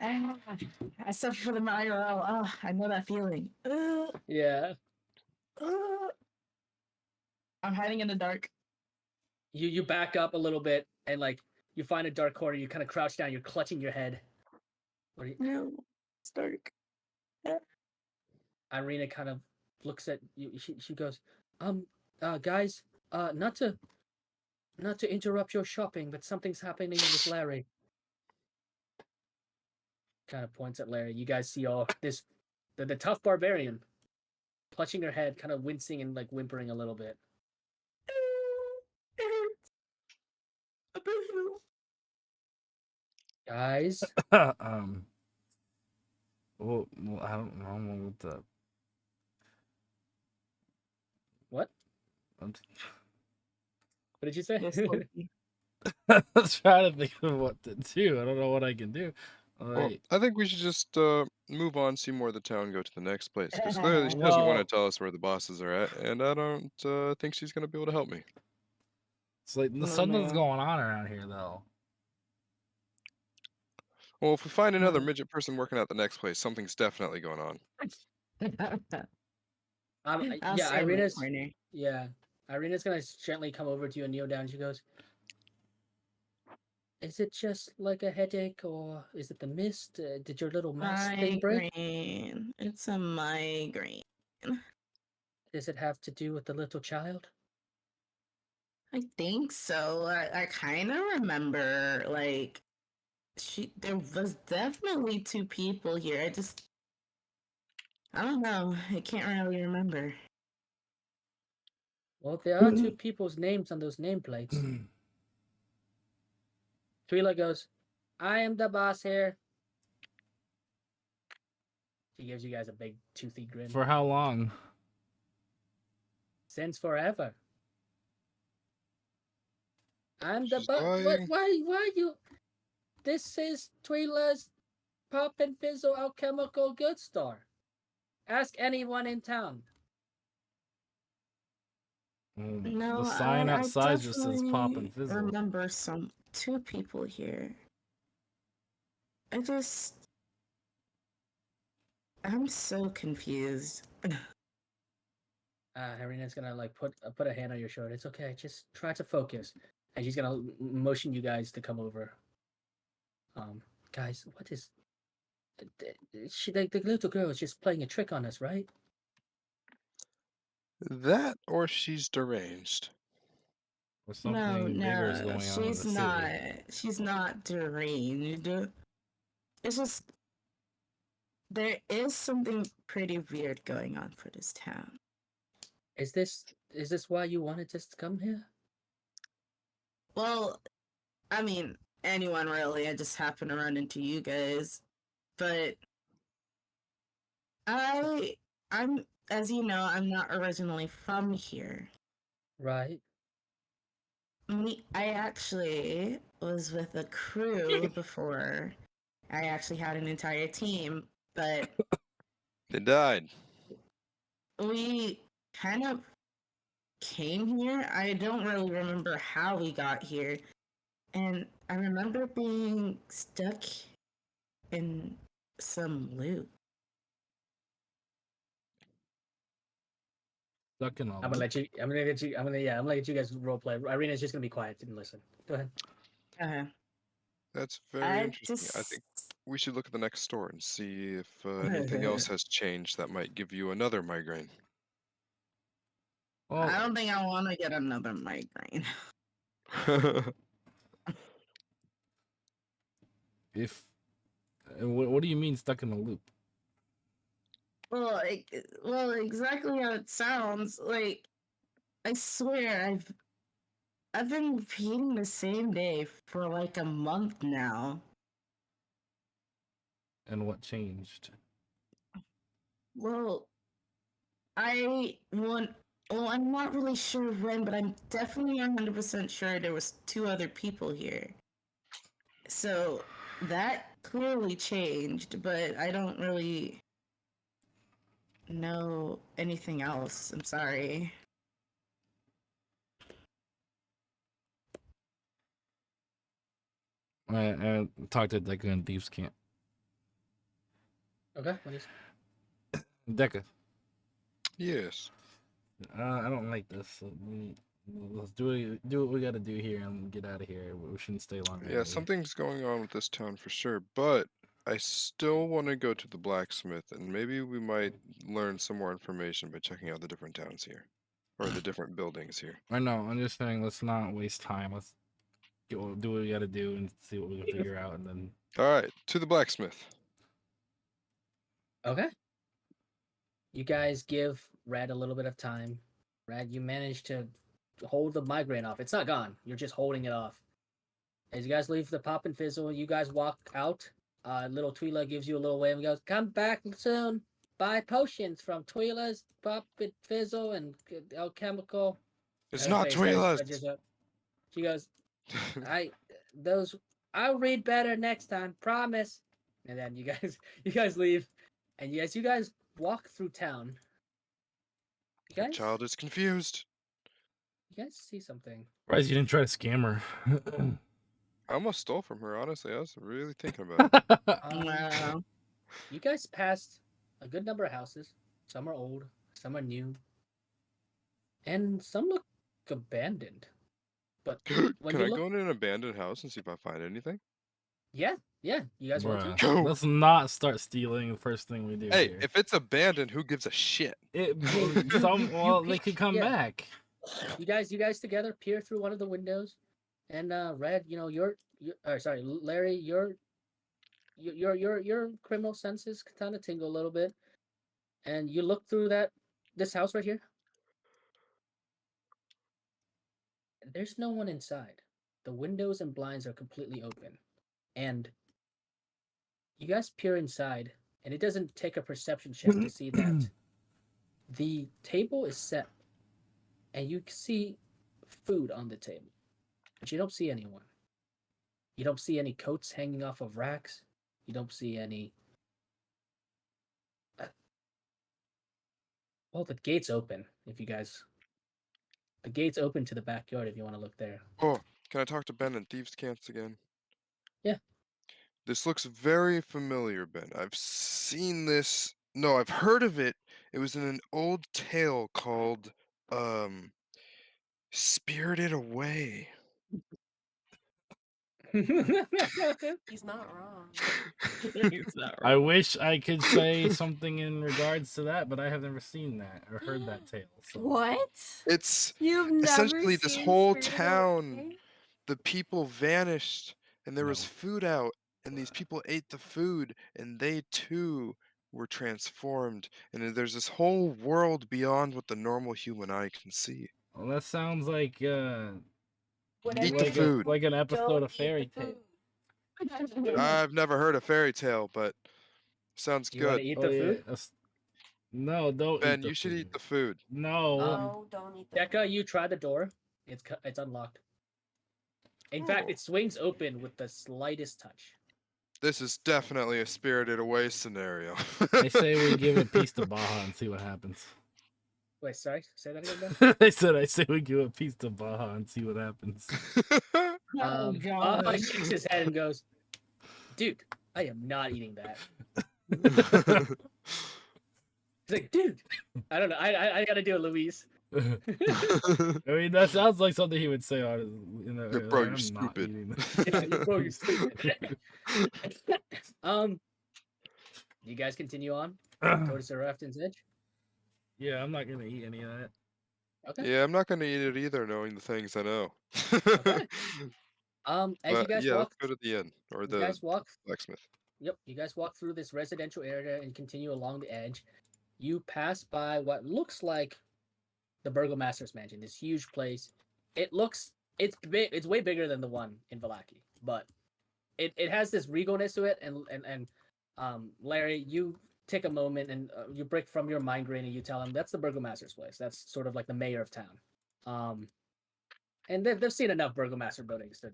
I suffer from the migraine. Oh, I know that feeling. Yeah. I'm hiding in the dark. You back up a little bit and like you find a dark corner. You kind of crouch down. You're clutching your head. What are you? No, it's dark. Irina kind of looks at you. She goes, guys, not to interrupt your shopping, but something's happening with Larry. Kind of points at Larry. You guys see all this, the tough barbarian, clutching her head, kind of wincing and like whimpering a little bit. Guys, well, I don't know what the. what? What did you say? I was trying to think of what to do. I don't know what I can do. Well, I think we should just move on, see more of the town, go to the next place. Because clearly she doesn't Well- want to tell us where the bosses are at, and I don't think she's going to be able to help me. It's like something's going on around here, though. Well, if we find another midget person working at the next place, something's definitely going on. I'll Yeah, stay in the Irina's. corner. Yeah, Irina's gonna gently come over to you and kneel down. She goes, "Is it just like a headache, or is it the mist? Did your little mouse thing break? Migraine. It's a migraine. Does it have to do with the little child?" I think so. I kind of remember, like, there was definitely two people here. I don't know. I can't really remember. Well, there are two people's names on those nameplates. Twila goes, "I am the boss here." She gives you guys a big toothy grin. For how long? Since forever. I'm the She's boss. lying. Why you? This is Twila's Pop and Fizzle Alchemical Goods Store. Ask anyone in town. No, The sign I outside just says pop and definitely fizzle. remember two people here. I'm so confused. Harina's gonna like put a hand on your shoulder. It's okay. Just try to focus. And she's gonna motion you guys to come over. Guys, what is? She the little girl is just playing a trick on us, right? That or she's deranged. Or something bigger is going on in the city. She's not deranged. It's just there is something pretty weird going on for this town. Is this why you wanted us to come here? Well, I mean, anyone really. I just happened to run into you guys. But I'm as you know, I'm not originally from here. Right. I actually was with a crew before. I actually had an entire team, but They died. we kind of came here. I don't really remember how we got here. And I remember being stuck in some loop. Stuck in a I'm gonna let you. I'm gonna let you. I'm gonna let you guys role play. Irina's just gonna be quiet and listen. Go ahead. That's very I interesting. I just think we should look at the next store and see if anything else has changed that might give you another migraine. I Well, don't think I want to get another migraine. if what do you mean stuck in a loop? Well, exactly how it sounds. Like, I swear, I've been repeating the same day for like a month now. And what changed? Well, I want. Well, I'm not really sure when, but I'm definitely 100% sure there was two other people here. So that clearly changed, but I don't really know anything else. I'm sorry. I talked to Deca in Thieves Camp. Okay. What is? Deca, Yes. I don't like this. So let's do what we got to do here and get out of here. We shouldn't stay longer. Yeah, something's going on with this town for sure, but I still want to go to the blacksmith and maybe we might learn some more information by checking out the different towns here. Or the different buildings here. I know. I'm just saying, let's not waste time. Let's do what we got to do and see what we can figure out, and then. All right, to the blacksmith. Okay. You guys give Red a little bit of time. Red, you managed to hold the migraine off. It's not gone. You're just holding it off. As you guys leave the Pop and Fizzle, you guys walk out. Little Twila gives you a little wave and goes, "Come back soon. Buy potions from Twila's Pop and Fizzle and Alchemical." It's Her not face kinda Twila's. twitches up. She goes, I'll read better next time, promise." And then you guys leave, and as you guys walk through town, The child is confused. you guys see something. Surprised you didn't try to scam her. I almost stole from her, honestly. I was really thinking about it. Wow. You guys passed a good number of houses. Some are old, some are new, and some look abandoned. But when Can you I look, go in an abandoned house and see if I find anything? yeah, you guys want to? Bruh, Go. let's not start stealing the first thing we do Hey, here. if it's abandoned, who gives a shit? It, I mean, they could come yeah. back. You guys together peer through one of the windows, and Red, sorry, Larry, your criminal senses kind of tingle a little bit, and you look through this house right here. There's no one inside. The windows and blinds are completely open, and you guys peer inside, and it doesn't take a perception check to see that the table is set, and you see food on the table, but you don't see anyone. You don't see any coats hanging off of racks. You don't see any. Well, the gate's open. The gate's open to the backyard if you want to look there. Oh, can I talk to Ben and Thieves' Cants again? Yeah. This looks very familiar, Ben. I've seen this. No, I've heard of it. It was in an old tale called, Spirited Away. He's not wrong. It's not I wrong. wish I could say something in regards to that, but I have never seen that or heard that tale. So. What? It's You've never essentially this seen whole Spirited town. Away? The people vanished, and there was No. food out, and these people ate the food, and they too were transformed. And there's this whole world beyond what the normal human eye can see. Well, that sounds like Whatever Eat the you food. do, like an episode don't of eat Fairy the Tale. food. I've never heard a fairy tale, but sounds You want good. to eat Oh the yeah. food? No, don't Ben, eat the you should food. eat the food. No. No, don't eat the Becca, food. you try the door. It's unlocked. In fact, Oh. it swings open with the slightest touch. This is definitely a Spirited Away scenario. I say we give a piece to Baja and see what happens. Wait, sorry. Say that again, Ben. I say we give a piece to Baja and see what happens. Oh Baha god. shakes his head and goes, "Dude, I am not eating that." He's like, "Dude, I don't know. I gotta do it, Louise." I mean, that sounds like something he would say on his, Yeah, bro, like, you're I'm not stupid. eating this. Yeah, you bro, you're stupid. You guys continue on towards the Rafton's Edge. Yeah, I'm not gonna eat any of that. Okay. Yeah, I'm not gonna eat it either, knowing the things I know. Okay. As you But guys yeah, walk, let's go to the inn or you the guys walk. blacksmith. Yep, you guys walk through this residential area and continue along the edge. You pass by what looks like the Burgomaster's mansion, this huge place. It's big. It's way bigger than the one in Vallaki, but it has this regalness to it. And Larry, you take a moment and you break from your migraine and you tell him that's the Burgomaster's place. That's sort of like the mayor of town. And they've seen enough Burgomaster buildings to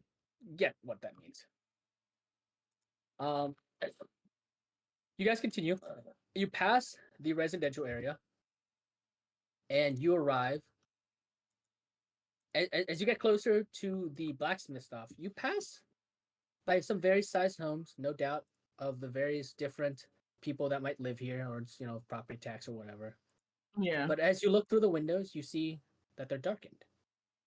get what that means. You guys continue. You pass the residential area, and you arrive. As you get closer to the blacksmith stuff, you pass by some very sized homes, no doubt, of the various different people that might live here, or it's, property tax or whatever. Yeah. But as you look through the windows, you see that they're darkened,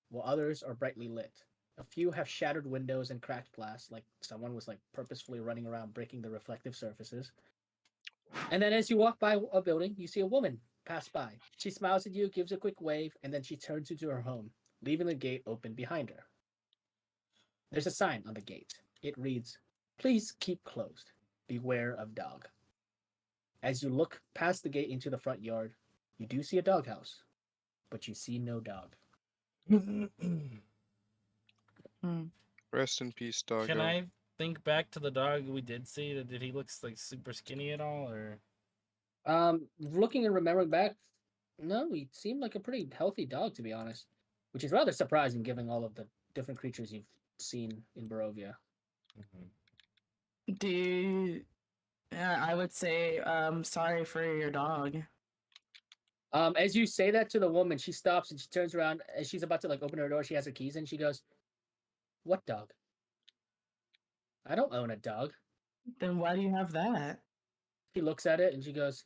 while others are brightly lit. A few have shattered windows and cracked glass, like someone was purposefully running around breaking the reflective surfaces. And then as you walk by a building, you see a woman pass by. She smiles at you, gives a quick wave, and then she turns into her home, leaving the gate open behind her. There's a sign on the gate. It reads, "Please keep closed. Beware of dog." As you look past the gate into the front yard, you do see a doghouse, but you see no dog. Rest in peace, doggo. Can I think back to the dog we did see? Did he look like super skinny at all, or? Looking and remembering back, no, he seemed like a pretty healthy dog, to be honest, which is rather surprising given all of the different creatures you've seen in Barovia. Yeah, I would say, sorry for your dog. As you say that to the woman, she stops and she turns around as she's about to open her door. She has her keys and she goes, "What dog? I don't own a dog." Then why do you have that? She looks at it and she goes,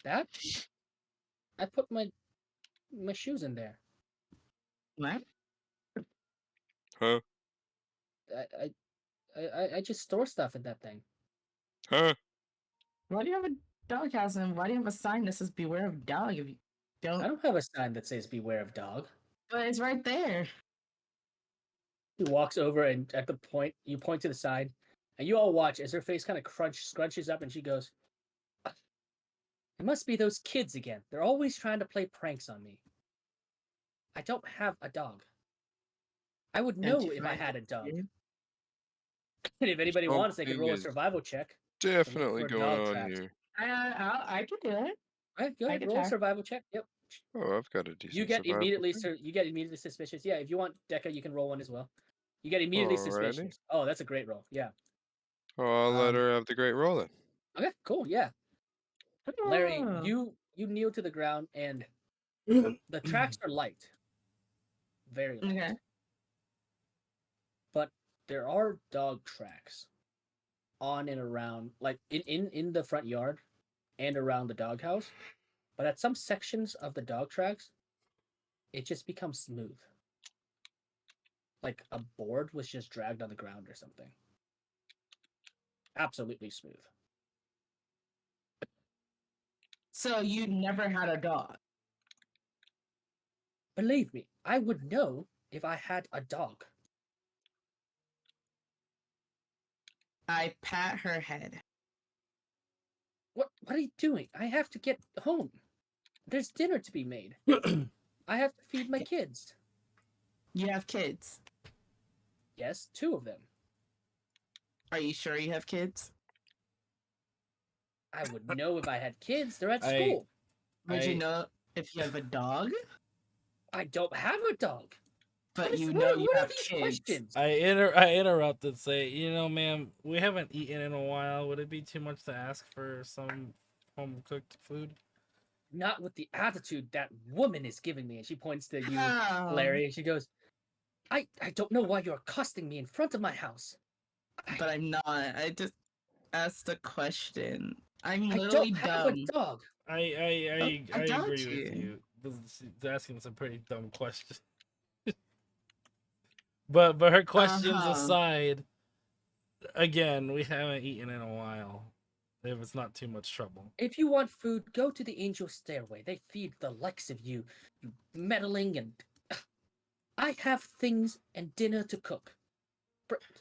"That? I put my my shoes in there. What? Huh? I just store stuff in that thing. Huh? Why do you have a doghouse and why do you have a sign that says "Beware of dog"? If you I don't, don't have a sign that says "Beware of dog." but it's right there. He walks over and at the point you point to the sign, and you all watch as her face kind of scrunches up, and she goes, "It must be those kids again. They're always trying to play pranks on me. I don't have a dog. I would Don't know you if I find had a it dog. weird? And if anybody wants, they could Something roll a is survival check to look definitely for going dog on tracks. here. I can do it. All right, go I ahead, can roll a try. survival check. Yep. Oh, I've got a You decent get survival. immediately suspicious. Yeah, if you want Deca, you can roll one as well. You get immediately Alrighty. suspicious. Oh, that's a great roll. Yeah. Oh, I'll let Um, her have the great roll then. Okay, cool. Yeah. Larry, Oh. you kneel to the ground and the tracks are light. Very light. Okay. But there are dog tracks on and around like in the front yard and around the doghouse. But at some sections of the dog tracks, it just becomes smooth. Like a board was just dragged on the ground or something. Absolutely smooth. So you never had a dog? Believe me, I would know if I had a dog. I pat her head. What are you doing? I have to get home. There's dinner to be made. I have to feed my kids. You have kids? Yes, 2 of them. Are you sure you have kids? I would know if I had kids. They're at I- school. Would you know if you have a dog? I don't have a dog. But What is- you what know are- you what are have these kids. questions? I interrupt and say, you know, ma'am, we haven't eaten in a while. Would it be too much to ask for some home cooked food? Not with the attitude that woman is giving me. And she points to you, Oh. Larry, and she goes, I don't know why you're accosting me in front of my house. But I'm not. I just asked a question. I'm I literally don't have dumb. a dog. I I got agree you. with you. She's asking some pretty dumb questions. but her questions Uh-huh. aside, again, we haven't eaten in a while. If it's not too much trouble. If you want food, go to the angel stairway. They feed the likes of you, you meddling and. I have things and dinner to cook.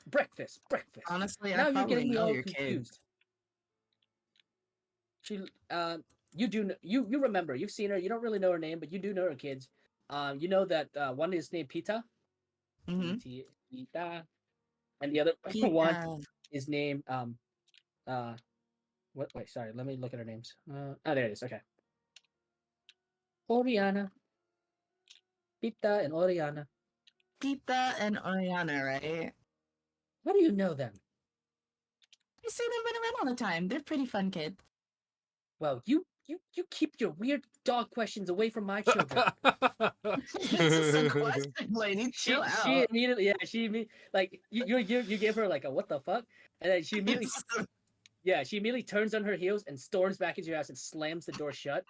Breakfast. Honestly, I Now you're probably getting me know all your kid. confused. She, you do you remember? You've seen her. You don't really know her name, but you do know her kids. You know that one is named Pita. Mm-hmm. Pita, and the other one is named what? Wait, sorry. Let me look at her names. There it is. Okay. Oriana, Pita, and Oriana. Pita and Oriana, right? How do you know them? I see them running around all the time. They're pretty fun kids. Well, you keep your weird dog questions away from my children. This is a question, lady. Chill She out. immediately, like you give her like a what the fuck, and then she immediately, she immediately turns on her heels and storms back into your house and slams the door shut.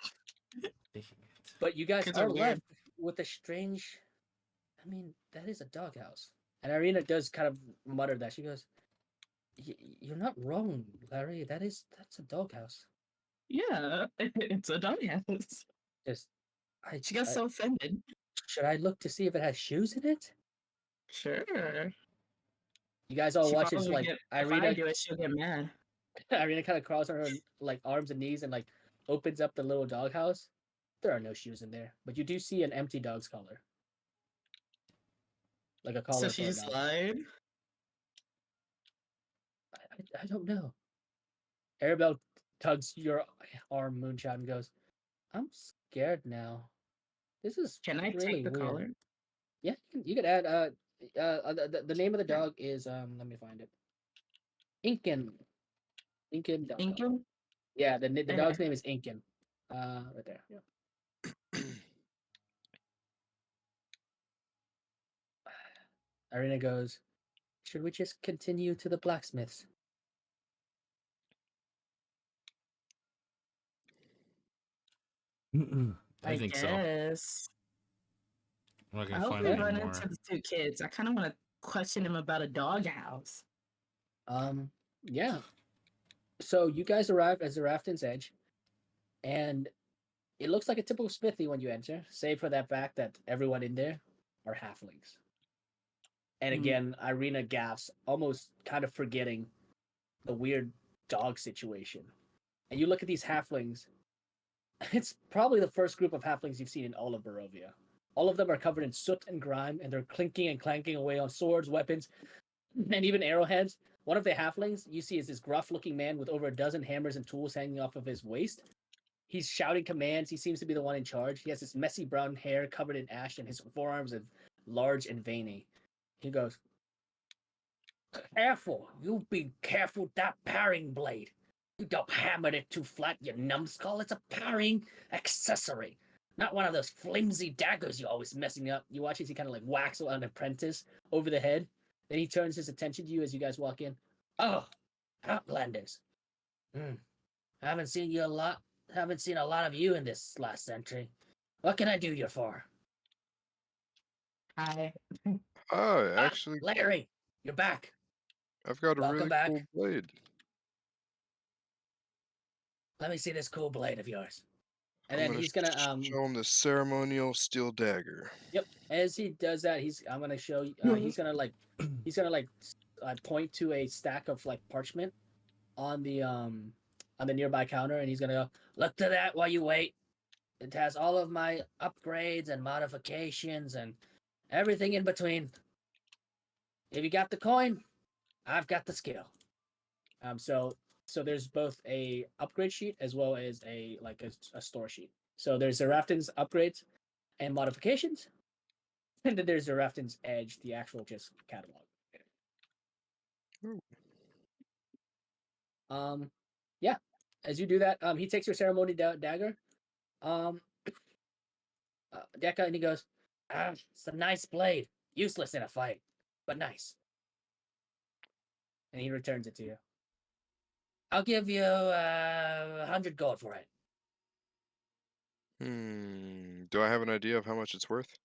But you guys Kids are are weird. left with a strange. I mean, that is a doghouse. And Irina does kind of mutter that. She goes, "You're not wrong, Larry. That's a doghouse." Yeah, it's a doghouse. Just, She got so offended. should I look to see if it has shoes in it? Sure. You guys all She watch as probably like get, if I Irina do it, she'll get mad. Irina kind of crawls on her like arms and knees and like opens up the little doghouse. There are no shoes in there, but you do see an empty dog's collar, like a collar So for she a just dog. lied. I don't know. Arabelle tugs your arm, Moonshot, and goes, "I'm scared now. This is Can I really take the weird." collar? Yeah, you could add. The name of the dog is Let me find it. Incan. Incan dog collar. Incan? Yeah, the Okay. dog's name is Incan. Right there. Yeah. Irina goes, "Should we just continue to the blacksmith's?" I think so. guess. I'm not I gonna hope find we any run more. into the two kids. I kind of want to question him about a doghouse. Yeah. So you guys arrive at Zarafton's Edge, and it looks like a typical smithy when you enter, save for that fact that everyone in there are halflings. And Hmm. again, Irina gaps, almost kind of forgetting the weird dog situation. And you look at these halflings. It's probably the first group of halflings you've seen in all of Barovia. All of them are covered in soot and grime, and they're clinking and clanking away on swords, weapons, and even arrowheads. One of the halflings you see is this gruff-looking man with over a dozen hammers and tools hanging off of his waist. He's shouting commands. He seems to be the one in charge. He has this messy brown hair covered in ash, and his forearms are large and veiny. He goes, "Careful! You be careful with that parrying blade. You don't hammer it too flat, you numbskull. It's a parrying accessory. Not one of those flimsy daggers you're always messing up." You watch as he kind of like whacks an apprentice over the head. Then he turns his attention to you as you guys walk in. "Oh, Outlanders. I haven't seen you a lot. Haven't seen a lot of you in this last century. What can I do you for?" Hi. Oh, "Ah, actually, Larry, you're back. I've got a Welcome really back. cool blade. Let me see this cool blade of yours." And I'm then gonna he's gonna show him the ceremonial steel dagger. Yep. As he does that, I'm gonna show you. He's gonna like point to a stack of like parchment on the nearby counter, and he's gonna go, "Look to that while you wait. It has all of my upgrades and modifications and everything in between. If you got the coin, I've got the skill." So there's both a upgrade sheet as well as a store sheet. So there's Zarafton's upgrades and modifications, and then there's Zarafton's Edge, the actual just catalog. Ooh. Yeah. As you do that, he takes your ceremony dagger, um, Deca, and he goes, "It's a nice blade. Useless in a fight, but nice." And he returns it to you. "I'll give you 100 gold for it." Do I have an idea of how much it's worth?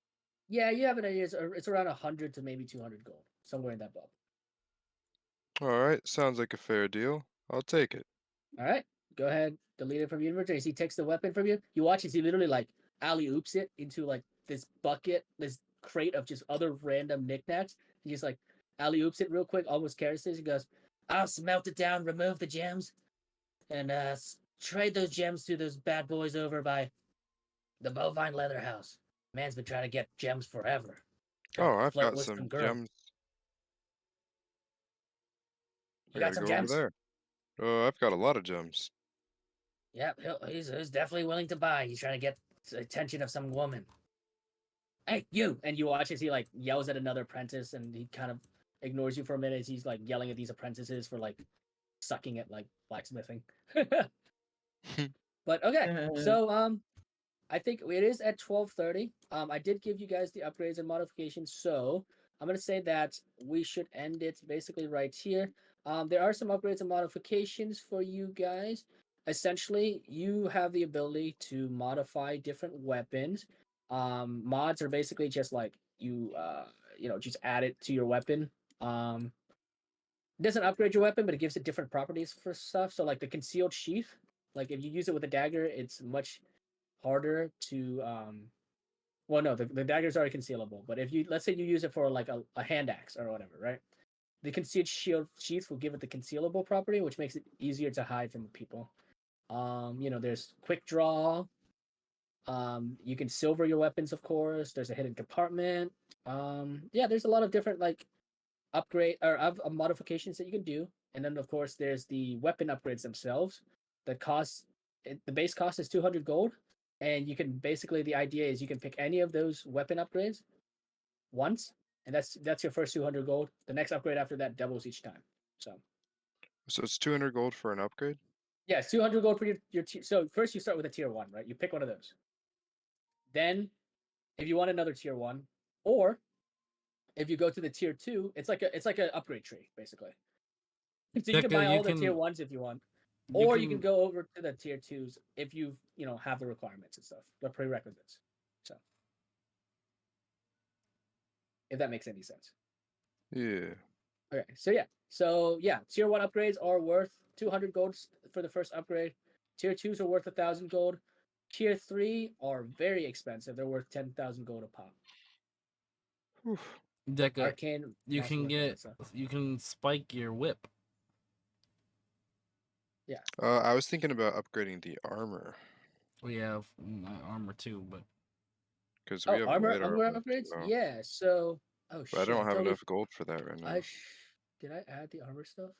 Yeah, you have an idea. It's around 100 to maybe 200 gold, somewhere in that ballpark. All right, sounds like a fair deal. I'll take it. All right, go ahead, delete it from your inventory. As he takes the weapon from you, you watch as he literally like alley oops it into like this bucket, this crate of just other random knickknacks. He just like alley oops it real quick, almost carelessly. He goes, "I'll smelt it down, remove the gems, and trade those gems to those bad boys over by the Bovine Leather House. Man's been trying to get gems forever. Trying Oh, to I've flirt got with some some girl. gems. You I got gotta some go over gems? there. Oh, I've got a lot of gems. Yep, he's definitely willing to buy. He's trying to get the attention of some woman. Hey, you!" And you watch as he like yells at another apprentice, and he kind of ignores you for a minute as he's like yelling at these apprentices for like sucking at like blacksmithing. But okay, so I think it is at 12:30. I did give you guys the upgrades and modifications, so I'm gonna say that we should end it basically right here. There are some upgrades and modifications for you guys. Essentially, you have the ability to modify different weapons. Mods are basically just like just add it to your weapon. It doesn't upgrade your weapon, but it gives it different properties for stuff. So like the concealed sheath, like if you use it with a dagger, it's much harder to well no the dagger is already concealable, but if you let's say you use it for like a hand axe or whatever, right? The concealed shield sheath will give it the concealable property, which makes it easier to hide from people. There's quick draw. You can silver your weapons, of course. There's a hidden compartment. Yeah, there's a lot of different like upgrade or modifications that you can do, and then of course there's the weapon upgrades themselves. The base cost is 200 gold, and you can basically the idea is you can pick any of those weapon upgrades once, and that's your first 200 gold. The next upgrade after that doubles each time. So So it's 200 gold for an upgrade? yeah, it's 200 gold for your tier. So first you start with a tier 1, right? You pick one of those. Then if you want another tier 1, or if you go to the tier 2, it's like an upgrade tree basically. So you can Becca, buy all the tier 1s if you want. or you can go over to the tier 2s if you have the requirements and stuff, the prerequisites. So if that makes any sense. Yeah. Okay, so yeah, tier 1 upgrades are worth 200 gold for the first upgrade. Tier 2s are worth 1,000 gold. Tier 3 are very expensive. They're worth 10,000 gold a pop. Oof. Deca, Arcane. you master can weapon and get stuff. you can spike your whip. Yeah. I was thinking about upgrading the armor We have armor too, but because we Oh, have armor light armor. upgrades. So, Yeah. So but I shit, I don't have totally. enough gold for that right now. Did I add the armor stuff?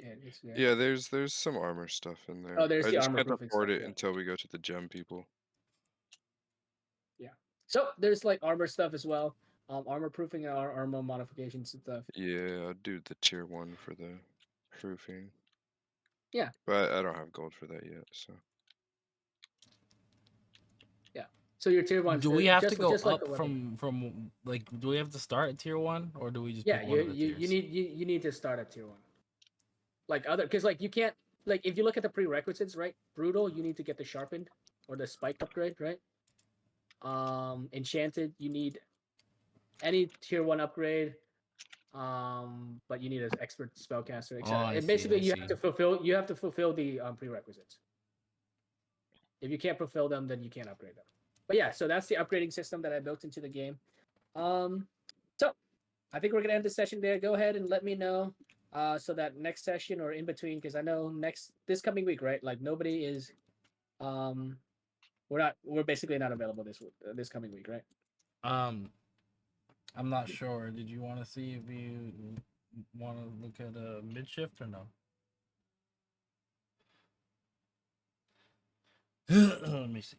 Yeah, it's there. Yeah, there's some armor stuff in there. Oh, there's I the just armor can't proofing afford stuff. it Yeah. until we go to the gem people. Yeah. So there's like armor stuff as well. Armor proofing and armor modifications and stuff. Yeah, I'll do the tier 1 for the proofing. Yeah. But I don't have gold for that yet, so. Yeah. So your tier 1. do we have just, to go just like up the weapon. from like? Do we have to start at tier 1 or do we just Yeah, pick one of the tiers? you need to start at tier 1. Like other, because like you can't, like if you look at the prerequisites, right? Brutal, you need to get the sharpened or the spiked upgrade, right? Enchanted, you need any tier 1 upgrade. But you need an expert spellcaster, Oh, etc. I And see. basically, I see. you have to fulfill the prerequisites. If you can't fulfill them, then you can't upgrade them. But yeah, so that's the upgrading system that I built into the game. So I think we're gonna end the session there. Go ahead and let me know, so that next session or in between, because I know this coming week, right? Like nobody is, we're basically not available this coming week, right? I'm not sure. Did you want to see if you want to look at a mid shift or no? Let me see.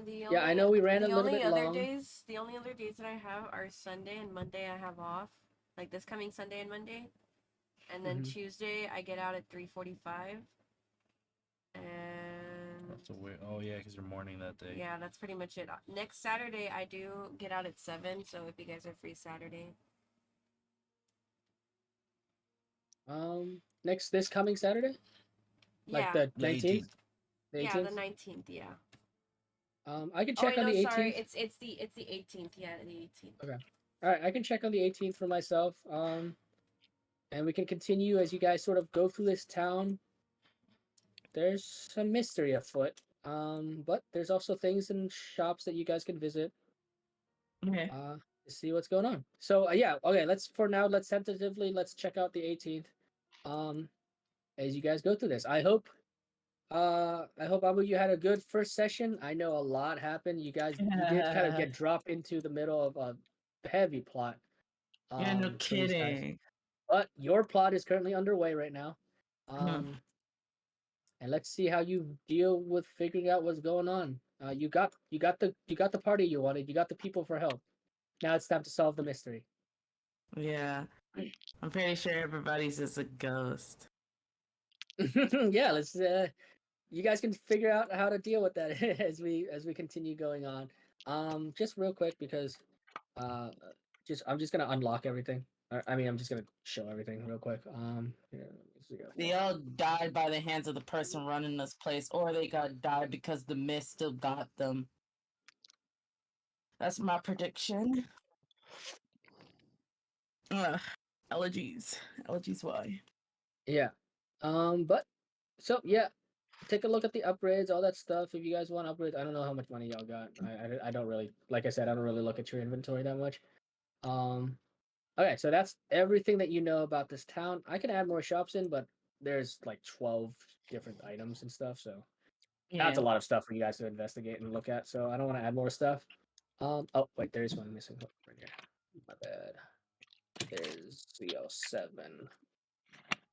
Yeah, I know we ran a little bit long. The only other days that I have are Sunday and Monday. I have off, like this coming Sunday and Monday, and then Tuesday I get out at 3:45. And That's a weird. Oh yeah, because you're morning that day. yeah, that's pretty much it. Next Saturday I do get out at 7, so if you guys are free Saturday. This coming Saturday, like Yeah. the 19th. The 18th. Yeah, the 19th. Yeah. I can Oh check wait, on no, the 18th. sorry, it's the 18th. Yeah, the 18th. Okay. All right, I can check on the 18th for myself. And we can continue as you guys sort of go through this town. There's some mystery afoot. But there's also things in shops that you guys can visit. Okay. To see what's going on. So yeah, okay. Let's tentatively check out the 18th. As you guys go through this, I hope Abu, you had a good first session. I know a lot happened. You did kind of get dropped into the middle of a heavy plot. Yeah, no For these guys. kidding. But your plot is currently underway right now. And let's see how you deal with figuring out what's going on. You got the party you wanted. You got the people for help. Now it's time to solve the mystery. Yeah. I'm pretty sure everybody's just a ghost. Yeah, let's you guys can figure out how to deal with that as we continue going on. Just real quick because I'm just gonna unlock everything. I mean, I'm just gonna show everything real quick. They all died by the hands of the person running this place, or they died because the mist still got them. That's my prediction. Allergies. Allergies, why? Yeah. But so yeah, take a look at the upgrades, all that stuff. If you guys want upgrades, I don't know how much money y'all got. I don't really, like I said, I don't really look at your inventory that much. Okay, so that's everything that you know about this town. I can add more shops in, but there's like 12 different items and stuff, so that's a lot of stuff for you guys to investigate and look at. So I don't want to add more stuff. Oh wait, there is one missing right here. My bad. There's CO7.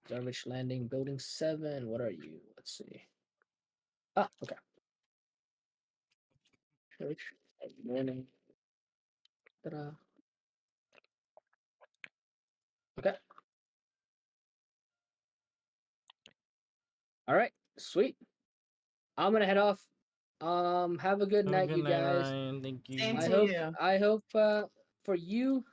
Garbage Landing, Building 7. What are you? Let's see. Ah, okay. Church. Morning. Ta-da. Okay. All right. Sweet. I'm gonna head off. Have a good night, you guys. Ryan. Thank you. Same I to hope you. for you